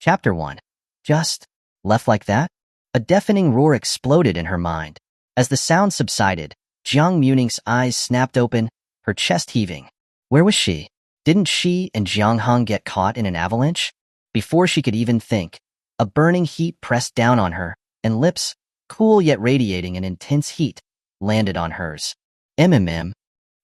Chapter 1. Just left like that? A deafening roar exploded in her mind. As the sound subsided, Jiang Muming's eyes snapped open, her chest heaving. Where was she? Didn't she and Jiang Hong get caught in an avalanche? Before she could even think, a burning heat pressed down on her, and lips, cool yet radiating an intense heat, landed on hers. MMM.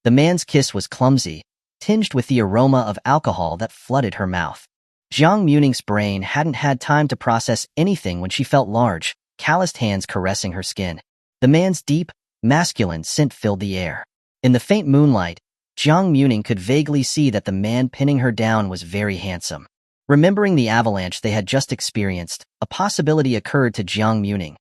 The man's kiss was clumsy, tinged with the aroma of alcohol that flooded her mouth. Jiang Muming's brain hadn't had time to process anything when she felt large, calloused hands caressing her skin. The man's deep, masculine scent filled the air. In the faint moonlight, Jiang Muming could vaguely see that the man pinning her down was very handsome. Remembering the avalanche they had just experienced, a possibility occurred to Jiang Muming.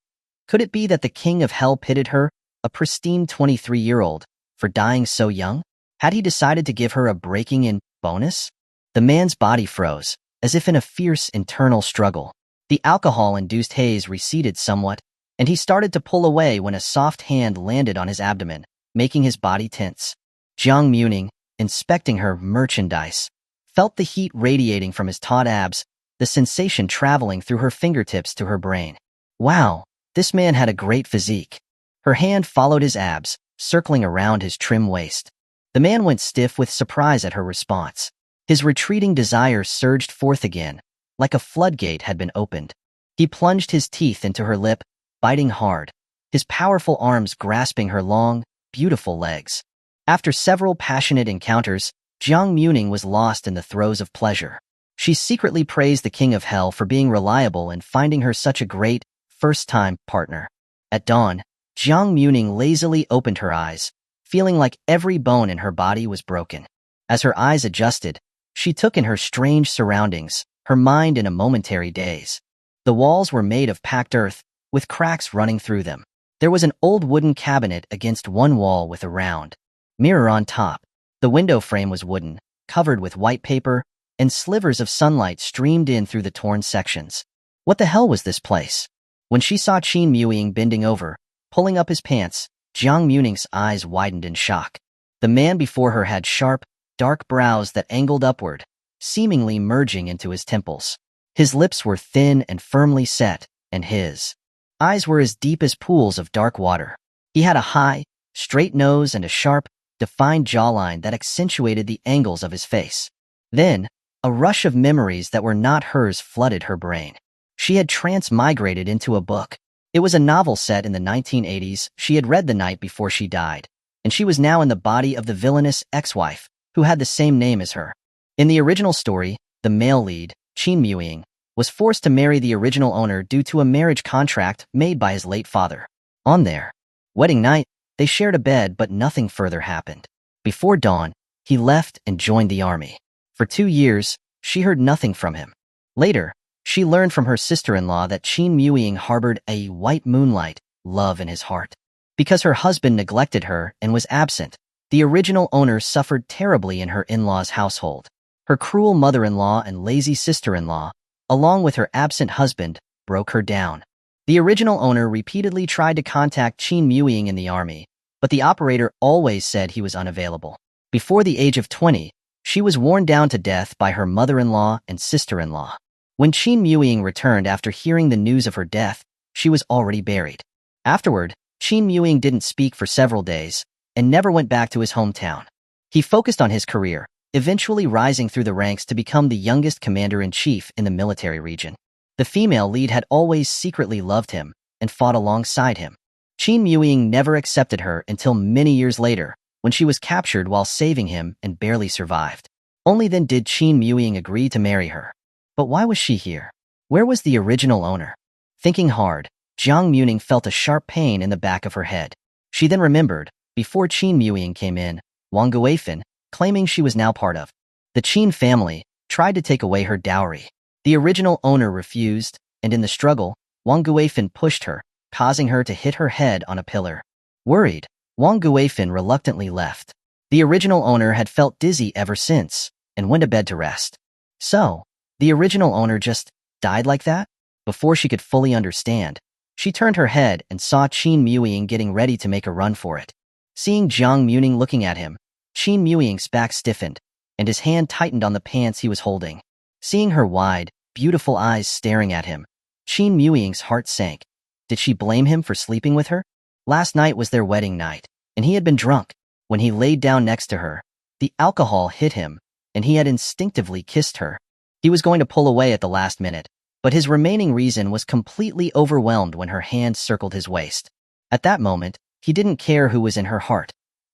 Could it be that the king of hell pitted her, a pristine 23-year-old, for dying so young? Had he decided to give her a breaking-in bonus? The man's body froze, as if in a fierce internal struggle. The alcohol-induced haze receded somewhat, and he started to pull away when a soft hand landed on his abdomen, making his body tense. Jiang Muming, inspecting her merchandise, felt the heat radiating from his taut abs, the sensation traveling through her fingertips to her brain. Wow, this man had a great physique. Her hand followed his abs, circling around his trim waist. The man went stiff with surprise at her response. His retreating desire surged forth again, like a floodgate had been opened. He plunged his teeth into her lip, biting hard, his powerful arms grasping her long, beautiful legs. After several passionate encounters, Jiang Muming was lost in the throes of pleasure. She secretly praised the king of hell for being reliable and finding her such a great, first-time partner. At dawn, Jiang Muming lazily opened her eyes, feeling like every bone in her body was broken. As her eyes adjusted, she took in her strange surroundings, her mind in a momentary daze. The walls were made of packed earth, with cracks running through them. There was an old wooden cabinet against one wall with a round mirror on top. The window frame was wooden, covered with white paper, and slivers of sunlight streamed in through the torn sections. What the hell was this place? When she saw Qin Muye bending over, pulling up his pants, Jiang Muming's eyes widened in shock. The man before her had sharp, dark brows that angled upward, seemingly merging into his temples. His lips were thin and firmly set, and his eyes were as deep as pools of dark water. He had a high, straight nose and a sharp, defined jawline that accentuated the angles of his face. Then, a rush of memories that were not hers flooded her brain. She had transmigrated into a book. It was a novel set in the 1980s she had read the night before she died, and she was now in the body of the villainous ex-wife, who had the same name as her. In the original story, the male lead, Qin Muye, was forced to marry the original owner due to a marriage contract made by his late father. On their wedding night, they shared a bed, but nothing further happened. Before dawn, he left and joined the army. For 2 years, she heard nothing from him. Later, she learned from her sister-in-law that Qin Muye harbored a white moonlight love in his heart. Because her husband neglected her and was absent, the original owner suffered terribly in her in-laws' household. Her cruel mother-in-law and lazy sister-in-law, along with her absent husband, broke her down. The original owner repeatedly tried to contact Qin Muye in the army, but the operator always said he was unavailable. Before the age of 20, she was worn down to death by her mother-in-law and sister-in-law. When Qin Muye returned after hearing the news of her death, she was already buried. Afterward, Qin Muye didn't speak for several days and never went back to his hometown. He focused on his career, eventually rising through the ranks to become the youngest commander-in-chief in the military region. The female lead had always secretly loved him and fought alongside him. Qin Muye never accepted her until many years later, when she was captured while saving him and barely survived. Only then did Qin Muye agree to marry her. But why was she here? Where was the original owner? Thinking hard, Jiang Muming felt a sharp pain in the back of her head. She then remembered, before Qin Muye came in, Wang Guifan, claiming she was now part of the Qin family, tried to take away her dowry. The original owner refused, and in the struggle, Wang Guifan pushed her, causing her to hit her head on a pillar. Worried, Wang Guifan reluctantly left. The original owner had felt dizzy ever since, and went to bed to rest. So, the original owner just died like that? Before she could fully understand, she turned her head and saw Qin Muye getting ready to make a run for it. Seeing Jiang Muming looking at him, Qin Muye's back stiffened, and his hand tightened on the pants he was holding. Seeing her wide, beautiful eyes staring at him. Qin Muying's heart sank. Did she blame him for sleeping with her? Last night was their wedding night, and he had been drunk. When he laid down next to her, the alcohol hit him, and he had instinctively kissed her. He was going to pull away at the last minute, but his remaining reason was completely overwhelmed when her hand circled his waist. At that moment, he didn't care who was in her heart.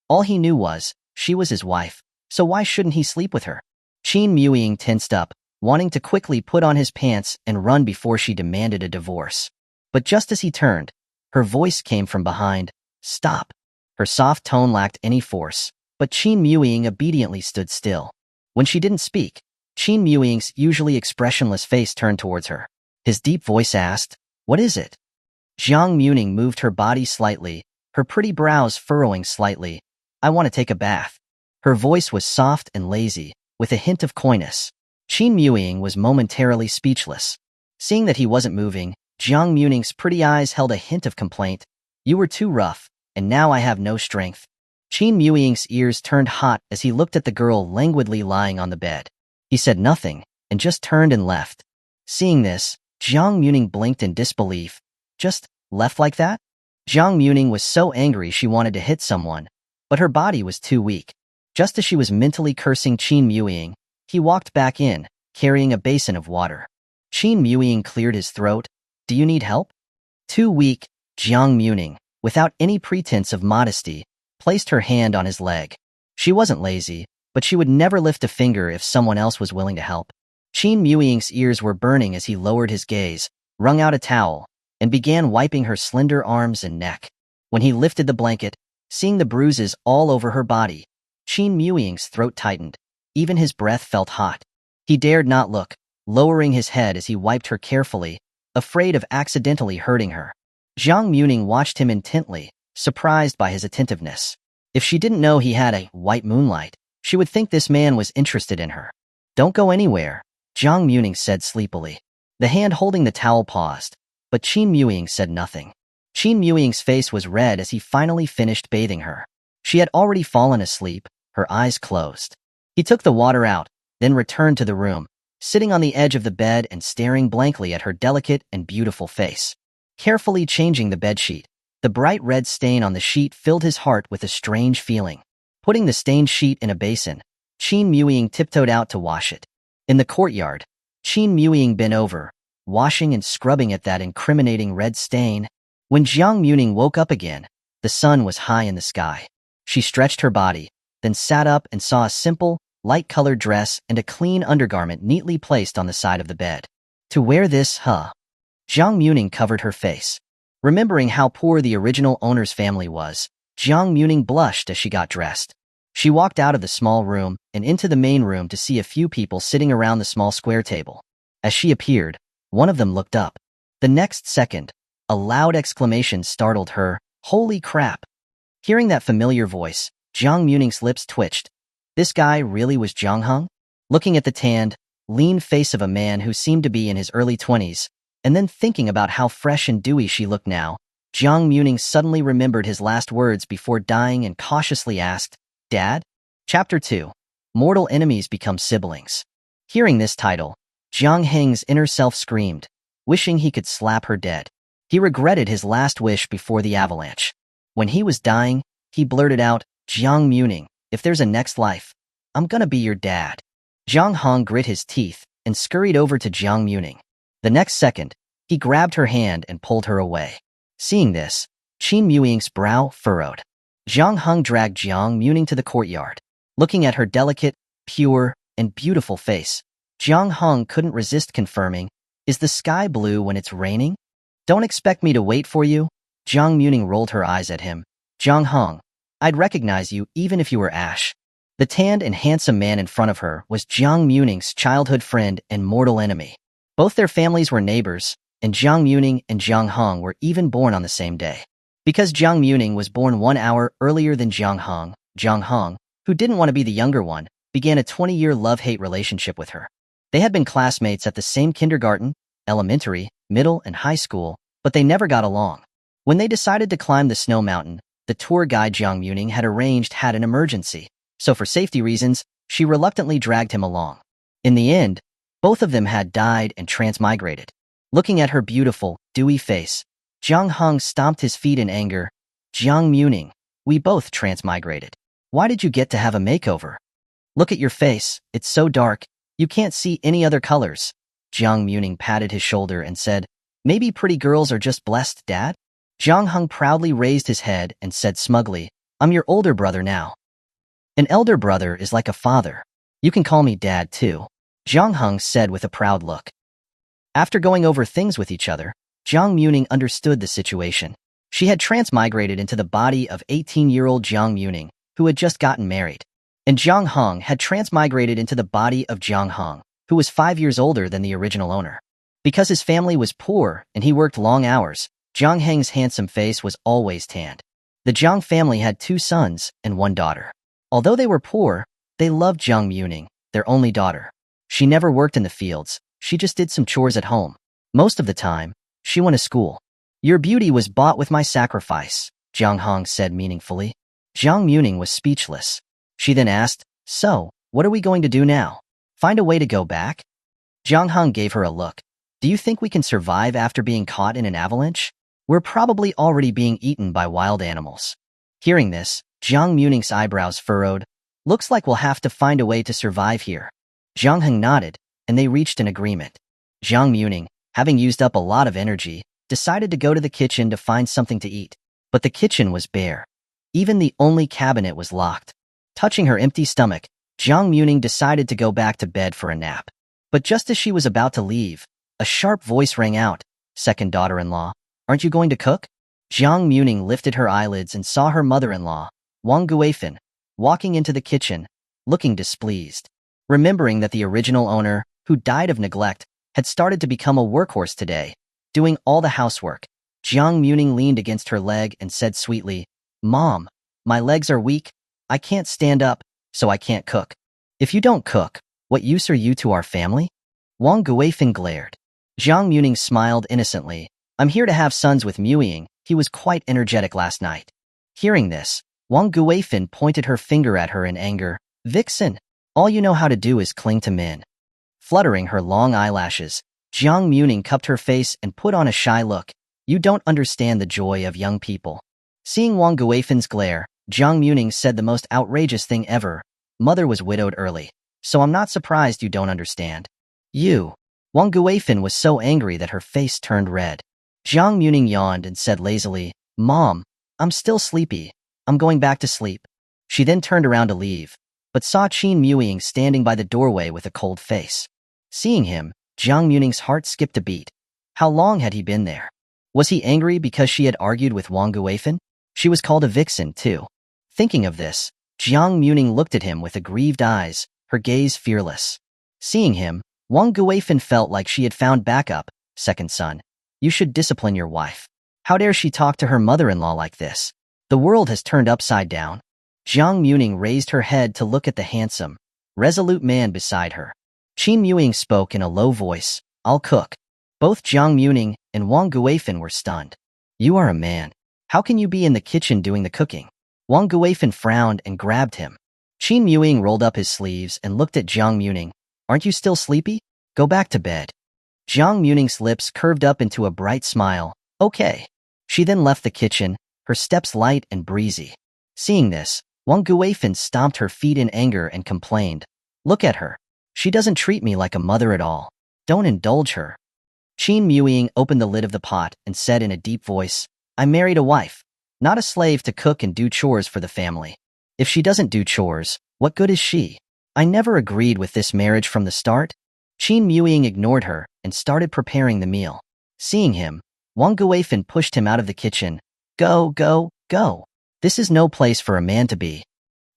All he knew was, she was his wife, so why shouldn't he sleep with her? Qin Muye tensed up, wanting to quickly put on his pants and run before she demanded a divorce. But just as he turned, her voice came from behind, "Stop." Her soft tone lacked any force, but Qin Muye obediently stood still. When she didn't speak, Qin Muye's usually expressionless face turned towards her. His deep voice asked, "What is it?" Jiang Muming moved her body slightly, her pretty brows furrowing slightly. "I want to take a bath." Her voice was soft and lazy, with a hint of coyness. Qin Muye was momentarily speechless. Seeing that he wasn't moving, Jiang Muming's pretty eyes held a hint of complaint. "You were too rough, and now I have no strength." Qin Muye's ears turned hot as he looked at the girl languidly lying on the bed. He said nothing, and just turned and left. Seeing this, Jiang Muming blinked in disbelief. Just left like that? Jiang Muming was so angry she wanted to hit someone, but her body was too weak. Just as she was mentally cursing Qin Muye, he walked back in, carrying a basin of water. Qin Muye cleared his throat. "Do you need help?" Too weak, Jiang Muming, without any pretense of modesty, placed her hand on his leg. She wasn't lazy, but she would never lift a finger if someone else was willing to help. Qin Muye's ears were burning as he lowered his gaze, wrung out a towel, and began wiping her slender arms and neck. When he lifted the blanket, seeing the bruises all over her body, Qin Muye's throat tightened. Even his breath felt hot. He dared not look, lowering his head as he wiped her carefully, afraid of accidentally hurting her. Jiang Muming watched him intently, surprised by his attentiveness. If she didn't know he had a white moonlight, she would think this man was interested in her. "Don't go anywhere," Jiang Muming said sleepily. The hand holding the towel paused, but Qin Muye said nothing. Qin Muye's face was red as he finally finished bathing her. She had already fallen asleep, her eyes closed. He took the water out, then returned to the room, sitting on the edge of the bed and staring blankly at her delicate and beautiful face. Carefully changing the bedsheet, the bright red stain on the sheet filled his heart with a strange feeling. Putting the stained sheet in a basin, Qin Muye tiptoed out to wash it. In the courtyard, Qin Muye bent over, washing and scrubbing at that incriminating red stain. When Jiang Muming woke up again, the sun was high in the sky. She stretched her body, then sat up and saw a simple, light-colored dress and a clean undergarment neatly placed on the side of the bed. "To wear this, huh?" Jiang Muming covered her face. Remembering how poor the original owner's family was, Jiang Muming blushed as she got dressed. She walked out of the small room and into the main room to see a few people sitting around the small square table. As she appeared, one of them looked up. The next second, a loud exclamation startled her. "Holy crap!" Hearing that familiar voice, Jiang Muming's lips twitched. This guy really was Jiang Hung? Looking at the tanned, lean face of a man who seemed to be in his early 20s, and then thinking about how fresh and dewy she looked now, Jiang Muming suddenly remembered his last words before dying and cautiously asked, "Dad?" Chapter 2. Mortal Enemies Become Siblings. Hearing this title, Jiang Heng's inner self screamed, wishing he could slap her dead. He regretted his last wish before the avalanche. When he was dying, he blurted out, "Jiang Muming, if there's a next life, I'm gonna be your dad." Jiang Hong grit his teeth and scurried over to Jiang Muming. The next second, he grabbed her hand and pulled her away. Seeing this, Qin Muying's brow furrowed. Jiang Hong dragged Jiang Muming to the courtyard. Looking at her delicate, pure, and beautiful face, Jiang Hong couldn't resist confirming, "Is the sky blue when it's raining?" "Don't expect me to wait for you?" Jiang Muming rolled her eyes at him. "Jiang Hong, I'd recognize you even if you were Ash." The tanned and handsome man in front of her was Jiang Muming's childhood friend and mortal enemy. Both their families were neighbors, and Jiang Muming and Jiang Hong were even born on the same day. Because Jiang Muming was born 1 hour earlier than Jiang Hong, who didn't want to be the younger one, began a 20-year love-hate relationship with her. They had been classmates at the same kindergarten, elementary, middle, and high school, but they never got along. When they decided to climb the snow mountain, the tour guide Jiang Muming had arranged had an emergency, so for safety reasons, she reluctantly dragged him along. In the end, Both of them had died and transmigrated. Looking at her beautiful, dewy face, Jiang Hong stomped his feet in anger. Jiang Muming, we both transmigrated. Why did you get to have a makeover? Look at your face, it's so dark, you can't see any other colors. Jiang Muming patted his shoulder and said, maybe pretty girls are just blessed, Dad? Jiang Hong proudly raised his head and said smugly, I'm your older brother now. An elder brother is like a father. You can call me Dad too, Jiang Hong said with a proud look. After going over things with each other, Jiang Muming understood the situation. She had transmigrated into the body of 18-year-old Jiang Muming, who had just gotten married. And Jiang Hong had transmigrated into the body of Jiang Hong, who was 5 years older than the original owner. Because his family was poor and he worked long hours, Jiang Heng's handsome face was always tanned. The Jiang family had 2 sons and 1 daughter. Although they were poor, they loved Jiang Muming, their only daughter. She never worked in the fields, she just did some chores at home. Most of the time, she went to school. Your beauty was bought with my sacrifice, Jiang Hong said meaningfully. Jiang Muming was speechless. She then asked, so, what are we going to do now? Find a way to go back? Jiang Hong gave her a look. Do you think we can survive after being caught in an avalanche? We're probably already being eaten by wild animals. Hearing this, Jiang Muming's eyebrows furrowed. Looks like we'll have to find a way to survive here. Jiang Hong nodded, and they reached an agreement. Jiang Muming, having used up a lot of energy, decided to go to the kitchen to find something to eat. But the kitchen was bare. Even the only cabinet was locked. Touching her empty stomach, Jiang Muming decided to go back to bed for a nap. But just as she was about to leave, a sharp voice rang out, second daughter-in-law, aren't you going to cook? Jiang Muming lifted her eyelids and saw her mother-in-law, Wang Guifan, walking into the kitchen, looking displeased. Remembering that the original owner, who died of neglect, had started to become a workhorse today, doing all the housework, Jiang Muming leaned against her leg and said sweetly, Mom, my legs are weak, I can't stand up, so I can't cook. If you don't cook, what use are you to our family? Wang Guifan glared. Jiang Muming smiled innocently. I'm here to have sons with Muying, he was quite energetic last night. Hearing this, Wang Guifan pointed her finger at her in anger. Vixen, all you know how to do is cling to men. Fluttering her long eyelashes, Jiang Muming cupped her face and put on a shy look. You don't understand the joy of young people. Seeing Wang Guifan's glare, Jiang Muming said the most outrageous thing ever. Mother was widowed early, so I'm not surprised you don't understand. You. Wang Guifan was so angry that her face turned red. Jiang Muming yawned and said lazily, Mom, I'm still sleepy. I'm going back to sleep. She then turned around to leave, but saw Qin Muye standing by the doorway with a cold face. Seeing him, Jiang Muming's heart skipped a beat. How long had he been there? Was he angry because she had argued with Wang Guifan? She was called a vixen, too. Thinking of this, Jiang Muming looked at him with aggrieved eyes, her gaze fearless. Seeing him, Wang Guifan felt like she had found backup. Second son, you should discipline your wife. How dare she talk to her mother-in-law like this? The world has turned upside down. Jiang Muming raised her head to look at the handsome, resolute man beside her. Qin Muye spoke in a low voice, I'll cook. Both Jiang Muming and Wang Guifan were stunned. You are a man. How can you be in the kitchen doing the cooking? Wang Guifan frowned and grabbed him. Qin Muye rolled up his sleeves and looked at Jiang Muming. Aren't you still sleepy? Go back to bed. Jiang Muming's lips curved up into a bright smile. Okay. She then left the kitchen, her steps light and breezy. Seeing this, Wang Guifan stomped her feet in anger and complained. Look at her. She doesn't treat me like a mother at all. Don't indulge her. Qin Muye opened the lid of the pot and said in a deep voice, I married a wife, not a slave to cook and do chores for the family. If she doesn't do chores, what good is she? I never agreed with this marriage from the start. Qin Muye ignored her and started preparing the meal. Seeing him, Wang Guifan pushed him out of the kitchen. Go, go, go. This is no place for a man to be.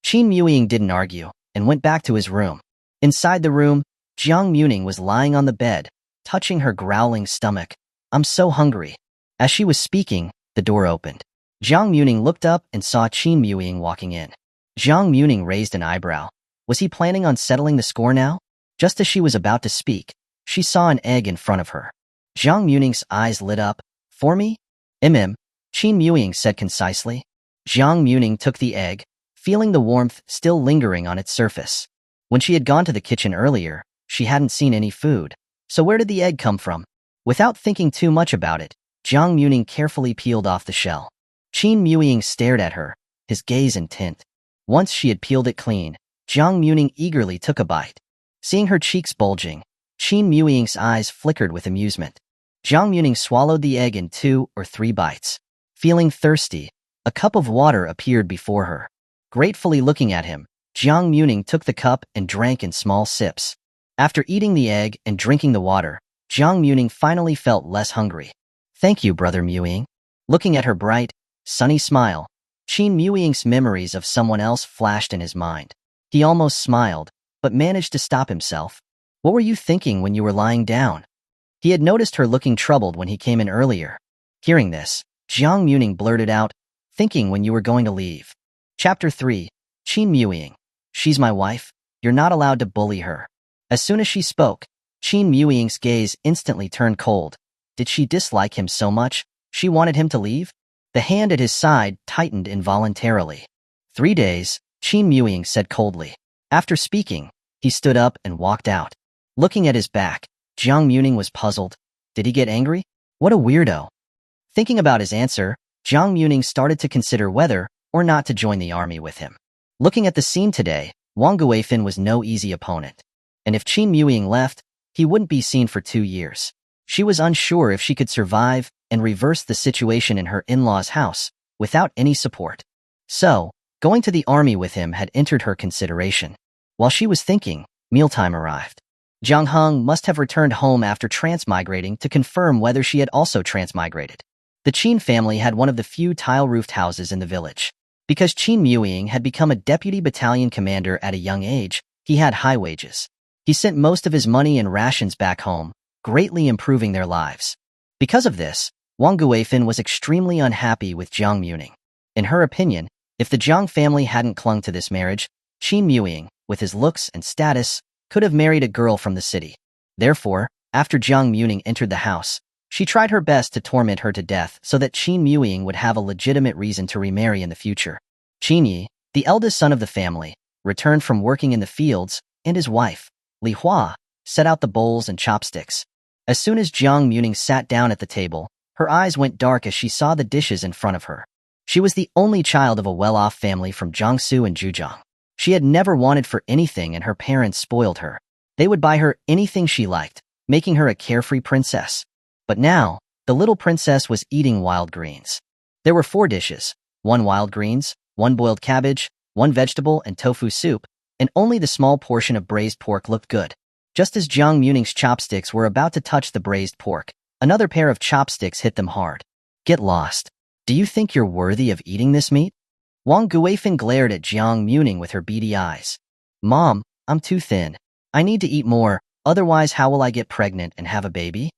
Qin Muye didn't argue and went back to his room. Inside the room, Jiang Muming was lying on the bed, touching her growling stomach. I'm so hungry. As she was speaking, the door opened. Jiang Muming looked up and saw Qin Muye walking in. Jiang Muming raised an eyebrow. Was he planning on settling the score now? Just as she was about to speak, she saw an egg in front of her. Jiang Muming's eyes lit up. For me? Qin Muye said concisely. Jiang Muming took the egg, feeling the warmth still lingering on its surface. When she had gone to the kitchen earlier, She hadn't seen any food. So where did the egg come from? Without thinking too much about it, Jiang Muming carefully peeled off the shell. Qin Muye stared at her, his gaze intent. Once she had peeled it clean, Jiang Muming eagerly took a bite. Seeing her cheeks bulging, Qin Muying's eyes flickered with amusement. Jiang Muming swallowed the egg in 2 or 3 bites. Feeling thirsty, a cup of water appeared before her. Gratefully looking at him, Jiang Muming took the cup and drank in small sips. After eating the egg and drinking the water, Jiang Muming finally felt less hungry. Thank you, Brother Muying. Looking at her bright, sunny smile, Qin Muying's memories of someone else flashed in his mind. He almost smiled, but managed to stop himself. What were you thinking when you were lying down? He had noticed her looking troubled when he came in earlier. Hearing this, Jiang Muming blurted out, thinking when you were going to leave. Chapter 3. Qin Muying. She's my wife. You're not allowed to bully her. As soon as she spoke, Qin Muying's gaze instantly turned cold. Did she dislike him so much? She wanted him to leave? The hand at his side tightened involuntarily. 3 days, Qin Muying said coldly. After speaking, he stood up and walked out. Looking at his back, Jiang Muming was puzzled. Did he get angry? What a weirdo. Thinking about his answer, Jiang Muming started to consider whether or not to join the army with him. Looking at the scene today, Wang Guifin was no easy opponent. And if Qin Muying left, he wouldn't be seen for 2 years. She was unsure if she could survive and reverse the situation in her in-laws' house without any support. So, going to the army with him had entered her consideration. While she was thinking, mealtime arrived. Jiang Heng must have returned home after transmigrating to confirm whether she had also transmigrated. The Qin family had one of the few tile-roofed houses in the village. Because Qin Muying had become a deputy battalion commander at a young age, he had high wages. He sent most of his money and rations back home, greatly improving their lives. Because of this, Wang Guifin was extremely unhappy with Jiang Muming. In her opinion, if the Jiang family hadn't clung to this marriage, Qin Muying, with his looks and status, could have married a girl from the city. Therefore, after Jiang Muming entered the house, she tried her best to torment her to death so that Qin Muying would have a legitimate reason to remarry in the future. Qin Yi, the eldest son of the family, returned from working in the fields, and his wife, Li Hua, set out the bowls and chopsticks. As soon as Jiang Muming sat down at the table, her eyes went dark as she saw the dishes in front of her. She was the only child of a well-off family from Jiangsu and Zhejiang. She had never wanted for anything and her parents spoiled her. They would buy her anything she liked, making her a carefree princess. But now, the little princess was eating wild greens. There were 4 dishes, 1 wild greens, 1 boiled cabbage, 1 vegetable and tofu soup, and only the small portion of braised pork looked good. Just as Jiang Muming's chopsticks were about to touch the braised pork, another pair of chopsticks hit them hard. Get lost. Do you think you're worthy of eating this meat? Wang Guifin glared at Jiang Muming with her beady eyes. Mom, I'm too thin. I need to eat more, otherwise how will I get pregnant and have a baby?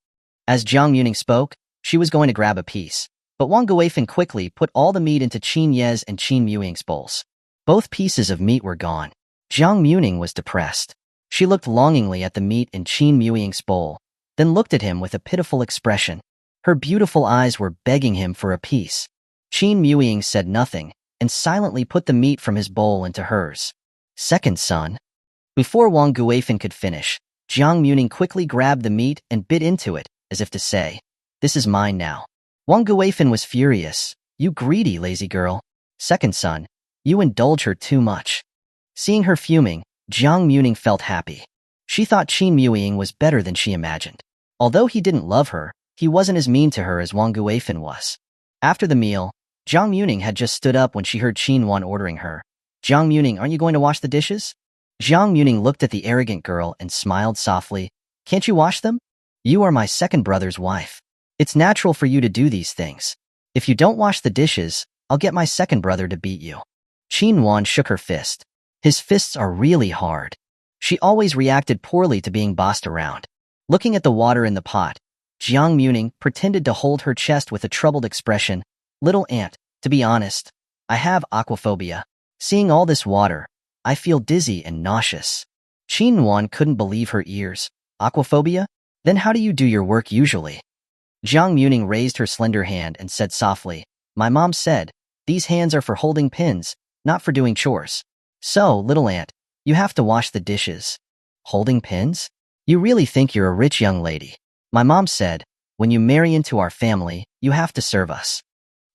As Jiang Muming spoke, she was going to grab a piece, but Wang Guifin quickly put all the meat into Qin Ye's and Qin Muying's bowls. Both pieces of meat were gone. Jiang Muming was depressed. She looked longingly at the meat in Qin Muying's bowl, then looked at him with a pitiful expression. Her beautiful eyes were begging him for a piece. Qin Muying said nothing, and silently put the meat from his bowl into hers. Second son. Before Wang Guifin could finish, Jiang Muming quickly grabbed the meat and bit into it, as if to say, "This is mine now." Wang Guifin was furious. You greedy, lazy girl. Second son, you indulge her too much. Seeing her fuming, Jiang Muming felt happy. She thought Qin Muying was better than she imagined. Although he didn't love her, he wasn't as mean to her as Wang Guifin was. After the meal, Jiang Muming had just stood up when she heard Qin Wan ordering her. Jiang Muming, aren't you going to wash the dishes? Jiang Muming looked at the arrogant girl and smiled softly. Can't you wash them? You are my second brother's wife. It's natural for you to do these things. If you don't wash the dishes, I'll get my second brother to beat you. Qin Wan shook her fist. His fists are really hard. She always reacted poorly to being bossed around. Looking at the water in the pot, Jiang Muming pretended to hold her chest with a troubled expression. Little aunt, to be honest, I have aquaphobia. Seeing all this water, I feel dizzy and nauseous. Qin Wan couldn't believe her ears. Aquaphobia? Then how do you do your work usually? Jiang Muming raised her slender hand and said softly, My mom said, these hands are for holding pins, not for doing chores. So, little aunt, you have to wash the dishes. Holding pins? You really think you're a rich young lady. My mom said, when you marry into our family, you have to serve us.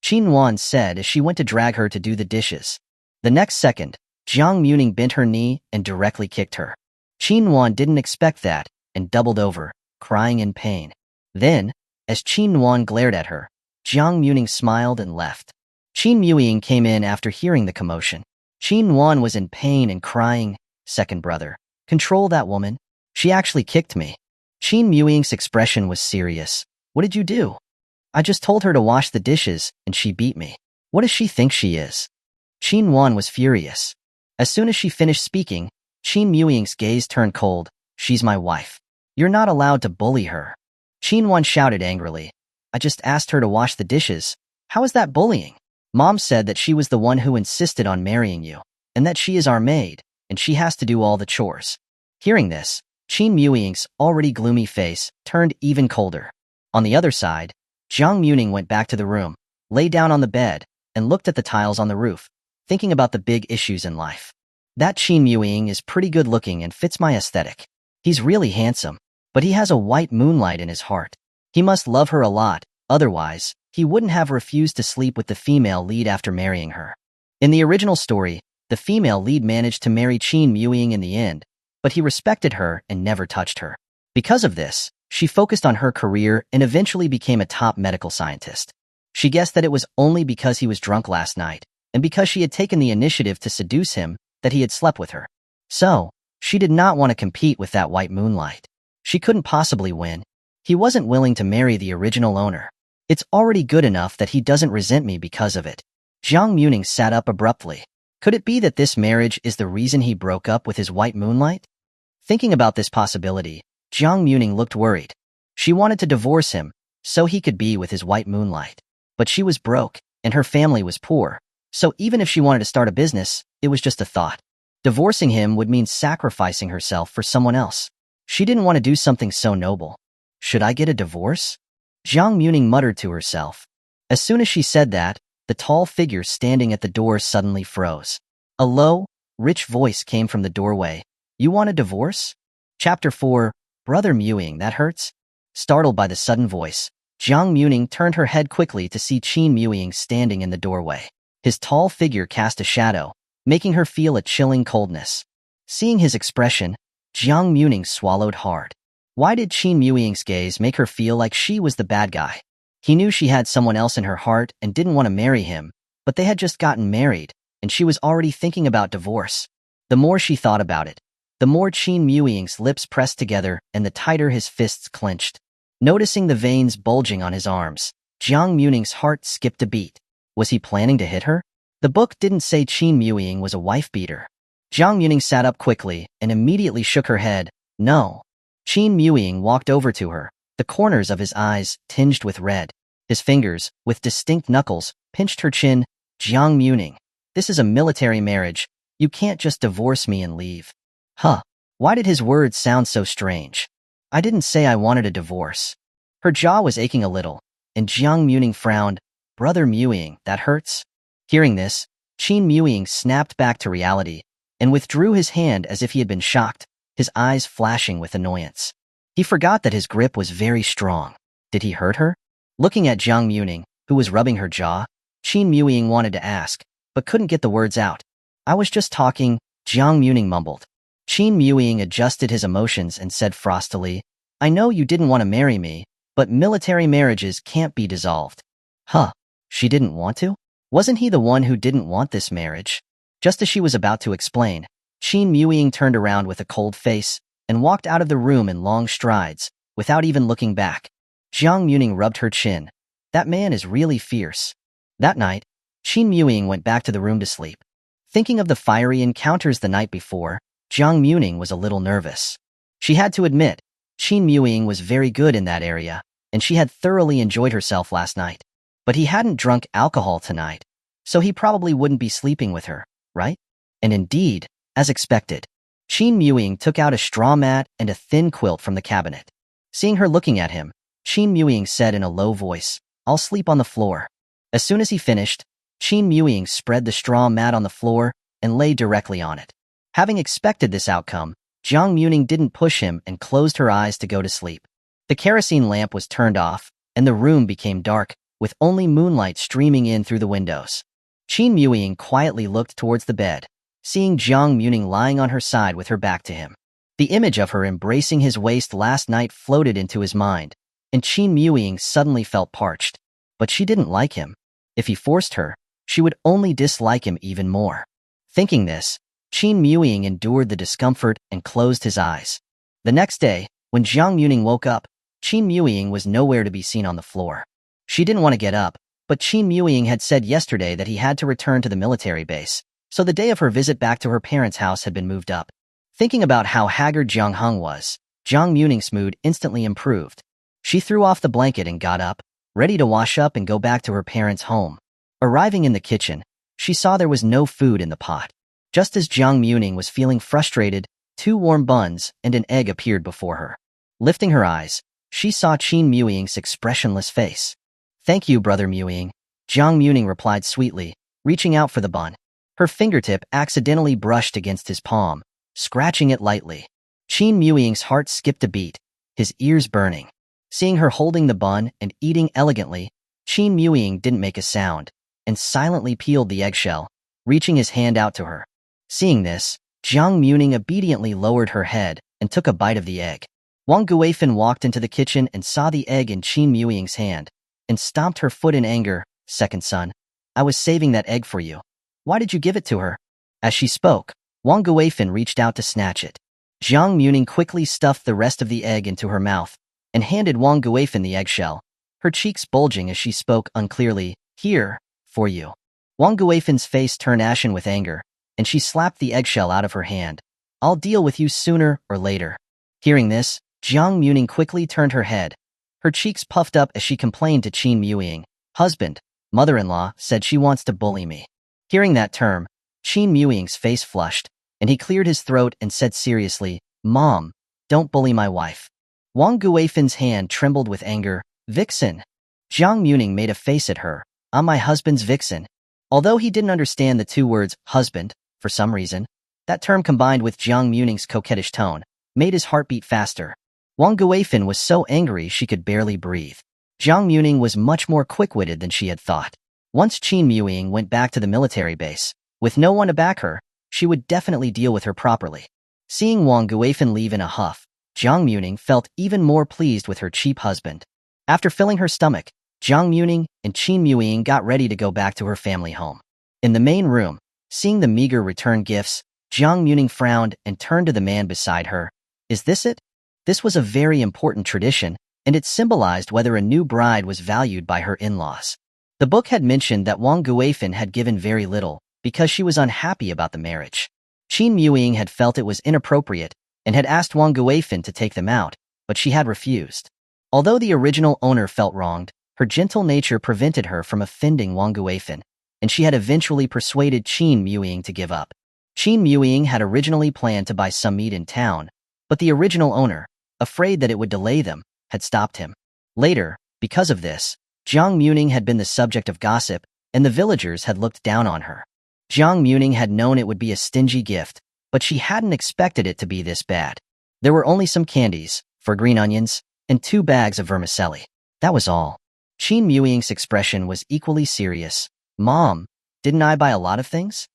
Qin Muye said as she went to drag her to do the dishes. The next second, Jiang Muming bent her knee and directly kicked her. Qin Muye didn't expect that and doubled over, crying in pain. Then, as Qin Muye glared at her, Jiang Muming smiled and left. Qin Muye came in after hearing the commotion. Qin Muye was in pain and crying, "Second brother, control that woman. She actually kicked me." Qin Muying's expression was serious. "What did you do?" "I just told her to wash the dishes, and she beat me. What does she think she is?" Qin Muye was furious. As soon as she finished speaking, Qin Muying's gaze turned cold. "She's my wife. You're not allowed to bully her." Qin Muye shouted angrily. "I just asked her to wash the dishes. How is that bullying? Mom said that she was the one who insisted on marrying you, and that she is our maid, and she has to do all the chores." Hearing this, Qin Muying's already gloomy face turned even colder. On the other side, Jiang Muming went back to the room, lay down on the bed, and looked at the tiles on the roof, thinking about the big issues in life. That Qin Muye is pretty good looking and fits my aesthetic. He's really handsome, but he has a white moonlight in his heart. He must love her a lot, otherwise, he wouldn't have refused to sleep with the female lead after marrying her. In the original story, the female lead managed to marry Qin Muye in the end, but he respected her and never touched her. Because of this, she focused on her career and eventually became a top medical scientist. She guessed that it was only because he was drunk last night, and because she had taken the initiative to seduce him, that he had slept with her. So, she did not want to compete with that white moonlight. She couldn't possibly win. He wasn't willing to marry the original owner. It's already good enough that he doesn't resent me because of it. Jiang Muming sat up abruptly. Could it be that this marriage is the reason he broke up with his white moonlight? Thinking about this possibility, Jiang Muming looked worried. She wanted to divorce him, so he could be with his white moonlight. But she was broke, and her family was poor, so even if she wanted to start a business, it was just a thought. Divorcing him would mean sacrificing herself for someone else. She didn't want to do something so noble. Should I get a divorce? Jiang Muming muttered to herself. As soon as she said that, the tall figure standing at the door suddenly froze. A low, rich voice came from the doorway. "You want a divorce?" Chapter 4, Brother Mewing, that hurts? Startled by the sudden voice, Jiang Muming turned her head quickly to see Qin Muye standing in the doorway. His tall figure cast a shadow, making her feel a chilling coldness. Seeing his expression, Jiang Muming swallowed hard. Why did Qin Muye's gaze make her feel like she was the bad guy? He knew she had someone else in her heart and didn't want to marry him, but they had just gotten married, and she was already thinking about divorce. The more she thought about it, the more Qin Muye's lips pressed together and the tighter his fists clenched. Noticing the veins bulging on his arms, Jiang Muming's heart skipped a beat. Was he planning to hit her? The book didn't say Qin Muye was a wife-beater. Jiang Muming sat up quickly and immediately shook her head. No. Qin Muye walked over to her, the corners of his eyes tinged with red. His fingers, with distinct knuckles, pinched her chin. "Jiang Muming, this is a military marriage. You can't just divorce me and leave." Huh. Why did his words sound so strange? "I didn't say I wanted a divorce." Her jaw was aching a little, and Jiang Muming frowned. "Brother Mewing, that hurts?" Hearing this, Qin Muye snapped back to reality and withdrew his hand as if he had been shocked, his eyes flashing with annoyance. He forgot that his grip was very strong. Did he hurt her? Looking at Jiang Muming, who was rubbing her jaw, Qin Muye wanted to ask, but couldn't get the words out. "I was just talking," Jiang Muming mumbled. Qin Muye adjusted his emotions and said frostily, "I know you didn't want to marry me, but military marriages can't be dissolved." Huh. She didn't want to? Wasn't he the one who didn't want this marriage? Just as she was about to explain, Qin Muye turned around with a cold face and walked out of the room in long strides, without even looking back. Jiang Muming rubbed her chin. That man is really fierce. That night, Qin Muye went back to the room to sleep. Thinking of the fiery encounters the night before, Jiang Muming was a little nervous. She had to admit, Qin Muye was very good in that area, and she had thoroughly enjoyed herself last night. But he hadn't drunk alcohol tonight, so he probably wouldn't be sleeping with her, right? And indeed, as expected, Qin Muye took out a straw mat and a thin quilt from the cabinet. Seeing her looking at him, Qin Muye said in a low voice, "I'll sleep on the floor." As soon as he finished, Qin Muye spread the straw mat on the floor and lay directly on it. Having expected this outcome, Jiang Muming didn't push him and closed her eyes to go to sleep. The kerosene lamp was turned off, and the room became dark, with only moonlight streaming in through the windows. Qin Muye quietly looked towards the bed, seeing Jiang Muming lying on her side with her back to him. The image of her embracing his waist last night floated into his mind, and Qin Muye suddenly felt parched. But she didn't like him. If he forced her, she would only dislike him even more. Thinking this, Qin Muye endured the discomfort and closed his eyes. The next day, when Jiang Muming woke up, Qin Muye was nowhere to be seen on the floor. She didn't want to get up, but Qin Muye had said yesterday that he had to return to the military base, so the day of her visit back to her parents' house had been moved up. Thinking about how haggard Jiang Heng was, Jiang Muming's mood instantly improved. She threw off the blanket and got up, ready to wash up and go back to her parents' home. Arriving in the kitchen, she saw there was no food in the pot. Just as Jiang Muming was feeling frustrated, 2 warm buns and an egg appeared before her. Lifting her eyes, she saw Qin Muying's expressionless face. "Thank you, Brother Muying," Jiang Muming replied sweetly, reaching out for the bun. Her fingertip accidentally brushed against his palm, scratching it lightly. Qin Muying's heart skipped a beat, his ears burning. Seeing her holding the bun and eating elegantly, Qin Muying didn't make a sound, and silently peeled the eggshell, reaching his hand out to her. Seeing this, Jiang Muming obediently lowered her head and took a bite of the egg. Wang Guifan walked into the kitchen and saw the egg in Qin Muying's hand, and stomped her foot in anger. "Second son, I was saving that egg for you. Why did you give it to her?" As she spoke, Wang Guifan reached out to snatch it. Jiang Muming quickly stuffed the rest of the egg into her mouth, and handed Wang Guifan the eggshell, her cheeks bulging as she spoke unclearly, "Here, for you." Wang Guifan's face turned ashen with anger, and she slapped the eggshell out of her hand. "I'll deal with you sooner or later." Hearing this, Jiang Muming quickly turned her head. Her cheeks puffed up as she complained to Qin Muying. "Husband, mother-in-law said she wants to bully me." Hearing that term, Qin Muying's face flushed, and he cleared his throat and said seriously, "Mom, don't bully my wife." Wang Guifan's hand trembled with anger. "Vixen." Jiang Muming made a face at her. "I'm my husband's vixen." Although he didn't understand the 2 words, husband, for some reason, that term combined with Jiang Muming's coquettish tone made his heart beat faster. Wang Guifan was so angry she could barely breathe. Jiang Muming was much more quick-witted than she had thought. Once Qin Muye went back to the military base, with no one to back her, she would definitely deal with her properly. Seeing Wang Guifan leave in a huff, Jiang Muming felt even more pleased with her cheap husband. After filling her stomach, Jiang Muming and Qin Muye got ready to go back to her family home. In the main room, seeing the meager return gifts, Jiang Muming frowned and turned to the man beside her. "Is this it?" This was a very important tradition, and it symbolized whether a new bride was valued by her in-laws. The book had mentioned that Wang Guifan had given very little, because she was unhappy about the marriage. Qin Muye had felt it was inappropriate, and had asked Wang Guifan to take them out, but she had refused. Although the original owner felt wronged, her gentle nature prevented her from offending Wang Guifan, and she had eventually persuaded Qin Muye to give up. Qin Muye had originally planned to buy some meat in town, but the original owner, afraid that it would delay them, had stopped him. Later, because of this, Jiang Muming had been the subject of gossip, and the villagers had looked down on her. Jiang Muming had known it would be a stingy gift, but she hadn't expected it to be this bad. There were only some candies, 4 green onions, and 2 bags of vermicelli. That was all. Qin Muying's expression was equally serious. "Mom, didn't I buy a lot of things?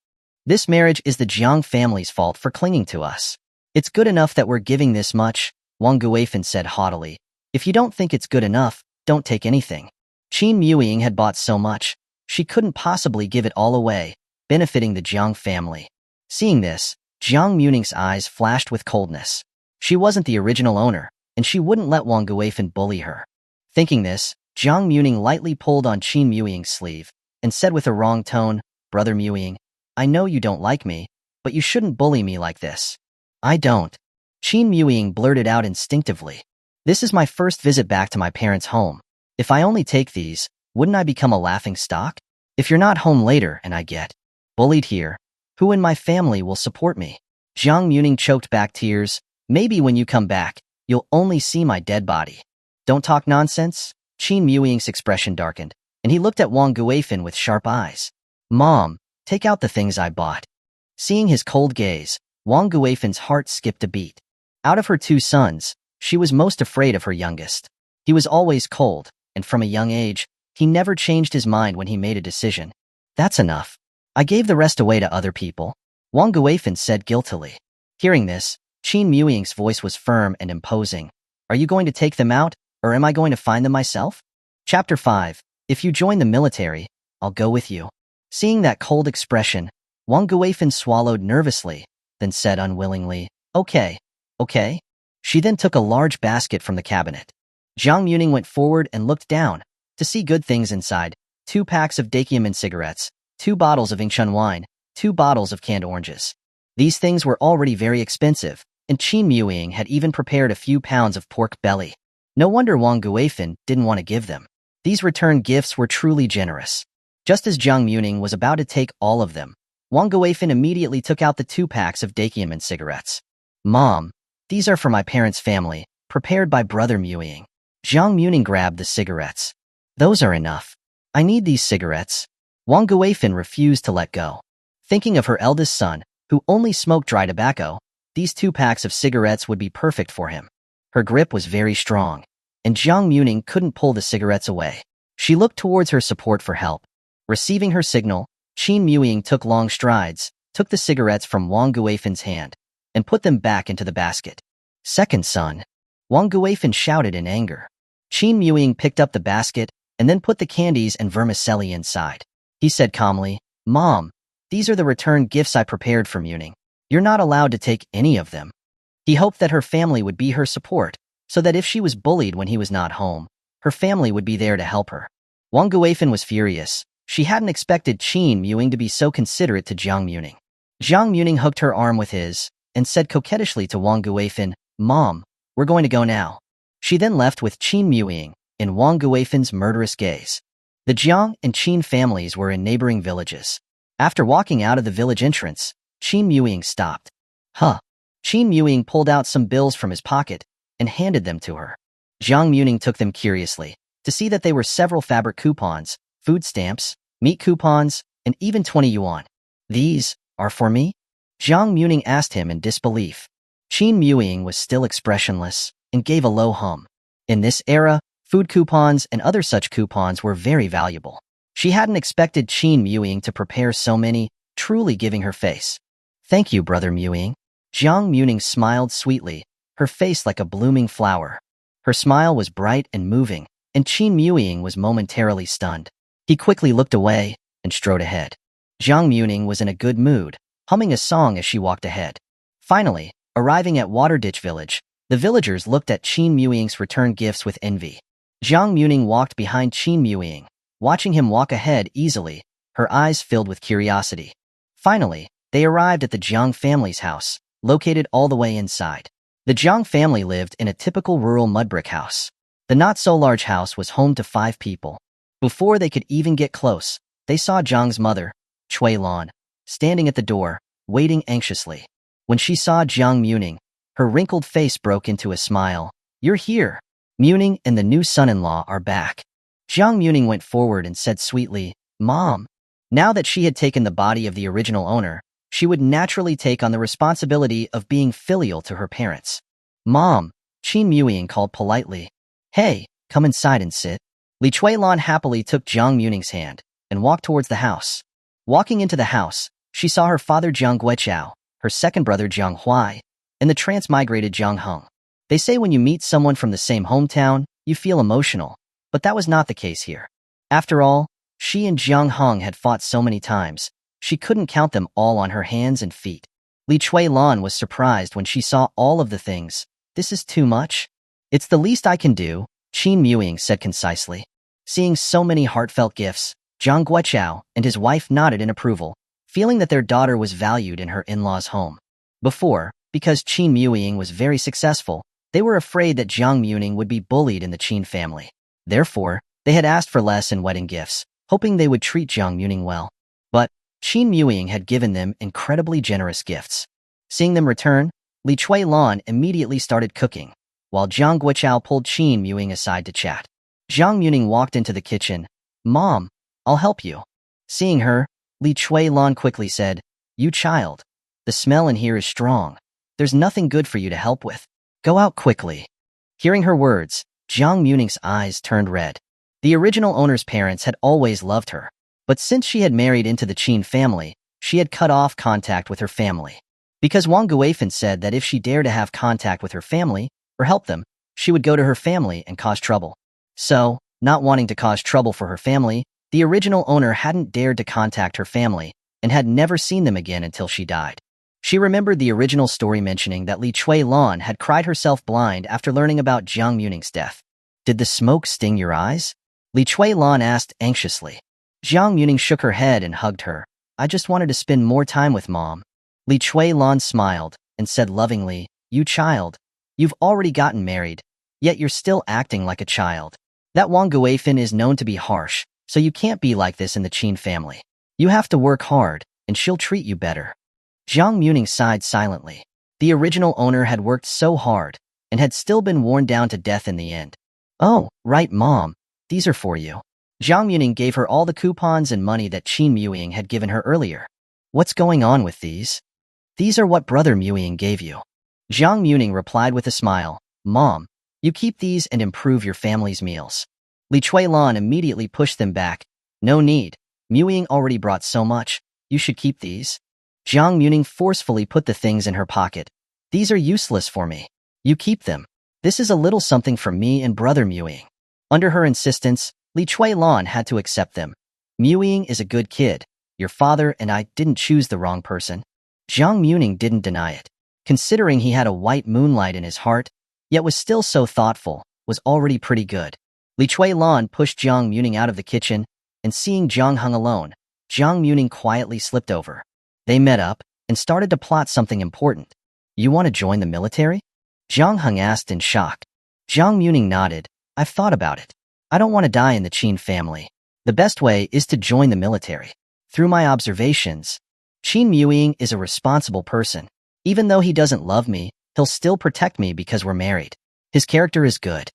This marriage is the Jiang family's fault for clinging to us. It's good enough that we're giving this much," Wang Guifan said haughtily. "If you don't think it's good enough, don't take anything." Qin Muye had bought so much, she couldn't possibly give it all away, benefiting the Jiang family. Seeing this, Jiang Muming's eyes flashed with coldness. She wasn't the original owner, and she wouldn't let Wang Guifan bully her. Thinking this, Jiang Muming lightly pulled on Qin Muying's sleeve, and said with a wrong tone, "Brother Muying, I know you don't like me, but you shouldn't bully me like this." "I don't." Qin Muye blurted out instinctively. "This is my first visit back to my parents' home. If I only take these, wouldn't I become a laughing stock? If you're not home later and I get bullied here, who in my family will support me?" Jiang Muming choked back tears. "Maybe when you come back, you'll only see my dead body." "Don't talk nonsense." Qin Muying's expression darkened, and he looked at Wang Guifan with sharp eyes. "Mom, take out the things I bought." Seeing his cold gaze, Wang Guifen's heart skipped a beat. Out of her 2 sons, she was most afraid of her youngest. He was always cold, and from a young age, he never changed his mind when he made a decision. That's enough. I gave the rest away to other people, Wang Guifen said guiltily. Hearing this, Qin Muying's voice was firm and imposing. Are you going to take them out, or am I going to find them myself? Chapter 5. If you join the military, I'll go with you. Seeing that cold expression, Wang Guifan swallowed nervously, then said unwillingly, Okay. She then took a large basket from the cabinet. Jiang Muming went forward and looked down, to see good things inside: 2 packs of Dakiamin cigarettes, 2 bottles of Incheon wine, 2 bottles of canned oranges. These things were already very expensive, and Qin Muye had even prepared a few pounds of pork belly. No wonder Wang Guifan didn't want to give them. These return gifts were truly generous. Just as Jiang Muming was about to take all of them, Wang Guifan immediately took out the 2 packs of Dakiamin cigarettes. Mom, these are for my parents' family, prepared by Brother Muying. Jiang Muming grabbed the cigarettes. Those are enough. I need these cigarettes. Wang Guifan refused to let go. Thinking of her eldest son, who only smoked dry tobacco, these 2 packs of cigarettes would be perfect for him. Her grip was very strong, and Jiang Muming couldn't pull the cigarettes away. She looked towards her support for help. Receiving her signal, Qin Muying took long strides, took the cigarettes from Wang Guifan's hand, and put them back into the basket. Second son, Wang Guifan shouted in anger. Qin Muying picked up the basket and then put the candies and vermicelli inside. He said calmly, Mom, these are the return gifts I prepared for Muying. You're not allowed to take any of them. He hoped that her family would be her support, so that if she was bullied when he was not home, her family would be there to help her. Wang Guifan was furious. She hadn't expected Qin Muying to be so considerate to Jiang Muming. Jiang Muming hooked her arm with his and said coquettishly to Wang Guifan, Mom, we're going to go now. She then left with Qin Muying in Wang Guifan's murderous gaze. The Jiang and Qin families were in neighboring villages. After walking out of the village entrance, Qin Muying stopped. Qin Muying pulled out some bills from his pocket and handed them to her. Jiang Muming took them curiously, to see that they were several fabric coupons, food stamps, meat coupons, and even 20 yuan. These are for me? Jiang Muming asked him in disbelief. Qin Muying was still expressionless and gave a low hum. In this era, food coupons and other such coupons were very valuable. She hadn't expected Qin Muying to prepare so many, truly giving her face. Thank you, Brother Muying. Jiang Muming smiled sweetly, her face like a blooming flower. Her smile was bright and moving, and Qin Muying was momentarily stunned. He quickly looked away and strode ahead. Jiang Muming was in a good mood, humming a song as she walked ahead. Finally, arriving at Waterditch Village, the villagers looked at Qin Muying's return gifts with envy. Jiang Muming walked behind Qin Muying, watching him walk ahead easily, her eyes filled with curiosity. Finally, they arrived at the Jiang family's house, located all the way inside. The Jiang family lived in a typical rural mud brick house. The not-so-large house was home to 5 people. Before they could even get close, they saw Jiang's mother, Cui Lan, standing at the door, waiting anxiously. When she saw Jiang Muming, her wrinkled face broke into a smile. You're here. Muming and the new son-in-law are back. Jiang Muming went forward and said sweetly, Mom. Now that she had taken the body of the original owner, she would naturally take on the responsibility of being filial to her parents. Mom, Qin Muying called politely. Hey, come inside and sit. Li Chuilan happily took Jiang Muming's hand and walked towards the house. Walking into the house, she saw her father Jiang Guichao, her second brother Jiang Huai, and the transmigrated Jiang Heng. They say when you meet someone from the same hometown, you feel emotional, but that was not the case here. After all, she and Jiang Heng had fought so many times, she couldn't count them all on her hands and feet. Li Chuilan was surprised when she saw all of the things. This is too much? It's the least I can do, Qin Muying said concisely. Seeing so many heartfelt gifts, Jiang Guichao and his wife nodded in approval, feeling that their daughter was valued in her in-laws' home. Before, because Qin Muying was very successful, they were afraid that Jiang Muming would be bullied in the Qin family. Therefore, they had asked for less in wedding gifts, hoping they would treat Jiang Muming well. But Qin Muying had given them incredibly generous gifts. Seeing them return, Li Chuilan immediately started cooking, while Jiang Guichao pulled Qin Muying aside to chat. Jiang Muming walked into the kitchen. Mom, I'll help you. Seeing her, Li Chuilan quickly said, You child. The smell in here is strong. There's nothing good for you to help with. Go out quickly." Hearing her words, Jiang Muming's eyes turned red. The original owner's parents had always loved her, but since she had married into the Qin family, she had cut off contact with her family. Because Wang Guifan said that if she dared to have contact with her family, or help them, she would go to her family and cause trouble. So, not wanting to cause trouble for her family, the original owner hadn't dared to contact her family and had never seen them again until she died. She remembered the original story mentioning that Li Chuilan had cried herself blind after learning about Jiang Muming's death. "Did the smoke sting your eyes?" Li Chuilan asked anxiously. Jiang Muming shook her head and hugged her. "I just wanted to spend more time with Mom." Li Chuilan smiled and said lovingly, "You child, you've already gotten married, yet you're still acting like a child. That Wang Guifan is known to be harsh, so you can't be like this in the Qin family. You have to work hard, and she'll treat you better." Jiang Muming sighed silently. The original owner had worked so hard, and had still been worn down to death in the end. "Oh, right, Mom. These are for you." Jiang Muming gave her all the coupons and money that Qin Muye had given her earlier. "What's going on with these?" "These are what Brother Muye gave you." Jiang Muming replied with a smile. "Mom, you keep these and improve your family's meals." Li Chuilan immediately pushed them back. "No need. Muye already brought so much. You should keep these." Jiang Muming forcefully put the things in her pocket. "These are useless for me. You keep them. This is a little something for me and Brother Muye." Under her insistence, Li Chuilan had to accept them. "Muye is a good kid. Your father and I didn't choose the wrong person." Jiang Muming didn't deny it. Considering he had a white moonlight in his heart, yet was still so thoughtful, was already pretty good. Li Chuilan pushed Jiang Muming out of the kitchen, and seeing Jiang Hung alone, Jiang Muming quietly slipped over. They met up and started to plot something important. "You want to join the military?" Jiang Hung asked in shock. Jiang Muming nodded. "I've thought about it. I don't want to die in the Qin family. The best way is to join the military. Through my observations, Qin Muye is a responsible person. Even though he doesn't love me, he'll still protect me because we're married. His character is good.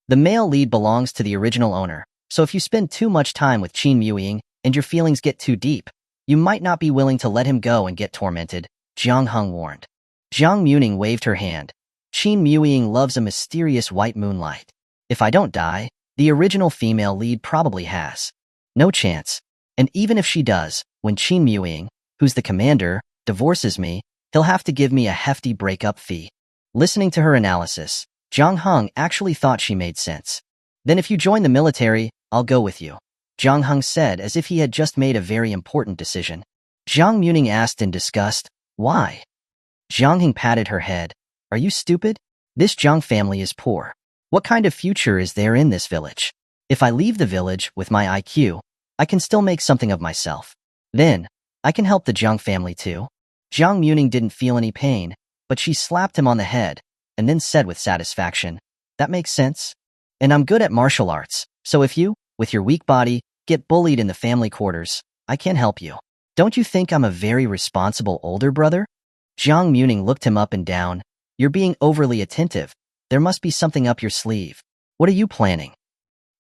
The male lead belongs to the original owner, so if you spend too much time with Qin Muye and your feelings get too deep, you might not be willing to let him go and get tormented," Jiang Hung warned. Jiang Muming waved her hand. "Qin Muye loves a mysterious white moonlight. If I don't die, the original female lead probably has. No chance. And even if she does, when Qin Muye, who's the commander, divorces me, he'll have to give me a hefty breakup fee." Listening to her analysis, Jiang Hung actually thought she made sense. "Then if you join the military, I'll go with you," Jiang Hung said as if he had just made a very important decision. Jiang Muming asked in disgust, "Why?" Jiang Hung patted her head. "Are you stupid? This Jiang family is poor. What kind of future is there in this village? If I leave the village with my IQ, I can still make something of myself. Then, I can help the Jiang family too." Jiang Muming didn't feel any pain, but she slapped him on the head, and then said with satisfaction, "That makes sense. And I'm good at martial arts, so if you, with your weak body, get bullied in the family quarters, I can help you. Don't you think I'm a very responsible older brother?" Jiang Muming looked him up and down. "You're being overly attentive. There must be something up your sleeve. What are you planning?"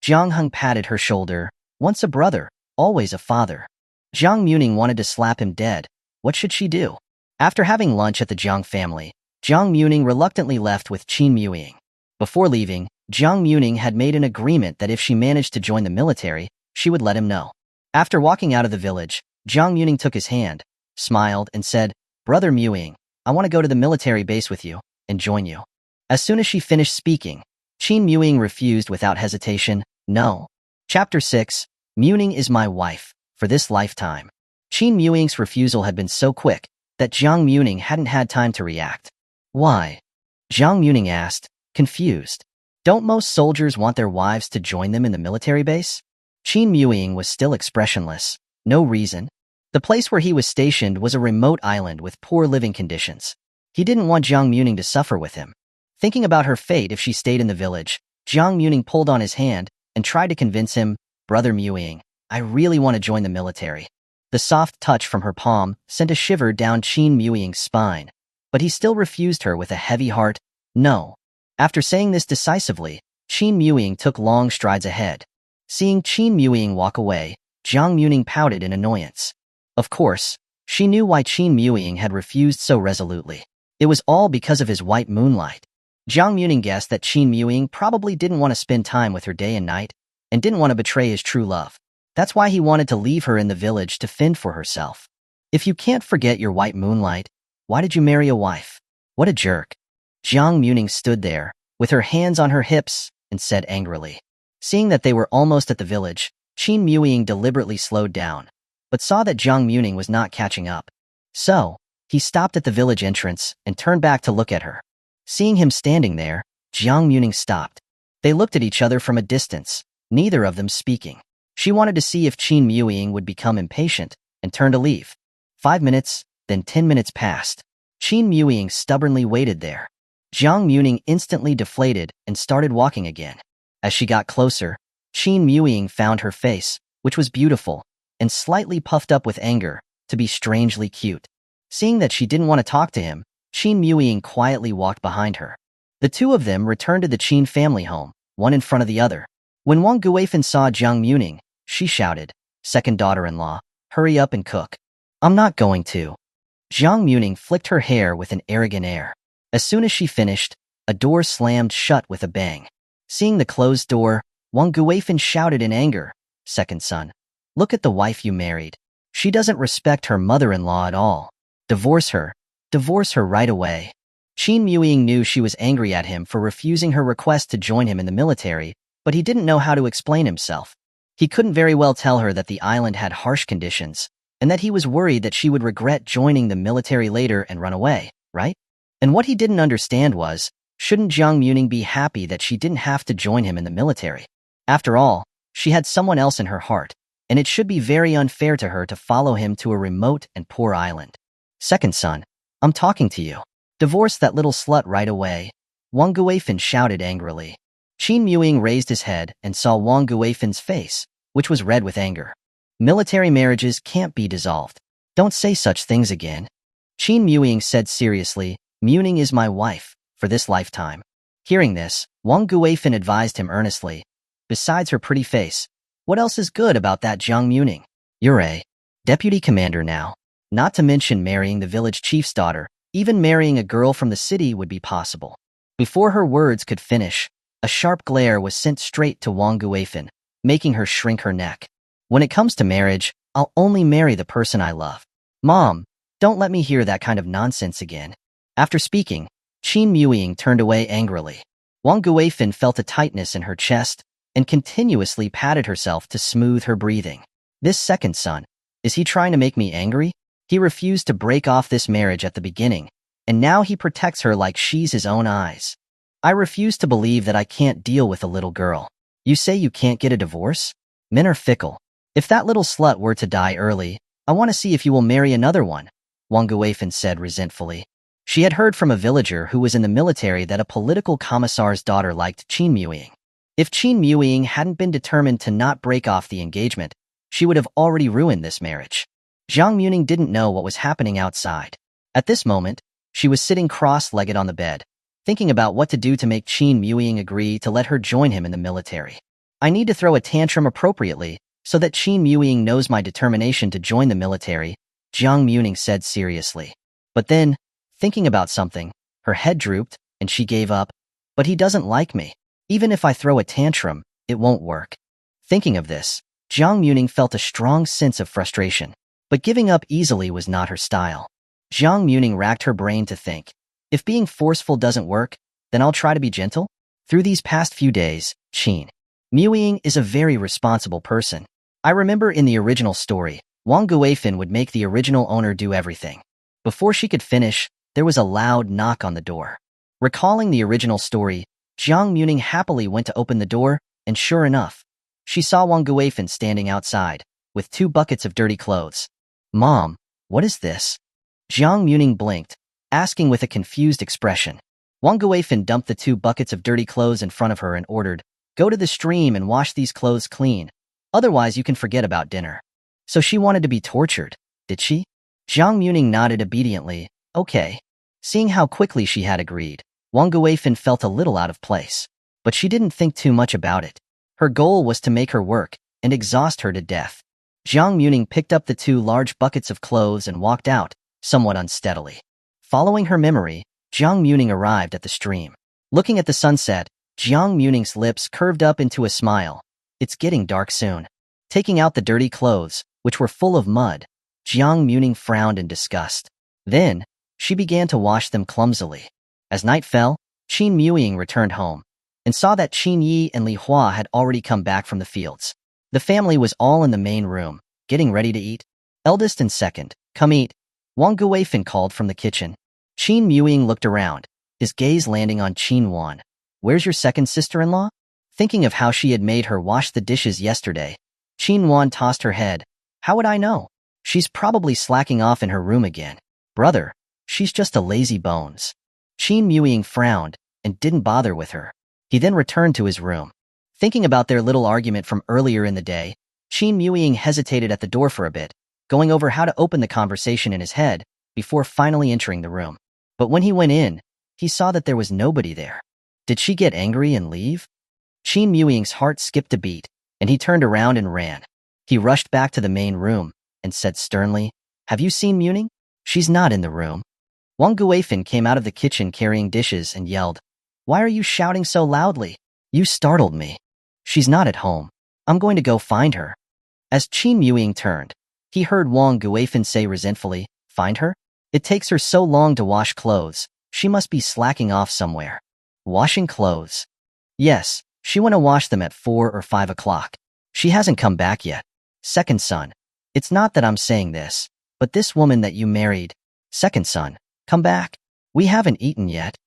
Jiang Hung patted her shoulder. "Once a brother, always a father." Jiang Muming wanted to slap him dead. What should she do? After having lunch at the Jiang family, Jiang Muming reluctantly left with Qin Muye. Before leaving, Jiang Muming had made an agreement that if she managed to join the military, she would let him know. After walking out of the village, Jiang Muming took his hand, smiled, and said, "Brother Muye, I want to go to the military base with you and join you." As soon as she finished speaking, Qin Muye refused without hesitation. "No." Chapter 6, Muye is my wife, for this lifetime. Qin Muye's refusal had been so quick that Jiang Muming hadn't had time to react. "Why?" Jiang Muming asked, confused. "Don't most soldiers want their wives to join them in the military base?" Qin Muye was still expressionless. No reason. The place where he was stationed was a remote island with poor living conditions. He didn't want Jiang Muming to suffer with him. Thinking about her fate if she stayed in the village, Jiang Muming pulled on his hand and tried to convince him, "Brother Muye, I really want to join the military." The soft touch from her palm sent a shiver down Qin Muye's spine, but he still refused her with a heavy heart. "No." After saying this decisively, Qin Muye took long strides ahead. Seeing Qin Muye walk away, Jiang Muming pouted in annoyance. Of course, She knew why Qin Muye had refused so resolutely. It was all because of his white moonlight. Jiang Muming guessed that Qin Muye probably didn't want to spend time with her day and night, and didn't want to betray his true love. That's why he wanted to leave her in the village to fend for herself. If you can't forget your white moonlight, why did you marry a wife? What a jerk. Jiang Muming stood there, with her hands on her hips, and said angrily. Seeing that they were almost at the village, Qin Muye deliberately slowed down, but saw that Jiang Muming was not catching up. So, he stopped at the village entrance and turned back to look at her. Seeing him standing there, Jiang Muming stopped. They looked at each other from a distance, neither of them speaking. She wanted to see if Qin Muye would become impatient and turn to leave. 5 minutes, then 10 minutes passed. Qin Muye stubbornly waited there. Jiang Muming instantly deflated and started walking again. As she got closer, Qin Muye found her face, which was beautiful, and slightly puffed up with anger, to be strangely cute. Seeing that she didn't want to talk to him, Qin Muye quietly walked behind her. The two of them returned to the Qin family home, one in front of the other. When Wang Guifan saw Jiang Muming, she shouted, "Second daughter-in-law, hurry up and cook." "I'm not going to." Jiang Muming flicked her hair with an arrogant air. As soon as she finished, a door slammed shut with a bang. Seeing the closed door, Wang Guifan shouted in anger, "Second son, look at the wife you married. She doesn't respect her mother-in-law at all. Divorce her. Divorce her right away." Qin Muye knew she was angry at him for refusing her request to join him in the military, but he didn't know how to explain himself. He couldn't very well tell her that the island had harsh conditions, and that he was worried that she would regret joining the military later and run away, right? And what he didn't understand was, shouldn't Jiang Muming be happy that she didn't have to join him in the military? After all, she had someone else in her heart, and it should be very unfair to her to follow him to a remote and poor island. "Second son, I'm talking to you. Divorce that little slut right away," Wang Guifan shouted angrily. Qin Muye raised his head and saw Wang Guifan's face, which was red with anger. "Military marriages can't be dissolved. Don't say such things again." Qin Muye said seriously, "Muming is my wife, for this lifetime." Hearing this, Wang Guifan advised him earnestly, "Besides her pretty face, what else is good about that Jiang Muming? You're a deputy commander now. Not to mention marrying the village chief's daughter, even marrying a girl from the city would be possible." Before her words could finish, a sharp glare was sent straight to Wang Guifan, making her shrink her neck. "When it comes to marriage, I'll only marry the person I love. Mom, don't let me hear that kind of nonsense again." After speaking, Qin Muye turned away angrily. Wang Guifan felt a tightness in her chest and continuously patted herself to smooth her breathing. "This second son, is he trying to make me angry? He refused to break off this marriage at the beginning, and now he protects her like she's his own eyes. I refuse to believe that I can't deal with a little girl. You say you can't get a divorce? Men are fickle. If that little slut were to die early, I want to see if you will marry another one," Wang Guifan said resentfully. She had heard from a villager who was in the military that a political commissar's daughter liked Qin Muye. If Qin Muye hadn't been determined to not break off the engagement, she would have already ruined this marriage. Jiang Muming didn't know what was happening outside. At this moment, she was sitting cross-legged on the bed, thinking about what to do to make Qin Muye agree to let her join him in the military. "I need to throw a tantrum appropriately so that Qin Muye knows my determination to join the military," Jiang Muming said seriously. But then, thinking about something, her head drooped, and she gave up. "But he doesn't like me. Even if I throw a tantrum, it won't work." Thinking of this, Jiang Muming felt a strong sense of frustration. But giving up easily was not her style. Jiang Muming racked her brain to think, if being forceful doesn't work, then I'll try to be gentle. Through these past few days, Qin Muye is a very responsible person. I remember in the original story, Wang Guifan would make the original owner do everything. Before she could finish, there was a loud knock on the door. Recalling the original story, Jiang Muming happily went to open the door, and sure enough, she saw Wang Guifan standing outside, with 2 buckets of dirty clothes. "Mom, what is this?" Jiang Muming blinked, asking with a confused expression. Wang Guifan dumped the 2 buckets of dirty clothes in front of her and ordered, "Go to the stream and wash these clothes clean. Otherwise you can forget about dinner." So she wanted to be tortured, did she? Jiang Muming nodded obediently, "Okay." Seeing how quickly she had agreed, Wang Guifan felt a little out of place. But she didn't think too much about it. Her goal was to make her work and exhaust her to death. Jiang Muming picked up the 2 large buckets of clothes and walked out, somewhat unsteadily. Following her memory, Jiang Muming arrived at the stream. Looking at the sunset, Jiang Muming's lips curved up into a smile. It's getting dark soon. Taking out the dirty clothes, which were full of mud, Jiang Muming frowned in disgust. Then, she began to wash them clumsily. As night fell, Qin Muye returned home and saw that Qin Yi and Li Hua had already come back from the fields. The family was all in the main room, getting ready to eat. Eldest and second, come eat, Wang Guifan called from the kitchen. Qin Muye looked around, his gaze landing on Qin Wan. Where's your second sister-in-law? Thinking of how she had made her wash the dishes yesterday, Qin Wan tossed her head. How would I know? She's probably slacking off in her room again. Brother, she's just a lazy bones. Qin Muye frowned and didn't bother with her. He then returned to his room. Thinking about their little argument from earlier in the day, Qin Muye hesitated at the door for a bit, going over how to open the conversation in his head before finally entering the room. But when he went in, he saw that there was nobody there. Did she get angry and leave? Qin Muye's heart skipped a beat, and he turned around and ran. He rushed back to the main room and said sternly, Have you seen Muning? She's not in the room. Wang Guifan came out of the kitchen carrying dishes and yelled, Why are you shouting so loudly? You startled me. She's not at home. I'm going to go find her. As Qin Muye turned, he heard Wang Guifan say resentfully, Find her? It takes her so long to wash clothes. She must be slacking off somewhere. Washing clothes? Yes, she went to wash them at 4 or 5 o'clock. She hasn't come back yet. Second son, it's not that I'm saying this, but this woman that you married, second son, come back. We haven't eaten yet.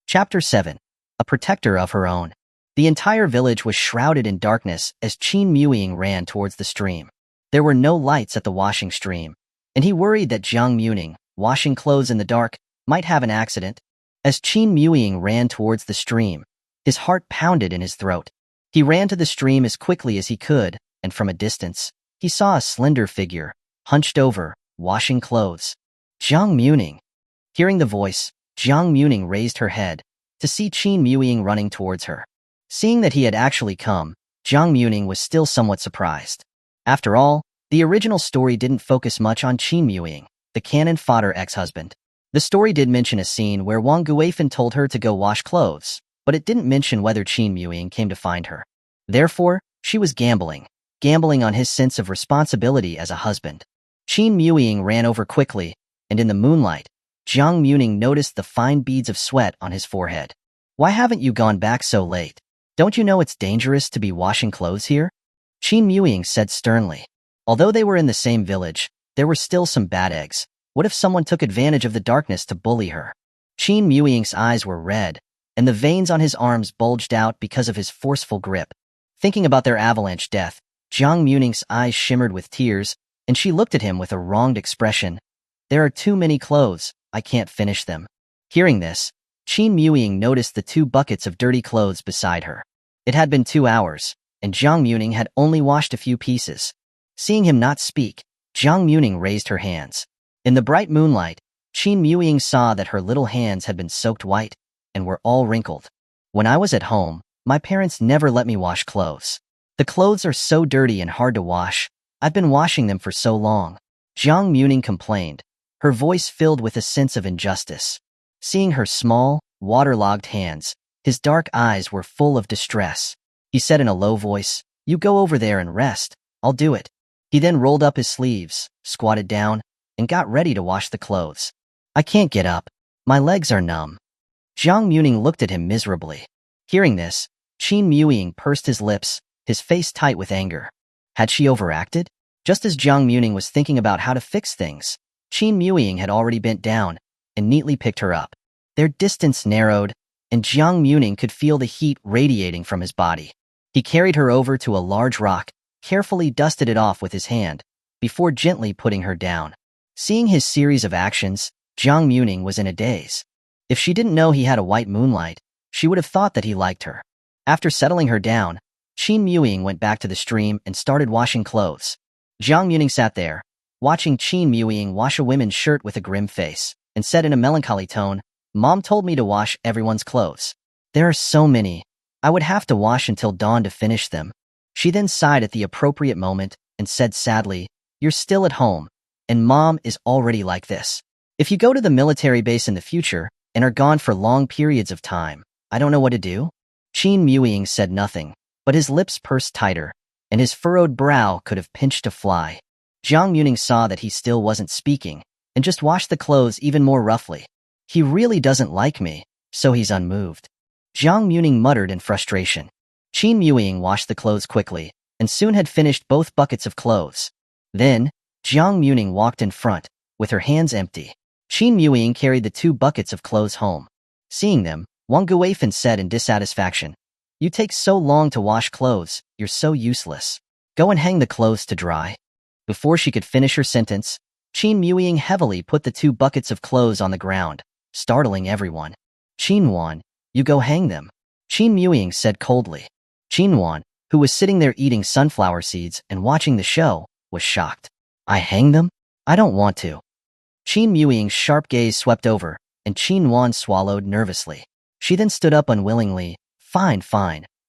Chapter 7. A protector of her own. The entire village was shrouded in darkness as Qin Muye ran towards the stream. There were no lights at the washing stream, and he worried that Jiang Muming, washing clothes in the dark, might have an accident. As Qin Muye ran towards the stream, his heart pounded in his throat. He ran to the stream as quickly as he could, and from a distance, he saw a slender figure, hunched over, washing clothes. Jiang Muming. Hearing the voice, Jiang Muming raised her head to see Qin Muye running towards her. Seeing that he had actually come, Jiang Muming was still somewhat surprised. After all, the original story didn't focus much on Qin Muye, the cannon fodder ex-husband. The story did mention a scene where Wang Guifan told her to go wash clothes, but it didn't mention whether Qin Muye came to find her. Therefore, she was gambling on his sense of responsibility as a husband. Qin Muye ran over quickly, and in the moonlight, Jiang Muming noticed the fine beads of sweat on his forehead. Why haven't you gone back so late? Don't you know it's dangerous to be washing clothes here? Qin Muye said sternly. Although they were in the same village, there were still some bad eggs. What if someone took advantage of the darkness to bully her? Qin Muye's eyes were red, and the veins on his arms bulged out because of his forceful grip. Thinking about their avalanche death, Jiang Muming's eyes shimmered with tears, and she looked at him with a wronged expression. There are too many clothes, I can't finish them. Hearing this, Qin Muye noticed the 2 buckets of dirty clothes beside her. It had been 2 hours, and Jiang Muming had only washed a few pieces. Seeing him not speak, Jiang Muming raised her hands. In the bright moonlight, Qin Muye saw that her little hands had been soaked white and were all wrinkled. When I was at home, my parents never let me wash clothes. The clothes are so dirty and hard to wash. I've been washing them for so long. Jiang Muming complained, her voice filled with a sense of injustice. Seeing her small, waterlogged hands, his dark eyes were full of distress. He said in a low voice, You go over there and rest. I'll do it. He then rolled up his sleeves, squatted down, and got ready to wash the clothes. I can't get up. My legs are numb. Jiang Muming looked at him miserably. Hearing this, Qin Muye pursed his lips, his face tight with anger. Had she overacted? Just as Jiang Muming was thinking about how to fix things, Qin Muye had already bent down and neatly picked her up. Their distance narrowed, and Jiang Muming could feel the heat radiating from his body. He carried her over to a large rock, carefully dusted it off with his hand, before gently putting her down. Seeing his series of actions, Jiang Muming was in a daze. If she didn't know he had a white moonlight, she would have thought that he liked her. After settling her down, Qin Muye went back to the stream and started washing clothes. Jiang Muming sat there, watching Qin Muye wash a women's shirt with a grim face, and said in a melancholy tone, Mom told me to wash everyone's clothes. There are so many. I would have to wash until dawn to finish them. She then sighed at the appropriate moment and said sadly, "You're still at home, and Mom is already like this. If you go to the military base in the future and are gone for long periods of time, I don't know what to do." Qin Muye said nothing, but his lips pursed tighter, and his furrowed brow could have pinched a fly. Jiang Muming saw that he still wasn't speaking, and just washed the clothes even more roughly. "He really doesn't like me, so he's unmoved," Jiang Muming muttered in frustration. Qin Muye washed the clothes quickly, and soon had finished both buckets of clothes. Then, Jiang Muming walked in front, with her hands empty. Qin Muye carried the 2 buckets of clothes home. Seeing them, Wang Guifan said in dissatisfaction, "You take so long to wash clothes, you're so useless. Go and hang the clothes to dry." Before she could finish her sentence, Qin Muye heavily put the 2 buckets of clothes on the ground, startling everyone. "Qin Wan, you go hang them," Qin Muye said coldly. Qin Wan, who was sitting there eating sunflower seeds and watching the show, was shocked. "I hang them? I don't want to." Qin Muye's sharp gaze swept over, and Qin Wan swallowed nervously. She then stood up unwillingly. Fine,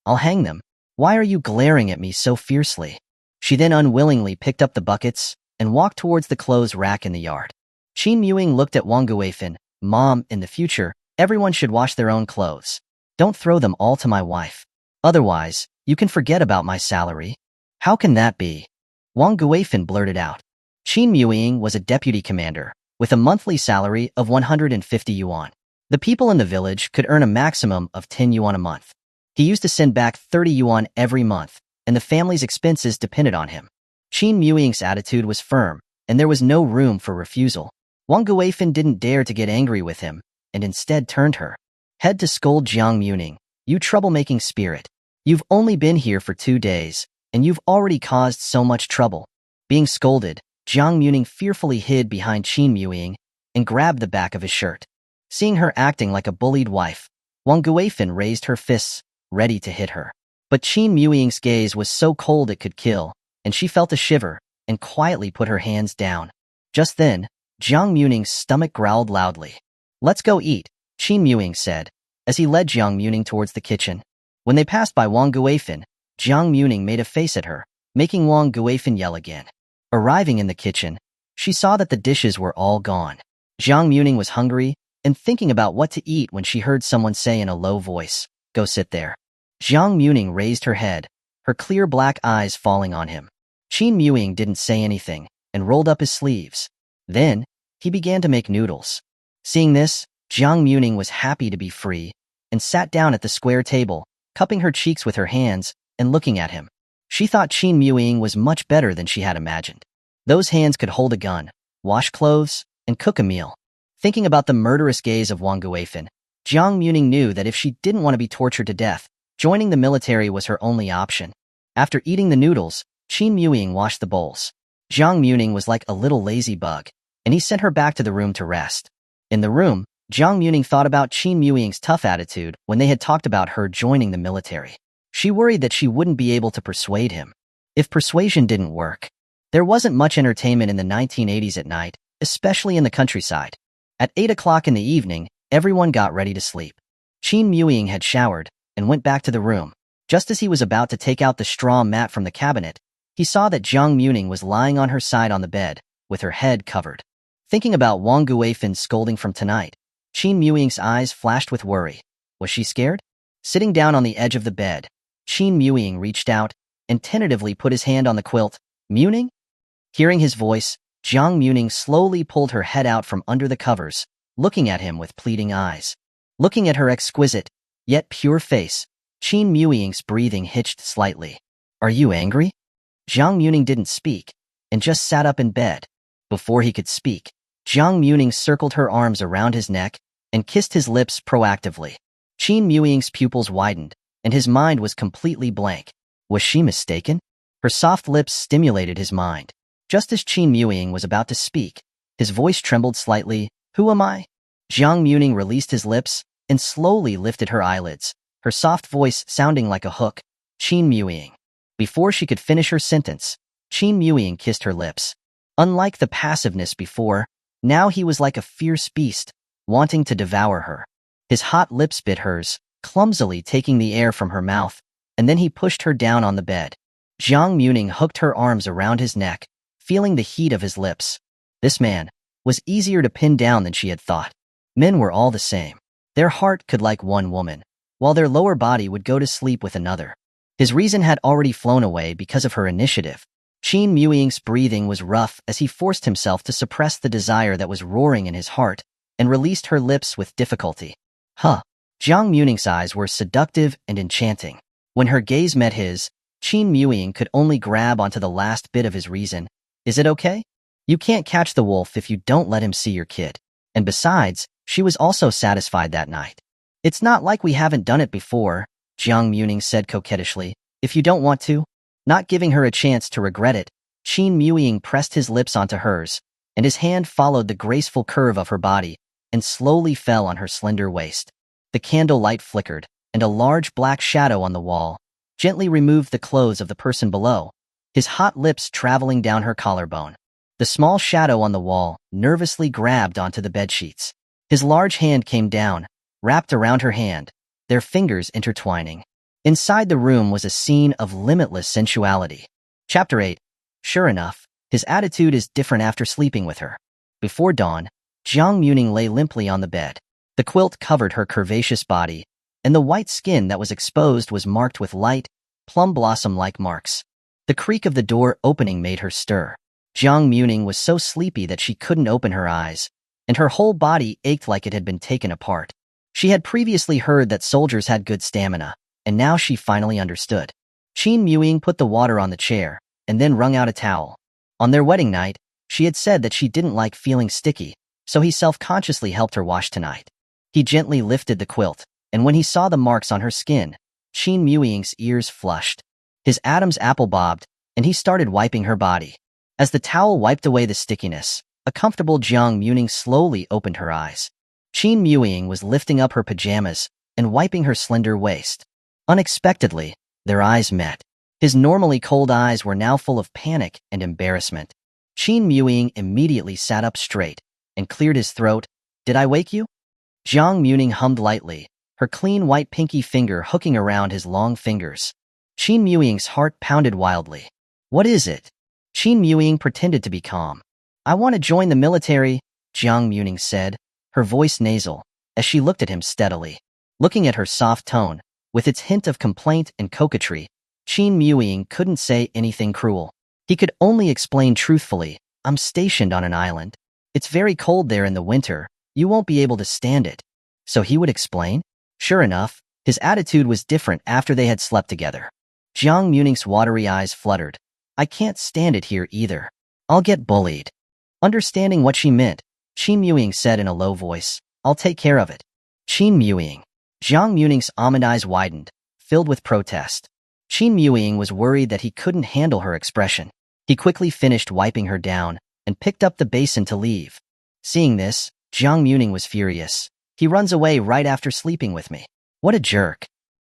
I'll hang them. Why are you glaring at me so fiercely?" She then unwillingly picked up the buckets and walked towards the clothes rack in the yard. Qin Muye looked at Wang Guifan. "Mom, in the future, everyone should wash their own clothes. Don't throw them all to my wife. Otherwise, you can forget about my salary." "How can that be?" Wang Guifan blurted out. Qin Muye was a deputy commander, with a monthly salary of 150 yuan. The people in the village could earn a maximum of 10 yuan a month. He used to send back 30 yuan every month, and the family's expenses depended on him. Qin Muye's attitude was firm, and there was no room for refusal. Wang Guifan didn't dare to get angry with him, and instead turned her head to scold Jiang Muming. "You troublemaking spirit. You've only been here for 2 days, and you've already caused so much trouble." Being scolded, Jiang Muming fearfully hid behind Qin Muye and grabbed the back of his shirt. Seeing her acting like a bullied wife, Wang Guifan raised her fists, ready to hit her. But Qin Muye's gaze was so cold it could kill, and she felt a shiver and quietly put her hands down. Just then, Jiang Muming's stomach growled loudly. "Let's go eat," Qin Muye said, as he led Jiang Muming towards the kitchen. When they passed by Wang Guifan, Jiang Muming made a face at her, making Wang Guifan yell again. Arriving in the kitchen, she saw that the dishes were all gone. Jiang Muming was hungry and thinking about what to eat when she heard someone say in a low voice, "Go sit there." Jiang Muming raised her head, her clear black eyes falling on him. Qin Muye didn't say anything and rolled up his sleeves. Then, he began to make noodles. Seeing this, Jiang Muming was happy to be free and sat down at the square table, cupping her cheeks with her hands and looking at him. She thought Qin Muye was much better than she had imagined. Those hands could hold a gun, wash clothes, and cook a meal. Thinking about the murderous gaze of Wang Guifan, Jiang Muming knew that if she didn't want to be tortured to death, joining the military was her only option. After eating the noodles, Qin Muye washed the bowls. Jiang Muming was like a little lazy bug, and he sent her back to the room to rest. In the room, Jiang Muming thought about Qin Muye's tough attitude when they had talked about her joining the military. She worried that she wouldn't be able to persuade him. If persuasion didn't work, there wasn't much entertainment in the 1980s at night, especially in the countryside. At 8 o'clock in the evening, everyone got ready to sleep. Qin Muye had showered and went back to the room. Just as he was about to take out the straw mat from the cabinet, he saw that Jiang Muming was lying on her side on the bed, with her head covered. Thinking about Wang Guifan's scolding from tonight, Qin Muye's eyes flashed with worry. Was she scared? Sitting down on the edge of the bed, Qin Muye reached out and tentatively put his hand on the quilt. "Muming?" Hearing his voice, Jiang Muming slowly pulled her head out from under the covers, looking at him with pleading eyes. Looking at her exquisite, yet pure face, Qin Muye's breathing hitched slightly. "Are you angry?" Jiang Muming didn't speak, and just sat up in bed. Before he could speak, Jiang Muming circled her arms around his neck and kissed his lips proactively. Qin Muye's pupils widened, and his mind was completely blank. Was she mistaken? Her soft lips stimulated his mind. Just as Qin Muye was about to speak, his voice trembled slightly. "Who am I?" Jiang Muming released his lips and slowly lifted her eyelids, her soft voice sounding like a hook. "Qin Muye." Before she could finish her sentence, Qin Muye kissed her lips. Unlike the passiveness before, now he was like a fierce beast, wanting to devour her. His hot lips bit hers, clumsily taking the air from her mouth, and then he pushed her down on the bed. Jiang Muming hooked her arms around his neck, feeling the heat of his lips. This man was easier to pin down than she had thought. Men were all the same. Their heart could like one woman, while their lower body would go to sleep with another. His reason had already flown away because of her initiative. Qin Muying's breathing was rough as he forced himself to suppress the desire that was roaring in his heart and released her lips with difficulty. Huh. Jiang Muming's eyes were seductive and enchanting. When her gaze met his, Qin Muying could only grab onto the last bit of his reason. Is it okay? You can't catch the wolf if you don't let him see your kid. And besides, she was also satisfied that night. It's not like we haven't done it before, Jiang Muming said coquettishly. If you don't want to. Not giving her a chance to regret it, Qin Muying pressed his lips onto hers, and his hand followed the graceful curve of her body and slowly fell on her slender waist. The candle light flickered, and a large black shadow on the wall gently removed the clothes of the person below, his hot lips traveling down her collarbone. The small shadow on the wall nervously grabbed onto the bedsheets. His large hand came down, wrapped around her hand, their fingers intertwining. Inside the room was a scene of limitless sensuality. Chapter 8. Sure enough, his attitude is different after sleeping with her. Before dawn, Jiang Muming lay limply on the bed. The quilt covered her curvaceous body, and the white skin that was exposed was marked with light, plum blossom-like marks. The creak of the door opening made her stir. Jiang Muming was so sleepy that she couldn't open her eyes, and her whole body ached like it had been taken apart. She had previously heard that soldiers had good stamina, and now she finally understood. Qin Muying put the water on the chair, and then wrung out a towel. On their wedding night, she had said that she didn't like feeling sticky, so he self-consciously helped her wash tonight. He gently lifted the quilt, and when he saw the marks on her skin, Qin Muying's ears flushed. His Adam's apple bobbed, and he started wiping her body. As the towel wiped away the stickiness, a comfortable Jiang Muming slowly opened her eyes. Qin Muying was lifting up her pajamas and wiping her slender waist. Unexpectedly, their eyes met. His normally cold eyes were now full of panic and embarrassment. Qin Muying immediately sat up straight and cleared his throat. Did I wake you? Jiang Muming hummed lightly, her clean white pinky finger hooking around his long fingers. Qin Muying's heart pounded wildly. What is it? Qin Muying pretended to be calm. I want to join the military, Jiang Muming said, her voice nasal, as she looked at him steadily. Looking at her soft tone, with its hint of complaint and coquetry, Qin Muying couldn't say anything cruel. He could only explain truthfully, I'm stationed on an island. It's very cold there in the winter, you won't be able to stand it. So he would explain? Sure enough, his attitude was different after they had slept together. Jiang Muming's watery eyes fluttered. I can't stand it here either. I'll get bullied. Understanding what she meant, Qin Muying said in a low voice, I'll take care of it. Qin Muying. Jiang Muming's almond eyes widened, filled with protest. Qin Muying was worried that he couldn't handle her expression. He quickly finished wiping her down and picked up the basin to leave. Seeing this, Jiang Muming was furious. He runs away right after sleeping with me. What a jerk.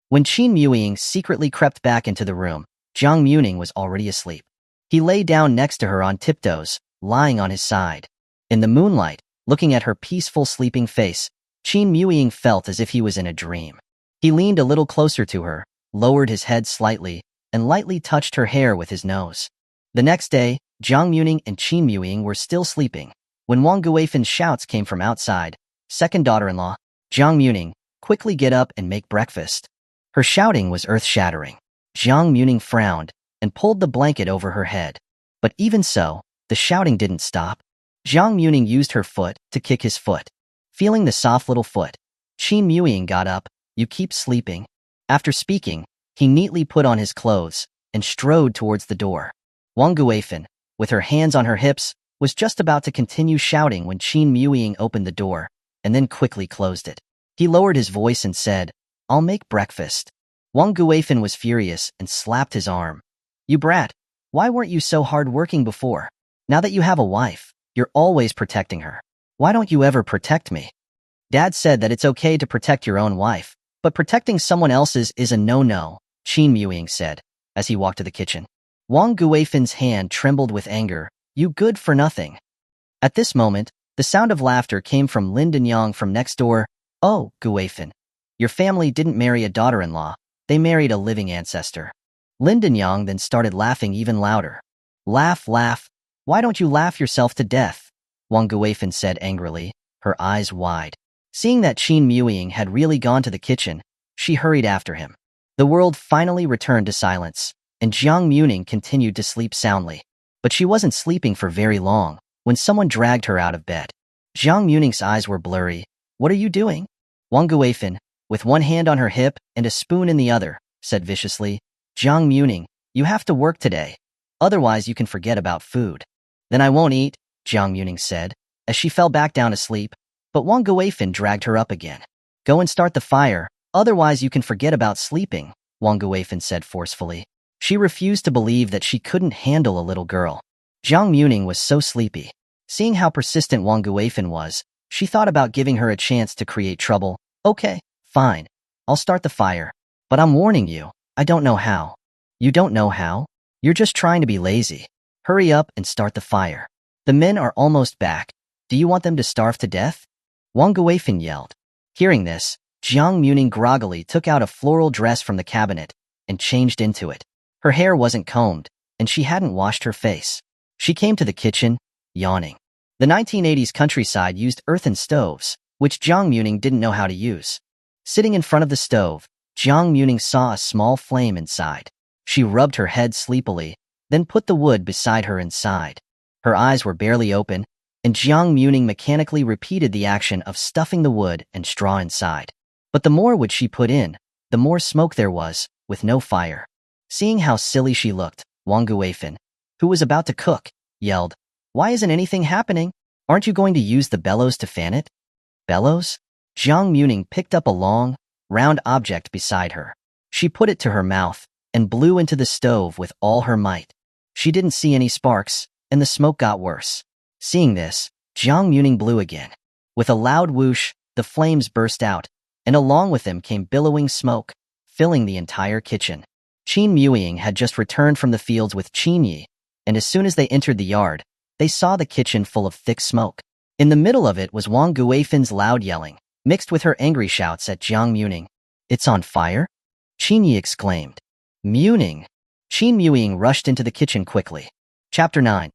When Qin Muying secretly crept back into the room, Jiang Muming was already asleep. He lay down next to her on tiptoes, lying on his side. In the moonlight, looking at her peaceful sleeping face, Qin Muying felt as if he was in a dream. He leaned a little closer to her, lowered his head slightly, and lightly touched her hair with his nose. The next day, Jiang Muming and Qin Muying were still sleeping, when Wang Guifen's shouts came from outside. Second daughter-in-law, Jiang Muming, quickly get up and make breakfast. Her shouting was earth-shattering. Jiang Muming frowned and pulled the blanket over her head. But even so, the shouting didn't stop. Jiang Muming used her foot to kick his foot. Feeling the soft little foot, Qin Muying got up. You keep sleeping. After speaking, he neatly put on his clothes and strode towards the door. Wang Guifen, with her hands on her hips, was just about to continue shouting when Qin Muying opened the door and then quickly closed it. He lowered his voice and said, I'll make breakfast. Wang Guifan was furious and slapped his arm. You brat, why weren't you so hard-working before? Now that you have a wife, you're always protecting her. Why don't you ever protect me? Dad said that it's okay to protect your own wife, but protecting someone else's is a no-no, Qin Muying said, as he walked to the kitchen. Wang Guifan's hand trembled with anger. You good for nothing. At this moment, the sound of laughter came from Lin Danyang from next door. Oh, Guifan, your family didn't marry a daughter-in-law, they married a living ancestor. Lin Danyang then started laughing even louder. Laugh, laugh. Why don't you laugh yourself to death? Wang Guifan said angrily, her eyes wide. Seeing that Qin Muye had really gone to the kitchen, she hurried after him. The world finally returned to silence, and Jiang Muming continued to sleep soundly. But she wasn't sleeping for very long when someone dragged her out of bed. Jiang Muming's eyes were blurry. What are you doing? Wang Guifan, with one hand on her hip and a spoon in the other, said viciously, Jiang Muming, you have to work today. Otherwise you can forget about food. Then I won't eat, Jiang Muming said, as she fell back down asleep, but Wang Guifan dragged her up again. Go and start the fire, otherwise you can forget about sleeping, Wang Guifan said forcefully. She refused to believe that she couldn't handle a little girl. Jiang Muming was so sleepy. Seeing how persistent Wang Guifan was, she thought about giving her a chance to create trouble. Okay, fine. I'll start the fire. But I'm warning you, I don't know how. You don't know how? You're just trying to be lazy. Hurry up and start the fire. The men are almost back. Do you want them to starve to death? Wang Guifan yelled. Hearing this, Jiang Muming groggily took out a floral dress from the cabinet and changed into it. Her hair wasn't combed, and she hadn't washed her face. She came to the kitchen, yawning. The 1980s countryside used earthen stoves, which Jiang Muming didn't know how to use. Sitting in front of the stove, Jiang Muming saw a small flame inside. She rubbed her head sleepily, then put the wood beside her inside. Her eyes were barely open, and Jiang Muming mechanically repeated the action of stuffing the wood and straw inside. But the more wood she put in, the more smoke there was, with no fire. Seeing how silly she looked, Wang Guifan, who was about to cook, yelled, Why isn't anything happening? Aren't you going to use the bellows to fan it? Bellows? Jiang Muming picked up a long, round object beside her. She put it to her mouth and blew into the stove with all her might. She didn't see any sparks, and the smoke got worse. Seeing this, Jiang Muming blew again. With a loud whoosh, the flames burst out, and along with them came billowing smoke, filling the entire kitchen. Qin Muye had just returned from the fields with Qin Yi, and as soon as they entered the yard, they saw the kitchen full of thick smoke. In the middle of it was Wang Guifan's loud yelling, mixed with her angry shouts at Jiang Muming. It's on fire? Qin Yi exclaimed. Muming! Qin Muye rushed into the kitchen quickly. Chapter 9.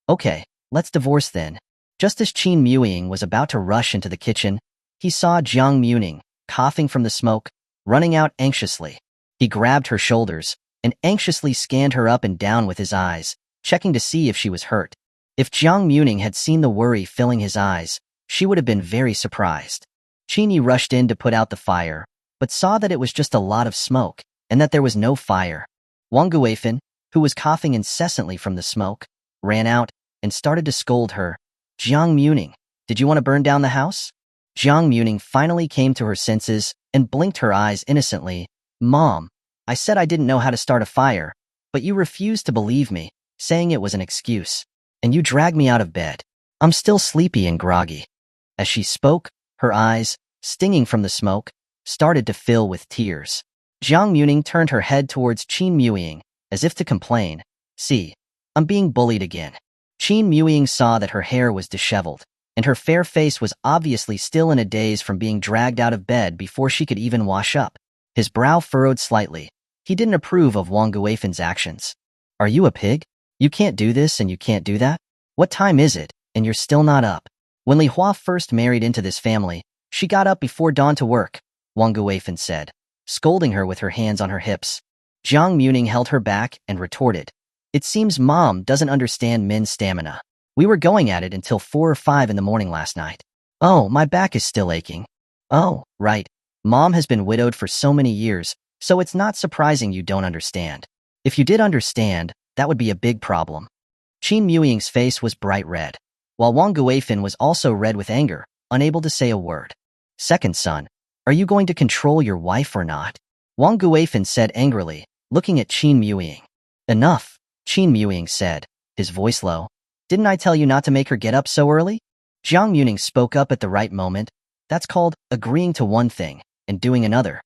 Okay, let's divorce then. Just as Qin Muye was about to rush into the kitchen, he saw Jiang Muming, coughing from the smoke, running out anxiously. He grabbed her shoulders and anxiously scanned her up and down with his eyes, checking to see if she was hurt. If Jiang Muming had seen the worry filling his eyes, she would have been very surprised. Qin Yi rushed in to put out the fire, but saw that it was just a lot of smoke, and that there was no fire. Wang Guifan, who was coughing incessantly from the smoke, ran out and started to scold her. Jiang Muming, did you want to burn down the house? Jiang Muming finally came to her senses and blinked her eyes innocently. Mom, I said I didn't know how to start a fire, but you refused to believe me, saying it was an excuse. And you dragged me out of bed. I'm still sleepy and groggy. As she spoke, her eyes, stinging from the smoke, started to fill with tears. Jiang Muming turned her head towards Qin Muye, as if to complain. See, I'm being bullied again. Qin Muye saw that her hair was disheveled, and her fair face was obviously still in a daze from being dragged out of bed before she could even wash up. His brow furrowed slightly. He didn't approve of Wang Guifan's actions. Are you a pig? You can't do this and you can't do that? What time is it, and you're still not up? When Li Hua first married into this family, she got up before dawn to work, Wang Guifan said, scolding her with her hands on her hips. Jiang Muming held her back and retorted. It seems Mom doesn't understand men's stamina. We were going at it until 4 or 5 in the morning last night. Oh, my back is still aching. Oh, right. Mom has been widowed for so many years, so it's not surprising you don't understand. If you did understand, that would be a big problem. Qin Muying's face was bright red, while Wang Guifan was also red with anger, unable to say a word. Second son, are you going to control your wife or not? Wang Guifan said angrily, looking at Qin Muying. Enough, Qin Muying said, his voice low. Didn't I tell you not to make her get up so early? Jiang Muming spoke up at the right moment. That's called agreeing to one thing and doing another.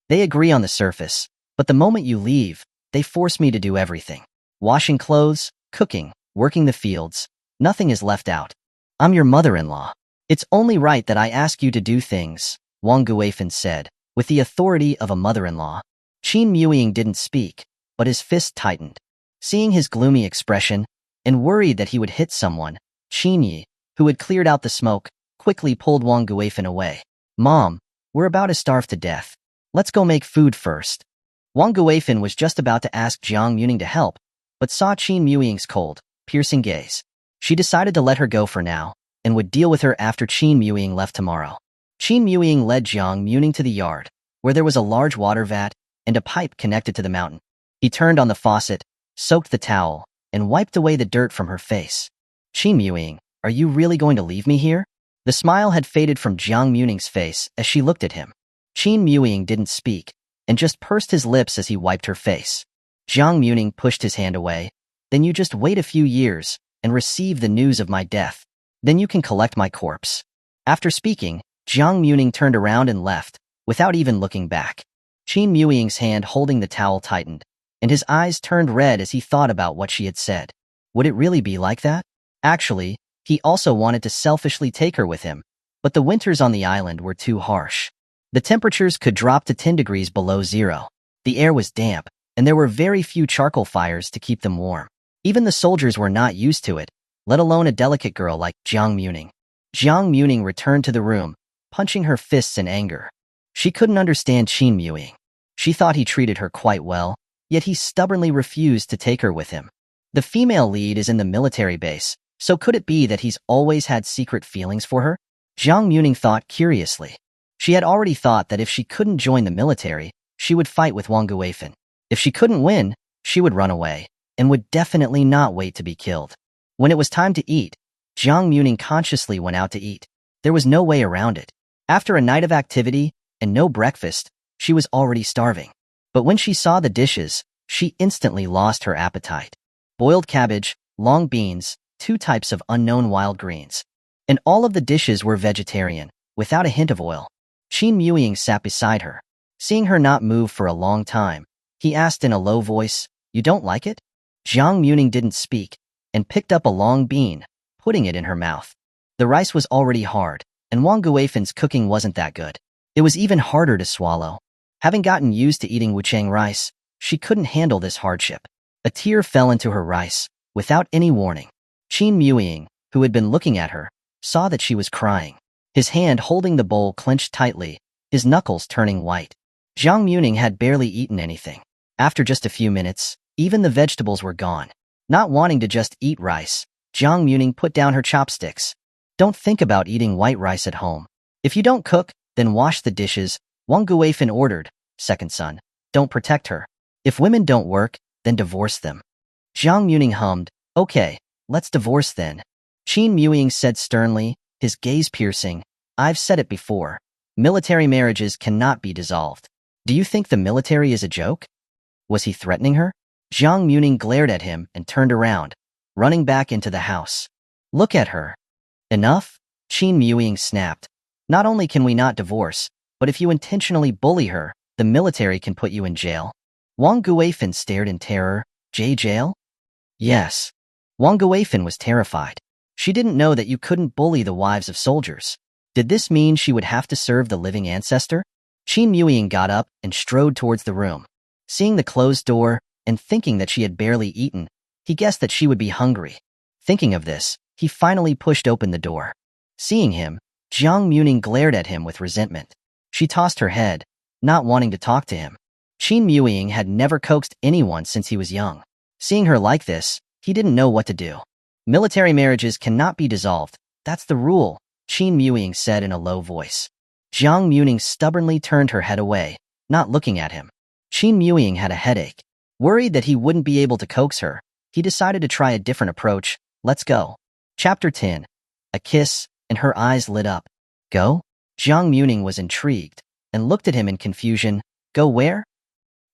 They agree on the surface, but the moment you leave, they force me to do everything. Washing clothes, cooking, working the fields, nothing is left out. I'm your mother-in-law. It's only right that I ask you to do things, Wang Guifan said, with the authority of a mother-in-law. Qin Muying didn't speak, but his fist tightened. Seeing his gloomy expression, and worried that he would hit someone, Qin Muye, who had cleared out the smoke, quickly pulled Wang Guifan away. "Mom, we're about to starve to death. Let's go make food first." Wang Guifan was just about to ask Jiang Muming to help, but saw Qin Muying's cold, piercing gaze. She decided to let her go for now, and would deal with her after Qin Muying left tomorrow. Qin Muying led Jiang Muming to the yard, where there was a large water vat and a pipe connected to the mountain. He turned on the faucet, soaked the towel, and wiped away the dirt from her face. "Qin Muying, are you really going to leave me here?" The smile had faded from Jiang Muming's face as she looked at him. Qin Muying didn't speak, and just pursed his lips as he wiped her face. Jiang Muming pushed his hand away. "Then you just wait a few years and receive the news of my death. Then you can collect my corpse." After speaking, Jiang Muming turned around and left, without even looking back. Qin Muying's hand holding the towel tightened, and his eyes turned red as he thought about what she had said. Would it really be like that? Actually, he also wanted to selfishly take her with him, but the winters on the island were too harsh. The temperatures could drop to 10 degrees below zero. The air was damp, and there were very few charcoal fires to keep them warm. Even the soldiers were not used to it, let alone a delicate girl like Jiang Muming. Jiang Muming returned to the room, punching her fists in anger. She couldn't understand Qin Muye. She thought he treated her quite well, yet he stubbornly refused to take her with him. The female lead is in the military base, so could it be that he's always had secret feelings for her? Jiang Muming thought curiously. She had already thought that if she couldn't join the military, she would fight with Wang Guifan. If she couldn't win, she would run away, and would definitely not wait to be killed. When it was time to eat, Jiang Muming consciously went out to eat. There was no way around it. After a night of activity and no breakfast, she was already starving. But when she saw the dishes, she instantly lost her appetite. Boiled cabbage, long beans, 2 types of unknown wild greens. And all of the dishes were vegetarian, without a hint of oil. Qin Muying sat beside her. Seeing her not move for a long time, he asked in a low voice, "You don't like it?" Jiang Muming didn't speak, and picked up a long bean, putting it in her mouth. The rice was already hard, and Wang Guifan's cooking wasn't that good. It was even harder to swallow. Having gotten used to eating wuchang rice, she couldn't handle this hardship. A tear fell into her rice, without any warning. Qin Muying, who had been looking at her, saw that she was crying. His hand holding the bowl clenched tightly, his knuckles turning white. Jiang Muming had barely eaten anything. After just a few minutes, even the vegetables were gone. Not wanting to just eat rice, Jiang Muming put down her chopsticks. "Don't think about eating white rice at home. If you don't cook, then wash the dishes," Wang Guifan ordered. "Second son, don't protect her. If women don't work, then divorce them." Jiang Muming hummed, "Okay, let's divorce then." Qin Muying said sternly, his gaze piercing, "I've said it before. Military marriages cannot be dissolved. Do you think the military is a joke?" Was he threatening her? Jiang Muming glared at him and turned around, running back into the house. "Look at her." "Enough?" Qin Muying snapped. "Not only can we not divorce, but if you intentionally bully her, the military can put you in jail." Wang Guifan stared in terror. Jail? Yes. Wang Guifan was terrified. She didn't know that you couldn't bully the wives of soldiers. Did this mean she would have to serve the living ancestor? Qin Muying got up and strode towards the room. Seeing the closed door, and thinking that she had barely eaten, he guessed that she would be hungry. Thinking of this, he finally pushed open the door. Seeing him, Jiang Muming glared at him with resentment. She tossed her head, not wanting to talk to him. Qin Muying had never coaxed anyone since he was young. Seeing her like this, he didn't know what to do. "Military marriages cannot be dissolved. That's the rule," Qin Muying said in a low voice. Jiang Muming stubbornly turned her head away, not looking at him. Qin Muying had a headache. Worried that he wouldn't be able to coax her, he decided to try a different approach. "Let's go." Chapter 10. A kiss, and her eyes lit up. "Go?" Jiang Muming was intrigued, and looked at him in confusion. "Go where?"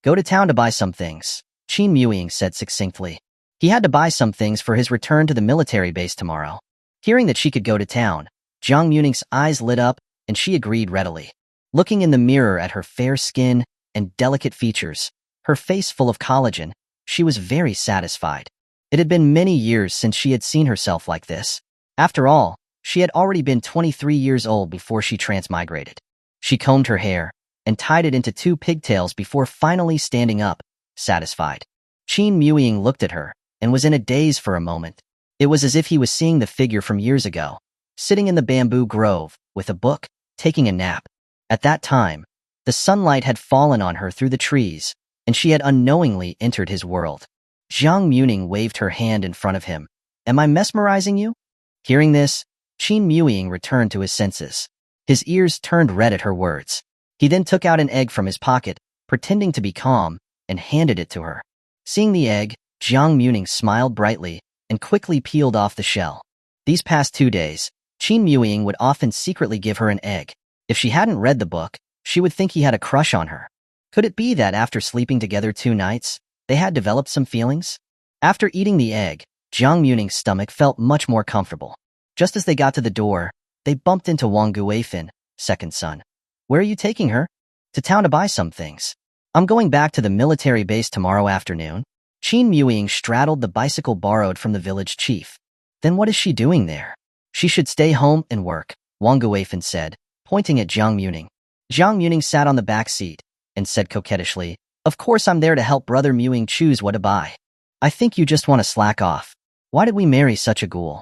"Go to town to buy some things," Qin Muying said succinctly. He had to buy some things for his return to the military base tomorrow. Hearing that she could go to town, Jiang Muming's eyes lit up, and she agreed readily. Looking in the mirror at her fair skin and delicate features, her face full of collagen, she was very satisfied. It had been many years since she had seen herself like this. After all, she had already been 23 years old before she transmigrated. She combed her hair and tied it into 2 pigtails before finally standing up, satisfied. Qin Muye looked at her and was in a daze for a moment. It was as if he was seeing the figure from years ago, sitting in the bamboo grove with a book, taking a nap. At that time, the sunlight had fallen on her through the trees, and she had unknowingly entered his world. Jiang Muming waved her hand in front of him. Am I mesmerizing you? Hearing this, Qin Muye returned to his senses. His ears turned red at her words. He then took out an egg from his pocket, pretending to be calm, and handed it to her. Seeing the egg, Jiang Muming smiled brightly and quickly peeled off the shell. These past 2 days, Qin Muye would often secretly give her an egg. If she hadn't read the book, she would think he had a crush on her. Could it be that after sleeping together 2 nights, they had developed some feelings? After eating the egg, Jiang Muming's stomach felt much more comfortable. Just as they got to the door, they bumped into Wang Guifin, second son. Where are you taking her? To town to buy some things. I'm going back to the military base tomorrow afternoon. Qin Muye straddled the bicycle borrowed from the village chief. Then what is she doing there? She should stay home and work, Wang Guifin said, pointing at Jiang Muming. Jiang Muming sat on the back seat and said coquettishly, Of course I'm there to help Brother Muming choose what to buy. I think you just want to slack off. Why did we marry such a ghoul?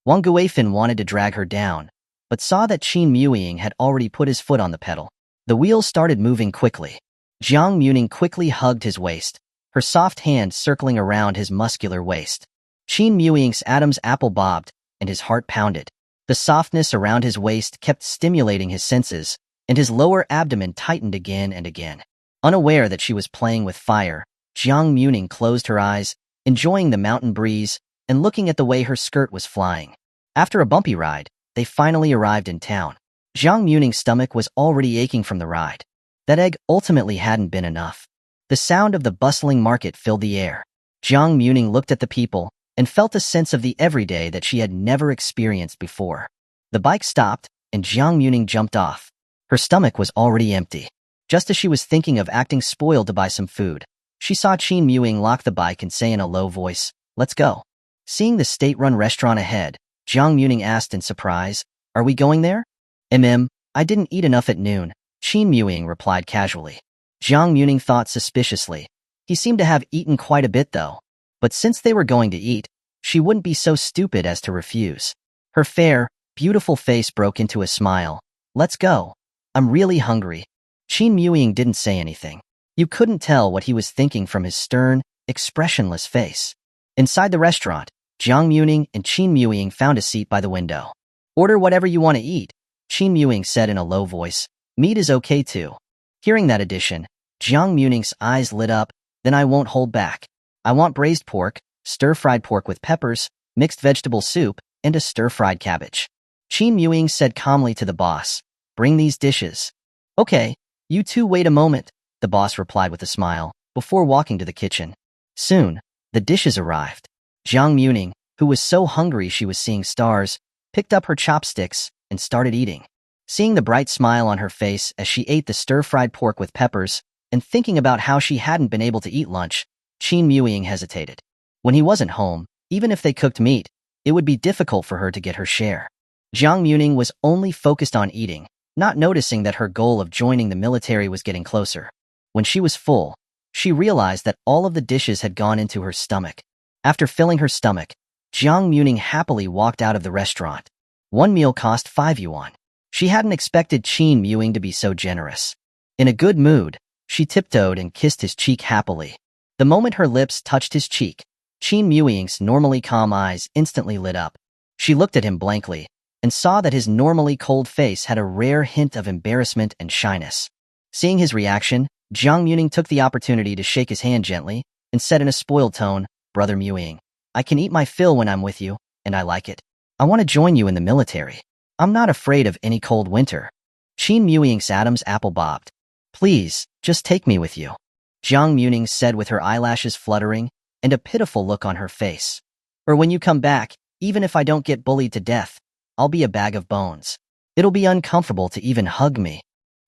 Wang Guifin wanted to drag her down, but saw that Qin Muye had already put his foot on the pedal. The wheels started moving quickly. Jiang Muming quickly hugged his waist, her soft hand circling around his muscular waist. Qin Muye's Adam's apple bobbed, and his heart pounded. The softness around his waist kept stimulating his senses, and his lower abdomen tightened again and again. Unaware that she was playing with fire, Jiang Muming closed her eyes, enjoying the mountain breeze and looking at the way her skirt was flying. After a bumpy ride, they finally arrived in town. Jiang Muming's stomach was already aching from the ride. That egg ultimately hadn't been enough. The sound of the bustling market filled the air. Jiang Muming looked at the people and felt a sense of the everyday that she had never experienced before. The bike stopped, and Jiang Muming jumped off. Her stomach was already empty. Just as she was thinking of acting spoiled to buy some food, she saw Qin Muye lock the bike and say in a low voice, Let's go. Seeing the state-run restaurant ahead, Jiang Muming asked in surprise, Are we going there? I didn't eat enough at noon, Qin Muye replied casually. Jiang Muming thought suspiciously. He seemed to have eaten quite a bit though. But since they were going to eat, she wouldn't be so stupid as to refuse. Her fair, beautiful face broke into a smile. Let's go. I'm really hungry. Qin Muye didn't say anything. You couldn't tell what he was thinking from his stern, expressionless face. Inside the restaurant, Jiang Muming and Qin Muye found a seat by the window. Order whatever you want to eat, Qin Muye said in a low voice. Meat is okay too. Hearing that addition, Jiang Muming's eyes lit up. Then I won't hold back. I want braised pork, stir-fried pork with peppers, mixed vegetable soup, and a stir-fried cabbage. Qin Muye said calmly to the boss. Bring these dishes. Okay, you two wait a moment, the boss replied with a smile, before walking to the kitchen. Soon, the dishes arrived. Jiang Muming, who was so hungry she was seeing stars, picked up her chopsticks and started eating. Seeing the bright smile on her face as she ate the stir-fried pork with peppers, and thinking about how she hadn't been able to eat lunch, Qin Muye hesitated. When he wasn't home, even if they cooked meat, it would be difficult for her to get her share. Jiang Muming was only focused on eating, not noticing that her goal of joining the military was getting closer. When she was full, she realized that all of the dishes had gone into her stomach. After filling her stomach, Jiang Muming happily walked out of the restaurant. One meal cost 5 yuan. She hadn't expected Qin Muye to be so generous. In a good mood, she tiptoed and kissed his cheek happily. The moment her lips touched his cheek, Qin Muye's normally calm eyes instantly lit up. She looked at him blankly and saw that his normally cold face had a rare hint of embarrassment and shyness. Seeing his reaction, Jiang Muming took the opportunity to shake his hand gently and said in a spoiled tone, Brother Muye, I can eat my fill when I'm with you, and I like it. I want to join you in the military. I'm not afraid of any cold winter. Qin Muye's Adam's apple bobbed. Please, just take me with you. Jiang Muming said with her eyelashes fluttering and a pitiful look on her face. Or when you come back, even if I don't get bullied to death, I'll be a bag of bones. It'll be uncomfortable to even hug me.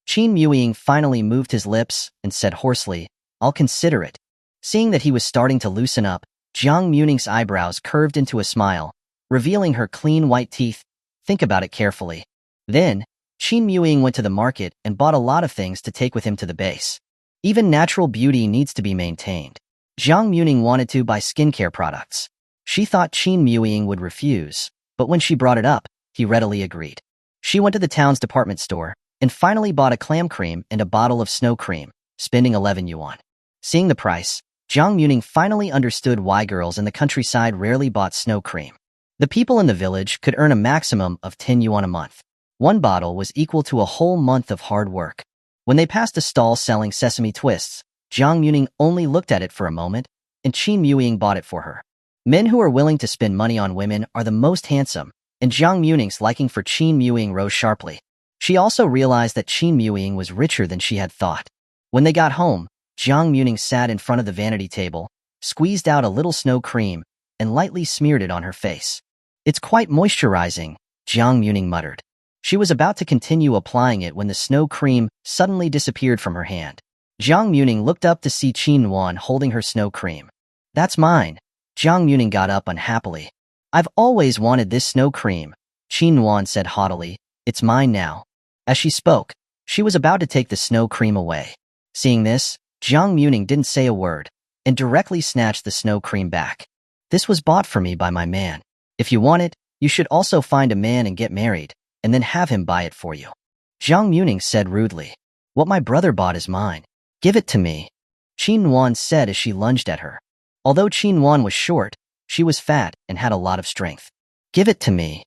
Qin Muye finally moved his lips and said hoarsely, I'll consider it. Seeing that he was starting to loosen up, Jiang Muming's eyebrows curved into a smile, revealing her clean white teeth. Think about it carefully. Then, Qin Muye went to the market and bought a lot of things to take with him to the base. Even natural beauty needs to be maintained. Jiang Muming wanted to buy skincare products. She thought Qin Muye would refuse, but when she brought it up, he readily agreed. She went to the town's department store and finally bought a clam cream and a bottle of snow cream, spending 11 yuan. Seeing the price, Jiang Muming finally understood why girls in the countryside rarely bought snow cream. The people in the village could earn a maximum of 10 yuan a month. One bottle was equal to a whole month of hard work. When they passed a stall selling sesame twists, Jiang Muming only looked at it for a moment, and Qin Muye bought it for her. Men who are willing to spend money on women are the most handsome, and Jiang Muming's liking for Qin Muye rose sharply. She also realized that Qin Muye was richer than she had thought. When they got home, Jiang Muming sat in front of the vanity table, squeezed out a little snow cream, and lightly smeared it on her face. "It's quite moisturizing," Jiang Muming muttered. She was about to continue applying it when the snow cream suddenly disappeared from her hand. Jiang Muming looked up to see Qin Wan holding her snow cream. "That's mine." Jiang Muming got up unhappily. "I've always wanted this snow cream," Qin Wan said haughtily. "It's mine now." As she spoke, she was about to take the snow cream away. Seeing this, Jiang Muming didn't say a word and directly snatched the snow cream back. "This was bought for me by my man. If you want it, you should also find a man and get married, and then have him buy it for you." Jiang Muming said rudely. "What my brother bought is mine. Give it to me," Qin Wan said as she lunged at her. Although Qin Wan was short, she was fat and had a lot of strength. "Give it to me."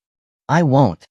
"I won't."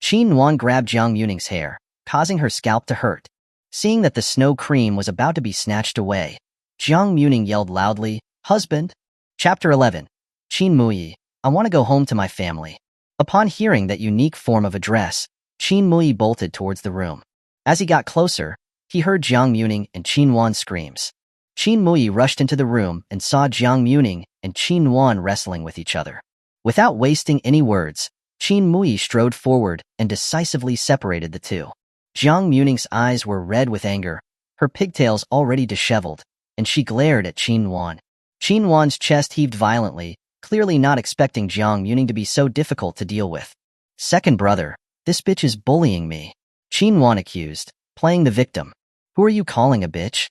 Qin Wan grabbed Jiang Muming's hair, causing her scalp to hurt. Seeing that the snow cream was about to be snatched away, Jiang Muming yelled loudly, "Husband!" Chapter 11. Qin Muye, I want to go home to my family. Upon hearing that unique form of address, Qin Muye bolted towards the room. As he got closer, he heard Jiang Muming and Qin Wan's screams. Qin Muye rushed into the room and saw Jiang Muming and Qin Wan wrestling with each other. Without wasting any words, Qin Muye strode forward and decisively separated the two. Jiang Muming's eyes were red with anger, her pigtails already disheveled, and she glared at Qin Wan. Qin Wan's chest heaved violently, clearly not expecting Jiang Muming to be so difficult to deal with. "Second brother, this bitch is bullying me," Qin Wan accused, playing the victim. "Who are you calling a bitch?"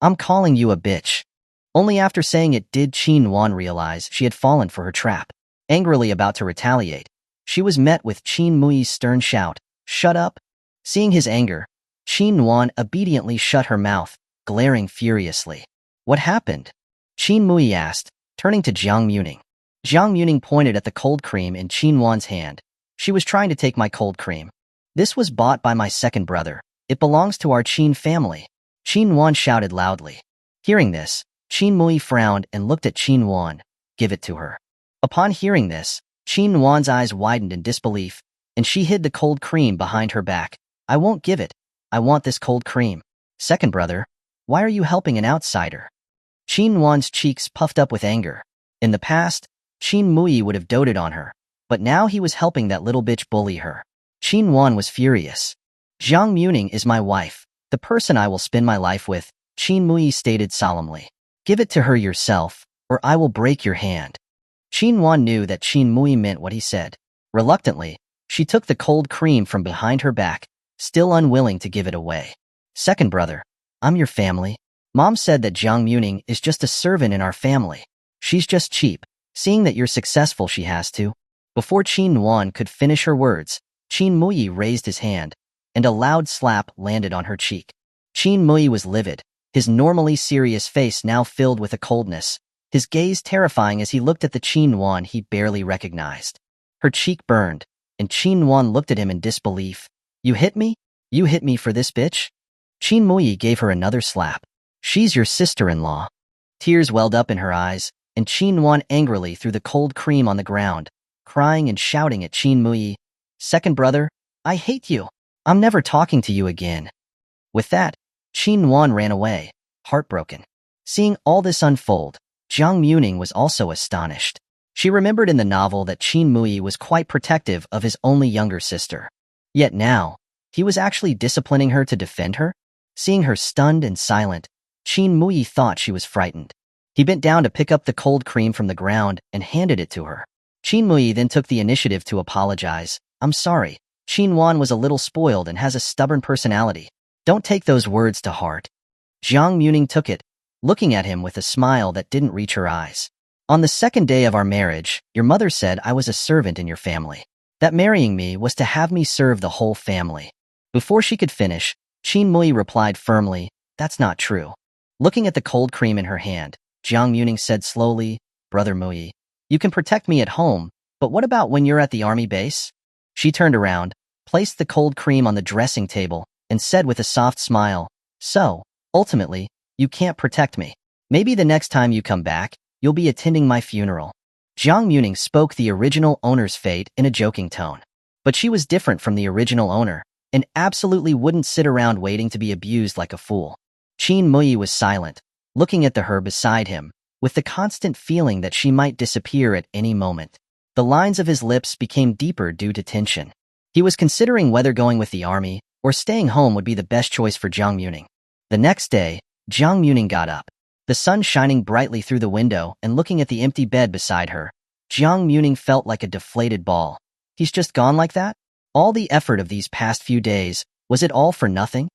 "I'm calling you a bitch." Only after saying it did Qin Wan realize she had fallen for her trap. Angrily about to retaliate, she was met with Qin Muye's stern shout, "Shut up!" Seeing his anger, Qin Wan obediently shut her mouth, glaring furiously. "What happened?" Qin Muye asked, turning to Jiang Muming. Jiang Muming pointed at the cold cream in Qin Wan's hand. "She was trying to take my cold cream. This was bought by my second brother. It belongs to our Qin family." Qin Wan shouted loudly. Hearing this, Qin Muye frowned and looked at Qin Wan. "Give it to her." Upon hearing this, Qin Wan's eyes widened in disbelief, and she hid the cold cream behind her back. "I won't give it. I want this cold cream." "Second brother, why are you helping an outsider?" Qin Wan's cheeks puffed up with anger. In the past, Qin Muye would have doted on her, but now he was helping that little bitch bully her. Qin Wan was furious. "Jiang Muming is my wife, the person I will spend my life with," Qin Muye stated solemnly. "Give it to her yourself, or I will break your hand." Qin Wan knew that Qin Muye meant what he said. Reluctantly, she took the cold cream from behind her back, still unwilling to give it away. "Second brother, I'm your family. Mom said that Jiang Muming is just a servant in our family. She's just cheap. Seeing that you're successful, she has to." Before Qin Wan could finish her words, Qin Muye raised his hand, and a loud slap landed on her cheek. Qin Muye was livid, his normally serious face now filled with a coldness, his gaze terrifying as he looked at the Qin Wan he barely recognized. Her cheek burned, and Qin Wan looked at him in disbelief. "You hit me? You hit me for this bitch?" Qin Muye gave her another slap. "She's your sister-in-law." Tears welled up in her eyes, and Qin Wan angrily threw the cold cream on the ground, crying and shouting at Qin Muye, "Second brother, I hate you. I'm never talking to you again." With that, Qin Wan ran away, heartbroken. Seeing all this unfold, Jiang Muming was also astonished. She remembered in the novel that Qin Muye was quite protective of his only younger sister. Yet now, he was actually disciplining her to defend her? Seeing her stunned and silent, Qin Muye thought she was frightened. He bent down to pick up the cold cream from the ground and handed it to her. Qin Muye then took the initiative to apologize. "I'm sorry. Qin Wan was a little spoiled and has a stubborn personality. Don't take those words to heart." Jiang Muming took it, looking at him with a smile that didn't reach her eyes. On the second day of our marriage, your mother said I was a servant in your family. That marrying me was to have me serve the whole family. Before she could finish, Qin Muye replied firmly, that's not true. Looking at the cold cream in her hand, Jiang Muming said slowly, Brother Muye, you can protect me at home, but what about when you're at the army base? She turned around, placed the cold cream on the dressing table, and said with a soft smile, so, ultimately, you can't protect me. Maybe the next time you come back, you'll be attending my funeral. Jiang Muming spoke the original owner's fate in a joking tone. But she was different from the original owner, and absolutely wouldn't sit around waiting to be abused like a fool. Qin Muye was silent, looking at her beside him, with the constant feeling that she might disappear at any moment. The lines of his lips became deeper due to tension. He was considering whether going with the army or staying home would be the best choice for Jiang Muming. The next day, Jiang Muming got up, the sun shining brightly through the window, and looking at the empty bed beside her, Jiang Muming felt like a deflated ball. He's just gone like that? All the effort of these past few days, was it all for nothing?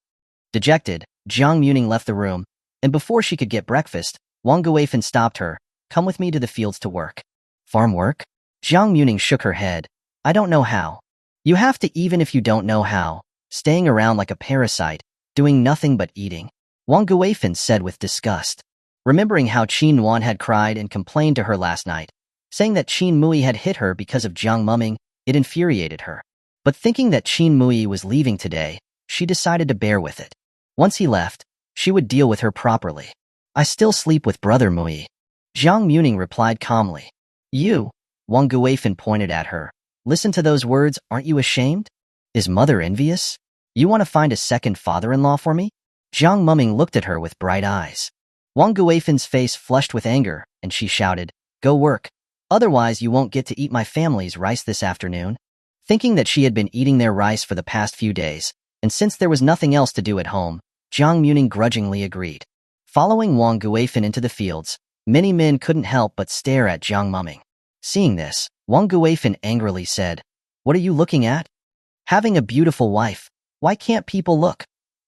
Dejected, Jiang Muming left the room, and before she could get breakfast, Wang Guifan stopped her. Come with me to the fields to work. Farm work? Jiang Muming shook her head. I don't know how. You have to, even if you don't know how, staying around like a parasite, doing nothing but eating. Wang Guifan said with disgust. Remembering how Qin Wan had cried and complained to her last night, saying that Qin Muye had hit her because of Jiang Muming, it infuriated her. But thinking that Qin Muye was leaving today, she decided to bear with it. Once he left, she would deal with her properly. I still sleep with Brother Muye. Jiang Muming replied calmly. You? Wang Guifan pointed at her. Listen to those words, aren't you ashamed? Is mother envious? You want to find a second father-in-law for me? Jiang Muming looked at her with bright eyes. Wang Guifan's face flushed with anger, and she shouted, Go work. Otherwise you won't get to eat my family's rice this afternoon. Thinking that she had been eating their rice for the past few days, and since there was nothing else to do at home, Jiang Muming grudgingly agreed. Following Wang Guifan into the fields, many men couldn't help but stare at Jiang Muming. Seeing this, Wang Guifan angrily said, What are you looking at? Having a beautiful wife. Why can't people look?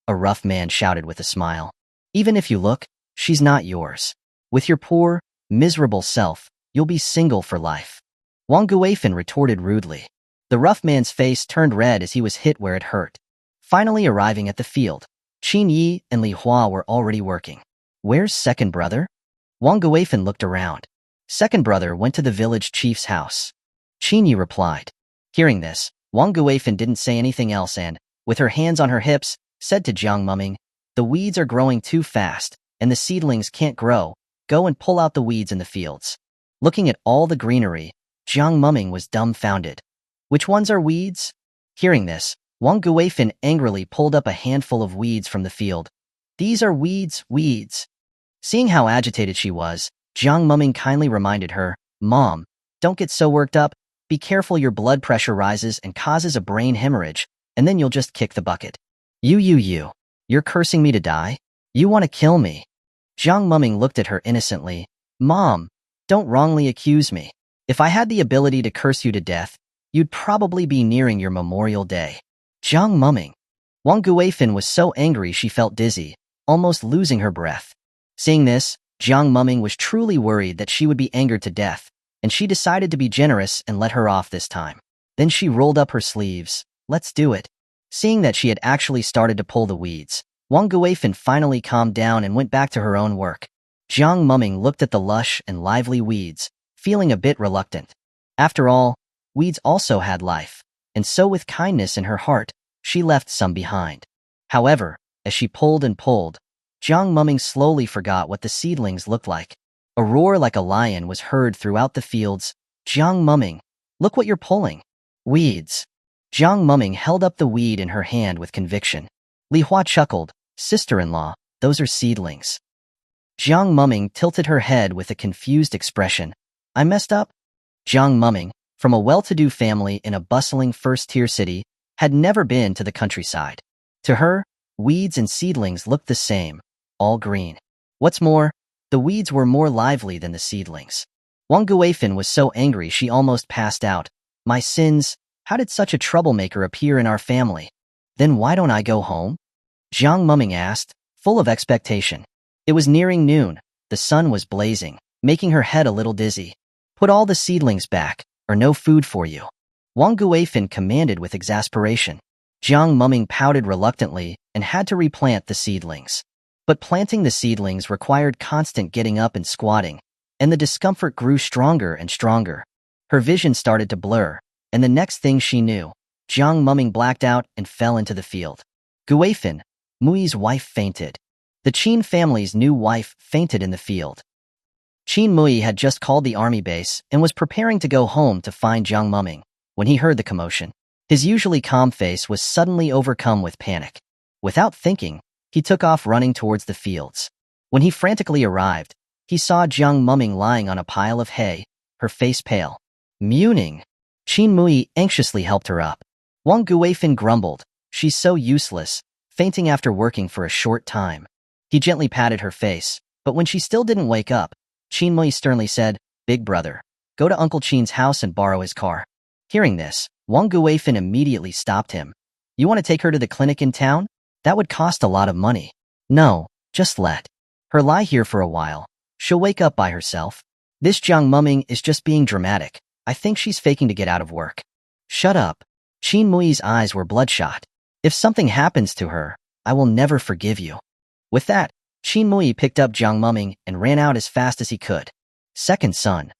A rough man shouted with a smile. Even if you look, she's not yours. With your poor, miserable self, you'll be single for life. Wang Guifan retorted rudely. The rough man's face turned red as he was hit where it hurt. Finally arriving at the field, Qin Yi and Li Hua were already working. Where's second brother? Wang Guifan looked around. Second brother went to the village chief's house. Qin Yi replied. Hearing this, Wang Guifan didn't say anything else and, with her hands on her hips, said to Jiang Muming, The weeds are growing too fast, and the seedlings can't grow. Go and pull out the weeds in the fields. Looking at all the greenery, Jiang Muming was dumbfounded. Which ones are weeds? Hearing this, Wang Guifan angrily pulled up a handful of weeds from the field. These are weeds, weeds. Seeing how agitated she was, Jiang Muming kindly reminded her, Mom, don't get so worked up. Be careful your blood pressure rises and causes a brain hemorrhage, and then you'll just kick the bucket. You're cursing me to die? You want to kill me? Jiang Muming looked at her innocently. Mom, don't wrongly accuse me. If I had the ability to curse you to death, you'd probably be nearing your Memorial Day. Jiang Muming. Wang Guifan was so angry she felt dizzy, almost losing her breath. Seeing this, Jiang Muming was truly worried that she would be angered to death, and she decided to be generous and let her off this time. Then she rolled up her sleeves. Let's do it. Seeing that she had actually started to pull the weeds, Wang Guifan finally calmed down and went back to her own work. Jiang Muming looked at the lush and lively weeds, feeling a bit reluctant. After all, weeds also had life, and so with kindness in her heart, she left some behind. However, as she pulled and pulled, Jiang Muming slowly forgot what the seedlings looked like. A roar like a lion was heard throughout the fields. Jiang Muming, look what you're pulling. Weeds. Jiang Muming held up the weed in her hand with conviction. Li Hua chuckled, Sister-in-law, those are seedlings. Jiang Muming tilted her head with a confused expression. I messed up? Jiang Muming, from a well-to-do family in a bustling first-tier city, had never been to the countryside. To her, weeds and seedlings looked the same, all green. What's more, the weeds were more lively than the seedlings. Wang Guifan was so angry she almost passed out. My sins, how did such a troublemaker appear in our family? Then why don't I go home? Jiang Muming asked, full of expectation. It was nearing noon. The sun was blazing, making her head a little dizzy. Put all the seedlings back, or no food for you, Wang Guifan commanded with exasperation. Jiang Muming pouted reluctantly and had to replant the seedlings. But planting the seedlings required constant getting up and squatting, and the discomfort grew stronger and stronger. Her vision started to blur, and the next thing she knew, Jiang Muming blacked out and fell into the field. Guifan, Muye's wife, fainted. The Qin family's new wife fainted in the field. Qin Muye had just called the army base and was preparing to go home to find Jiang Muming when he heard the commotion. His usually calm face was suddenly overcome with panic. Without thinking, he took off running towards the fields. When he frantically arrived, he saw Jiang Muming lying on a pile of hay, her face pale. Muning. Qin Muye anxiously helped her up. Wang Guifan grumbled, "She's so useless, fainting after working for a short time." He gently patted her face, but when she still didn't wake up, Qin Muye sternly said, "Big brother, go to Uncle Qin's house and borrow his car." Hearing this, Wang Guifan immediately stopped him. "You want to take her to the clinic in town? That would cost a lot of money." "No, just let her lie here for a while. She'll wake up by herself." "This Jiang Muming is just being dramatic. I think she's faking to get out of work." "Shut up." Qin Muye's eyes were bloodshot. "If something happens to her, I will never forgive you." With that, Qin Muye picked up Jiang Muming and ran out as fast as he could. Second son.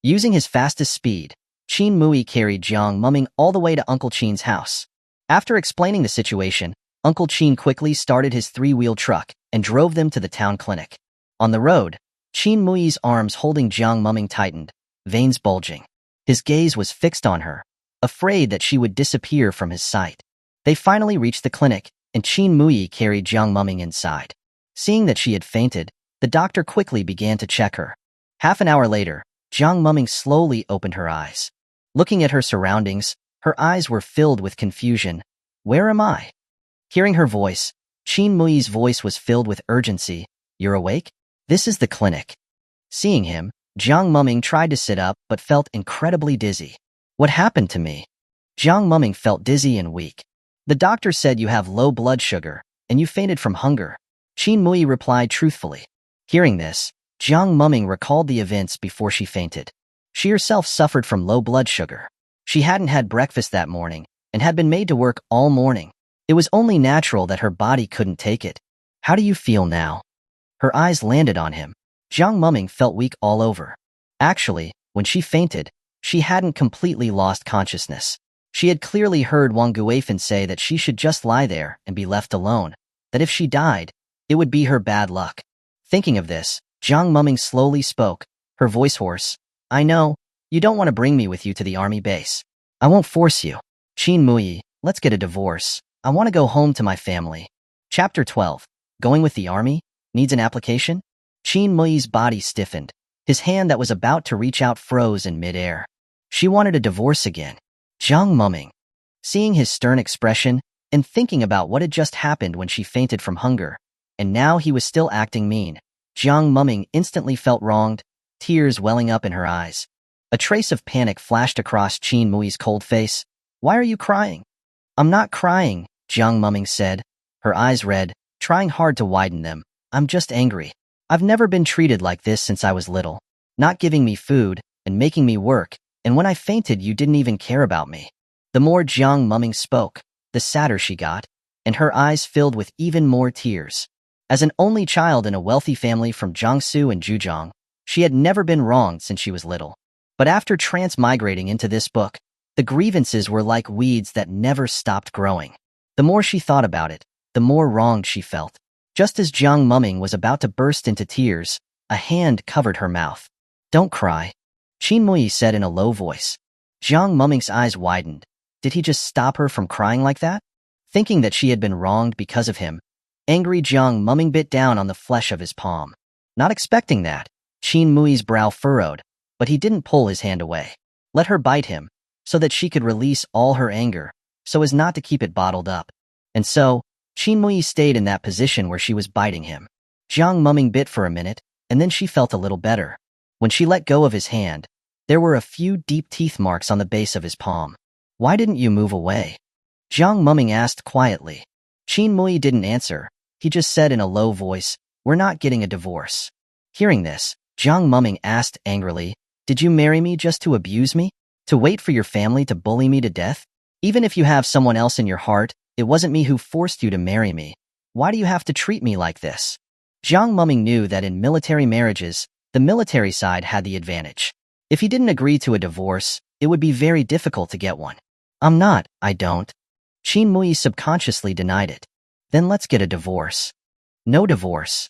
Using his fastest speed, Qin Muye carried Jiang Muming all the way to Uncle Qin's house. After explaining the situation, Uncle Qin quickly started his three-wheel truck and drove them to the town clinic. On the road, Qin Muye's arms holding Jiang Muming tightened, veins bulging. His gaze was fixed on her, afraid that she would disappear from his sight. They finally reached the clinic, and Qin Muye carried Jiang Muming inside. Seeing that she had fainted, the doctor quickly began to check her. Half an hour later, Jiang Muming slowly opened her eyes. Looking at her surroundings, her eyes were filled with confusion. "Where am I?" Hearing her voice, Qin Muye's voice was filled with urgency. "You're awake? This is the clinic." Seeing him, Jiang Muming tried to sit up but felt incredibly dizzy. "What happened to me?" Jiang Muming felt dizzy and weak. "The doctor said you have low blood sugar, and you fainted from hunger," Qin Muye replied truthfully. Hearing this, Jiang Muming recalled the events before she fainted. She herself suffered from low blood sugar. She hadn't had breakfast that morning and had been made to work all morning. It was only natural that her body couldn't take it. "How do you feel now?" Her eyes landed on him. Jiang Muming felt weak all over. Actually, when she fainted, she hadn't completely lost consciousness. She had clearly heard Wang Guifan say that she should just lie there and be left alone, that if she died, it would be her bad luck. Thinking of this, Jiang Muming slowly spoke, her voice hoarse. "I know, you don't want to bring me with you to the army base. I won't force you. Qin Muye, let's get a divorce. I want to go home to my family." Chapter 12. Going with the army? Needs an application? Qin Muye's body stiffened. His hand that was about to reach out froze in midair. She wanted a divorce again. Jiang Muming. Seeing his stern expression and thinking about what had just happened when she fainted from hunger, and now he was still acting mean, Jiang Muming instantly felt wronged, tears welling up in her eyes. A trace of panic flashed across Qin Muye's cold face. "Why are you crying?" "I'm not crying," Jiang Muming said, her eyes red, trying hard to widen them. "I'm just angry. I've never been treated like this since I was little. Not giving me food and making me work, and when I fainted you didn't even care about me." The more Jiang Muming spoke, the sadder she got, and her eyes filled with even more tears. As an only child in a wealthy family from Jiangsu and Zhejiang, she had never been wronged since she was little. But after transmigrating into this book, the grievances were like weeds that never stopped growing. The more she thought about it, the more wronged she felt. Just as Jiang Muming was about to burst into tears, a hand covered her mouth. "Don't cry," Qin Muye said in a low voice. Jiang Muming's eyes widened. Did he just stop her from crying like that? Thinking that she had been wronged because of him, angry Jiang Muming bit down on the flesh of his palm. Not expecting that, Qin Muye's brow furrowed, but he didn't pull his hand away. Let her bite him, so that she could release all her anger, so as not to keep it bottled up. And so, Qin Muye stayed in that position where she was biting him. Jiang Muming bit for a minute, and then she felt a little better. When she let go of his hand, there were a few deep teeth marks on the base of his palm. "Why didn't you move away?" Jiang Muming asked quietly. Qin Muye didn't answer. He just said in a low voice, We're not getting a divorce. Hearing this, Jiang Muming asked angrily, did you marry me just to abuse me? To wait for your family to bully me to death? Even if you have someone else in your heart, it wasn't me who forced you to marry me. Why do you have to treat me like this? Jiang Muming knew that in military marriages, the military side had the advantage. If he didn't agree to a divorce, it would be very difficult to get one. I don't. Qin Muye subconsciously denied it. Then let's get a divorce. No divorce.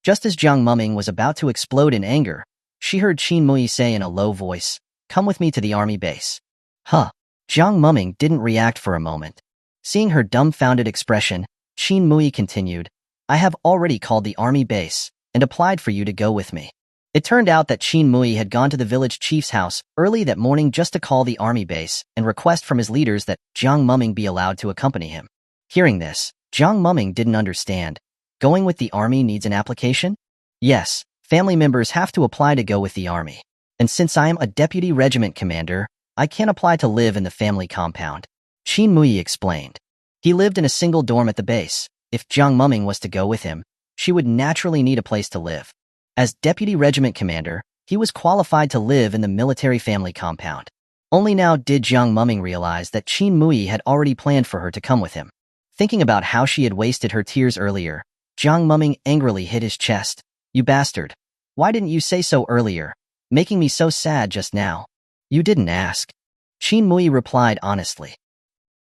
Just as Jiang Muming was about to explode in anger, she heard Qin Muye say in a low voice, come with me to the army base. Huh. Jiang Muming didn't react for a moment. Seeing her dumbfounded expression, Qin Muye continued, I have already called the army base and applied for you to go with me. It turned out that Qin Muye had gone to the village chief's house early that morning just to call the army base and request from his leaders that Jiang Muming be allowed to accompany him. Hearing this, Jiang Muming didn't understand. Going with the army needs an application? Yes, family members have to apply to go with the army. And since I am a deputy regiment commander, I can't apply to live in the family compound. Qin Muye explained. He lived in a single dorm at the base. If Jiang Muming was to go with him, she would naturally need a place to live. As deputy regiment commander, he was qualified to live in the military family compound. Only now did Jiang Muming realize that Qin Muye had already planned for her to come with him. Thinking about how she had wasted her tears earlier, Jiang Muming angrily hit his chest. You bastard. Why didn't you say so earlier, making me so sad just now? You didn't ask. Qin Muye replied honestly.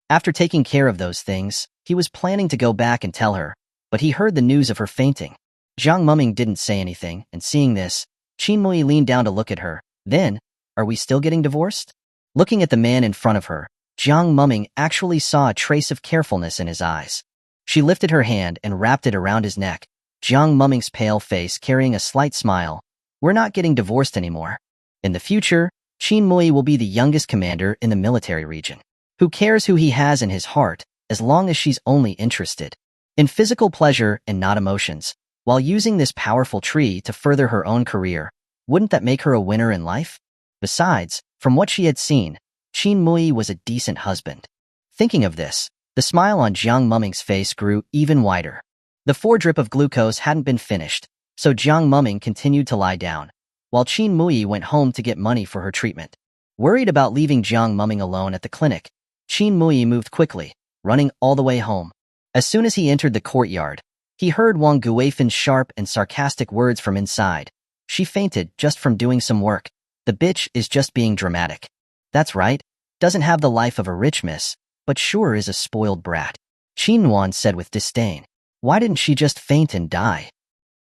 After taking care of those things, he was planning to go back and tell her, but he heard the news of her fainting. Jiang Muming didn't say anything, and seeing this, Qin Muye leaned down to look at her. Then, are we still getting divorced? Looking at the man in front of her, Jiang Muming actually saw a trace of carefulness in his eyes. She lifted her hand and wrapped it around his neck, Jiang Muming's pale face carrying a slight smile. We're not getting divorced anymore. In the future, Qin Muye will be the youngest commander in the military region. Who cares who he has in his heart, as long as she's only interested in physical pleasure and not emotions? While using this powerful tree to further her own career, wouldn't that make her a winner in life? Besides, from what she had seen, Qin Muye was a decent husband. Thinking of this, the smile on Jiang Muming's face grew even wider. The 4 drip of glucose hadn't been finished, so Jiang Muming continued to lie down, while Qin Muye went home to get money for her treatment. Worried about leaving Jiang Muming alone at the clinic, Qin Muye moved quickly, running all the way home. As soon as he entered the courtyard, he heard Wang Guifan's sharp and sarcastic words from inside. She fainted just from doing some work. The bitch is just being dramatic. That's right. Doesn't have the life of a rich miss, but sure is a spoiled brat. Qin Wan said with disdain. Why didn't she just faint and die?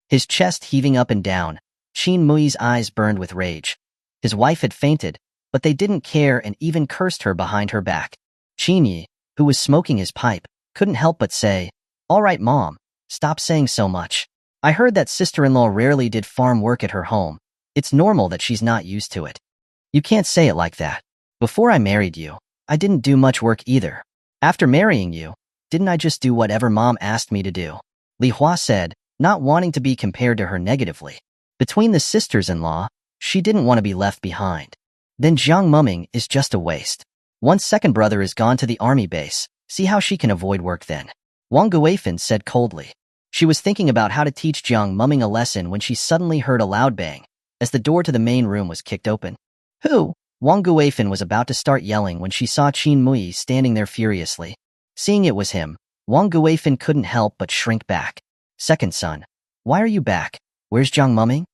His chest heaving up and down, Qin Muye's eyes burned with rage. His wife had fainted, but they didn't care and even cursed her behind her back. Qin Yi, who was smoking his pipe, couldn't help but say, all right, Mom. Stop saying so much. I heard that sister-in-law rarely did farm work at her home. It's normal that she's not used to it. You can't say it like that. Before I married you, I didn't do much work either. After marrying you, didn't I just do whatever Mom asked me to do? Li Hua said, not wanting to be compared to her negatively. Between the sisters-in-law, she didn't want to be left behind. Then Jiang Muming is just a waste. Once second brother is gone to the army base, see how she can avoid work then. Wang Guifan said coldly. She was thinking about how to teach Jiang Muming a lesson when she suddenly heard a loud bang, as the door to the main room was kicked open. Who? Wang Guifan was about to start yelling when she saw Qin Muye standing there furiously. Seeing it was him, Wang Guifan couldn't help but shrink back. Second son, why are you back? Where's Jiang Muming?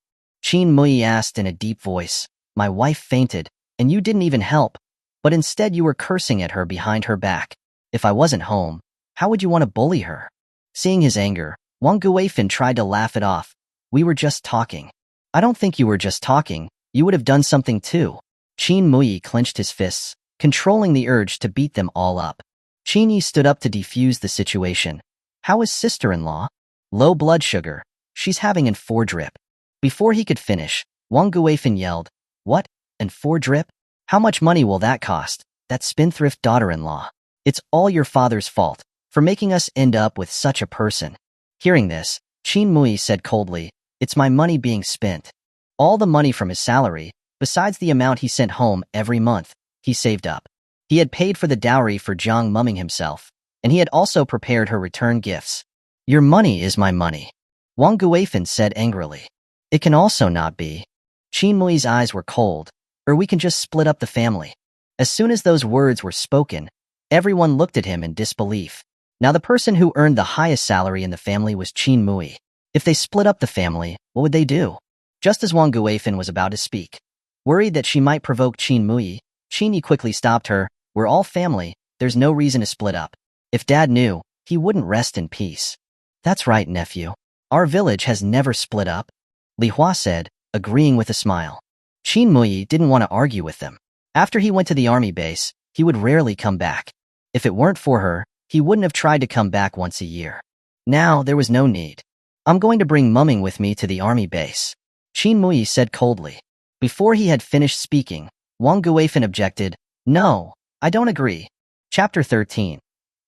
Qin Muye asked in a deep voice. My wife fainted, and you didn't even help, but instead you were cursing at her behind her back. If I wasn't home, how would you want to bully her? Seeing his anger, Wang Guifan tried to laugh it off. We were just talking. I don't think you were just talking. You would have done something too. Qin Muye clenched his fists, controlling the urge to beat them all up. Qin Yi stood up to defuse the situation. How is sister-in-law? Low blood sugar. She's having an 4 drip. Before he could finish, Wang Guifan yelled, What? An 4 drip? How much money will that cost? That spendthrift daughter-in-law. It's all your father's fault for making us end up with such a person. Hearing this, Qin Muye said coldly, It's my money being spent. All the money from his salary, besides the amount he sent home every month, he saved up. He had paid for the dowry for Jiang Muming himself, and he had also prepared her return gifts. Your money is my money. Wang Guifan said angrily. It can also not be. Qin Muye's eyes were cold. Or we can just split up the family. As soon as those words were spoken, everyone looked at him in disbelief. Now the person who earned the highest salary in the family was Qin Muye. If they split up the family, what would they do? Just as Wang Guifan was about to speak, worried that she might provoke Qin Muye, Qin Yi quickly stopped her. We're all family, there's no reason to split up. If Dad knew, he wouldn't rest in peace. That's right, nephew. Our village has never split up, Li Hua said, agreeing with a smile. Qin Muye didn't want to argue with them. After he went to the army base, he would rarely come back. If it weren't for her, he wouldn't have tried to come back once a year. Now, there was no need. I'm going to bring Muming with me to the army base, Qin Muye said coldly. Before he had finished speaking, Wang Guifan objected. No, I don't agree. Chapter 13.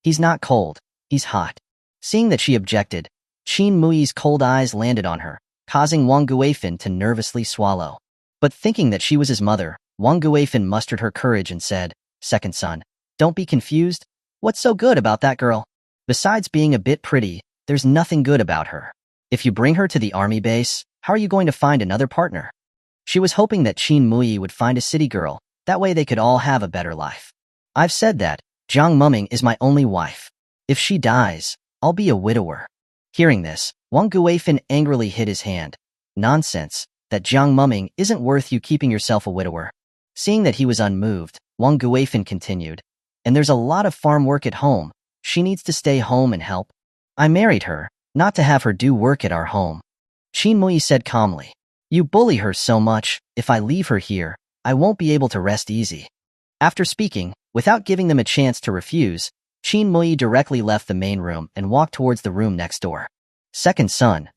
He's not cold, he's hot. Seeing that she objected, Qin Muye's cold eyes landed on her, causing Wang Guifan to nervously swallow. But thinking that she was his mother, Wang Guifan mustered her courage and said, Second son, don't be confused. What's so good about that girl? Besides being a bit pretty, there's nothing good about her. If you bring her to the army base, how are you going to find another partner? She was hoping that Qin Muye would find a city girl, that way they could all have a better life. I've said that, Jiang Muming is my only wife. If she dies, I'll be a widower. Hearing this, Wang Guifan angrily hit his hand. Nonsense, that Jiang Muming isn't worth you keeping yourself a widower. Seeing that he was unmoved, Wang Guifan continued. And there's a lot of farm work at home. She needs to stay home and help. I married her, not to have her do work at our home. Qin Muye said calmly. You bully her so much, if I leave her here, I won't be able to rest easy. After speaking, without giving them a chance to refuse, Qin Muye directly left the main room and walked towards the room next door. Second son,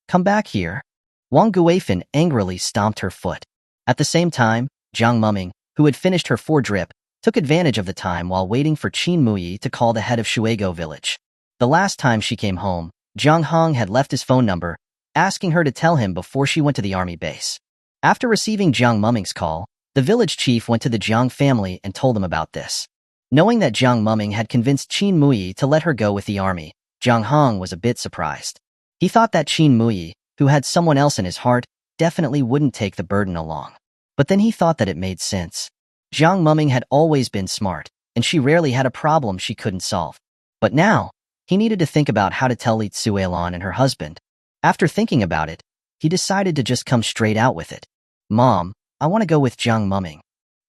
come back here. Wang Guifan angrily stomped her foot. At the same time, Jiang Muming, who had finished her 4-drip, took advantage of the time while waiting for Qin Muye to call the head of Shuego village. The last time she came home, Jiang Hong had left his phone number, asking her to tell him before she went to the army base. After receiving Jiang Muming's call, the village chief went to the Jiang family and told them about this. Knowing that Jiang Muming had convinced Qin Muye to let her go with the army, Jiang Hong was a bit surprised. He thought that Qin Muye, who had someone else in his heart, definitely wouldn't take the burden along. But then he thought that it made sense. Jiang Muming had always been smart, and she rarely had a problem she couldn't solve. But now, he needed to think about how to tell Li Tsuelon and her husband. After thinking about it, he decided to just come straight out with it. Mom, I want to go with Jiang Muming,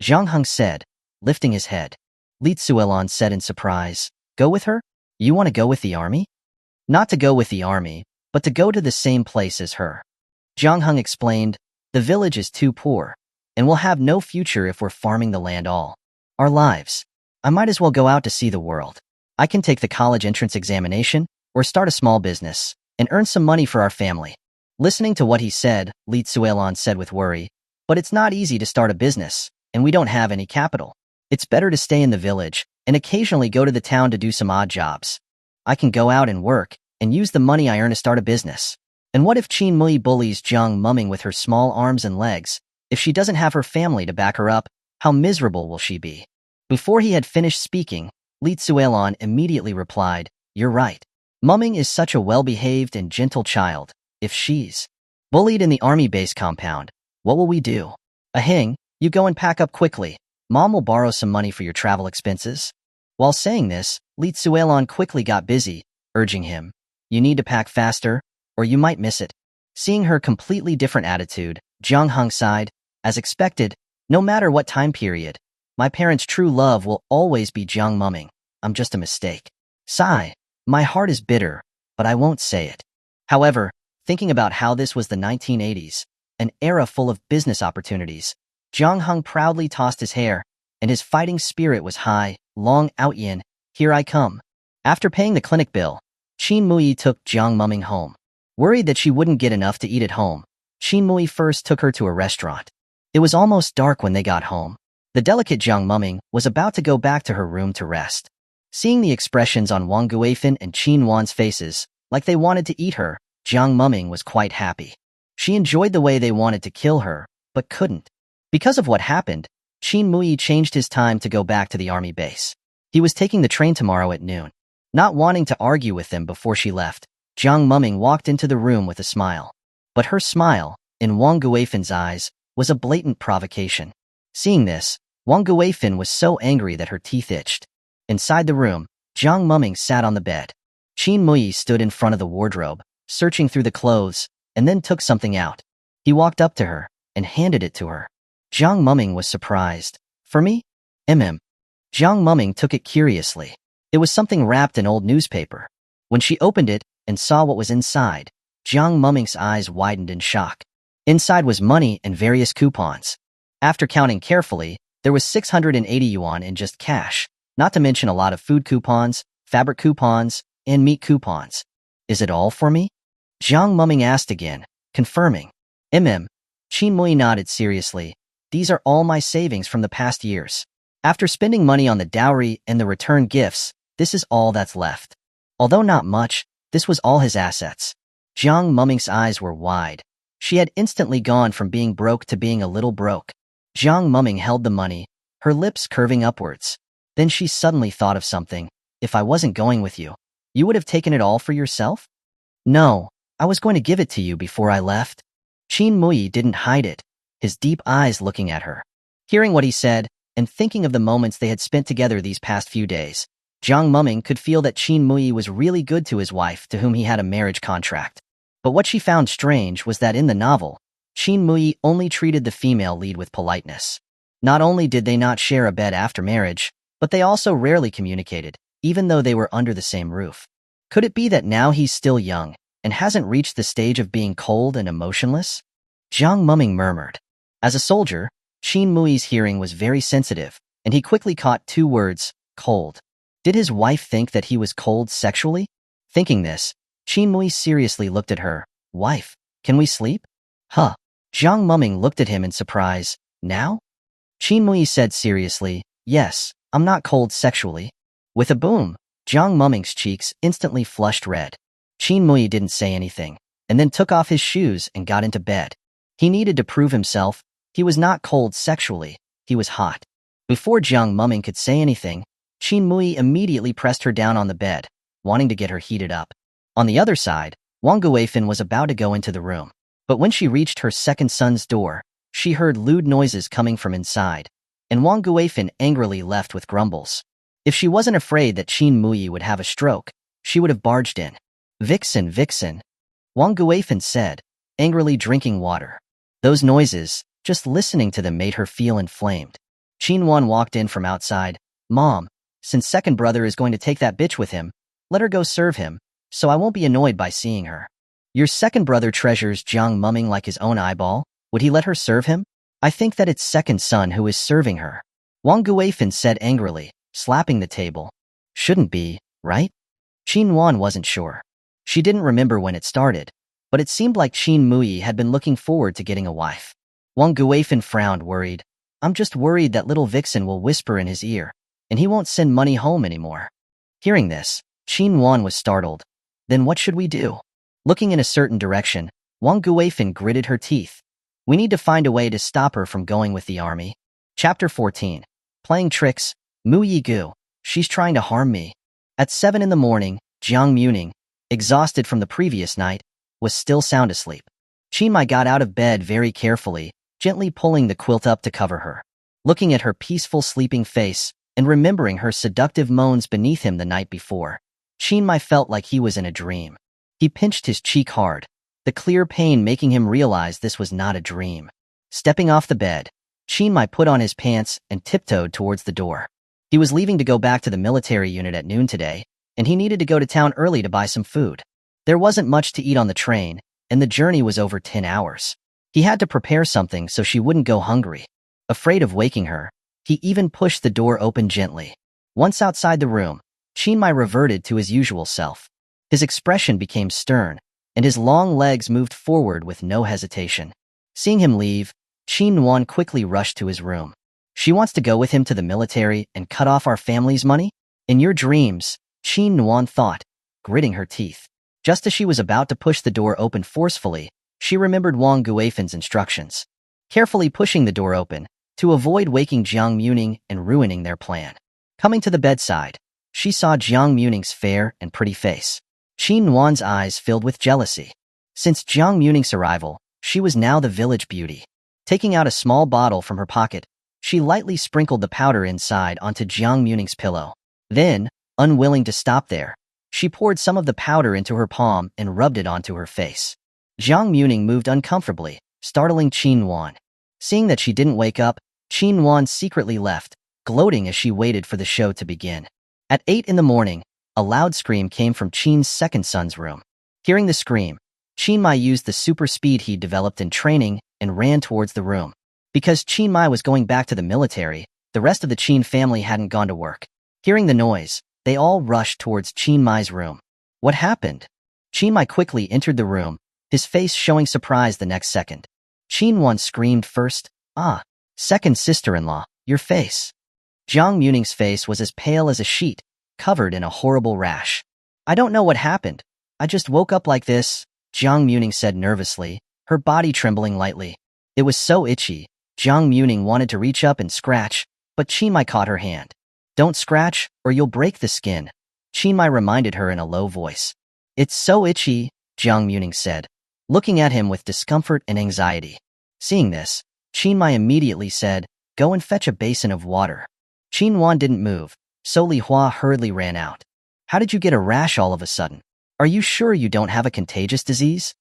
Jiang Hong said, lifting his head. Li Tsuelon said in surprise, Go with her? You want to go with the army? Not to go with the army, but to go to the same place as her. Jiang Hong explained, The village is too poor, and we'll have no future if we're farming the land all our lives. I might as well go out to see the world. I can take the college entrance examination, or start a small business, and earn some money for our family. Listening to what he said, Li Tsuelon said with worry, But it's not easy to start a business, and we don't have any capital. It's better to stay in the village, and occasionally go to the town to do some odd jobs. I can go out and work, and use the money I earn to start a business. And what if Qin Muye bullies Jiang Muming with her small arms and legs? If she doesn't have her family to back her up, how miserable will she be? Before he had finished speaking, Li Tsuelon immediately replied, You're right. Muming is such a well-behaved and gentle child. If she's bullied in the army base compound, what will we do? Ahing, you go and pack up quickly. Mom will borrow some money for your travel expenses. While saying this, Li Tsuelon quickly got busy, urging him, You need to pack faster, or you might miss it. Seeing her completely different attitude, Jiang Hong sighed. As expected, no matter what time period, my parents' true love will always be Jiang Muming. I'm just a mistake. Sigh. My heart is bitter, but I won't say it. However, thinking about how this was the 1980s, an era full of business opportunities, Jiang Hong proudly tossed his hair, and his fighting spirit was high. Long out yin, here I come. After paying the clinic bill, Qin Muye took Jiang Muming home. Worried that she wouldn't get enough to eat at home, Qin Muye first took her to a restaurant. It was almost dark when they got home. The delicate Jiang Muming was about to go back to her room to rest. Seeing the expressions on Wang Guifan and Qin Wan's faces, like they wanted to eat her, Jiang Muming was quite happy. She enjoyed the way they wanted to kill her, but couldn't. Because of what happened, Qin Muye changed his time to go back to the army base. He was taking the train tomorrow at noon. Not wanting to argue with them before she left, Jiang Muming walked into the room with a smile. But her smile, in Wang Guifen's eyes, was a blatant provocation. Seeing this, Wang Guifin was so angry that her teeth itched. Inside the room, Jiang Muming sat on the bed. Qin Muye stood in front of the wardrobe, searching through the clothes, and then took something out. He walked up to her and handed it to her. Jiang Muming was surprised. For me? Mm. Jiang Muming took it curiously. It was something wrapped in old newspaper. When she opened it and saw what was inside, Jiang Muming's eyes widened in shock. Inside was money and various coupons. After counting carefully, there was 680 yuan in just cash, not to mention a lot of food coupons, fabric coupons, and meat coupons. Is it all for me? Jiang Muming asked again, confirming. Qin Muye nodded seriously. These are all my savings from the past years. After spending money on the dowry and the return gifts, this is all that's left. Although not much, this was all his assets. Jiang Muming's eyes were wide. She had instantly gone from being broke to being a little broke. Jiang Muming held the money, her lips curving upwards. Then she suddenly thought of something. If I wasn't going with you, you would have taken it all for yourself? No, I was going to give it to you before I left. Qin Muye didn't hide it, his deep eyes looking at her. Hearing what he said, and thinking of the moments they had spent together these past few days, Jiang Muming could feel that Qin Muye was really good to his wife to whom he had a marriage contract. But what she found strange was that in the novel, Qin Muye only treated the female lead with politeness. Not only did they not share a bed after marriage, but they also rarely communicated, even though they were under the same roof. Could it be that now he's still young and hasn't reached the stage of being cold and emotionless? Jiang Muming murmured. As a soldier, Qin Muye's hearing was very sensitive, and he quickly caught two words, cold. Did his wife think that he was cold sexually? Thinking this, Qin Muye seriously looked at her. Wife, can we sleep? Huh. Jiang Muming looked at him in surprise. Now? Qin Muye said seriously, yes, I'm not cold sexually. With a boom, Jiang Muming's cheeks instantly flushed red. Qin Muye didn't say anything, and then took off his shoes and got into bed. He needed to prove himself. He was not cold sexually, he was hot. Before Jiang Muming could say anything, Qin Muye immediately pressed her down on the bed, wanting to get her heated up. On the other side, Wang Guifin was about to go into the room. But when she reached her second son's door, she heard lewd noises coming from inside, and Wang Guifin angrily left with grumbles. If she wasn't afraid that Qin Muye would have a stroke, she would have barged in. Vixen, Vixen, Wang Guifin said, angrily drinking water. Those noises, just listening to them made her feel inflamed. Qin Wan walked in from outside. Mom, since second brother is going to take that bitch with him, let her go serve him, so I won't be annoyed by seeing her. Your second brother treasures Jiang Muming like his own eyeball. Would he let her serve him? I think that it's second son who is serving her. Wang Guifin said angrily, slapping the table. Shouldn't be, right? Qin Wan wasn't sure. She didn't remember when it started, but it seemed like Qin Muye had been looking forward to getting a wife. Wang Guifin frowned, worried. I'm just worried that little Vixen will whisper in his ear, and he won't send money home anymore. Hearing this, Qin Wan was startled. Then what should we do? Looking in a certain direction, Wang Guifin gritted her teeth. We need to find a way to stop her from going with the army. Chapter 14. Playing tricks. Mu Yi Gu. She's trying to harm me. At 7 in the morning, Jiang Muming, exhausted from the previous night, was still sound asleep. Qin Muye got out of bed very carefully, gently pulling the quilt up to cover her. Looking at her peaceful sleeping face and remembering her seductive moans beneath him the night before, Qin Muye felt like he was in a dream. He pinched his cheek hard, the clear pain making him realize this was not a dream. Stepping off the bed, Qin Muye put on his pants and tiptoed towards the door. He was leaving to go back to the military unit at noon today, and he needed to go to town early to buy some food. There wasn't much to eat on the train, and the journey was over 10 hours. He had to prepare something so she wouldn't go hungry. Afraid of waking her, he even pushed the door open gently. Once outside the room, Qin Muye reverted to his usual self. His expression became stern, and his long legs moved forward with no hesitation. Seeing him leave, Qin Wan quickly rushed to his room. She wants to go with him to the military and cut off our family's money? In your dreams, Qin Wan thought, gritting her teeth. Just as she was about to push the door open forcefully, she remembered Wang Guifin's instructions. Carefully pushing the door open, to avoid waking Jiang Muming and ruining their plan. Coming to the bedside, she saw Jiang Muming's fair and pretty face. Qin Yuan's eyes filled with jealousy. Since Jiang Muming's arrival, she was now the village beauty. Taking out a small bottle from her pocket, she lightly sprinkled the powder inside onto Jiang Muming's pillow. Then, unwilling to stop there, she poured some of the powder into her palm and rubbed it onto her face. Jiang Muming moved uncomfortably, startling Qin Yuan. Seeing that she didn't wake up, Qin Yuan secretly left, gloating as she waited for the show to begin. At 8 in the morning, a loud scream came from Qin's second son's room. Hearing the scream, Qin Muye used the super speed he'd developed in training and ran towards the room. Because Qin Muye was going back to the military, the rest of the Qin family hadn't gone to work. Hearing the noise, they all rushed towards Qin Muye's room. What happened? Qin Muye quickly entered the room, his face showing surprise the next second. Qin Yuan screamed first, "Ah, second sister-in-law, your face." Jiang Muming's face was as pale as a sheet, covered in a horrible rash. "I don't know what happened. I just woke up like this," Jiang Muming said nervously, her body trembling lightly. It was so itchy, Jiang Muming wanted to reach up and scratch, but Qin Muye caught her hand. "Don't scratch, or you'll break the skin," Qin Muye reminded her in a low voice. "It's so itchy," Jiang Muming said, looking at him with discomfort and anxiety. Seeing this, Qin Muye immediately said, "Go and fetch a basin of water." Qin Yuan didn't move, so Li Hua hurriedly ran out. "How did you get a rash all of a sudden? Are you sure you don't have a contagious disease?"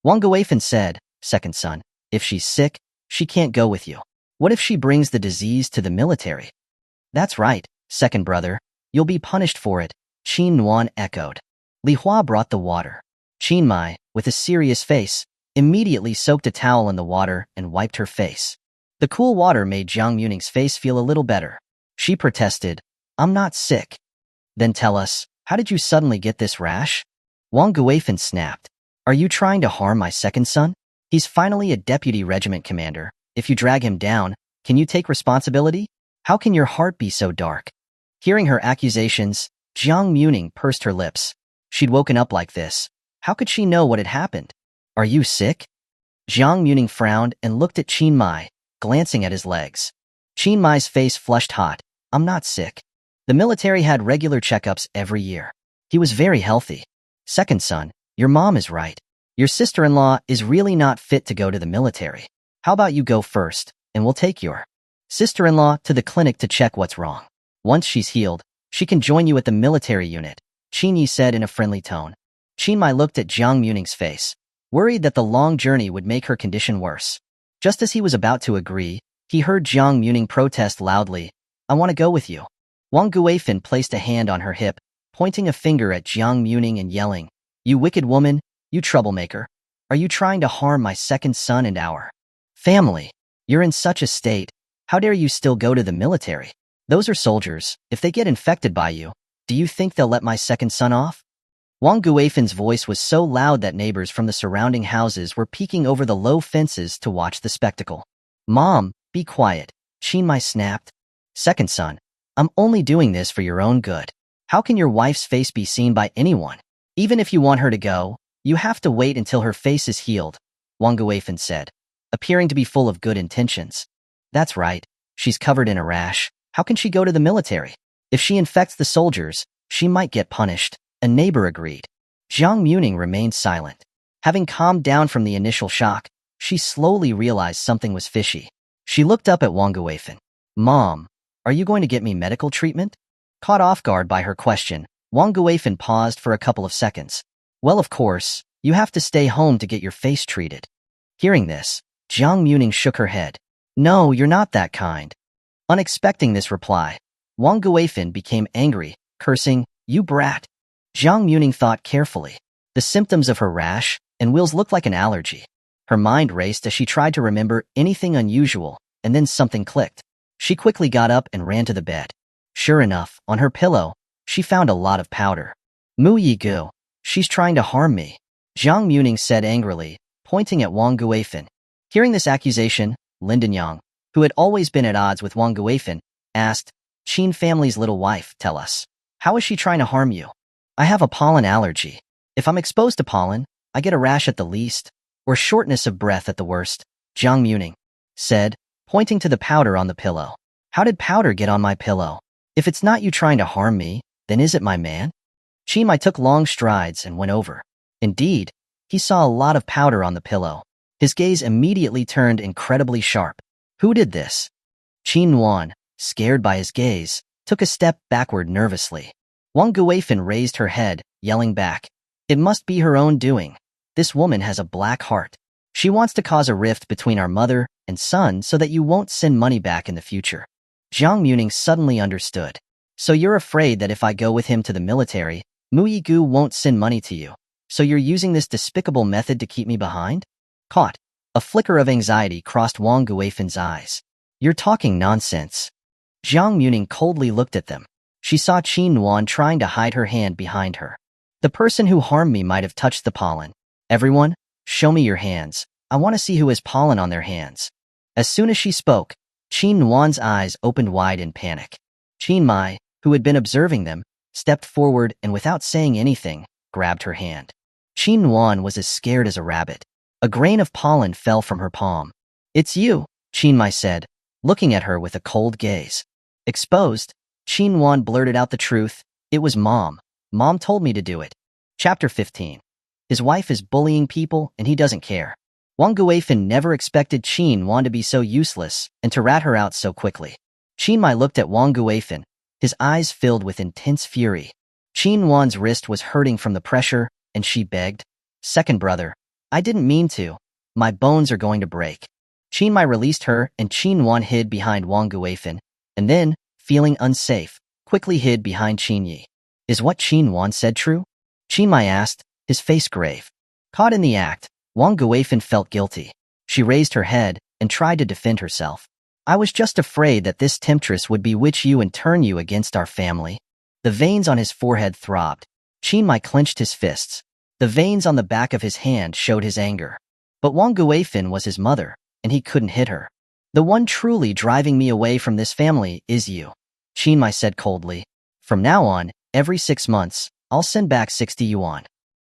Wang Guifan said, "Second son, if she's sick, she can't go with you. What if she brings the disease to the military?" "That's right, second brother. You'll be punished for it," Qin Yuan echoed. Li Hua brought the water. Qin Muye, with a serious face, immediately soaked a towel in the water and wiped her face. The cool water made Jiang Muming's face feel a little better. She protested, "I'm not sick." "Then tell us, how did you suddenly get this rash?" Wang Guifan snapped. "Are you trying to harm my second son? He's finally a deputy regiment commander. If you drag him down, can you take responsibility? How can your heart be so dark?" Hearing her accusations, Jiang Muming pursed her lips. She'd woken up like this. How could she know what had happened? "Are you sick?" Jiang Muming frowned and looked at Qin Muye, glancing at his legs. Qin Muye's face flushed hot. "I'm not sick. The military had regular checkups every year. He was very healthy." "Second son, your mom is right. Your sister-in-law is really not fit to go to the military. How about you go first, and we'll take your sister-in-law to the clinic to check what's wrong. Once she's healed, she can join you at the military unit," Qin Yi said in a friendly tone. Qin Muye looked at Jiang Muming's face, worried that the long journey would make her condition worse. Just as he was about to agree, he heard Jiang Muming protest loudly, "I want to go with you." Wang Guifan placed a hand on her hip, pointing a finger at Jiang Muming and yelling, "You wicked woman, you troublemaker. Are you trying to harm my second son and our family? You're in such a state. How dare you still go to the military? Those are soldiers. If they get infected by you, do you think they'll let my second son off?" Wang Guifan's voice was so loud that neighbors from the surrounding houses were peeking over the low fences to watch the spectacle. "Mom, be quiet," Qin Muye snapped. "Second son, I'm only doing this for your own good. How can your wife's face be seen by anyone? Even if you want her to go, you have to wait until her face is healed," Wang Guifan said, appearing to be full of good intentions. "That's right. She's covered in a rash. How can she go to the military? If she infects the soldiers, she might get punished," a neighbor agreed. Jiang Muming remained silent. Having calmed down from the initial shock, she slowly realized something was fishy. She looked up at Wang Guifan. "Mom, are you going to get me medical treatment?" Caught off guard by her question, Wang Guifan paused for a couple of seconds. "Well, of course, you have to stay home to get your face treated." Hearing this, Jiang Muming shook her head. "No, you're not that kind." Unexpecting this reply, Wang Guifan became angry, cursing, "You brat." Jiang Muming thought carefully. The symptoms of her rash and wills looked like an allergy. Her mind raced as she tried to remember anything unusual, and then something clicked. She quickly got up and ran to the bed. Sure enough, on her pillow, she found a lot of powder. "Mu Yi Gu, she's trying to harm me," Jiang Muming said angrily, pointing at Wang Guifan. Hearing this accusation, Linden Yang, who had always been at odds with Wang Guifan, asked, "Qin family's little wife, tell us. How is she trying to harm you?" "I have a pollen allergy. If I'm exposed to pollen, I get a rash at the least, or shortness of breath at the worst," Jiang Muming said, pointing to the powder on the pillow. "How did powder get on my pillow? If it's not you trying to harm me, then is it my man?" Qin Muye took long strides and went over. Indeed, he saw a lot of powder on the pillow. His gaze immediately turned incredibly sharp. Who did this? Qin Yuan, scared by his gaze, took a step backward nervously. Wang Guifan raised her head, yelling back. It must be her own doing. This woman has a black heart. She wants to cause a rift between our mother and son so that you won't send money back in the future. Jiang Muming suddenly understood. So you're afraid that if I go with him to the military, Muye Gu won't send money to you. So you're using this despicable method to keep me behind? Caught. A flicker of anxiety crossed Wang Guifan's eyes. You're talking nonsense. Jiang Muming coldly looked at them. She saw Qin Yuan trying to hide her hand behind her. The person who harmed me might have touched the pollen. Everyone, show me your hands. I want to see who has pollen on their hands. As soon as she spoke, Qin Yuan's eyes opened wide in panic. Qin Muye, who had been observing them, stepped forward and without saying anything, grabbed her hand. Qin Yuan was as scared as a rabbit. A grain of pollen fell from her palm. It's you, Qin Muye said, looking at her with a cold gaze. Exposed, Qin Yuan blurted out the truth. It was Mom. Mom told me to do it. Chapter 15. His wife is bullying people and he doesn't care. Wang Guifan never expected Qin Yuan to be so useless and to rat her out so quickly. Qin Muye looked at Wang Guifan, his eyes filled with intense fury. Qin Yuan's wrist was hurting from the pressure, and she begged, Second brother, I didn't mean to. My bones are going to break. Qin Muye released her and Qin Yuan hid behind Wang Guifan, and then, feeling unsafe, quickly hid behind Qin Yi. Is what Qin Yuan said true? Qin Muye asked, his face grave. Caught in the act, Wang Guifan felt guilty. She raised her head and tried to defend herself. I was just afraid that this temptress would bewitch you and turn you against our family. The veins on his forehead throbbed. Qin Muye clenched his fists. The veins on the back of his hand showed his anger. But Wang Guifan was his mother, and he couldn't hit her. The one truly driving me away from this family is you, Qin Muye said coldly. From now on, every 6 months, I'll send back 60 yuan.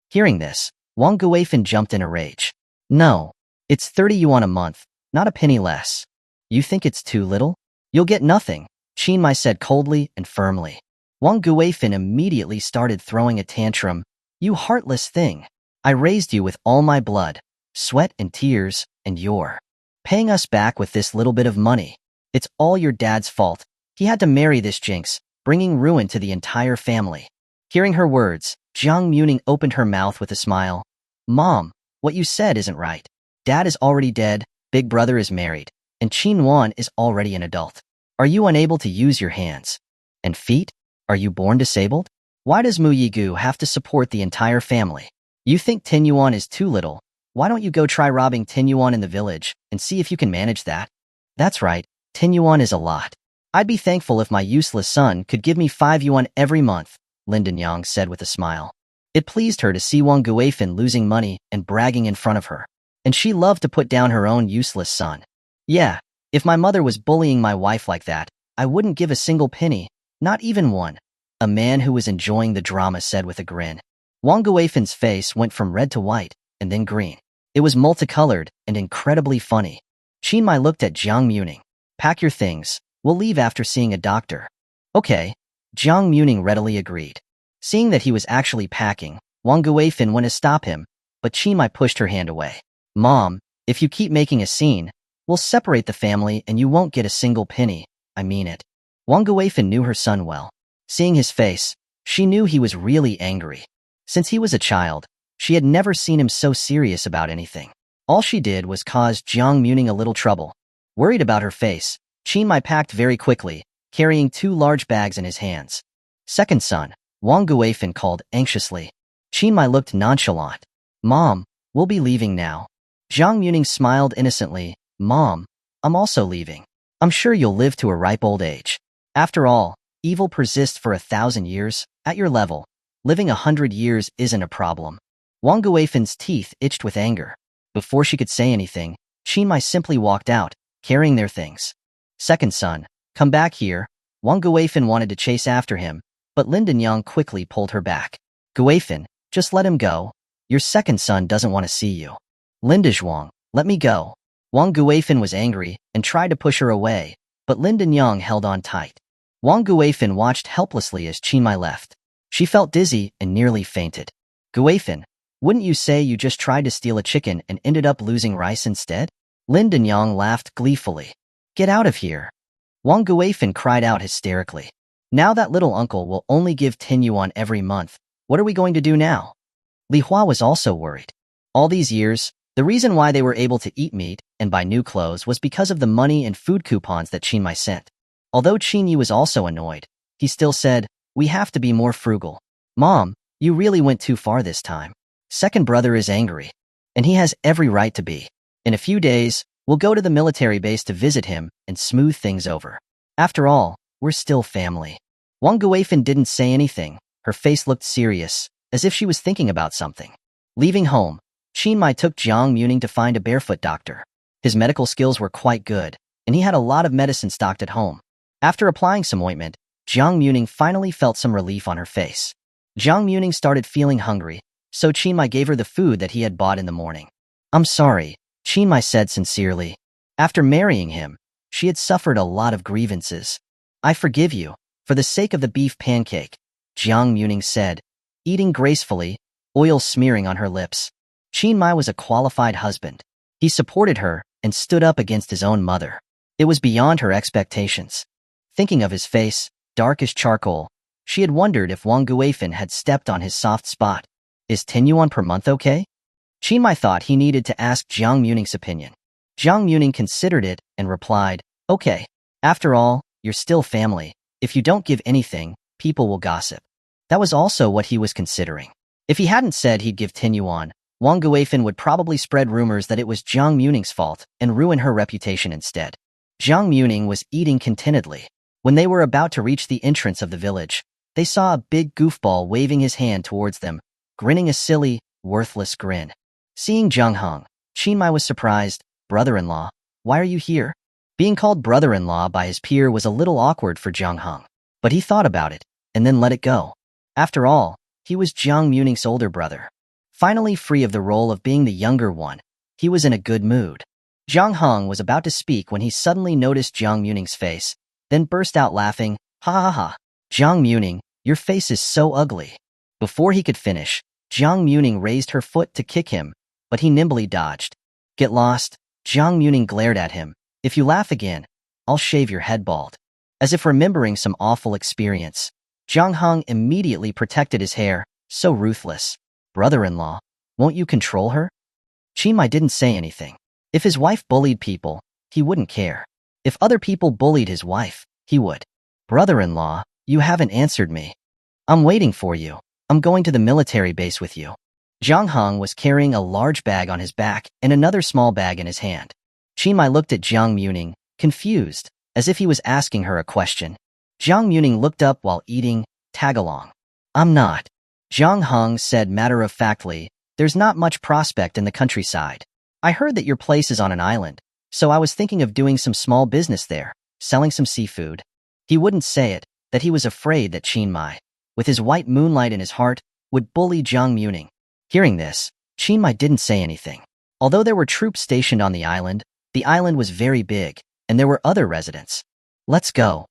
Hearing this, Wang Guifan jumped in a rage. No, it's 30 yuan a month, not a penny less. You think it's too little? You'll get nothing, Qin Muye said coldly and firmly. Wang Guifan immediately started throwing a tantrum. You heartless thing. I raised you with all my blood, sweat and tears, and you're paying us back with this little bit of money. It's all your dad's fault. He had to marry this jinx, bringing ruin to the entire family. Hearing her words, Jiang Muming opened her mouth with a smile. Mom, what you said isn't right. Dad is already dead, big brother is married, and Qin Yuan is already an adult. Are you unable to use your hands and feet? Are you born disabled? Why does Muye Gu have to support the entire family? You think 10 yuan is too little? Why don't you go try robbing 10 yuan in the village and see if you can manage that? That's right, 10 yuan is a lot. I'd be thankful if my useless son could give me 5 yuan every month, Linden Yang said with a smile. It pleased her to see Wang Guifan losing money and bragging in front of her, and she loved to put down her own useless son. Yeah, if my mother was bullying my wife like that, I wouldn't give a single penny, not even one. A man who was enjoying the drama said with a grin. Wang Guifan's face went from red to white, and then green. It was multicolored and incredibly funny. Qin Muye looked at Jiang Muming. Pack your things. We'll leave after seeing a doctor. Okay. Jiang Muming readily agreed. Seeing that he was actually packing, Wang Guifan went to stop him, but Qin Muye pushed her hand away. Mom, if you keep making a scene, we'll separate the family and you won't get a single penny. I mean it. Wang Guifan knew her son well. Seeing his face, she knew he was really angry. Since he was a child, she had never seen him so serious about anything. All she did was cause Jiang Muming a little trouble. Worried about her face, Qin Muye packed very quickly, carrying 2 large bags in his hands. Second son, Wang Guifan called anxiously. Qin Muye looked nonchalant. Mom, we'll be leaving now. Jiang Muming smiled innocently. Mom, I'm also leaving. I'm sure you'll live to a ripe old age. After all, evil persists for 1,000 years. At your level, living 100 years isn't a problem. Wang Guifan's teeth itched with anger. Before she could say anything, Qin Muye simply walked out, carrying their things. Second son, come back here. Wang Guifan wanted to chase after him, but Linden Yang quickly pulled her back. Guifan, just let him go. Your second son doesn't want to see you. Linda Zhuang, let me go. Wang Guifan was angry and tried to push her away, but Linden Yang held on tight. Wang Guifan watched helplessly as Qin Muye left. She felt dizzy and nearly fainted. Guifan, wouldn't you say you just tried to steal a chicken and ended up losing rice instead? Lin Danyang laughed gleefully. Get out of here. Wang Guifan cried out hysterically. Now that little uncle will only give 10 yuan every month. What are we going to do now? Li Hua was also worried. All these years, the reason why they were able to eat meat and buy new clothes was because of the money and food coupons that Qin Muye sent. Although Qin Yi was also annoyed, he still said, we have to be more frugal. Mom, you really went too far this time. Second brother is angry, and he has every right to be. In a few days, we'll go to the military base to visit him and smooth things over. After all, we're still family. Wang Guifan didn't say anything. Her face looked serious, as if she was thinking about something. Leaving home, Qin Muye took Jiang Muming to find a barefoot doctor. His medical skills were quite good, and he had a lot of medicine stocked at home. After applying some ointment, Jiang Muming finally felt some relief on her face. Jiang Muming started feeling hungry, so Qin Muye gave her the food that he had bought in the morning. I'm sorry, Qin Muye said sincerely. After marrying him, she had suffered a lot of grievances. I forgive you, for the sake of the beef pancake, Jiang Muming said, eating gracefully, oil smearing on her lips. Qin Muye was a qualified husband. He supported her and stood up against his own mother. It was beyond her expectations. Thinking of his face, dark as charcoal, she had wondered if Wang Guifan had stepped on his soft spot. Is 10 yuan per month okay? Qin Muye thought he needed to ask Jiang Muming's opinion. Jiang Muming considered it and replied, okay. After all, you're still family. If you don't give anything, people will gossip. That was also what he was considering. If he hadn't said he'd give 10 yuan, Wang Guifan would probably spread rumors that it was Jiang Muming's fault and ruin her reputation instead. Jiang Muming was eating contentedly. When they were about to reach the entrance of the village, they saw a big goofball waving his hand towards them, grinning a silly, worthless grin. Seeing Zheng Heng, Qin Muye was surprised. Brother-in-law, why are you here? Being called brother-in-law by his peer was a little awkward for Zheng Heng, but he thought about it and then let it go. After all, he was Jiang Muming's older brother. Finally free of the role of being the younger one, he was in a good mood. Zheng Heng was about to speak when he suddenly noticed Jiang Muming's face, then burst out laughing, ha ha ha. Jiang Muming, your face is so ugly. Before he could finish, Jiang Muming raised her foot to kick him, but he nimbly dodged. Get lost, Jiang Muming glared at him. If you laugh again, I'll shave your head bald. As if remembering some awful experience, Zheng Heng immediately protected his hair, so ruthless. Brother-in-law, won't you control her? Qin Muye didn't say anything. If his wife bullied people, he wouldn't care. If other people bullied his wife, he would. Brother-in-law, you haven't answered me. I'm waiting for you. I'm going to the military base with you. Zheng Heng was carrying a large bag on his back and another small bag in his hand. Qin Muye looked at Jiang Muming, confused, as if he was asking her a question. Jiang Muming looked up while eating, tag along. I'm not. Zheng Heng said matter-of-factly, there's not much prospect in the countryside. I heard that your place is on an island, so I was thinking of doing some small business there, selling some seafood. He wouldn't say it, that he was afraid that Qin Muye, with his white moonlight in his heart, would bully Jiang Muming. Hearing this, Qin Muye didn't say anything. Although there were troops stationed on the island was very big, and there were other residents. Let's go.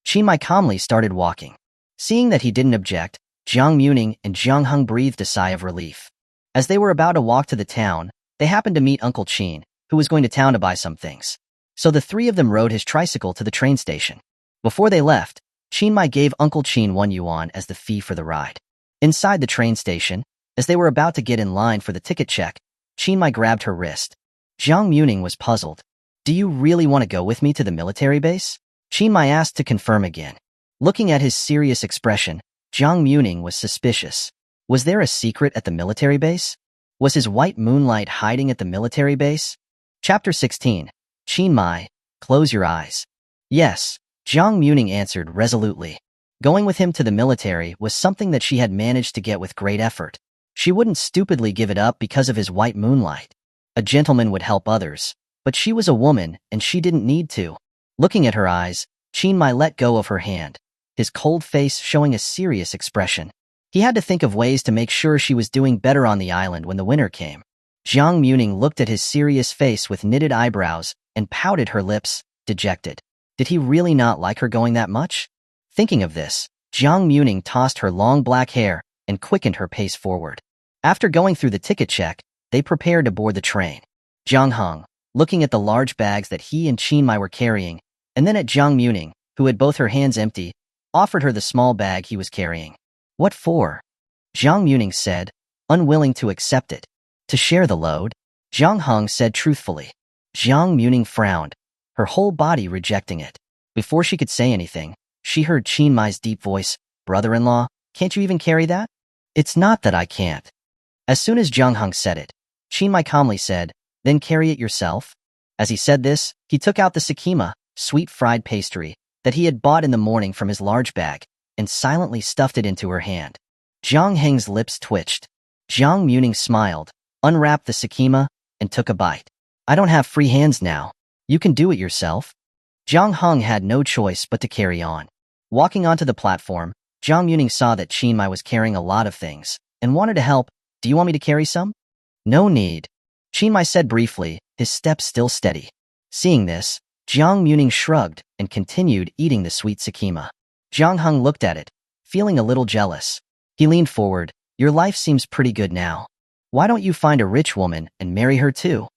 Qin Muye calmly started walking. Seeing that he didn't object, Jiang Muming and Zheng Heng breathed a sigh of relief. As they were about to walk to the town, they happened to meet Uncle Qin, who was going to town to buy some things. So the three of them rode his tricycle to the train station. Before they left, Qin Muye gave Uncle Qin 1 yuan as the fee for the ride. Inside the train station, as they were about to get in line for the ticket check, Qin Muye grabbed her wrist. Jiang Muming was puzzled. Do you really want to go with me to the military base? Qin Muye asked to confirm again. Looking at his serious expression, Jiang Muming was suspicious. Was there a secret at the military base? Was his white moonlight hiding at the military base? Chapter 16. Qin Muye, close your eyes. Yes, Jiang Muming answered resolutely. Going with him to the military was something that she had managed to get with great effort. She wouldn't stupidly give it up because of his white moonlight. A gentleman would help others, but she was a woman and she didn't need to. Looking at her eyes, Qin Muye let go of her hand, his cold face showing a serious expression. He had to think of ways to make sure she was doing better on the island when the winter came. Jiang Muming looked at his serious face with knitted eyebrows and pouted her lips, dejected. Did he really not like her going that much? Thinking of this, Jiang Muming tossed her long black hair and quickened her pace forward. After going through the ticket check, they prepared to board the train. Jiang Hong, looking at the large bags that he and Qin Muye were carrying, and then at Jiang Muming, who had both her hands empty, offered her the small bag he was carrying. "What for?" Jiang Muming said, unwilling to accept it. "To share the load," Jiang Hong said truthfully. Jiang Muming frowned, her whole body rejecting it. Before she could say anything, she heard Qin Muye's deep voice, "Brother-in-law, can't you even carry that?" "It's not that I can't." As soon as Jiang Hong said it, Qin Muye calmly said, "Then carry it yourself." As he said this, he took out the sakima, sweet fried pastry, that he had bought in the morning from his large bag, and silently stuffed it into her hand. Jiang Heng's lips twitched. Jiang Muming smiled, unwrapped the sakima, and took a bite. "I don't have free hands now. You can do it yourself." Jiang Hong had no choice but to carry on. Walking onto the platform, Jiang Muming saw that Qin Muye was carrying a lot of things, and wanted to help. "Do you want me to carry some?" "No need," Qin Muye said briefly, his steps still steady. Seeing this, Jiang Muming shrugged and continued eating the sweet sakima. Jiang Hong looked at it, feeling a little jealous. He leaned forward. "Your life seems pretty good now. Why don't you find a rich woman and marry her too?"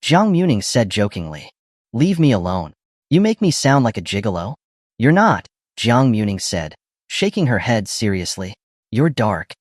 Jiang Muming said jokingly. "Leave me alone. You make me sound like a gigolo." "You're not," Jiang Muming said, shaking her head seriously. "You're dark."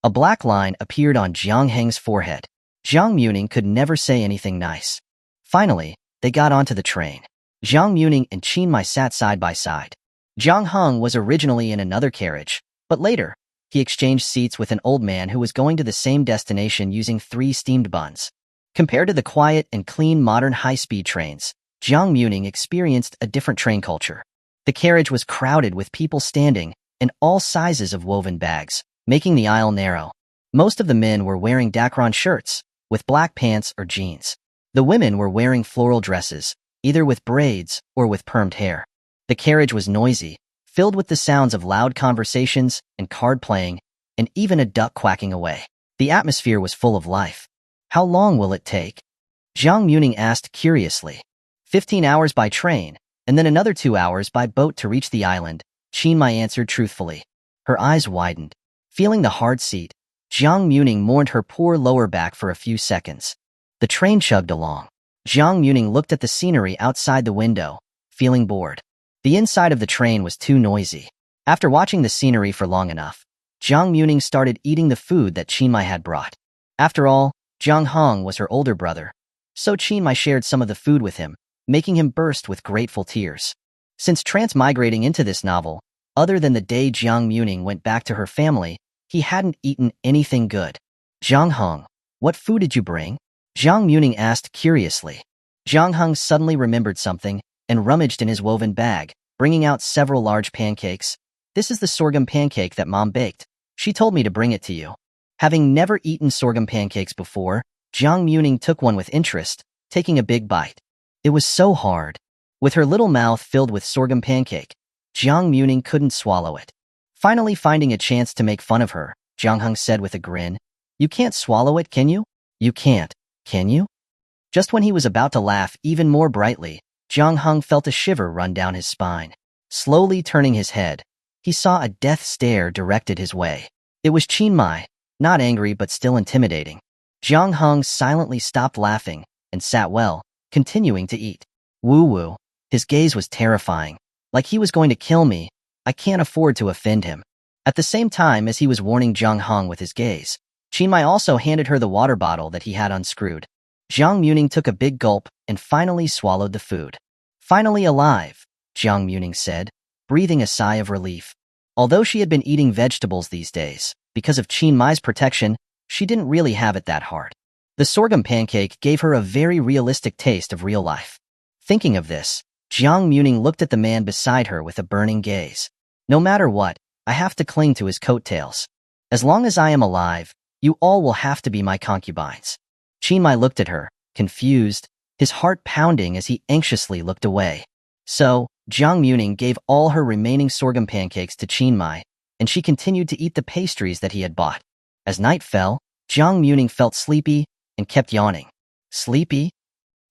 A black line appeared on Jiang Heng's forehead. Jiang Muming could never say anything nice. Finally, they got onto the train. Jiang Muming and Qin Muye sat side by side. Jiang Hong was originally in another carriage, but later, he exchanged seats with an old man who was going to the same destination using 3 steamed buns. Compared to the quiet and clean modern high-speed trains, Jiang Muming experienced a different train culture. The carriage was crowded with people standing in all sizes of woven bags, making the aisle narrow. Most of the men were wearing Dakron shirts, with black pants or jeans. The women were wearing floral dresses, either with braids or with permed hair. The carriage was noisy, filled with the sounds of loud conversations and card playing, and even a duck quacking away. The atmosphere was full of life. "How long will it take?" Jiang Muming asked curiously. 15 hours by train, and then another 2 hours by boat to reach the island, Qin Muye answered truthfully. Her eyes widened. Feeling the hard seat, Jiang Muming mourned her poor lower back for a few seconds. The train chugged along. Jiang Muming looked at the scenery outside the window, feeling bored. The inside of the train was too noisy. After watching the scenery for long enough, Jiang Muming started eating the food that Qin Muye had brought. After all, Jiang Hong was her older brother, so Qin Muye shared some of the food with him, making him burst with grateful tears. Since transmigrating into this novel, other than the day Jiang Muming went back to her family, he hadn't eaten anything good. "Jiang Hong, what food did you bring?" Jiang Muming asked curiously. Jiang Hong suddenly remembered something and rummaged in his woven bag, bringing out several large pancakes. "This is the sorghum pancake that Mom baked. She told me to bring it to you." Having never eaten sorghum pancakes before, Jiang Muming took one with interest, taking a big bite. It was so hard. With her little mouth filled with sorghum pancake, Jiang Muming couldn't swallow it. Finally finding a chance to make fun of her, Jiang Hong said with a grin, "You can't swallow it, can you?" "You can't, can you?" Just when he was about to laugh even more brightly, Jiang Hong felt a shiver run down his spine. Slowly turning his head, he saw a death stare directed his way. It was Qin Muye, not angry but still intimidating. Jiang Hong silently stopped laughing and sat well, continuing to eat. Woo-woo. His gaze was terrifying. Like he was going to kill me. I can't afford to offend him. At the same time as he was warning Jiang Hong with his gaze, Qin Muye also handed her the water bottle that he had unscrewed. Jiang Muming took a big gulp and finally swallowed the food. "Finally alive," Jiang Muming said, breathing a sigh of relief. Although she had been eating vegetables these days, because of Qin Muye's protection, she didn't really have it that hard. The sorghum pancake gave her a very realistic taste of real life. Thinking of this, Jiang Muming looked at the man beside her with a burning gaze. "No matter what, I have to cling to his coattails. As long as I am alive, you all will have to be my concubines." Qin Muye looked at her, confused, his heart pounding as he anxiously looked away. So, Jiang Muming gave all her remaining sorghum pancakes to Qin Muye, and she continued to eat the pastries that he had bought. As night fell, Jiang Muming felt sleepy and kept yawning. "Sleepy?"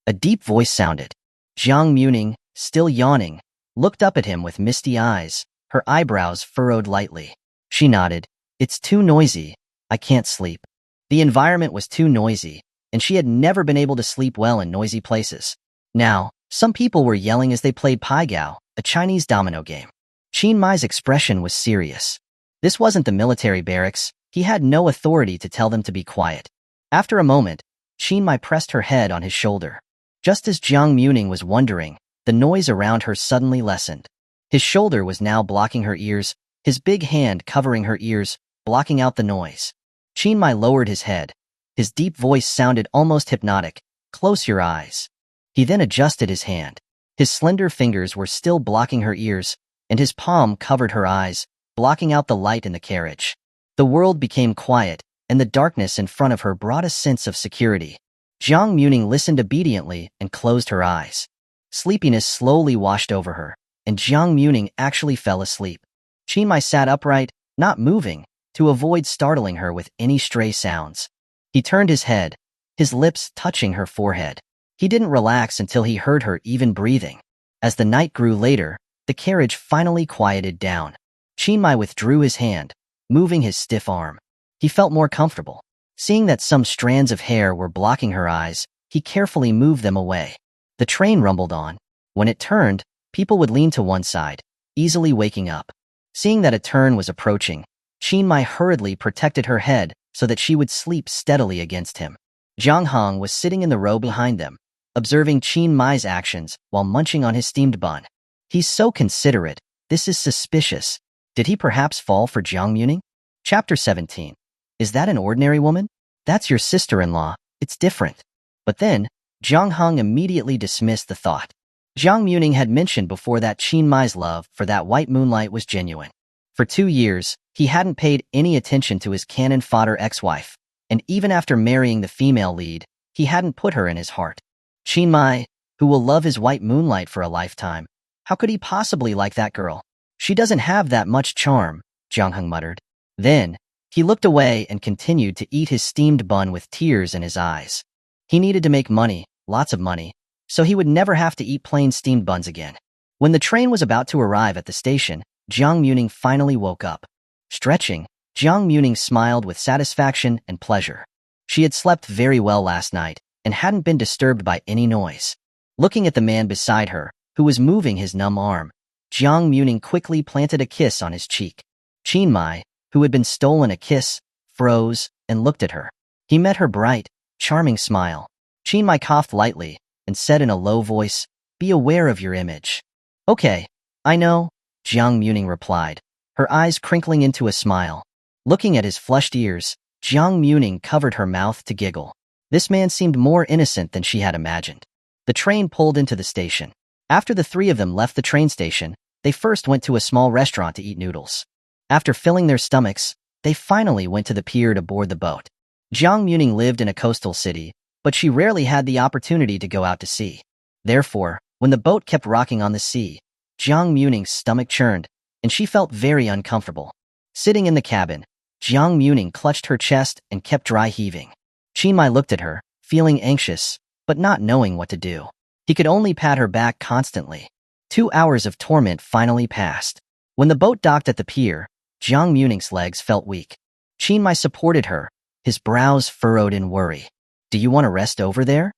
A deep voice sounded. Jiang Muming, still yawning, looked up at him with misty eyes, her eyebrows furrowed lightly. She nodded. It's too noisy. I can't sleep. The environment was too noisy, and she had never been able to sleep well in noisy places. Now, some people were yelling as they played Pai Gao, a Chinese domino game. Qin Muye's expression was serious. This wasn't the military barracks. He had no authority to tell them to be quiet. After a moment, Qin Muye pressed her head on his shoulder. Just as Jiang Muming was wondering, the noise around her suddenly lessened. His shoulder was now blocking her ears, his big hand covering her ears, blocking out the noise. Qin Muye lowered his head. His deep voice sounded almost hypnotic. Close your eyes. He then adjusted his hand. His slender fingers were still blocking her ears, and his palm covered her eyes, blocking out the light in the carriage. The world became quiet, and the darkness in front of her brought a sense of security. Jiang Muming listened obediently and closed her eyes. Sleepiness slowly washed over her, and Jiang Muming actually fell asleep. Qin Muye sat upright, not moving, to avoid startling her with any stray sounds. He turned his head, his lips touching her forehead. He didn't relax until he heard her even breathing. As the night grew later, the carriage finally quieted down. Qin Muye withdrew his hand, moving his stiff arm. He felt more comfortable. Seeing that some strands of hair were blocking her eyes, he carefully moved them away. The train rumbled on. When it turned, people would lean to one side, easily waking up. Seeing that a turn was approaching, Qin Muye hurriedly protected her head so that she would sleep steadily against him. Zhang Hong was sitting in the row behind them, observing Qin Muye's actions while munching on his steamed bun. He's so considerate. This is suspicious. Did he perhaps fall for Jiang Muming? Chapter 17. Is that an ordinary woman? That's your sister-in-law. It's different. But then, Zhang Hong immediately dismissed the thought. Jiang Muming had mentioned before that Qin Muye's love for that white moonlight was genuine. For 2 years, he hadn't paid any attention to his cannon fodder ex-wife, and even after marrying the female lead, he hadn't put her in his heart. Qin Muye, who will love his white moonlight for a lifetime, how could he possibly like that girl? She doesn't have that much charm, Zhang Hong muttered. Then, he looked away and continued to eat his steamed bun with tears in his eyes. He needed to make money, lots of money, so he would never have to eat plain steamed buns again. When the train was about to arrive at the station, Jiang Muming finally woke up. Stretching, Jiang Muming smiled with satisfaction and pleasure. She had slept very well last night and hadn't been disturbed by any noise. Looking at the man beside her, who was moving his numb arm, Jiang Muming quickly planted a kiss on his cheek. Qin Muye, who had been stolen a kiss, froze and looked at her. He met her bright, charming smile. Qin Muye coughed lightly and said in a low voice, "Be aware of your image." "Okay, I know," Jiang Muming replied, her eyes crinkling into a smile. Looking at his flushed ears, Jiang Muming covered her mouth to giggle. This man seemed more innocent than she had imagined. The train pulled into the station. After the three of them left the train station, they first went to a small restaurant to eat noodles. After filling their stomachs, they finally went to the pier to board the boat. Jiang Muming lived in a coastal city, but she rarely had the opportunity to go out to sea. Therefore, when the boat kept rocking on the sea, Jiang Muming's stomach churned, and she felt very uncomfortable. Sitting in the cabin, Jiang Muming clutched her chest and kept dry heaving. Qin Muye looked at her, feeling anxious, but not knowing what to do. He could only pat her back constantly. 2 hours of torment finally passed. When the boat docked at the pier, Jiang Muming's legs felt weak. Qin Muye supported her, his brows furrowed in worry. "Do you want to rest over there?"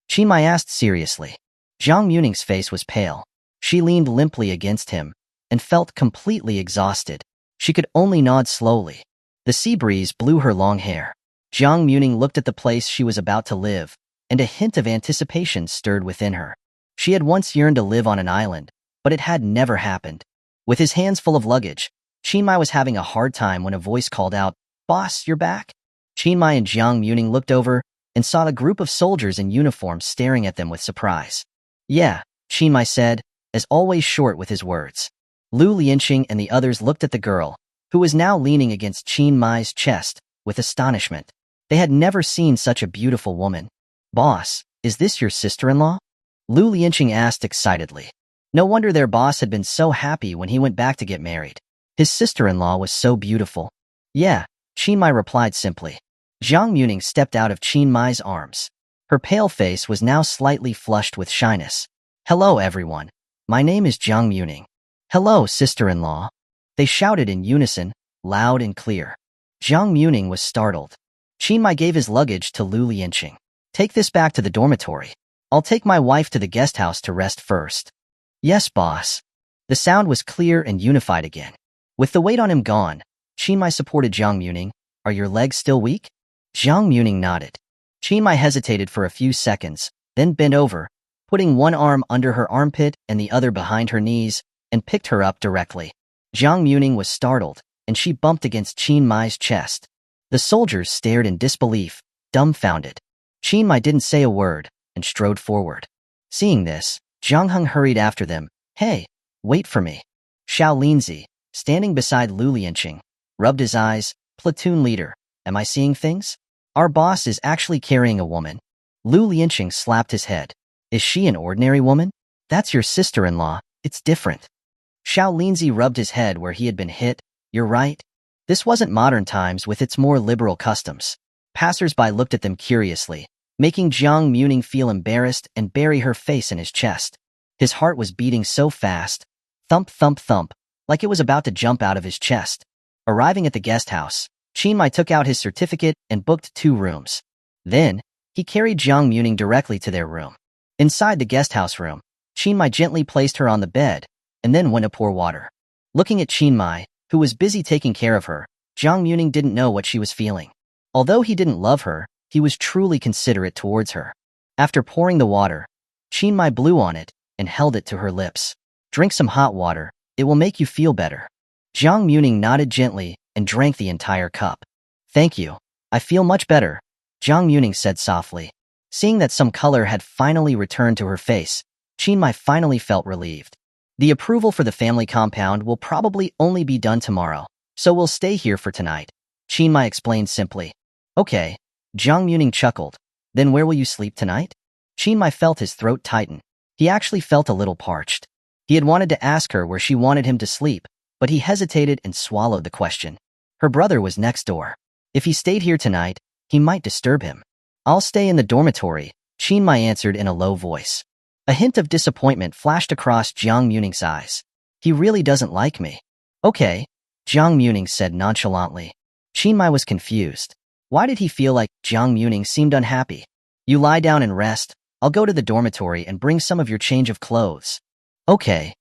Qin Muye asked seriously. Jiang Muming's face was pale. She leaned limply against him and felt completely exhausted. She could only nod slowly. The sea breeze blew her long hair. Jiang Muming looked at the place she was about to live, and a hint of anticipation stirred within her. She had once yearned to live on an island, but it had never happened. With his hands full of luggage, Qin Muye was having a hard time when a voice called out, "Boss, you're back?" Qin Muye and Jiang Muming looked over and saw a group of soldiers in uniform staring at them with surprise. "Yeah," Qin Muye said, as always short with his words. Lu Lianqing and the others looked at the girl, who was now leaning against Qin Muye's chest, with astonishment. They had never seen such a beautiful woman. "Boss, is this your sister-in-law?" Lu Lianqing asked excitedly. No wonder their boss had been so happy when he went back to get married. His sister-in-law was so beautiful. "Yeah," Qin Muye replied simply. Jiang Muming stepped out of Qin Muye's arms. Her pale face was now slightly flushed with shyness. "Hello, everyone. My name is Jiang Muming." "Hello, sister-in-law." They shouted in unison, loud and clear. Jiang Muming was startled. Qin Muye gave his luggage to Lu Lianqing. Take this back to the dormitory. I'll take my wife to the guest house to rest first. Yes, boss. The sound was clear and unified again. With the weight on him gone, Qin Muye supported Jiang Muming. Are your legs still weak? Jiang Muming nodded. Qin Muye hesitated for a few seconds, then bent over, putting one arm under her armpit and the other behind her knees, and picked her up directly. Jiang Muming was startled, and she bumped against Qin Muye's chest. The soldiers stared in disbelief, dumbfounded. Qin Muye didn't say a word, and strode forward. Seeing this, Jiang Heng hurried after them. Hey, wait for me. Xiao Linzi, standing beside Lu Lianqing, rubbed his eyes. Platoon leader, am I seeing things? Our boss is actually carrying a woman. Lu Lianqing slapped his head. Is she an ordinary woman? That's your sister-in-law. It's different. Xiao Linzi rubbed his head where he had been hit. You're right. This wasn't modern times with its more liberal customs. Passers-by looked at them curiously, making Jiang Muming feel embarrassed and bury her face in his chest. His heart was beating so fast, thump, thump, thump, like it was about to jump out of his chest. Arriving at the guest house, Qin Muye took out his certificate and booked 2 rooms. Then, he carried Jiang Muming directly to their room. Inside the guest house room, Qin Muye gently placed her on the bed, and then went to pour water. Looking at Qin Muye, who was busy taking care of her, Jiang Muming didn't know what she was feeling. Although he didn't love her, he was truly considerate towards her. After pouring the water, Qin Muye blew on it and held it to her lips. Drink some hot water, it will make you feel better. Jiang Muming nodded gently and drank the entire cup. Thank you. I feel much better, Jiang Muming said softly. Seeing that some color had finally returned to her face, Qin Muye finally felt relieved. The approval for the family compound will probably only be done tomorrow, so we'll stay here for tonight, Qin Muye explained simply. Okay, Jiang Muming chuckled. Then where will you sleep tonight? Qin Muye felt his throat tighten. He actually felt a little parched. He had wanted to ask her where she wanted him to sleep, but he hesitated and swallowed the question. Her brother was next door. If he stayed here tonight, he might disturb him. I'll stay in the dormitory, Qin Muye answered in a low voice. A hint of disappointment flashed across Jiang Muming's eyes. He really doesn't like me. Okay, Jiang Muming said nonchalantly. Qin Muye was confused. Why did he feel like Jiang Muming seemed unhappy? You lie down and rest. I'll go to the dormitory and bring some of your change of clothes. Okay.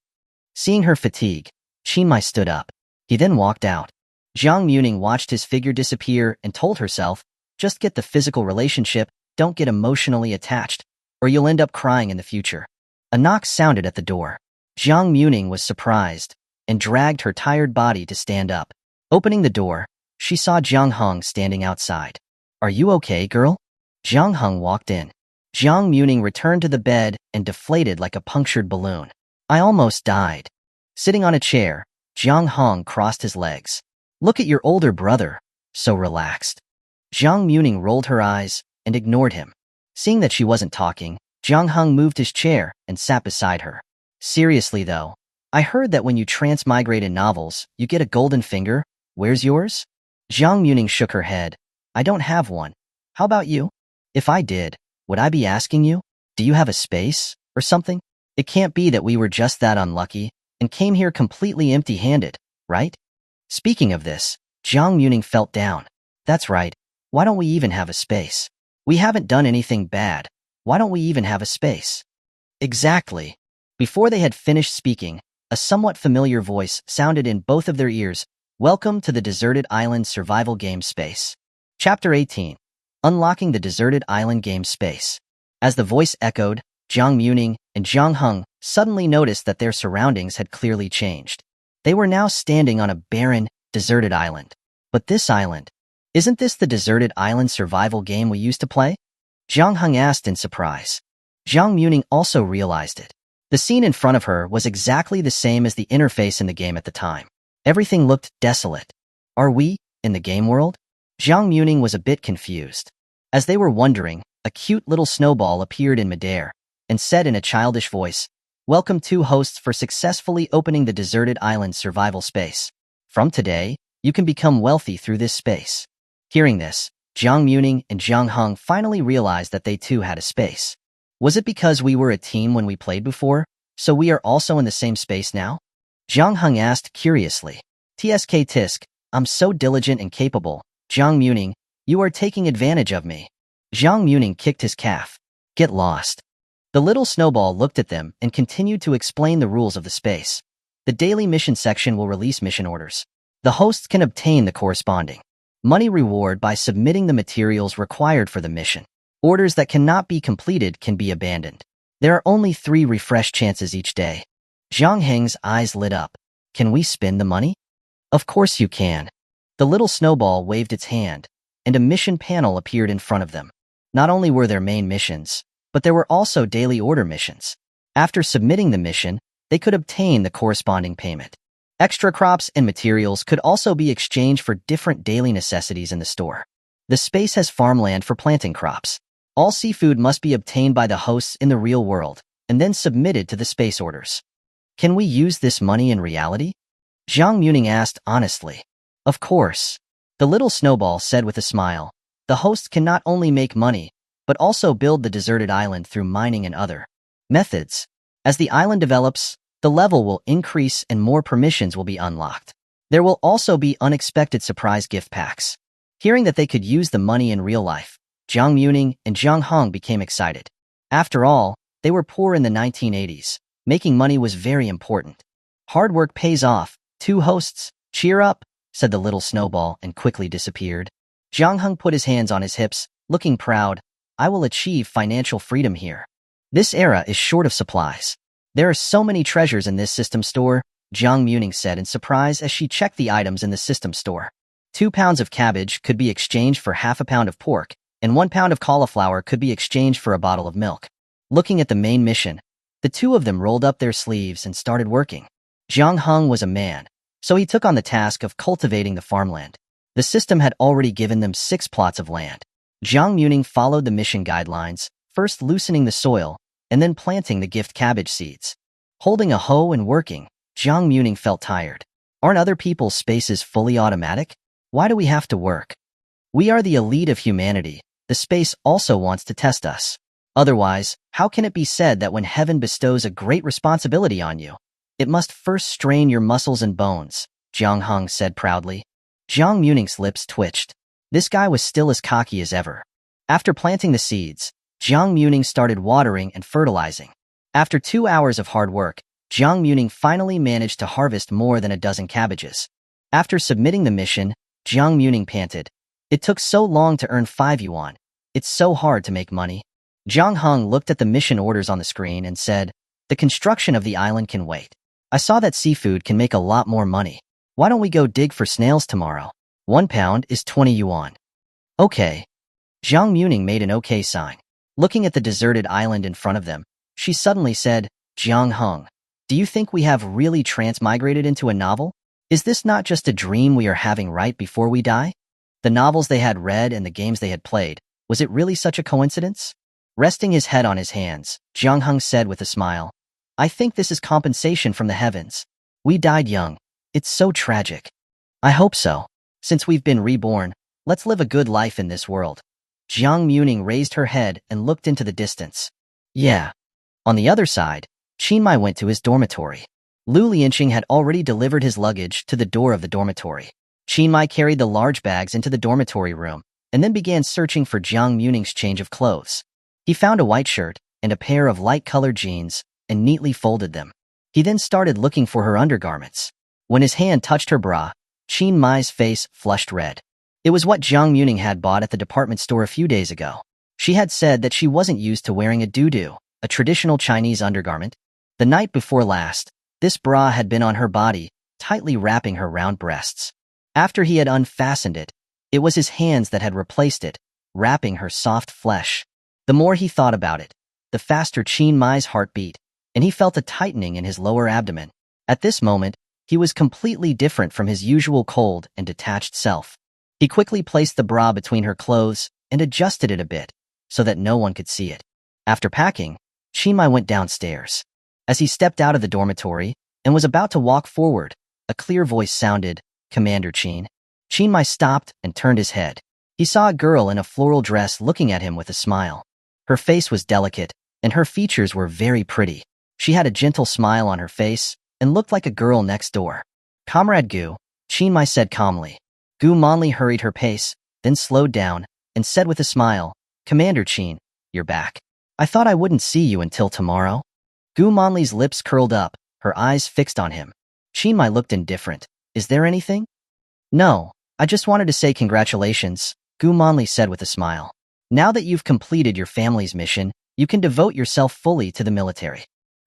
Seeing her fatigue, Qin Muye stood up. He then walked out. Jiang Muming watched his figure disappear and told herself, just get the physical relationship, don't get emotionally attached, or you'll end up crying in the future. A knock sounded at the door. Jiang Muming was surprised and dragged her tired body to stand up. Opening the door, she saw Jiang Heng standing outside. Are you okay, girl? Jiang Heng walked in. Jiang Muming returned to the bed and deflated like a punctured balloon. I almost died. Sitting on a chair, Jiang Heng crossed his legs. Look at your older brother, so relaxed. Jiang Muming rolled her eyes and ignored him. Seeing that she wasn't talking, Jiang Heng moved his chair and sat beside her. Seriously though, I heard that when you transmigrate in novels, you get a golden finger. Where's yours? Jiang Muming shook her head. I don't have one. How about you? If I did, would I be asking you? Do you have a space or something? It can't be that we were just that unlucky and came here completely empty-handed, right? Speaking of this, Jiang Muming felt down. That's right. Why don't we even have a space? We haven't done anything bad. Why don't we even have a space? Exactly. Before they had finished speaking, a somewhat familiar voice sounded in both of their ears. Welcome to the Deserted Island Survival Game Space. Chapter 18. Unlocking the Deserted Island Game Space. As the voice echoed, Jiang Muming and Jiang Heng suddenly noticed that their surroundings had clearly changed. They were now standing on a barren, deserted island. But this island, isn't this the Deserted Island survival game we used to play? Jiang Heng asked in surprise. Jiang Muming also realized it. The scene in front of her was exactly the same as the interface in the game at the time. Everything looked desolate. Are we in the game world? Jiang Muming was a bit confused. As they were wondering, a cute little snowball appeared in midair and said in a childish voice, Welcome to hosts for successfully opening the Deserted Island survival space. From today, you can become wealthy through this space. Hearing this, Jiang Muming and Jiang Heng finally realized that they too had a space. Was it because we were a team when we played before, so we are also in the same space now? Jiang Heng asked curiously. Tsk tisk, I'm so diligent and capable. Jiang Muming, you are taking advantage of me. Jiang Muming kicked his calf. Get lost. The little snowball looked at them and continued to explain the rules of the space. The daily mission section will release mission orders. The hosts can obtain the corresponding money reward by submitting the materials required for the mission. Orders that cannot be completed can be abandoned. There are only 3 refresh chances each day. Zhang Heng's eyes lit up. Can we spend the money? Of course you can. The little snowball waved its hand, and a mission panel appeared in front of them. Not only were there main missions, but there were also daily order missions. After submitting the mission, they could obtain the corresponding payment. Extra crops and materials could also be exchanged for different daily necessities in the store. The space has farmland for planting crops. All seafood must be obtained by the hosts in the real world, and then submitted to the space orders. Can we use this money in reality? Jiang Muming asked honestly. Of course. The little snowball said with a smile. The hosts can not only make money, but also build the deserted island through mining and other methods. As the island develops, the level will increase and more permissions will be unlocked. There will also be unexpected surprise gift packs. Hearing that they could use the money in real life, Jiang Muming and Jiang Hong became excited. After all, they were poor in the 1980s. Making money was very important. Hard work pays off. 2 hosts, cheer up, said the little snowball and quickly disappeared. Jiang Hong put his hands on his hips, looking proud. I will achieve financial freedom here. This era is short of supplies. There are so many treasures in this system store, Jiang Muming said in surprise as she checked the items in the system store. 2 pounds of cabbage could be exchanged for half a pound of pork, and 1 pound of cauliflower could be exchanged for a bottle of milk. Looking at the main mission, the 2 of them rolled up their sleeves and started working. Jiang Hong was a man, so he took on the task of cultivating the farmland. The system had already given them 6 plots of land. Jiang Muming followed the mission guidelines, first loosening the soil, and then planting the gift cabbage seeds. Holding a hoe and working, Jiang Muming felt tired. Aren't other people's spaces fully automatic? Why do we have to work? We are the elite of humanity. The space also wants to test us. Otherwise, how can it be said that when heaven bestows a great responsibility on you, it must first strain your muscles and bones, Jiang Hong said proudly. Jiang Muming's lips twitched. This guy was still as cocky as ever. After planting the seeds, Jiang Muming started watering and fertilizing. After 2 hours of hard work, Jiang Muming finally managed to harvest more than a dozen cabbages. After submitting the mission, Jiang Muming panted. It took so long to earn 5 yuan. It's so hard to make money. Jiang Hong looked at the mission orders on the screen and said, the construction of the island can wait. I saw that seafood can make a lot more money. Why don't we go dig for snails tomorrow? 1 pound is 20 yuan. Okay. Jiang Muming made an okay sign. Looking at the deserted island in front of them, she suddenly said, Jiang Hong, do you think we have really transmigrated into a novel? Is this not just a dream we are having right before we die? The novels they had read and the games they had played, was it really such a coincidence? Resting his head on his hands, Jiang Hong said with a smile, I think this is compensation from the heavens. We died young. It's so tragic. I hope so. Since we've been reborn, let's live a good life in this world. Jiang Muming raised her head and looked into the distance. Yeah. On the other side, Qin Muye went to his dormitory. Lu Lianqing had already delivered his luggage to the door of the dormitory. Qin Muye carried the large bags into the dormitory room, and then began searching for Jiang Muming's change of clothes. He found a white shirt and a pair of light-colored jeans, and neatly folded them. He then started looking for her undergarments. When his hand touched her bra, Qin Muye's face flushed red. It was what Jiang Muming had bought at the department store a few days ago. She had said that she wasn't used to wearing a dudu, a traditional Chinese undergarment. The night before last, this bra had been on her body, tightly wrapping her round breasts. After he had unfastened it, it was his hands that had replaced it, wrapping her soft flesh. The more he thought about it, the faster Qin Muye's heart beat, and he felt a tightening in his lower abdomen. At this moment, he was completely different from his usual cold and detached self. He quickly placed the bra between her clothes and adjusted it a bit, so that no one could see it. After packing, Qin Muye went downstairs. As he stepped out of the dormitory and was about to walk forward, a clear voice sounded, Commander Qin. Qin Muye stopped and turned his head. He saw a girl in a floral dress looking at him with a smile. Her face was delicate, and her features were very pretty. She had a gentle smile on her face and looked like a girl next door. Comrade Gu, Qin Muye said calmly. Gu Manli hurried her pace, then slowed down, and said with a smile, Commander Qin, you're back. I thought I wouldn't see you until tomorrow. Gu Manli's lips curled up, her eyes fixed on him. Qin Muye looked indifferent. Is there anything? No, I just wanted to say congratulations, Gu Manli said with a smile. Now that you've completed your family's mission, you can devote yourself fully to the military.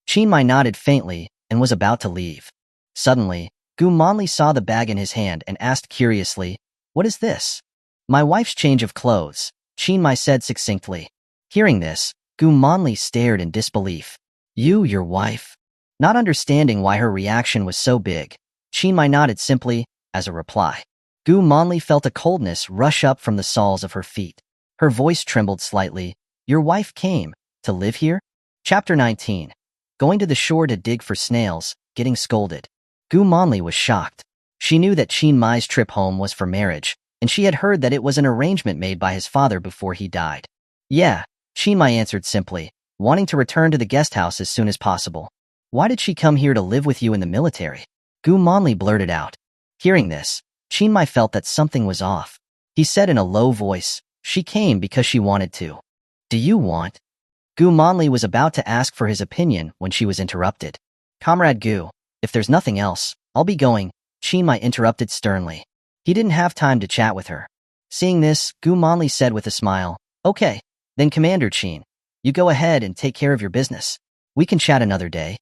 Qin Muye nodded faintly and was about to leave. Suddenly, Gu Manli saw the bag in his hand and asked curiously, What is this? My wife's change of clothes, Qin Muye said succinctly. Hearing this, Gu Manli stared in disbelief. You, your wife? Not understanding why her reaction was so big, Qin Muye nodded simply, as a reply. Gu Manli felt a coldness rush up from the soles of her feet. Her voice trembled slightly. Your wife came to live here? Chapter 19. Going to the shore to dig for snails, getting scolded. Gu Manli was shocked. She knew that Qin Muye's trip home was for marriage, and she had heard that it was an arrangement made by his father before he died. Yeah, Qin Muye answered simply, wanting to return to the guest house as soon as possible. Why did she come here to live with you in the military? Gu Manli blurted out. Hearing this, Qin Muye felt that something was off. He said in a low voice, She came because she wanted to. Do you want? Gu Manli was about to ask for his opinion when she was interrupted. Comrade Gu, if there's nothing else, I'll be going, Qin Muye interrupted sternly. He didn't have time to chat with her. Seeing this, Gu Manli said with a smile, Okay, then Commander Qin, you go ahead and take care of your business. We can chat another day.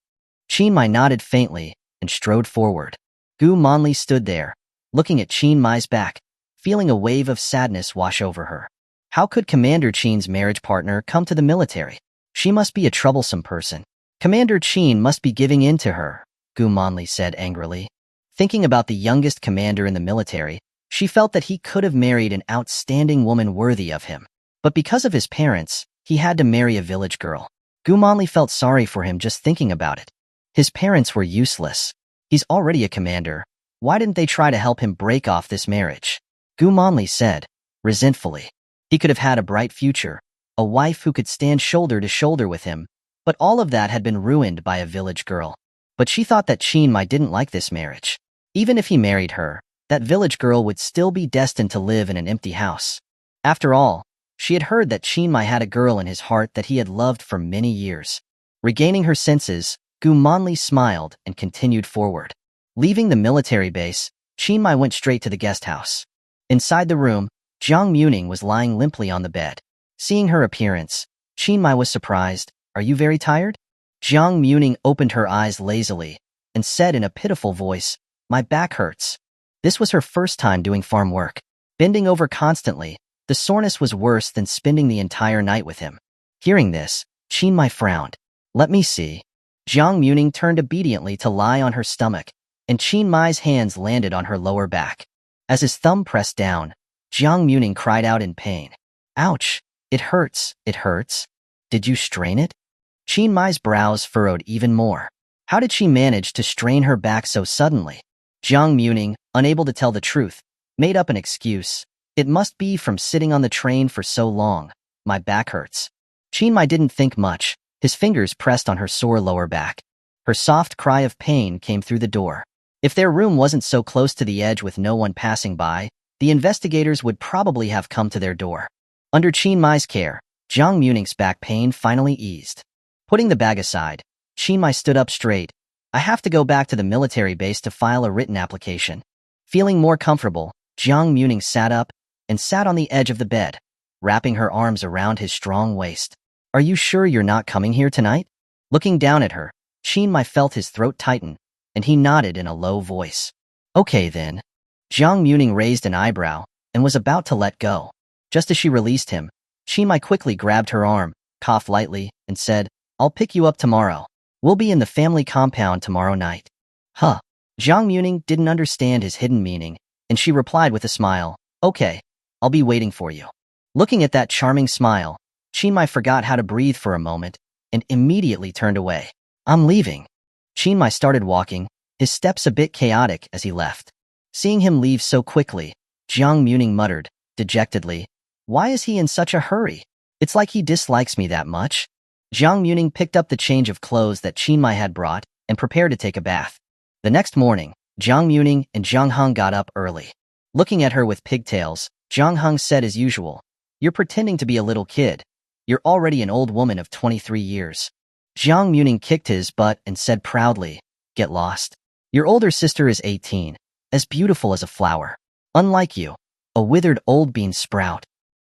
Qin Muye nodded faintly and strode forward. Gu Manli stood there, looking at Qin Muye's back, feeling a wave of sadness wash over her. How could Commander Qin's marriage partner come to the military? She must be a troublesome person. Commander Qin must be giving in to her, Gu Manli said angrily. Thinking about the youngest commander in the military, she felt that he could have married an outstanding woman worthy of him. But because of his parents, he had to marry a village girl. Gu Manli felt sorry for him just thinking about it. His parents were useless. He's already a commander. Why didn't they try to help him break off this marriage? Gu Manli said, resentfully. He could have had a bright future, a wife who could stand shoulder to shoulder with him, but all of that had been ruined by a village girl. But she thought that Qin Muye didn't like this marriage. Even if he married her, that village girl would still be destined to live in an empty house. After all, she had heard that Qin Muye had a girl in his heart that he had loved for many years. Regaining her senses, Gu Manli smiled and continued forward. Leaving the military base, Qin Muye went straight to the guest house. Inside the room, Jiang Muming was lying limply on the bed. Seeing her appearance, Qin Muye was surprised. Are you very tired? Jiang Muming opened her eyes lazily and said in a pitiful voice, My back hurts. This was her first time doing farm work. Bending over constantly, the soreness was worse than spending the entire night with him. Hearing this, Qin Muye frowned. Let me see. Jiang Muming turned obediently to lie on her stomach, and Qin Muye's hands landed on her lower back. As his thumb pressed down, Jiang Muming cried out in pain. Ouch! It hurts, it hurts. Did you strain it? Qin Muye's brows furrowed even more. How did she manage to strain her back so suddenly? Jiang Muming, unable to tell the truth, made up an excuse. It must be from sitting on the train for so long. My back hurts. Qin Muye didn't think much. His fingers pressed on her sore lower back. Her soft cry of pain came through the door. If their room wasn't so close to the edge with no one passing by, the investigators would probably have come to their door. Under Qin Muye's care, Jiang Muming's back pain finally eased. Putting the bag aside, Qin Muye stood up straight. I have to go back to the military base to file a written application. Feeling more comfortable, Jiang Muming sat up and sat on the edge of the bed, wrapping her arms around his strong waist. Are you sure you're not coming here tonight? Looking down at her, Qin Muye felt his throat tighten, and he nodded in a low voice. Okay then. Jiang Muming raised an eyebrow and was about to let go. Just as she released him, Qin Muye quickly grabbed her arm, coughed lightly, and said, I'll pick you up tomorrow. We'll be in the family compound tomorrow night. Huh. Jiang Muming didn't understand his hidden meaning, and she replied with a smile, Okay, I'll be waiting for you. Looking at that charming smile, Qin Muye forgot how to breathe for a moment and immediately turned away. I'm leaving. Qin Muye started walking, his steps a bit chaotic as he left. Seeing him leave so quickly, Jiang Muming muttered, dejectedly, Why is he in such a hurry? It's like he dislikes me that much. Jiang Muming picked up the change of clothes that Qin Muye had brought and prepared to take a bath. The next morning, Jiang Muming and Jiang Hong got up early. Looking at her with pigtails, Jiang Hong said as usual, "You're pretending to be a little kid. You're already an old woman of 23 years. Jiang Muming kicked his butt and said proudly, "Get lost. Your older sister is 18, as beautiful as a flower. Unlike you, a withered old bean sprout."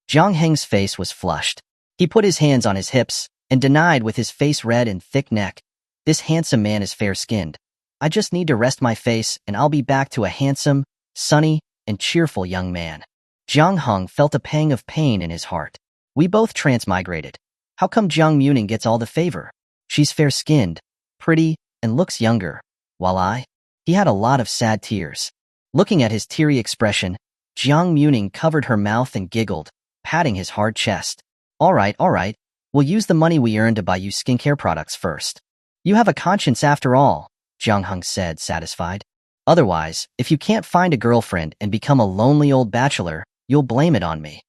Jiang Heng's face was flushed. He put his hands on his hips and denied with his face red and thick neck, "This handsome man is fair-skinned. I just need to rest my face and I'll be back to a handsome, sunny, and cheerful young man." Jiang Hong felt a pang of pain in his heart. "We both transmigrated. How come Jiang Muming gets all the favor? She's fair-skinned, pretty, and looks younger, while I—" He had a lot of sad tears. Looking at his teary expression, Jiang Muming covered her mouth and giggled, patting his hard chest. All right, we'll use the money we earned to buy you skincare products first. You have a conscience after all," Jiang Hong said, satisfied. "Otherwise, if you can't find a girlfriend and become a lonely old bachelor, you'll blame it on me."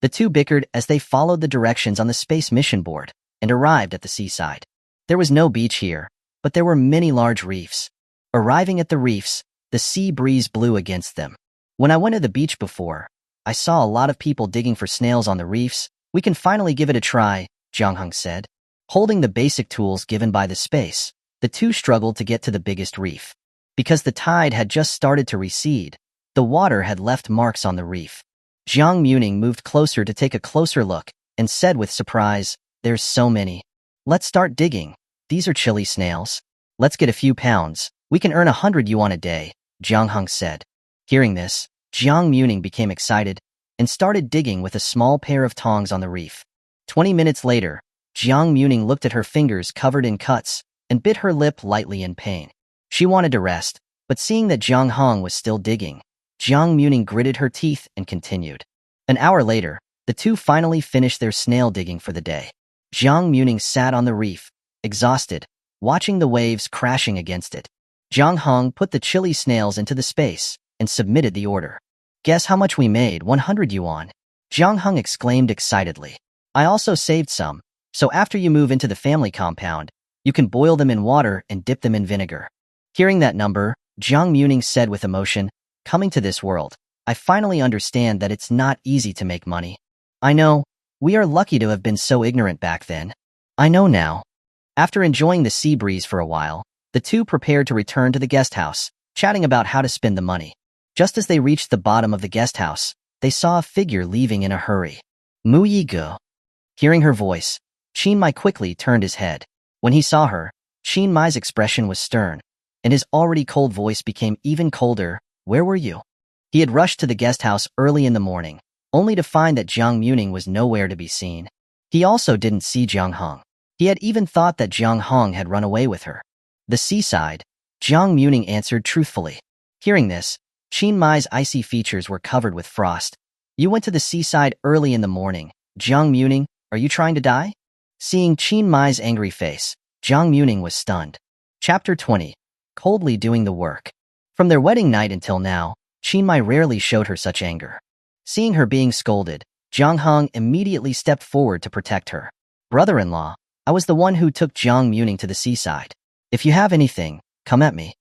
The two bickered as they followed the directions on the space mission board and arrived at the seaside. There was no beach here, but there were many large reefs. Arriving at the reefs, the sea breeze blew against them. "When I went to the beach before, I saw a lot of people digging for snails on the reefs. We can finally give it a try," Jiang Hong said. Holding the basic tools given by the space, the two struggled to get to the biggest reef. Because the tide had just started to recede, the water had left marks on the reef. Jiang Muming moved closer to take a closer look and said with surprise, "There's so many. Let's start digging. These are chili snails. Let's get a few pounds. We can earn 100 yuan a day," Jiang Hong said. Hearing this, Jiang Muming became excited and started digging with a small pair of tongs on the reef. 20 minutes later, Jiang Muming looked at her fingers covered in cuts and bit her lip lightly in pain. She wanted to rest, but seeing that Jiang Hong was still digging, Jiang Muming gritted her teeth and continued. An hour later, the two finally finished their snail digging for the day. Jiang Muming sat on the reef, exhausted, watching the waves crashing against it. Jiang Hong put the chili snails into the space and submitted the order. "Guess how much we made? 100 yuan. Jiang Hong exclaimed excitedly. "I also saved some, so after you move into the family compound, you can boil them in water and dip them in vinegar." Hearing that number, Jiang Muming said with emotion, "Coming to this world, I finally understand that it's not easy to make money. I know, we are lucky to have been so ignorant back then. I know now." After enjoying the sea breeze for a while, the two prepared to return to the guest house, chatting about how to spend the money. Just as they reached the bottom of the guest house, they saw a figure leaving in a hurry. "Mu Yi Ge." Hearing her voice, Qin Muye quickly turned his head. When he saw her, Qin Muye's expression was stern, and his already cold voice became even colder. "Where were you?" He had rushed to the guest house early in the morning, only to find that Jiang Muming was nowhere to be seen. He also didn't see Jiang Hong. He had even thought that Jiang Hong had run away with her. "The seaside," Jiang Muming answered truthfully. Hearing this, Qin Muye's icy features were covered with frost. "You went to the seaside early in the morning. Jiang Muming, are you trying to die?" Seeing Qin Muye's angry face, Jiang Muming was stunned. Chapter 20. Coldly doing the work. From their wedding night until now, Qin Muye rarely showed her such anger. Seeing her being scolded, Jiang Hong immediately stepped forward to protect her. "Brother-in-law, I was the one who took Jiang Muming to the seaside. If you have anything, come at me."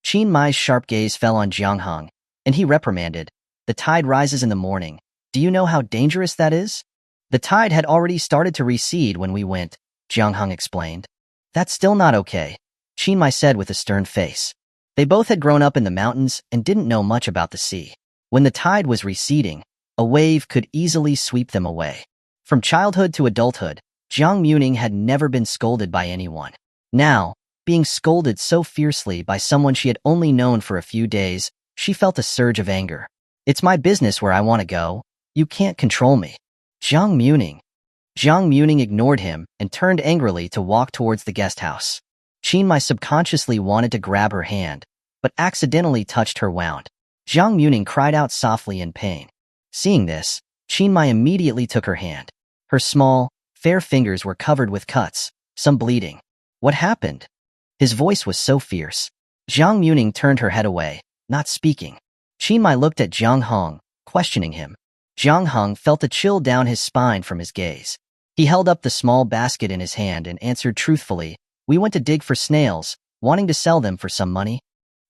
Qin Muye's sharp gaze fell on Jiang Hong, and he reprimanded, "The tide rises in the morning. Do you know how dangerous that is?" "The tide had already started to recede when we went," Jiang Hong explained. "That's still not okay," Qin Muye said with a stern face. They both had grown up in the mountains and didn't know much about the sea. When the tide was receding, a wave could easily sweep them away. From childhood to adulthood, Jiang Muming had never been scolded by anyone. Now, being scolded so fiercely by someone she had only known for a few days, she felt a surge of anger. "It's my business where I want to go. You can't control me." Jiang Muming. Jiang Muming ignored him and turned angrily to walk towards the guest house. Qin Muye subconsciously wanted to grab her hand, but accidentally touched her wound. Jiang Muming cried out softly in pain. Seeing this, Qin Muye immediately took her hand. Her small, fair fingers were covered with cuts, some bleeding. "What happened?" His voice was so fierce. Jiang Muming turned her head away, not speaking. Qin Muye looked at Jiang Hong, questioning him. Jiang Hong felt a chill down his spine from his gaze. He held up the small basket in his hand and answered truthfully, "We went to dig for snails, wanting to sell them for some money."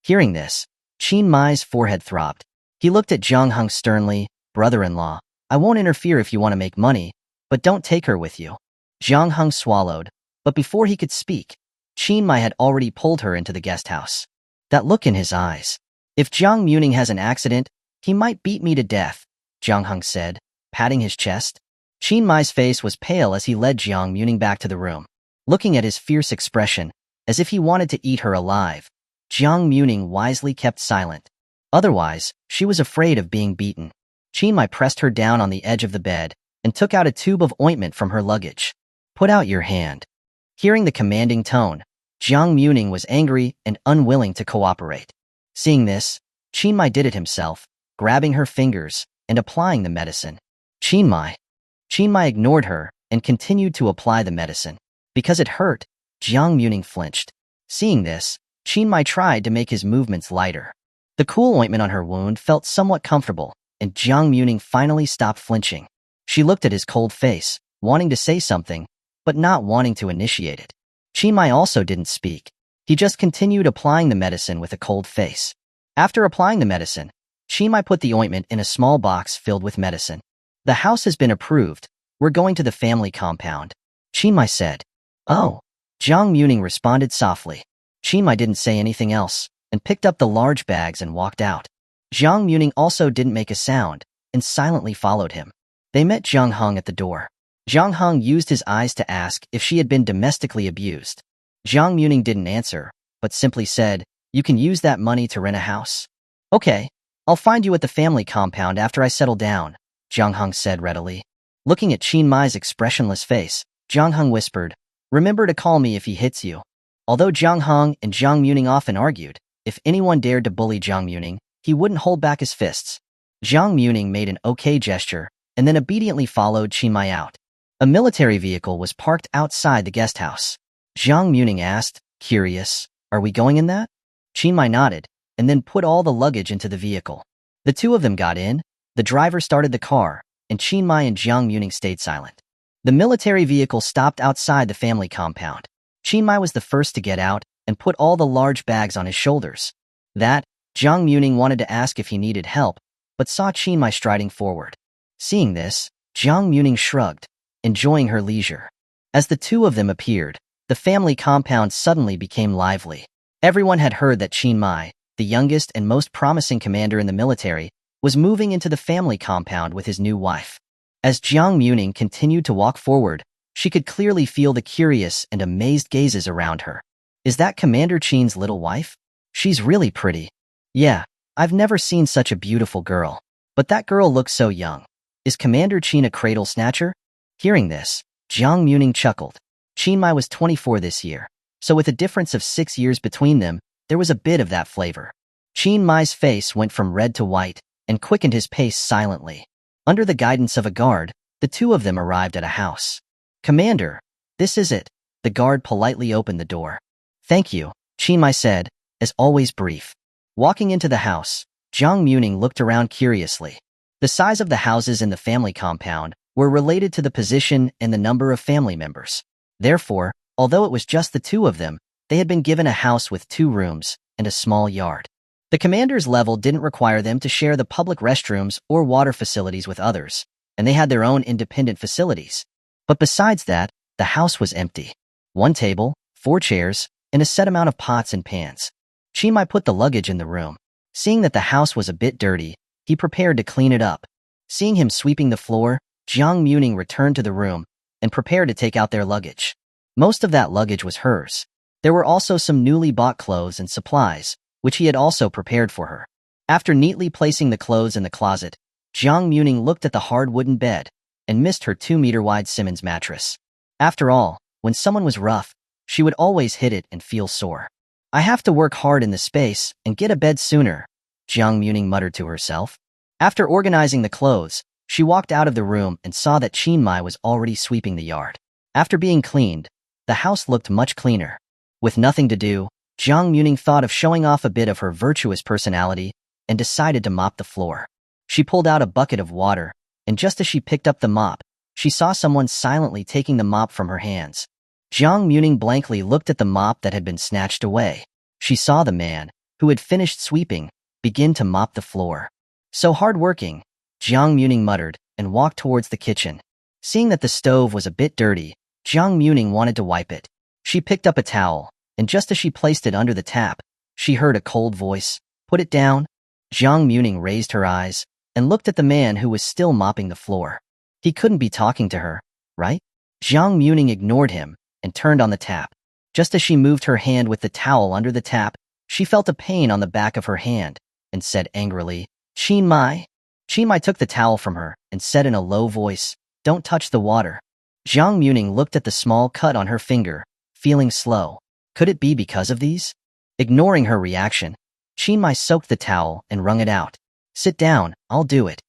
Hearing this, Qin Muye's forehead throbbed. He looked at Jiang Hung sternly. Brother-in-law, I won't interfere if you want to make money, but don't take her with you. Jiang Hung swallowed, but before he could speak, Qin Muye had already pulled her into the guest house. That look in his eyes. If Jiang Muming has an accident, he might beat me to death, Jiang Hung said, patting his chest. Qin Muye's face was pale as he led Jiang Muming back to the room. Looking at his fierce expression, as if he wanted to eat her alive, Jiang Muming wisely kept silent. Otherwise, she was afraid of being beaten. Qin Muye pressed her down on the edge of the bed and took out a tube of ointment from her luggage. Put out your hand. Hearing the commanding tone, Jiang Muming was angry and unwilling to cooperate. Seeing this, Qin Muye did it himself, grabbing her fingers and applying the medicine. Qin Muye ignored her and continued to apply the medicine. Because it hurt, Jiang Muming flinched. Seeing this, Qin Muye tried to make his movements lighter. The cool ointment on her wound felt somewhat comfortable, and Jiang Muming finally stopped flinching. She looked at his cold face, wanting to say something, but not wanting to initiate it. Qin Muye also didn't speak. He just continued applying the medicine with a cold face. After applying the medicine, Qin Muye put the ointment in a small box filled with medicine. The house has been approved. We're going to the family compound, Qin Muye said. Oh. Jiang Muming responded softly. Qin Muye didn't say anything else and picked up the large bags and walked out. Jiang Muming also didn't make a sound and silently followed him. They met Jiang Hung at the door. Jiang Hung used his eyes to ask if she had been domestically abused. Jiang Muming didn't answer, but simply said, "You can use that money to rent a house." "Okay, I'll find you at the family compound after I settle down," Jiang Hung said readily. Looking at Qin Muye's expressionless face, Jiang Hung whispered, "Remember to call me if he hits you." Although Jiang Hung and Jiang Muming often argued, if anyone dared to bully Jiang Muming, he wouldn't hold back his fists. Jiang Muming made an okay gesture and then obediently followed Qin Muye out. A military vehicle was parked outside the guest house. Jiang Muming asked, curious, "Are we going in that?" Qin Muye nodded and then put all the luggage into the vehicle. The two of them got in, the driver started the car, and Qin Muye and Jiang Muming stayed silent. The military vehicle stopped outside the family compound. Qin Muye was the first to get out and put all the large bags on his shoulders. Jiang Muming wanted to ask if he needed help, but saw Qin Muye striding forward. Seeing this, Jiang Muming shrugged, enjoying her leisure. As the two of them appeared, the family compound suddenly became lively. Everyone had heard that Qin Muye, the youngest and most promising commander in the military, was moving into the family compound with his new wife. As Jiang Muming continued to walk forward, she could clearly feel the curious and amazed gazes around her. Is that Commander Qin's little wife? She's really pretty. Yeah, I've never seen such a beautiful girl. But that girl looks so young. Is Commander Qin a cradle snatcher? Hearing this, Jiang Muming chuckled. Qin Muye was 24 this year, so with a difference of 6 years between them, there was a bit of that flavor. Qin Muye's face went from red to white and quickened his pace silently. Under the guidance of a guard, the two of them arrived at a house. "Commander, this is it." The guard politely opened the door. "Thank you," Qin Muye said, as always brief. Walking into the house, Jiang Muming looked around curiously. The size of the houses in the family compound were related to the position and the number of family members. Therefore, although it was just the two of them, they had been given a house with 2 rooms and a small yard. The commander's level didn't require them to share the public restrooms or water facilities with others, and they had their own independent facilities. But besides that, the house was empty. 1 table, 4 chairs, and a set amount of pots and pans. Qin Muye put the luggage in the room. Seeing that the house was a bit dirty, he prepared to clean it up. Seeing him sweeping the floor, Jiang Muming returned to the room and prepared to take out their luggage. Most of that luggage was hers. There were also some newly bought clothes and supplies, which he had also prepared for her. After neatly placing the clothes in the closet, Jiang Muming looked at the hard wooden bed and missed her 2-meter-wide Simmons mattress. After all, when someone was rough, she would always hit it and feel sore. "I have to work hard in the space and get a bed sooner," Jiang Muming muttered to herself. After organizing the clothes, she walked out of the room and saw that Qin Muye was already sweeping the yard. After being cleaned, the house looked much cleaner. With nothing to do, Jiang Muming thought of showing off a bit of her virtuous personality and decided to mop the floor. She pulled out a bucket of water, and just as she picked up the mop, she saw someone silently taking the mop from her hands. Jiang Muming blankly looked at the mop that had been snatched away. She saw the man, who had finished sweeping, begin to mop the floor. "So hard-working," Jiang Muming muttered and walked towards the kitchen. Seeing that the stove was a bit dirty, Jiang Muming wanted to wipe it. She picked up a towel, and just as she placed it under the tap, she heard a cold voice. "Put it down." Jiang Muming raised her eyes and looked at the man who was still mopping the floor. He couldn't be talking to her, right? Jiang Muming ignored him and turned on the tap. Just as she moved her hand with the towel under the tap, she felt a pain on the back of her hand and said angrily, "Qin Muye." Qin Muye took the towel from her and said in a low voice, "Don't touch the water." Jiang Muming looked at the small cut on her finger, feeling slow. Could it be because of these? Ignoring her reaction, Qin Muye soaked the towel and wrung it out. "Sit down, I'll do it."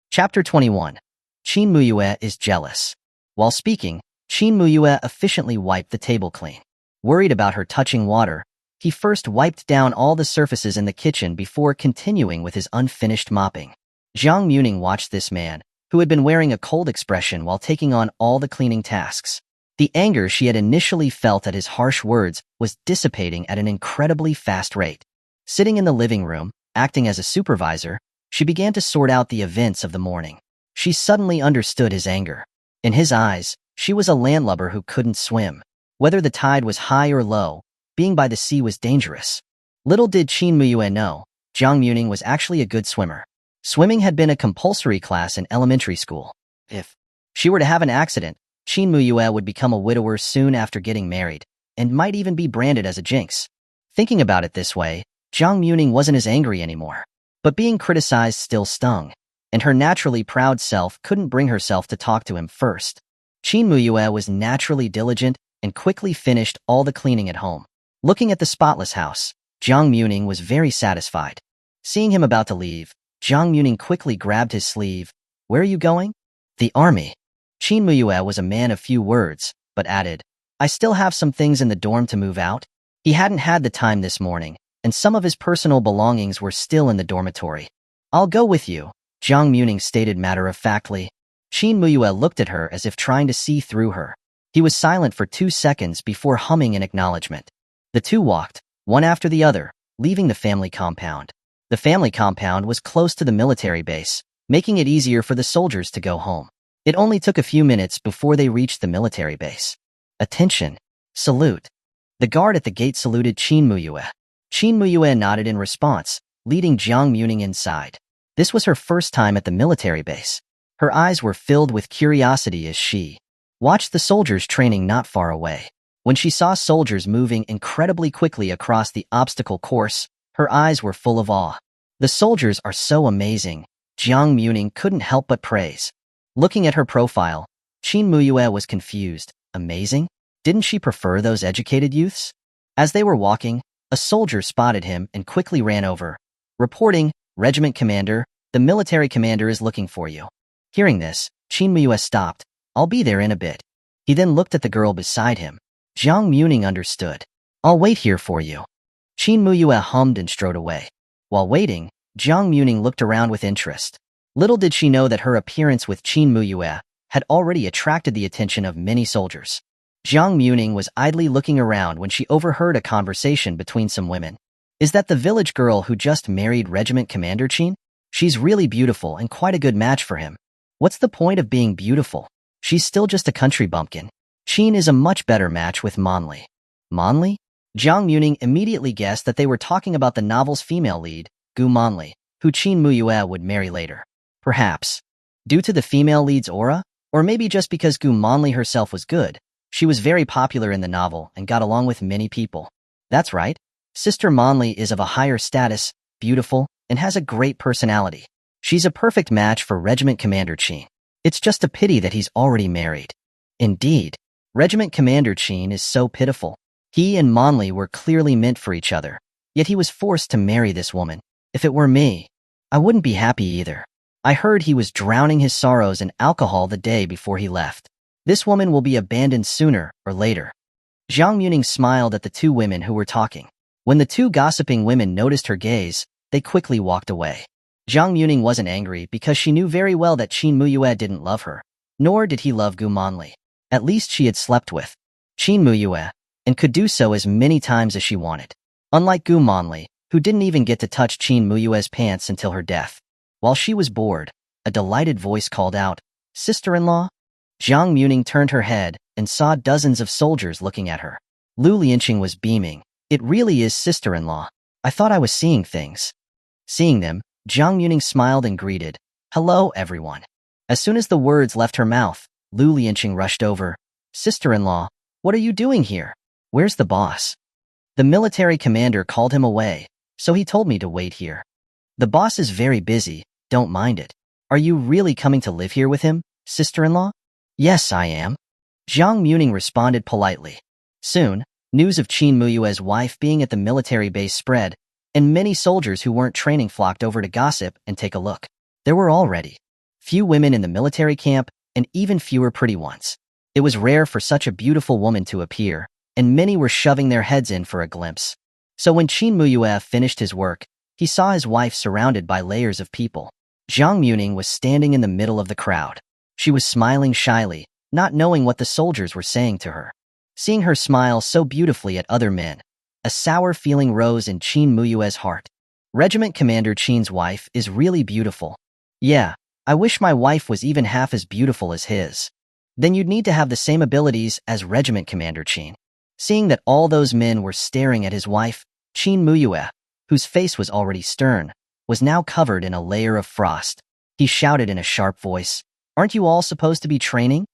Chapter 21. Qin Muye is jealous. While speaking, Qin Muye efficiently wiped the table clean. Worried about her touching water, he first wiped down all the surfaces in the kitchen before continuing with his unfinished mopping. Jiang Muming watched this man, who had been wearing a cold expression while taking on all the cleaning tasks. The anger she had initially felt at his harsh words was dissipating at an incredibly fast rate. Sitting in the living room, acting as a supervisor, she began to sort out the events of the morning. She suddenly understood his anger. In his eyes, she was a landlubber who couldn't swim. Whether the tide was high or low, being by the sea was dangerous. Little did Qin Muye know, Jiang Muming was actually a good swimmer. Swimming had been a compulsory class in elementary school. If she were to have an accident, Qin Muye would become a widower soon after getting married, and might even be branded as a jinx. Thinking about it this way, Jiang Muming wasn't as angry anymore. But being criticized still stung, and her naturally proud self couldn't bring herself to talk to him first. Qin Muye was naturally diligent and quickly finished all the cleaning at home. Looking at the spotless house, Jiang Muming was very satisfied. Seeing him about to leave, Jiang Muming quickly grabbed his sleeve. "Where are you going?" "The army." Qin Muye was a man of few words, but added, "I still have some things in the dorm to move out." He hadn't had the time this morning, and some of his personal belongings were still in the dormitory. "I'll go with you," Jiang Muming stated matter-of-factly. Qin Muye looked at her as if trying to see through her. He was silent for 2 seconds before humming in acknowledgement. The two walked, one after the other, leaving the family compound. The family compound was close to the military base, making it easier for the soldiers to go home. It only took a few minutes before they reached the military base. "Attention! Salute!" The guard at the gate saluted Qin Muye. Qin Muye nodded in response, leading Jiang Muming inside. This was her first time at the military base. Her eyes were filled with curiosity as she watched the soldiers training not far away. When she saw soldiers moving incredibly quickly across the obstacle course, her eyes were full of awe. "The soldiers are so amazing," Jiang Muming couldn't help but praise. Looking at her profile, Qin Muye was confused. Amazing? Didn't she prefer those educated youths? As they were walking, a soldier spotted him and quickly ran over, reporting, "Regiment commander, the military commander is looking for you." Hearing this, Qin Muye stopped. "I'll be there in a bit." He then looked at the girl beside him. Jiang Muming understood. "I'll wait here for you." Qin Muye hummed and strode away. While waiting, Jiang Muming looked around with interest. Little did she know that her appearance with Qin Muye had already attracted the attention of many soldiers. Jiang Muming was idly looking around when she overheard a conversation between some women. "Is that the village girl who just married Regiment Commander Qin? She's really beautiful and quite a good match for him." "What's the point of being beautiful? She's still just a country bumpkin. Qin is a much better match with Manli." Manli? Jiang Muming immediately guessed that they were talking about the novel's female lead, Gu Manli, who Qin Muye would marry later. Perhaps due to the female lead's aura, or maybe just because Gu Manli herself was good, she was very popular in the novel and got along with many people. That's right. Sister Manli is of a higher status, beautiful, and has a great personality. She's a perfect match for Regiment Commander Qin. It's just a pity that he's already married. Indeed, Regiment Commander Qin is so pitiful. He and Manli were clearly meant for each other, yet he was forced to marry this woman. If it were me, I wouldn't be happy either. I heard he was drowning his sorrows in alcohol the day before he left. This woman will be abandoned sooner or later. Jiang Muming smiled at the two women who were talking. When the two gossiping women noticed her gaze, they quickly walked away. Jiang Muming wasn't angry because she knew very well that Qin Muye didn't love her, nor did he love Gu Manli. At least she had slept with Qin Muye, and could do so as many times as she wanted. Unlike Gu Manli, who didn't even get to touch Qin Muye's pants until her death. While she was bored, a delighted voice called out, "Sister-in-law?" Jiang Muming turned her head and saw dozens of soldiers looking at her. Lu Lianqing was beaming. "It really is sister-in-law. I thought I was seeing things." Seeing them, Jiang Muming smiled and greeted, "Hello, everyone." As soon as the words left her mouth, Lu Lianqing rushed over. "Sister-in-law, what are you doing here? Where's the boss?" The military commander called him away, so he told me to wait here. "The boss is very busy, don't mind it. Are you really coming to live here with him, sister-in-law?" "Yes, I am." Jiang Muming responded politely. Soon, news of Qin Muye's wife being at the military base spread, and many soldiers who weren't training flocked over to gossip and take a look. There were already few women in the military camp, and even fewer pretty ones. It was rare for such a beautiful woman to appear, and many were shoving their heads in for a glimpse. So when Qin Muye finished his work, he saw his wife surrounded by layers of people. Jiang Muming was standing in the middle of the crowd. She was smiling shyly, not knowing what the soldiers were saying to her. Seeing her smile so beautifully at other men, a sour feeling rose in Qin Muye's heart. Regiment Commander Qin's wife is really beautiful. Yeah, I wish my wife was even half as beautiful as his. Then you'd need to have the same abilities as Regiment Commander Qin. Seeing that all those men were staring at his wife, Qin Muye, whose face was already stern, was now covered in a layer of frost. He shouted in a sharp voice, "Aren't you all supposed to be training?"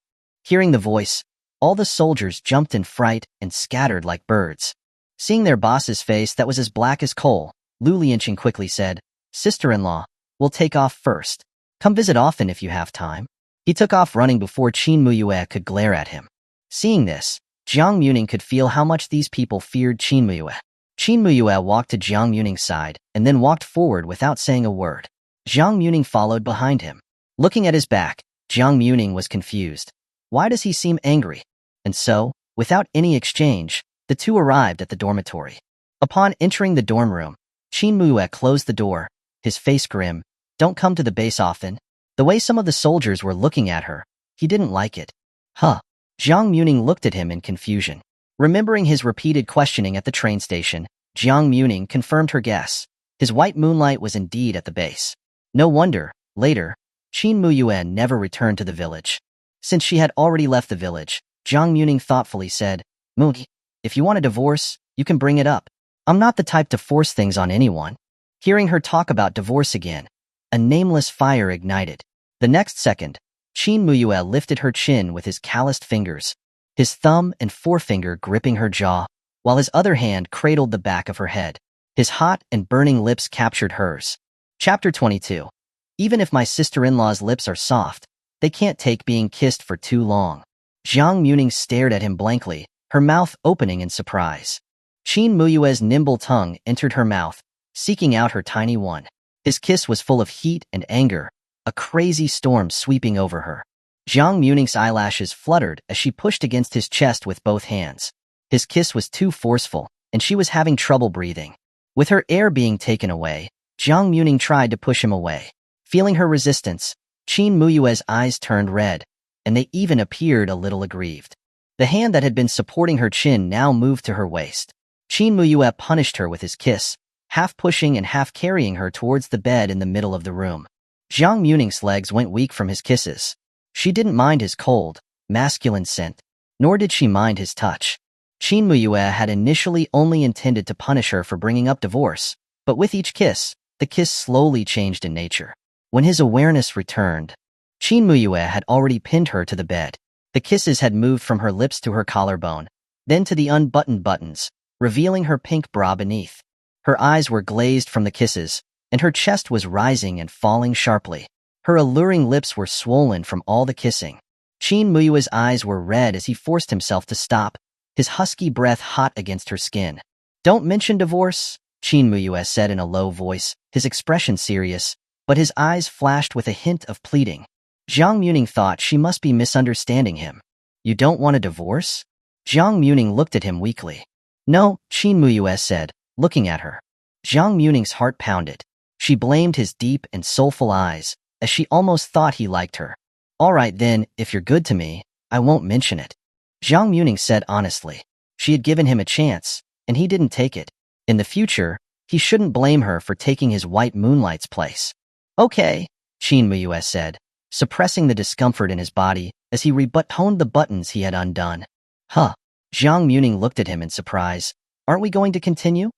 Hearing the voice, all the soldiers jumped in fright and scattered like birds. Seeing their boss's face that was as black as coal, Lu Lianqing quickly said, "Sister-in-law, we'll take off first. Come visit often if you have time." He took off running before Qin Muye could glare at him. Seeing this, Jiang Muming could feel how much these people feared Qin Muye. Qin Muye walked to Jiang Muming's side and then walked forward without saying a word. Jiang Muming followed behind him. Looking at his back, Jiang Muming was confused. Why does he seem angry? And so, without any exchange, the two arrived at the dormitory. Upon entering the dorm room, Qin Muye closed the door, his face grim. "Don't come to the base often." The way some of the soldiers were looking at her, he didn't like it. Huh. Jiang Muming looked at him in confusion. Remembering his repeated questioning at the train station, Jiang Muming confirmed her guess. His white moonlight was indeed at the base. No wonder, later, Qin Muye never returned to the village. Since she had already left the village, Jiang Muming thoughtfully said, "Mugi, if you want a divorce, you can bring it up. I'm not the type to force things on anyone." Hearing her talk about divorce again, a nameless fire ignited. The next second, Qin Muye lifted her chin with his calloused fingers, his thumb and forefinger gripping her jaw, while his other hand cradled the back of her head. His hot and burning lips captured hers. Chapter 22. Even if my sister-in-law's lips are soft, they can't take being kissed for too long. Jiang Muming stared at him blankly, her mouth opening in surprise. Qin Muye's nimble tongue entered her mouth, seeking out her tiny one. His kiss was full of heat and anger, a crazy storm sweeping over her. Jiang Muming's eyelashes fluttered as she pushed against his chest with both hands. His kiss was too forceful, and she was having trouble breathing. With her air being taken away, Jiang Muming tried to push him away. Feeling her resistance, Qin Muye's eyes turned red, and they even appeared a little aggrieved. The hand that had been supporting her chin now moved to her waist. Qin Muye punished her with his kiss, half pushing and half carrying her towards the bed in the middle of the room. Jiang Muming's legs went weak from his kisses. She didn't mind his cold, masculine scent, nor did she mind his touch. Qin Muye had initially only intended to punish her for bringing up divorce, but with each kiss, the kiss slowly changed in nature. When his awareness returned, Qin Muye had already pinned her to the bed. The kisses had moved from her lips to her collarbone, then to the unbuttoned buttons, revealing her pink bra beneath. Her eyes were glazed from the kisses, and her chest was rising and falling sharply. Her alluring lips were swollen from all the kissing. Qin Muye's eyes were red as he forced himself to stop, his husky breath hot against her skin. "Don't mention divorce," Qin Muye said in a low voice, his expression serious, but his eyes flashed with a hint of pleading. Jiang Muming thought she must be misunderstanding him. "You don't want a divorce?" Jiang Muming looked at him weakly. "No," Qin Muye said, looking at her. Jiang Muming's heart pounded. She blamed his deep and soulful eyes, as she almost thought he liked her. "All right then, if you're good to me, I won't mention it," Jiang Muming said honestly. She had given him a chance, and he didn't take it. In the future, He shouldn't blame her for taking his white moonlight's place. Okay, Qin Muye said, suppressing the discomfort in his body as he rebuttoned the buttons he had undone. Huh. Jiang Muming looked at him in surprise. Aren't we going to continue?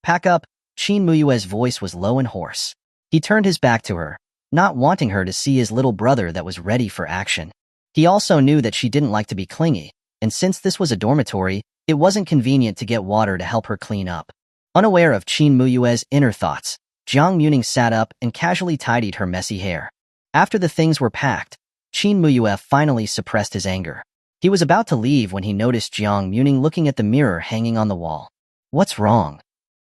Pack up. Qin Muye's voice was low and hoarse. He turned his back to her, not wanting her to see his little brother that was ready for action. He also knew that she didn't like to be clingy, and since this was a dormitory, it wasn't convenient to get water to help her clean up. Unaware of Qin Muye's inner thoughts, Jiang Muming sat up and casually tidied her messy hair. After the things were packed, Qin Muye finally suppressed his anger. He was about to leave when he noticed Jiang Muming looking at the mirror hanging on the wall. What's wrong?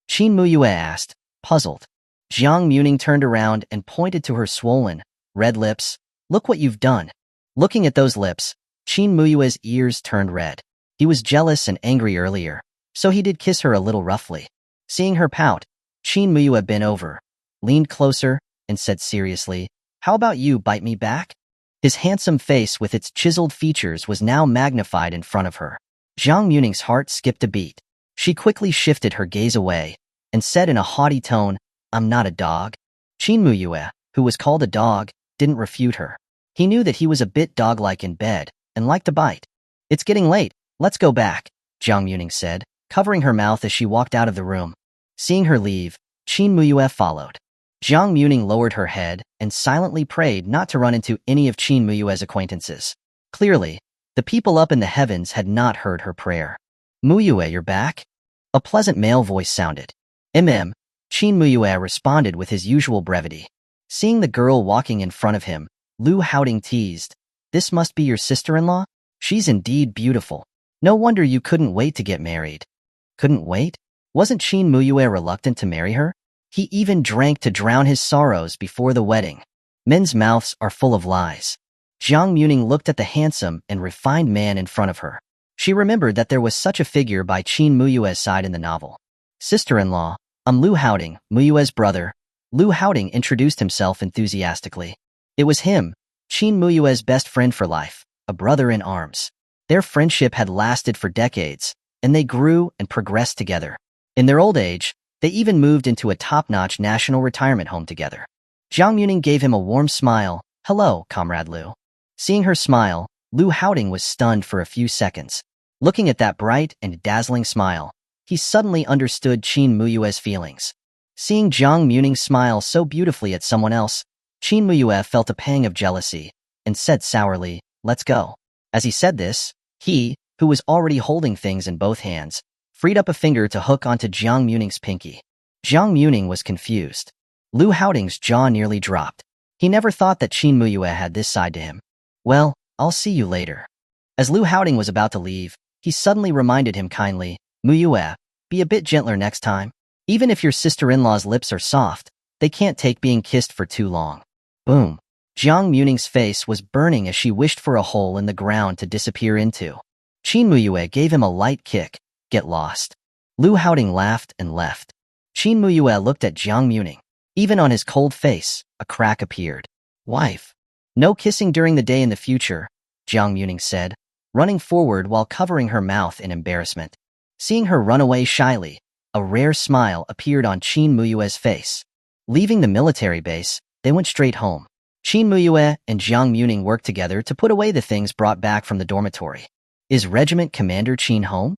Qin Muye asked, puzzled. Jiang Muming turned around and pointed to her swollen, red lips. Look what you've done. Looking at those lips, Qin Muye's ears turned red. He was jealous and angry earlier, so he did kiss her a little roughly. Seeing her pout, Qin Muye bent over, leaned closer, and said seriously, how about you bite me back? His handsome face with its chiseled features was now magnified in front of her. Jiang Muming's heart skipped a beat. She quickly shifted her gaze away and said in a haughty tone, I'm not a dog. Qin Muye, who was called a dog, didn't refute her. He knew that he was a bit dog-like in bed and liked to bite. It's getting late. Let's go back, Jiang Muming said, covering her mouth as she walked out of the room. Seeing her leave, Qin Muye followed. Jiang Muming lowered her head and silently prayed not to run into any of Qin Muye's acquaintances. Clearly, the people up in the heavens had not heard her prayer. Muye, you're back? A pleasant male voice sounded. Qin Muye responded with his usual brevity. Seeing the girl walking in front of him, Lu Haoding teased, this must be your sister-in-law? She's indeed beautiful. No wonder you couldn't wait to get married. Couldn't wait? Wasn't Qin Muye reluctant to marry her? He even drank to drown his sorrows before the wedding. Men's mouths are full of lies. Jiang Muming looked at the handsome and refined man in front of her. She remembered that there was such a figure by Qin Muye's side in the novel. Sister-in-law, I'm Lu Haoding, Muye's brother. Lu Haoding introduced himself enthusiastically. It was him, Qin Muye's best friend for life, a brother in arms. Their friendship had lasted for decades, and they grew and progressed together. In their old age, they even moved into a top-notch national retirement home together. Jiang Muming gave him a warm smile. Hello, Comrade Lu. Seeing her smile, Lu Haoding was stunned for a few seconds. Looking at that bright and dazzling smile, he suddenly understood Qin Muye's feelings. Seeing Jiang Muming smile so beautifully at someone else, Qin Muye felt a pang of jealousy and said sourly, let's go. As he said this, he, who was already holding things in both hands, freed up a finger to hook onto Jiang Muming's pinky. Jiang Muming was confused. Lu Haoding's jaw nearly dropped. He never thought that Qin Muye had this side to him. Well, I'll see you later. As Lu Haoding was about to leave, he suddenly reminded him kindly, Muye, be a bit gentler next time. Even if your sister-in-law's lips are soft, they can't take being kissed for too long. Boom. Jiang Muming's face was burning as she wished for a hole in the ground to disappear into. Qin Muye gave him a light kick. Get lost. Lu Haoding laughed and left. Qin Muye looked at Jiang Muming. Even on his cold face, a crack appeared. Wife. No kissing during the day in the future, Jiang Muming said, running forward while covering her mouth in embarrassment. Seeing her run away shyly, a rare smile appeared on Qin Muye's face. Leaving the military base, they went straight home. Qin Muye and Jiang Muming worked together to put away the things brought back from the dormitory. Is Regiment Commander Qin home?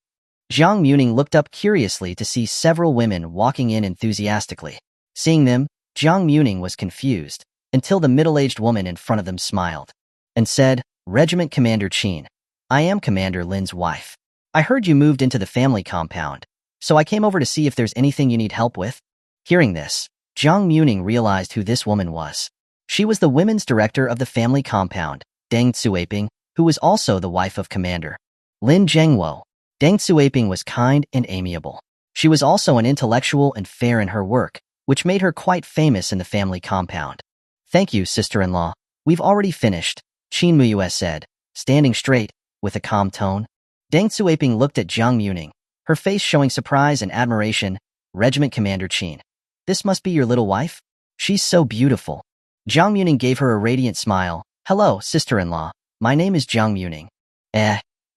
Jiang Muming looked up curiously to see several women walking in enthusiastically. Seeing them, Jiang Muming was confused, until the middle-aged woman in front of them smiled and said, Regiment Commander Qin, I am Commander Lin's wife. I heard you moved into the family compound, so I came over to see if there's anything you need help with. Hearing this, Jiang Muming realized who this woman was. She was the women's director of the family compound, Deng Tsuaping, who was also the wife of Commander Lin Zhengwo. Deng Tsuaping was kind and amiable. She was also an intellectual and fair in her work, which made her quite famous in the family compound. Thank you, sister-in-law. We've already finished, Qin Muye said, standing straight, with a calm tone. Deng Tsuaping looked at Jiang Muming, her face showing surprise and admiration. Regiment Commander Qin. This must be your little wife? She's so beautiful. Jiang Muming gave her a radiant smile. Hello, sister-in-law. My name is Jiang Muming.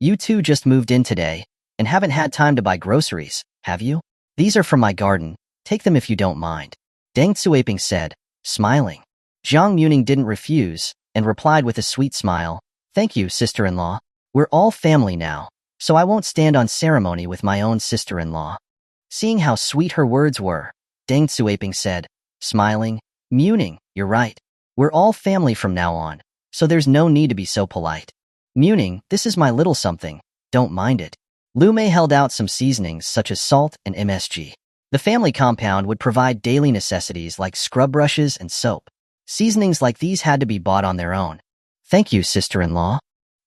You two just moved in today, and haven't had time to buy groceries, have you? These are from my garden. Take them if you don't mind, Deng Tsuaping said, smiling. Jiang Muming didn't refuse, and replied with a sweet smile, "Thank you, sister-in-law. We're all family now, so I won't stand on ceremony with my own sister-in-law." Seeing how sweet her words were, Deng Tsuaping said, smiling, "Muming, you're right. We're all family from now on, so there's no need to be so polite. Muming, this is my little something. Don't mind it." Lu Mei held out some seasonings such as salt and MSG. The family compound would provide daily necessities like scrub brushes and soap. Seasonings like these had to be bought on their own. "Thank you, sister-in-law."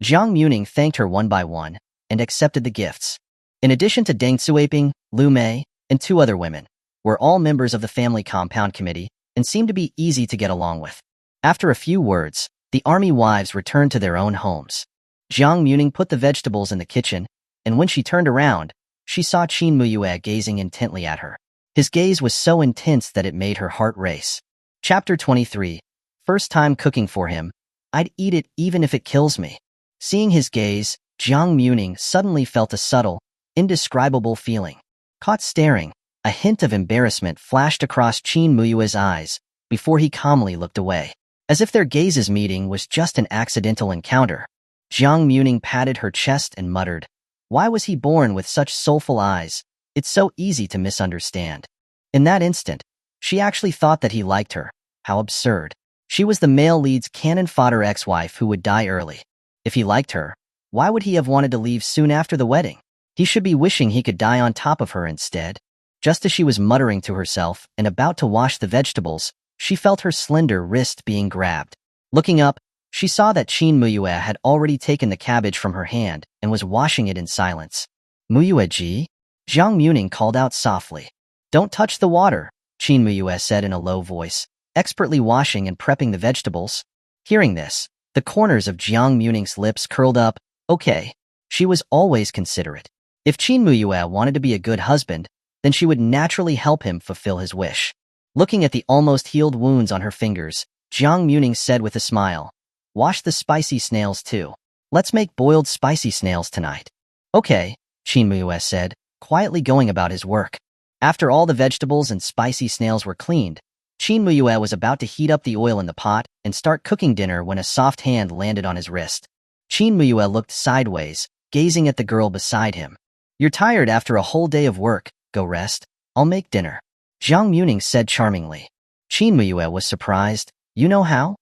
Jiang Muming thanked her one by one and accepted the gifts. In addition to Deng Tsuaping, Lu Mei, and 2 other women, were all members of the family compound committee and seemed to be easy to get along with. After a few words, the army wives returned to their own homes. Jiang Muming put the vegetables in the kitchen, and when she turned around, she saw Qin Muye gazing intently at her. His gaze was so intense that it made her heart race. Chapter 23. First time cooking for him. I'd eat it even if it kills me. Seeing his gaze, Jiang Muming suddenly felt a subtle, indescribable feeling. Caught staring, a hint of embarrassment flashed across Qin Muye's eyes before he calmly looked away. As if their gazes meeting was just an accidental encounter, Jiang Muming patted her chest and muttered, "Why was he born with such soulful eyes? It's so easy to misunderstand." In that instant, she actually thought that he liked her. How absurd. She was the male lead's cannon fodder ex-wife who would die early. If he liked her, why would he have wanted to leave soon after the wedding? He should be wishing he could die on top of her instead. Just as she was muttering to herself and about to wash the vegetables, she felt her slender wrist being grabbed. Looking up, she saw that Qin Muye had already taken the cabbage from her hand and was washing it in silence. "Muye-ji?" Jiang Muming called out softly. "Don't touch the water," Qin Muye said in a low voice, expertly washing and prepping the vegetables. Hearing this, the corners of Jiang Muming's lips curled up. Okay, she was always considerate. If Qin Muye wanted to be a good husband, then she would naturally help him fulfill his wish. Looking at the almost healed wounds on her fingers, Jiang Muming said with a smile, "Wash the spicy snails too. Let's make boiled spicy snails tonight." "Okay," Qin Muye said, quietly going about his work. After all the vegetables and spicy snails were cleaned, Qin Muye was about to heat up the oil in the pot and start cooking dinner when a soft hand landed on his wrist. Qin Muye looked sideways, gazing at the girl beside him. "You're tired after a whole day of work. Go rest. I'll make dinner," Jiang Muming said charmingly. Qin Muye was surprised. "You know how?"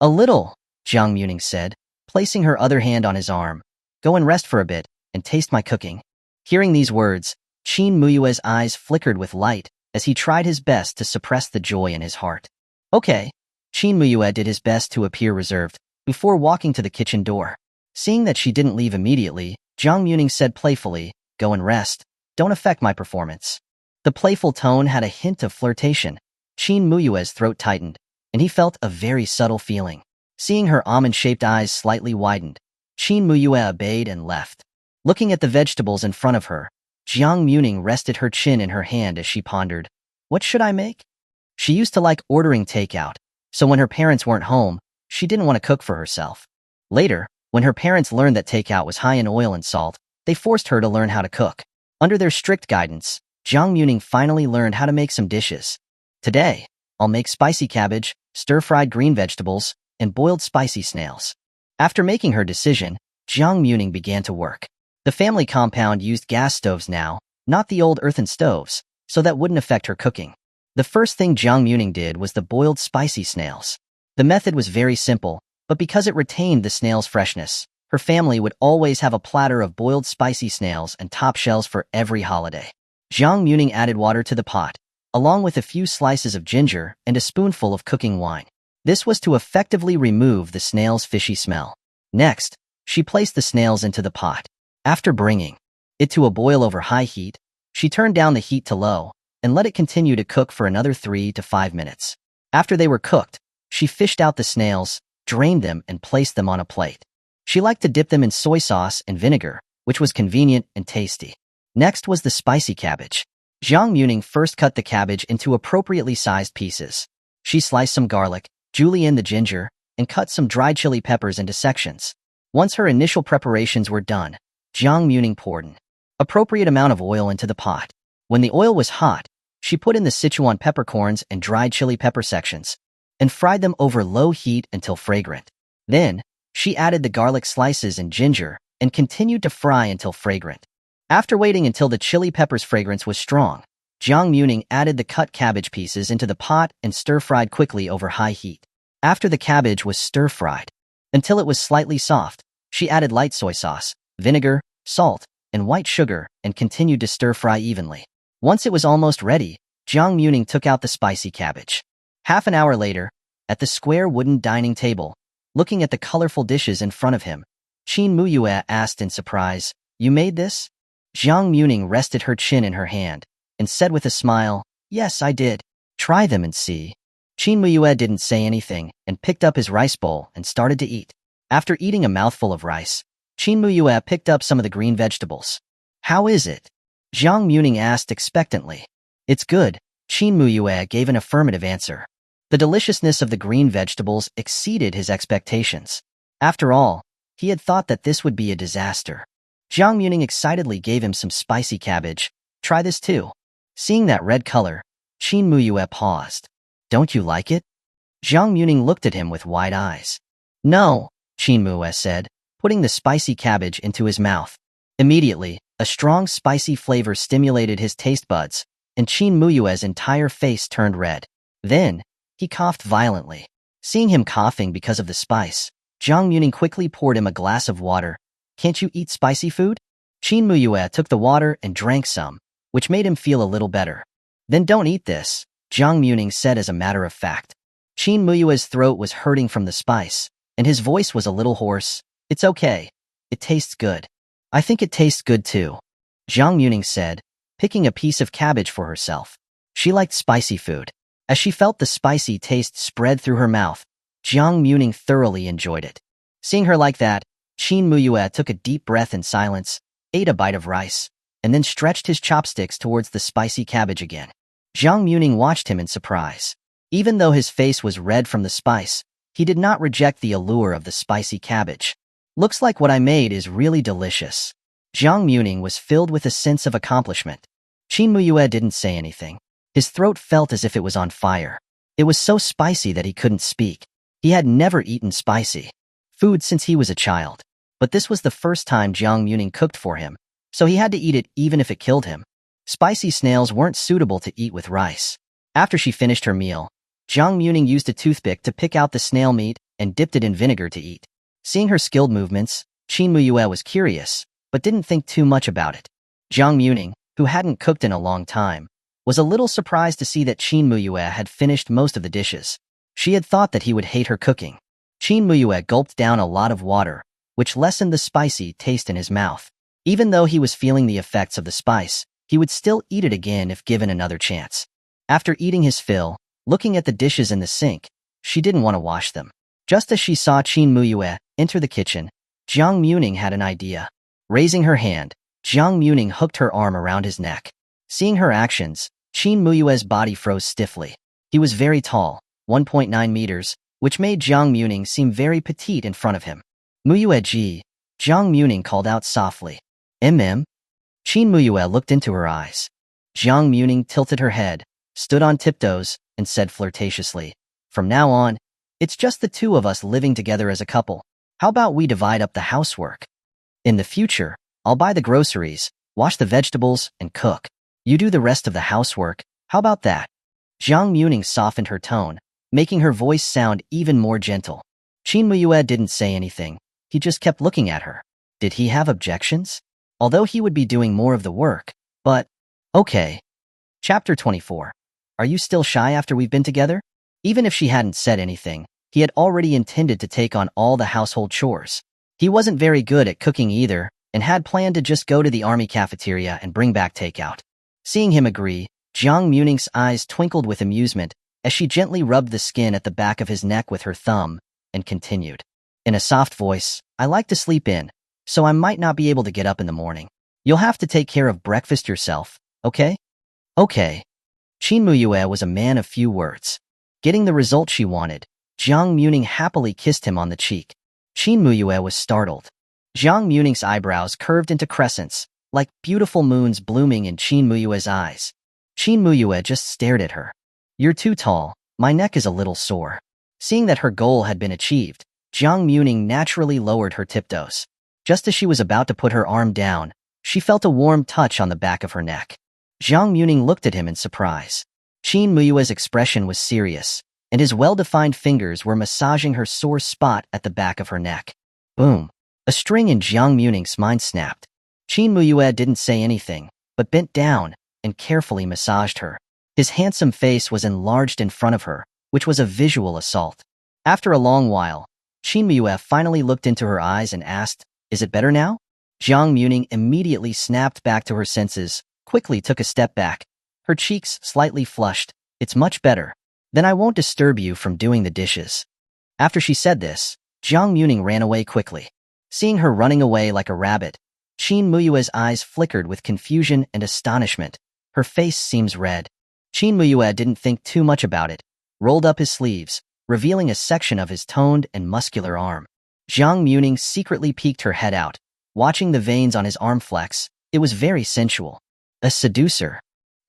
"A little," Jiang Muming said, placing her other hand on his arm. "Go and rest for a bit, and taste my cooking." Hearing these words, Qin Muye's eyes flickered with light as he tried his best to suppress the joy in his heart. "Okay." Qin Muye did his best to appear reserved before walking to the kitchen door. Seeing that she didn't leave immediately, Jiang Muming said playfully, "Go and rest. Don't affect my performance." The playful tone had a hint of flirtation. Qin Muye's throat tightened, and he felt a very subtle feeling. Seeing her almond-shaped eyes slightly widened, Qin Muye obeyed and left. Looking at the vegetables in front of her, Jiang Muming rested her chin in her hand as she pondered, "What should I make?" She used to like ordering takeout, so when her parents weren't home, she didn't want to cook for herself. Later, when her parents learned that takeout was high in oil and salt, they forced her to learn how to cook. Under their strict guidance, Jiang Muming finally learned how to make some dishes. "Today, I'll make spicy cabbage, stir-fried green vegetables, and boiled spicy snails." After making her decision, Jiang Muming began to work. The family compound used gas stoves now, not the old earthen stoves, so that wouldn't affect her cooking. The first thing Jiang Muming did was the boiled spicy snails. The method was very simple, but because it retained the snail's freshness, her family would always have a platter of boiled spicy snails and top shells for every holiday. Jiang Muming added water to the pot, along with a few slices of ginger and a spoonful of cooking wine. This was to effectively remove the snail's fishy smell. Next, she placed the snails into the pot. After bringing it to a boil over high heat, she turned down the heat to low and let it continue to cook for another 3 to 5 minutes. After they were cooked, she fished out the snails, drained them, and placed them on a plate. She liked to dip them in soy sauce and vinegar, which was convenient and tasty. Next was the spicy cabbage. Jiang Muming first cut the cabbage into appropriately sized pieces. She sliced some garlic, julienne the ginger, and cut some dried chili peppers into sections. Once her initial preparations were done, Jiang Muming poured an appropriate amount of oil into the pot. When the oil was hot, She put in the Sichuan peppercorns and dried chili pepper sections and fried them over low heat until fragrant. Then, she added the garlic slices and ginger and continued to fry until fragrant. After waiting until the chili pepper's fragrance was strong, Jiang Muming added the cut cabbage pieces into the pot and stir-fried quickly over high heat. After the cabbage was stir-fried until it was slightly soft, she added light soy sauce, vinegar, salt, and white sugar and continued to stir-fry evenly. Once it was almost ready, Jiang Muming took out the spicy cabbage. Half an hour later, at the square wooden dining table, looking at the colorful dishes in front of him, Qin Muye asked in surprise, "You made this?" Jiang Muming rested her chin in her hand and said with a smile, "Yes, I did. Try them and see." Qin Muye didn't say anything and picked up his rice bowl and started to eat. After eating a mouthful of rice, Qin Muye picked up some of the green vegetables. "How is it?" Jiang Muming asked expectantly. "It's good," Qin Muye gave an affirmative answer. The deliciousness of the green vegetables exceeded his expectations. After all, he had thought that this would be a disaster. Jiang Muming excitedly gave him some spicy cabbage. "Try this too." Seeing that red color, Qin Muye paused. "Don't you like it?" Jiang Muming looked at him with wide eyes. "No," Qin Muye said, putting the spicy cabbage into his mouth. Immediately, a strong spicy flavor stimulated his taste buds, and Qin Muye's entire face turned red. Then, he coughed violently. Seeing him coughing because of the spice, Jiang Muming quickly poured him a glass of water. "Can't you eat spicy food?" Qin Muye took the water and drank some, which made him feel a little better. "Then don't eat this," Jiang Muming said as a matter of fact. Qin Muye's throat was hurting from the spice, and his voice was a little hoarse. "It's okay. It tastes good." "I think it tastes good too," Jiang Muming said, picking a piece of cabbage for herself. She liked spicy food. As she felt the spicy taste spread through her mouth, Jiang Muming thoroughly enjoyed it. Seeing her like that, Qin Muye took a deep breath in silence, ate a bite of rice, and then stretched his chopsticks towards the spicy cabbage again. Jiang Muming watched him in surprise. Even though his face was red from the spice, he did not reject the allure of the spicy cabbage. "Looks like what I made is really delicious." Jiang Muming was filled with a sense of accomplishment. Qin Muye didn't say anything. His throat felt as if it was on fire. It was so spicy that he couldn't speak. He had never eaten spicy food since he was a child. But this was the first time Jiang Muming cooked for him, so he had to eat it even if it killed him. Spicy snails weren't suitable to eat with rice. After she finished her meal, Jiang Muming used a toothpick to pick out the snail meat and dipped it in vinegar to eat. Seeing her skilled movements, Qin Muye was curious, but didn't think too much about it. Jiang Muming, who hadn't cooked in a long time, was a little surprised to see that Qin Muye had finished most of the dishes. She had thought that he would hate her cooking. Qin Muye gulped down a lot of water, which lessened the spicy taste in his mouth. Even though he was feeling the effects of the spice, he would still eat it again if given another chance. After eating his fill, looking at the dishes in the sink, she didn't want to wash them. Just as she saw Qin Muye enter the kitchen, Jiang Muming had an idea. Raising her hand, Jiang Muming hooked her arm around his neck. Seeing her actions, Qin Muye's body froze stiffly. He was very tall, 1.9 meters, which made Jiang Muming seem very petite in front of him. "Muye ji," Jiang Muming called out softly. "Mm?" Qin Muye looked into her eyes. Jiang Muming tilted her head, stood on tiptoes, and said flirtatiously, "From now on, it's just the two of us living together as a couple. How about we divide up the housework? In the future, I'll buy the groceries, wash the vegetables, and cook. You do the rest of the housework. How about that?" Jiang Muming softened her tone, making her voice sound even more gentle. Qin Muye didn't say anything. He just kept looking at her. Did he have objections? Although he would be doing more of the work, but okay. Chapter 24. Are you still shy after we've been together? Even if she hadn't said anything, he had already intended to take on all the household chores. He wasn't very good at cooking either, and had planned to just go to the army cafeteria and bring back takeout. Seeing him agree, Jiang Muming's eyes twinkled with amusement as she gently rubbed the skin at the back of his neck with her thumb, and continued. In a soft voice, "I like to sleep in, so I might not be able to get up in the morning. You'll have to take care of breakfast yourself, okay?" "Okay." Qin Muye was a man of few words. Getting the result she wanted, Jiang Muming happily kissed him on the cheek. Qin Muye was startled. Jiang Muming's eyebrows curved into crescents, like beautiful moons blooming in Qin Muye's eyes. Qin Muye just stared at her. You're too tall, my neck is a little sore. Seeing that her goal had been achieved, Jiang Muming naturally lowered her tiptoes. Just as she was about to put her arm down, she felt a warm touch on the back of her neck. Jiang Muming looked at him in surprise. Qin Muye's expression was serious, and his well-defined fingers were massaging her sore spot at the back of her neck. Boom! A string in Jiang Muming's mind snapped. Qin Muye didn't say anything, but bent down and carefully massaged her. His handsome face was enlarged in front of her, which was a visual assault. After a long while, Qin Muye finally looked into her eyes and asked, "Is it better now?" Jiang Muming immediately snapped back to her senses, quickly took a step back. Her cheeks slightly flushed. "It's much better. Then I won't disturb you from doing the dishes." After she said this, Jiang Muming ran away quickly. Seeing her running away like a rabbit, Qin Muye's eyes flickered with confusion and astonishment. Her face seems red. Qin Muye didn't think too much about it, rolled up his sleeves, revealing a section of his toned and muscular arm. Jiang Muming secretly peeked her head out, watching the veins on his arm flex. It was very sensual. A seducer,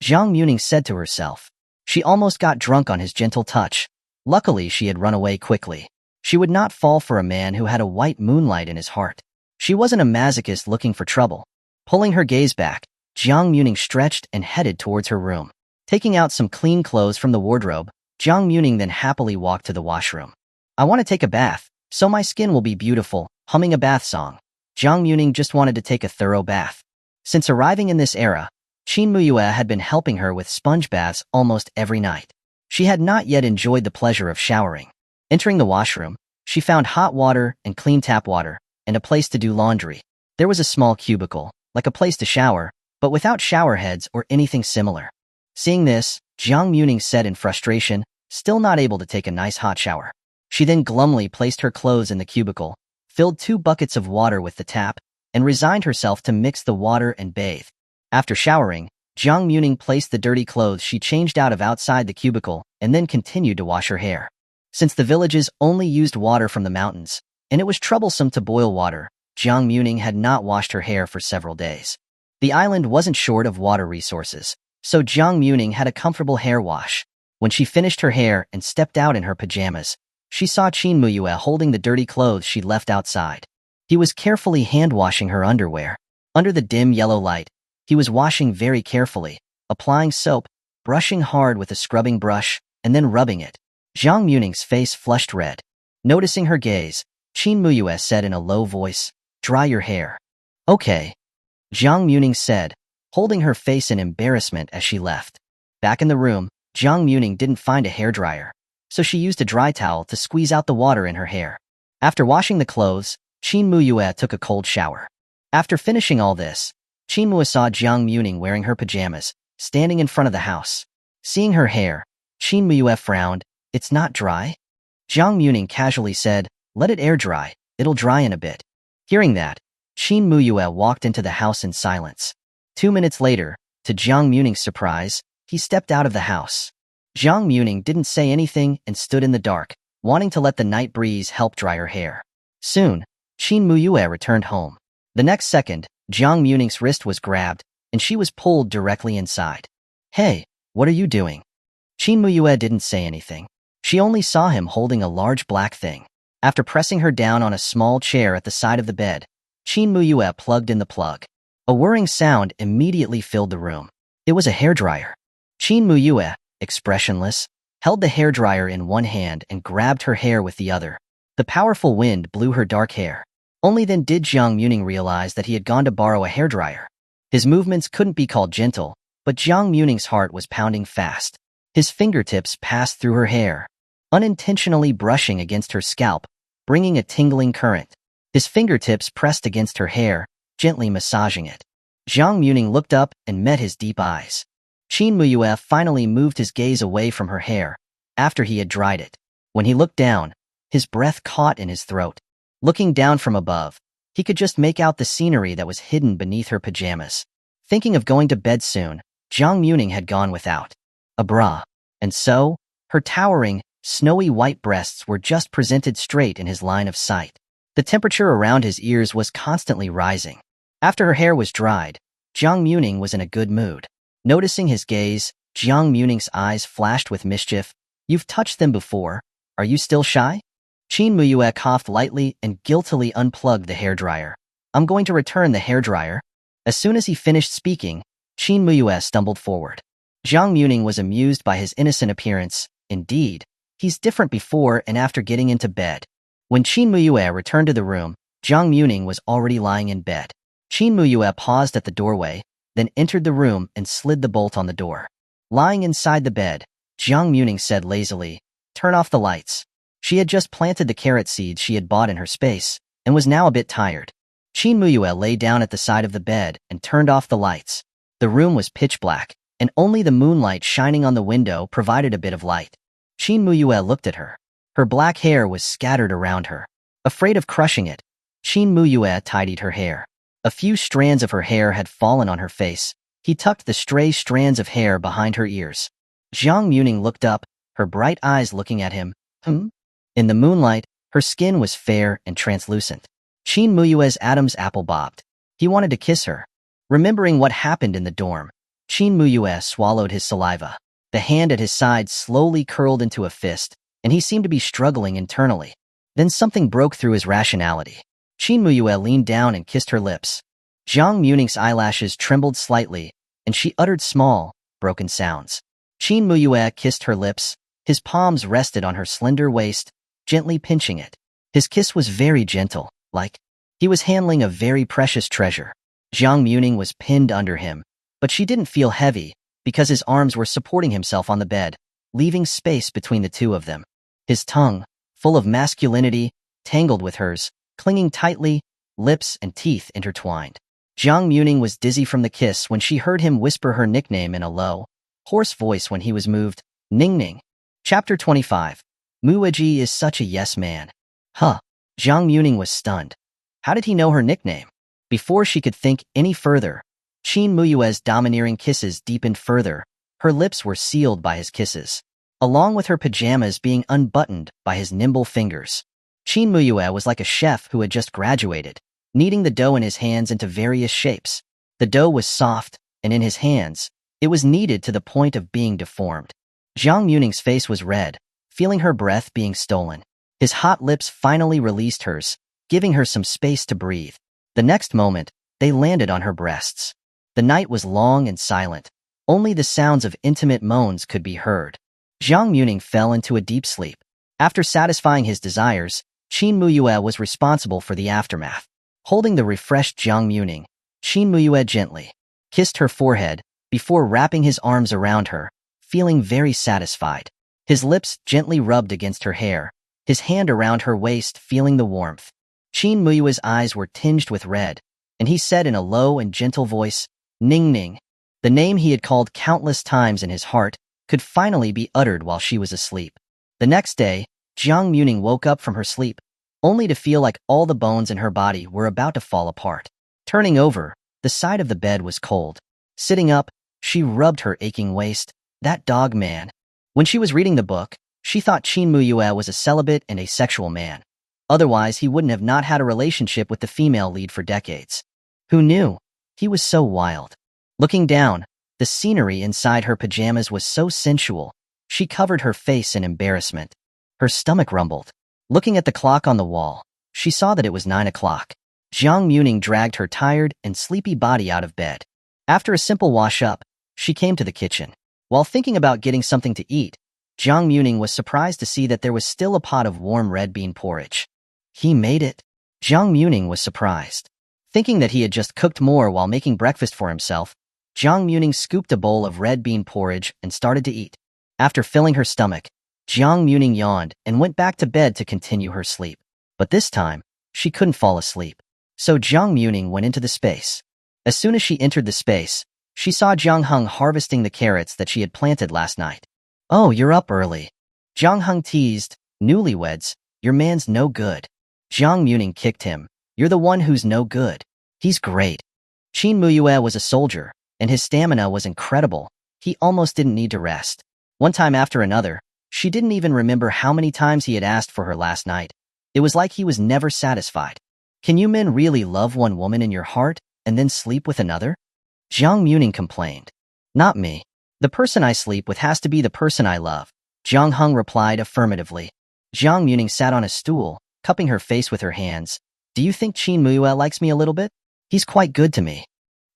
Jiang Muming said to herself. She almost got drunk on his gentle touch. Luckily, she had run away quickly. She would not fall for a man who had a white moonlight in his heart. She wasn't a masochist looking for trouble. Pulling her gaze back, Jiang Muming stretched and headed towards her room. Taking out some clean clothes from the wardrobe, Jiang Muming then happily walked to the washroom. "I want to take a bath, so my skin will be beautiful," humming a bath song. Jiang Muming just wanted to take a thorough bath. Since arriving in this era, Qin Muye had been helping her with sponge baths almost every night. She had not yet enjoyed the pleasure of showering. Entering the washroom, she found hot water and clean tap water, and a place to do laundry. There was a small cubicle, like a place to shower, but without shower heads or anything similar. Seeing this, Jiang Muming said in frustration, still not able to take a nice hot shower. She then glumly placed her clothes in the cubicle, filled 2 buckets of water with the tap, and resigned herself to mix the water and bathe. After showering, Jiang Muming placed the dirty clothes she changed out of outside the cubicle and then continued to wash her hair. Since the villages only used water from the mountains, and it was troublesome to boil water, Jiang Muming had not washed her hair for several days. The island wasn't short of water resources, so Jiang Muming had a comfortable hair wash. When she finished her hair and stepped out in her pajamas, she saw Qin Muye holding the dirty clothes she'd left outside. He was carefully hand-washing her underwear. Under the dim yellow light, he was washing very carefully, applying soap, brushing hard with a scrubbing brush, and then rubbing it. Jiang Muming's face flushed red. Noticing her gaze, Qin Muye said in a low voice, "Dry your hair." "Okay," Jiang Muming said, holding her face in embarrassment as she left. Back in the room, Jiang Muming didn't find a hairdryer, so she used a dry towel to squeeze out the water in her hair. After washing the clothes, Qin Muye took a cold shower. After finishing all this, Qin Muye saw Jiang Muming wearing her pajamas, standing in front of the house. Seeing her hair, Qin Muye frowned. "It's not dry?" Jiang Muming casually said, "Let it air dry, it'll dry in a bit." Hearing that, Qin Muye walked into the house in silence. 2 minutes later, to Jiang Muming's surprise, he stepped out of the house. Jiang Muming didn't say anything and stood in the dark, wanting to let the night breeze help dry her hair. Soon, Qin Muye returned home. The next second, Jiang Muming's wrist was grabbed, and she was pulled directly inside. "Hey, what are you doing?" Qin Muye didn't say anything. She only saw him holding a large black thing. After pressing her down on a small chair at the side of the bed, Qin Muye plugged in the plug. A whirring sound immediately filled the room. It was a hairdryer. Qin Muye, expressionless, held the hairdryer in one hand and grabbed her hair with the other. The powerful wind blew her dark hair. Only then did Jiang Muming realize that he had gone to borrow a hairdryer. His movements couldn't be called gentle, but Jiang Muming's heart was pounding fast. His fingertips passed through her hair, unintentionally brushing against her scalp, bringing a tingling current. His fingertips pressed against her hair, gently massaging it. Jiang Muming looked up and met his deep eyes. Qin Muye finally moved his gaze away from her hair, after he had dried it. When he looked down, his breath caught in his throat. Looking down from above, he could just make out the scenery that was hidden beneath her pajamas. Thinking of going to bed soon, Jiang Muming had gone without a bra, and so, her towering, snowy white breasts were just presented straight in his line of sight. The temperature around his ears was constantly rising. After her hair was dried, Jiang Muming was in a good mood. Noticing his gaze, Jiang Muming's eyes flashed with mischief. You've touched them before. Are you still shy? Qin Muye coughed lightly and guiltily unplugged the hairdryer. I'm going to return the hairdryer. As soon as he finished speaking, Qin Muye stumbled forward. Jiang Muming was amused by his innocent appearance. Indeed, he's different before and after getting into bed. When Qin Muye returned to the room, Jiang Muming was already lying in bed. Qin Muye paused at the doorway, then entered the room and slid the bolt on the door. Lying inside the bed, Jiang Muming said lazily, "Turn off the lights." She had just planted the carrot seeds she had bought in her space, and was now a bit tired. Qin Muye lay down at the side of the bed and turned off the lights. The room was pitch black, and only the moonlight shining on the window provided a bit of light. Qin Muye looked at her. Her black hair was scattered around her. Afraid of crushing it, Qin Muye tidied her hair. A few strands of her hair had fallen on her face. He tucked the stray strands of hair behind her ears. Jiang Muming looked up, her bright eyes looking at him. In the moonlight, her skin was fair and translucent. Qin Muye's Adam's apple bobbed. He wanted to kiss her. Remembering what happened in the dorm, Qin Muye swallowed his saliva. The hand at his side slowly curled into a fist, and he seemed to be struggling internally. Then something broke through his rationality. Qin Muye leaned down and kissed her lips. Jiang Muming's eyelashes trembled slightly, and she uttered small, broken sounds. Qin Muye kissed her lips. His palms rested on her slender waist, gently pinching it. His kiss was very gentle, like he was handling a very precious treasure. Jiang Muming was pinned under him, but she didn't feel heavy because his arms were supporting himself on the bed, leaving space between the two of them. His tongue, full of masculinity, tangled with hers, clinging tightly, lips and teeth intertwined. Jiang Muming was dizzy from the kiss when she heard him whisper her nickname in a low, hoarse voice when he was moved. Ning Ning. Chapter 25. Mueji is such a yes man. Huh. Jiang Muming was stunned. How did he know her nickname? Before she could think any further, Qin Muye's domineering kisses deepened further. Her lips were sealed by his kisses, along with her pajamas being unbuttoned by his nimble fingers. Qin Muye was like a chef who had just graduated, kneading the dough in his hands into various shapes. The dough was soft, and in his hands, it was kneaded to the point of being deformed. Jiang Muming's face was red, feeling her breath being stolen. His hot lips finally released hers, giving her some space to breathe. The next moment, they landed on her breasts. The night was long and silent. Only the sounds of intimate moans could be heard. Jiang Muming fell into a deep sleep. After satisfying his desires, Qin Muye was responsible for the aftermath. Holding the refreshed Jiang Muming, Qin Muye gently kissed her forehead before wrapping his arms around her, feeling very satisfied. His lips gently rubbed against her hair, his hand around her waist feeling the warmth. Qin Muye's eyes were tinged with red, and he said in a low and gentle voice, Ning Ning. The name he had called countless times in his heart could finally be uttered while she was asleep. The next day, Jiang Muming woke up from her sleep, only to feel like all the bones in her body were about to fall apart. Turning over, the side of the bed was cold. Sitting up, she rubbed her aching waist. That dog man. When she was reading the book, she thought Qin Muye was a celibate and asexual man. Otherwise, he wouldn't have not had a relationship with the female lead for decades. Who knew? He was so wild. Looking down, the scenery inside her pajamas was so sensual. She covered her face in embarrassment. Her stomach rumbled. Looking at the clock on the wall, she saw that it was 9 o'clock. Jiang Muming dragged her tired and sleepy body out of bed. After a simple wash-up, she came to the kitchen. While thinking about getting something to eat, Jiang Muming was surprised to see that there was still a pot of warm red bean porridge. He made it? Jiang Muming was surprised. Thinking that he had just cooked more while making breakfast for himself, Jiang Muming scooped a bowl of red bean porridge and started to eat. After filling her stomach, Jiang Muming yawned and went back to bed to continue her sleep. But this time, she couldn't fall asleep. So Jiang Muming went into the space. As soon as she entered the space, she saw Jiang Heng harvesting the carrots that she had planted last night. Oh, you're up early. Jiang Heng teased, newlyweds, your man's no good. Jiang Muming kicked him. You're the one who's no good. He's great. Qin Muye was a soldier, and his stamina was incredible. He almost didn't need to rest. One time after another, she didn't even remember how many times he had asked for her last night. It was like he was never satisfied. Can you men really love one woman in your heart and then sleep with another? Jiang Muming complained. Not me. The person I sleep with has to be the person I love. Jiang Hung replied affirmatively. Jiang Muming sat on a stool, cupping her face with her hands. Do you think Qin Muye likes me a little bit? He's quite good to me.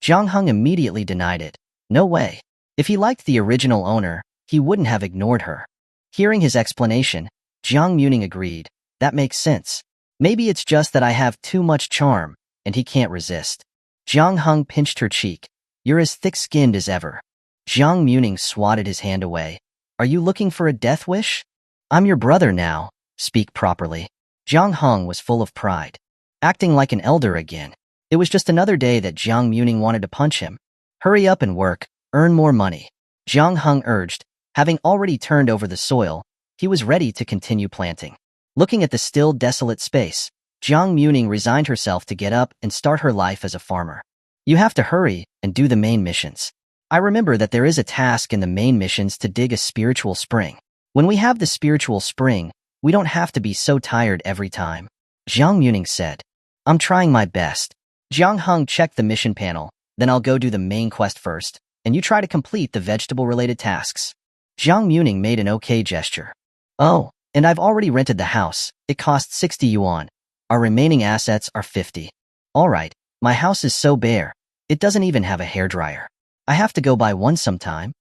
Jiang Hung immediately denied it. No way. If he liked the original owner, he wouldn't have ignored her. Hearing his explanation, Jiang Muming agreed. That makes sense. Maybe it's just that I have too much charm, and he can't resist. Jiang Hung pinched her cheek. You're as thick-skinned as ever. Jiang Muming swatted his hand away. Are you looking for a death wish? I'm your brother now. Speak properly. Jiang Hung was full of pride. Acting like an elder again. It was just another day that Jiang Muming wanted to punch him. Hurry up and work, earn more money. Jiang Hung urged. Having already turned over the soil, he was ready to continue planting. Looking at the still desolate space, Jiang Muming resigned herself to get up and start her life as a farmer. You have to hurry and do the main missions. I remember that there is a task in the main missions to dig a spiritual spring. When we have the spiritual spring, we don't have to be so tired every time. Jiang Muming said. I'm trying my best. Jiang Hung checked the mission panel, then I'll go do the main quest first, and you try to complete the vegetable-related tasks. Jiang Muming made an okay gesture. Oh, and I've already rented the house. It costs 60 yuan. Our remaining assets are 50. All right, my house is so bare. It doesn't even have a hairdryer. I have to go buy one sometime.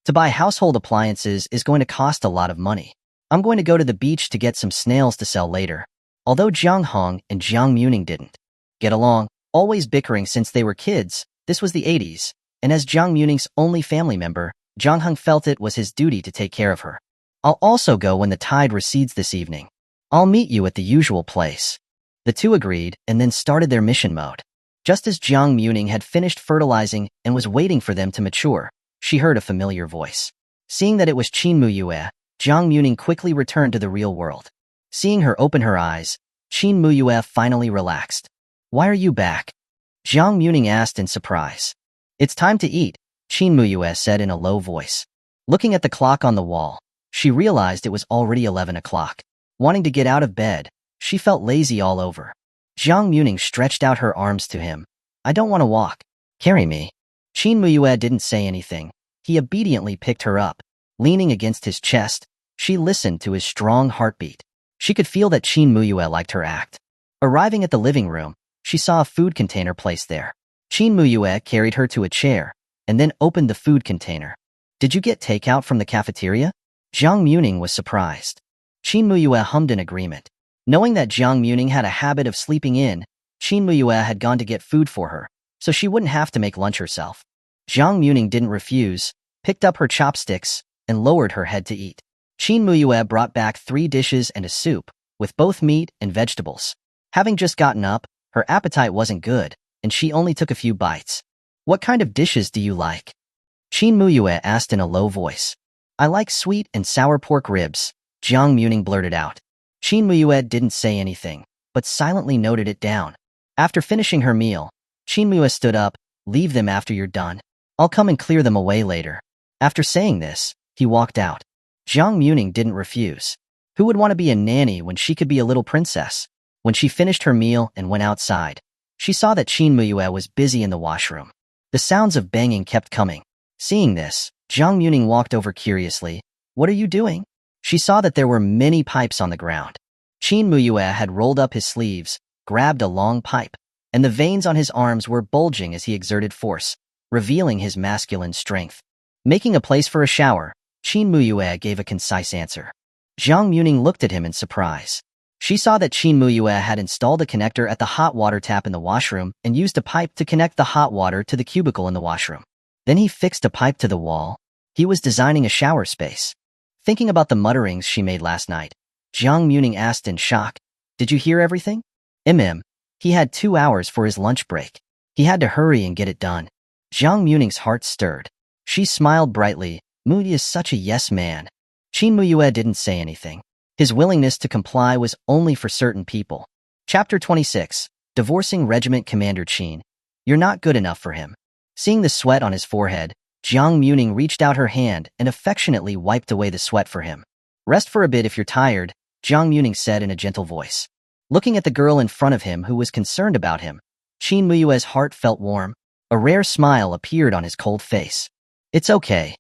To buy household appliances is going to cost a lot of money. I'm going to go to the beach to get some snails to sell later. Although Jiang Hung and Jiang Muming didn't get along, always bickering since they were kids, this was the 80s, and as Jiang Muming's only family member, Jiang Hung felt it was his duty to take care of her. I'll also go when the tide recedes this evening. I'll meet you at the usual place. The two agreed and then started their mission mode. Just as Jiang Muming had finished fertilizing and was waiting for them to mature, she heard a familiar voice. Seeing that it was Qin Muye, Jiang Muming quickly returned to the real world. Seeing her open her eyes, Qin Muye finally relaxed. Why are you back? Jiang Muming asked in surprise. It's time to eat, Qin Muye said in a low voice. Looking at the clock on the wall, she realized it was already 11 o'clock. Wanting to get out of bed, she felt lazy all over. Jiang Muming stretched out her arms to him. I don't want to walk. Carry me. Qin Muye didn't say anything. He obediently picked her up. Leaning against his chest, she listened to his strong heartbeat. She could feel that Qin Muye liked her act. Arriving at the living room, she saw a food container placed there. Qin Muye carried her to a chair, and then opened the food container. Did you get takeout from the cafeteria? Jiang Muming was surprised. Qin Muye hummed in agreement. Knowing that Jiang Muming had a habit of sleeping in, Qin Muye had gone to get food for her, so she wouldn't have to make lunch herself. Jiang Muming didn't refuse, picked up her chopsticks, and lowered her head to eat. Qin Muye brought back 3 dishes and a soup, with both meat and vegetables. Having just gotten up, her appetite wasn't good, and she only took a few bites. What kind of dishes do you like? Qin Muye asked in a low voice. I like sweet and sour pork ribs, Jiang Muming blurted out. Qin Muye didn't say anything, but silently noted it down. After finishing her meal, Qin Muye stood up. Leave them after you're done. I'll come and clear them away later. After saying this, he walked out. Jiang Muming didn't refuse. Who would want to be a nanny when she could be a little princess? When she finished her meal and went outside, she saw that Qin Muye was busy in the washroom. The sounds of banging kept coming. Seeing this, Jiang Muming walked over curiously. What are you doing? She saw that there were many pipes on the ground. Qin Muye had rolled up his sleeves, grabbed a long pipe, and the veins on his arms were bulging as he exerted force, revealing his masculine strength. Making a place for a shower, Qin Muye gave a concise answer. Jiang Muming looked at him in surprise. She saw that Qin Muye had installed a connector at the hot water tap in the washroom and used a pipe to connect the hot water to the cubicle in the washroom. Then he fixed a pipe to the wall. He was designing a shower space. Thinking about the mutterings she made last night, Jiang Muming asked in shock, Did you hear everything? He had 2 hours for his lunch break. He had to hurry and get it done. Jiang Muming's heart stirred. She smiled brightly. Muye is such a yes man. Qin Muye didn't say anything. His willingness to comply was only for certain people. Chapter 26. Divorcing Regiment Commander Qin. You're not good enough for him. Seeing the sweat on his forehead, Jiang Muming reached out her hand and affectionately wiped away the sweat for him. Rest for a bit if you're tired, Jiang Muming said in a gentle voice. Looking at the girl in front of him who was concerned about him, Qin Muye's heart felt warm. A rare smile appeared on his cold face. It's okay.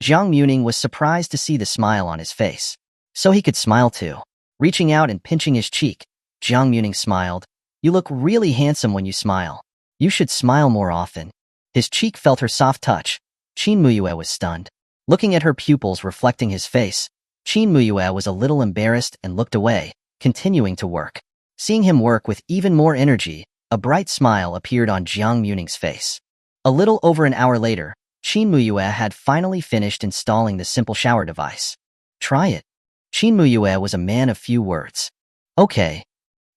Jiang Muming was surprised to see the smile on his face. So he could smile too. Reaching out and pinching his cheek, Jiang Muming smiled. You look really handsome when you smile. You should smile more often. His cheek felt her soft touch. Qin Muye was stunned. Looking at her pupils reflecting his face, Qin Muye was a little embarrassed and looked away, continuing to work. Seeing him work with even more energy, a bright smile appeared on Jiang Muming's face. A little over an hour later, Qin Muye had finally finished installing the simple shower device. Try it. Qin Muye was a man of few words. Okay.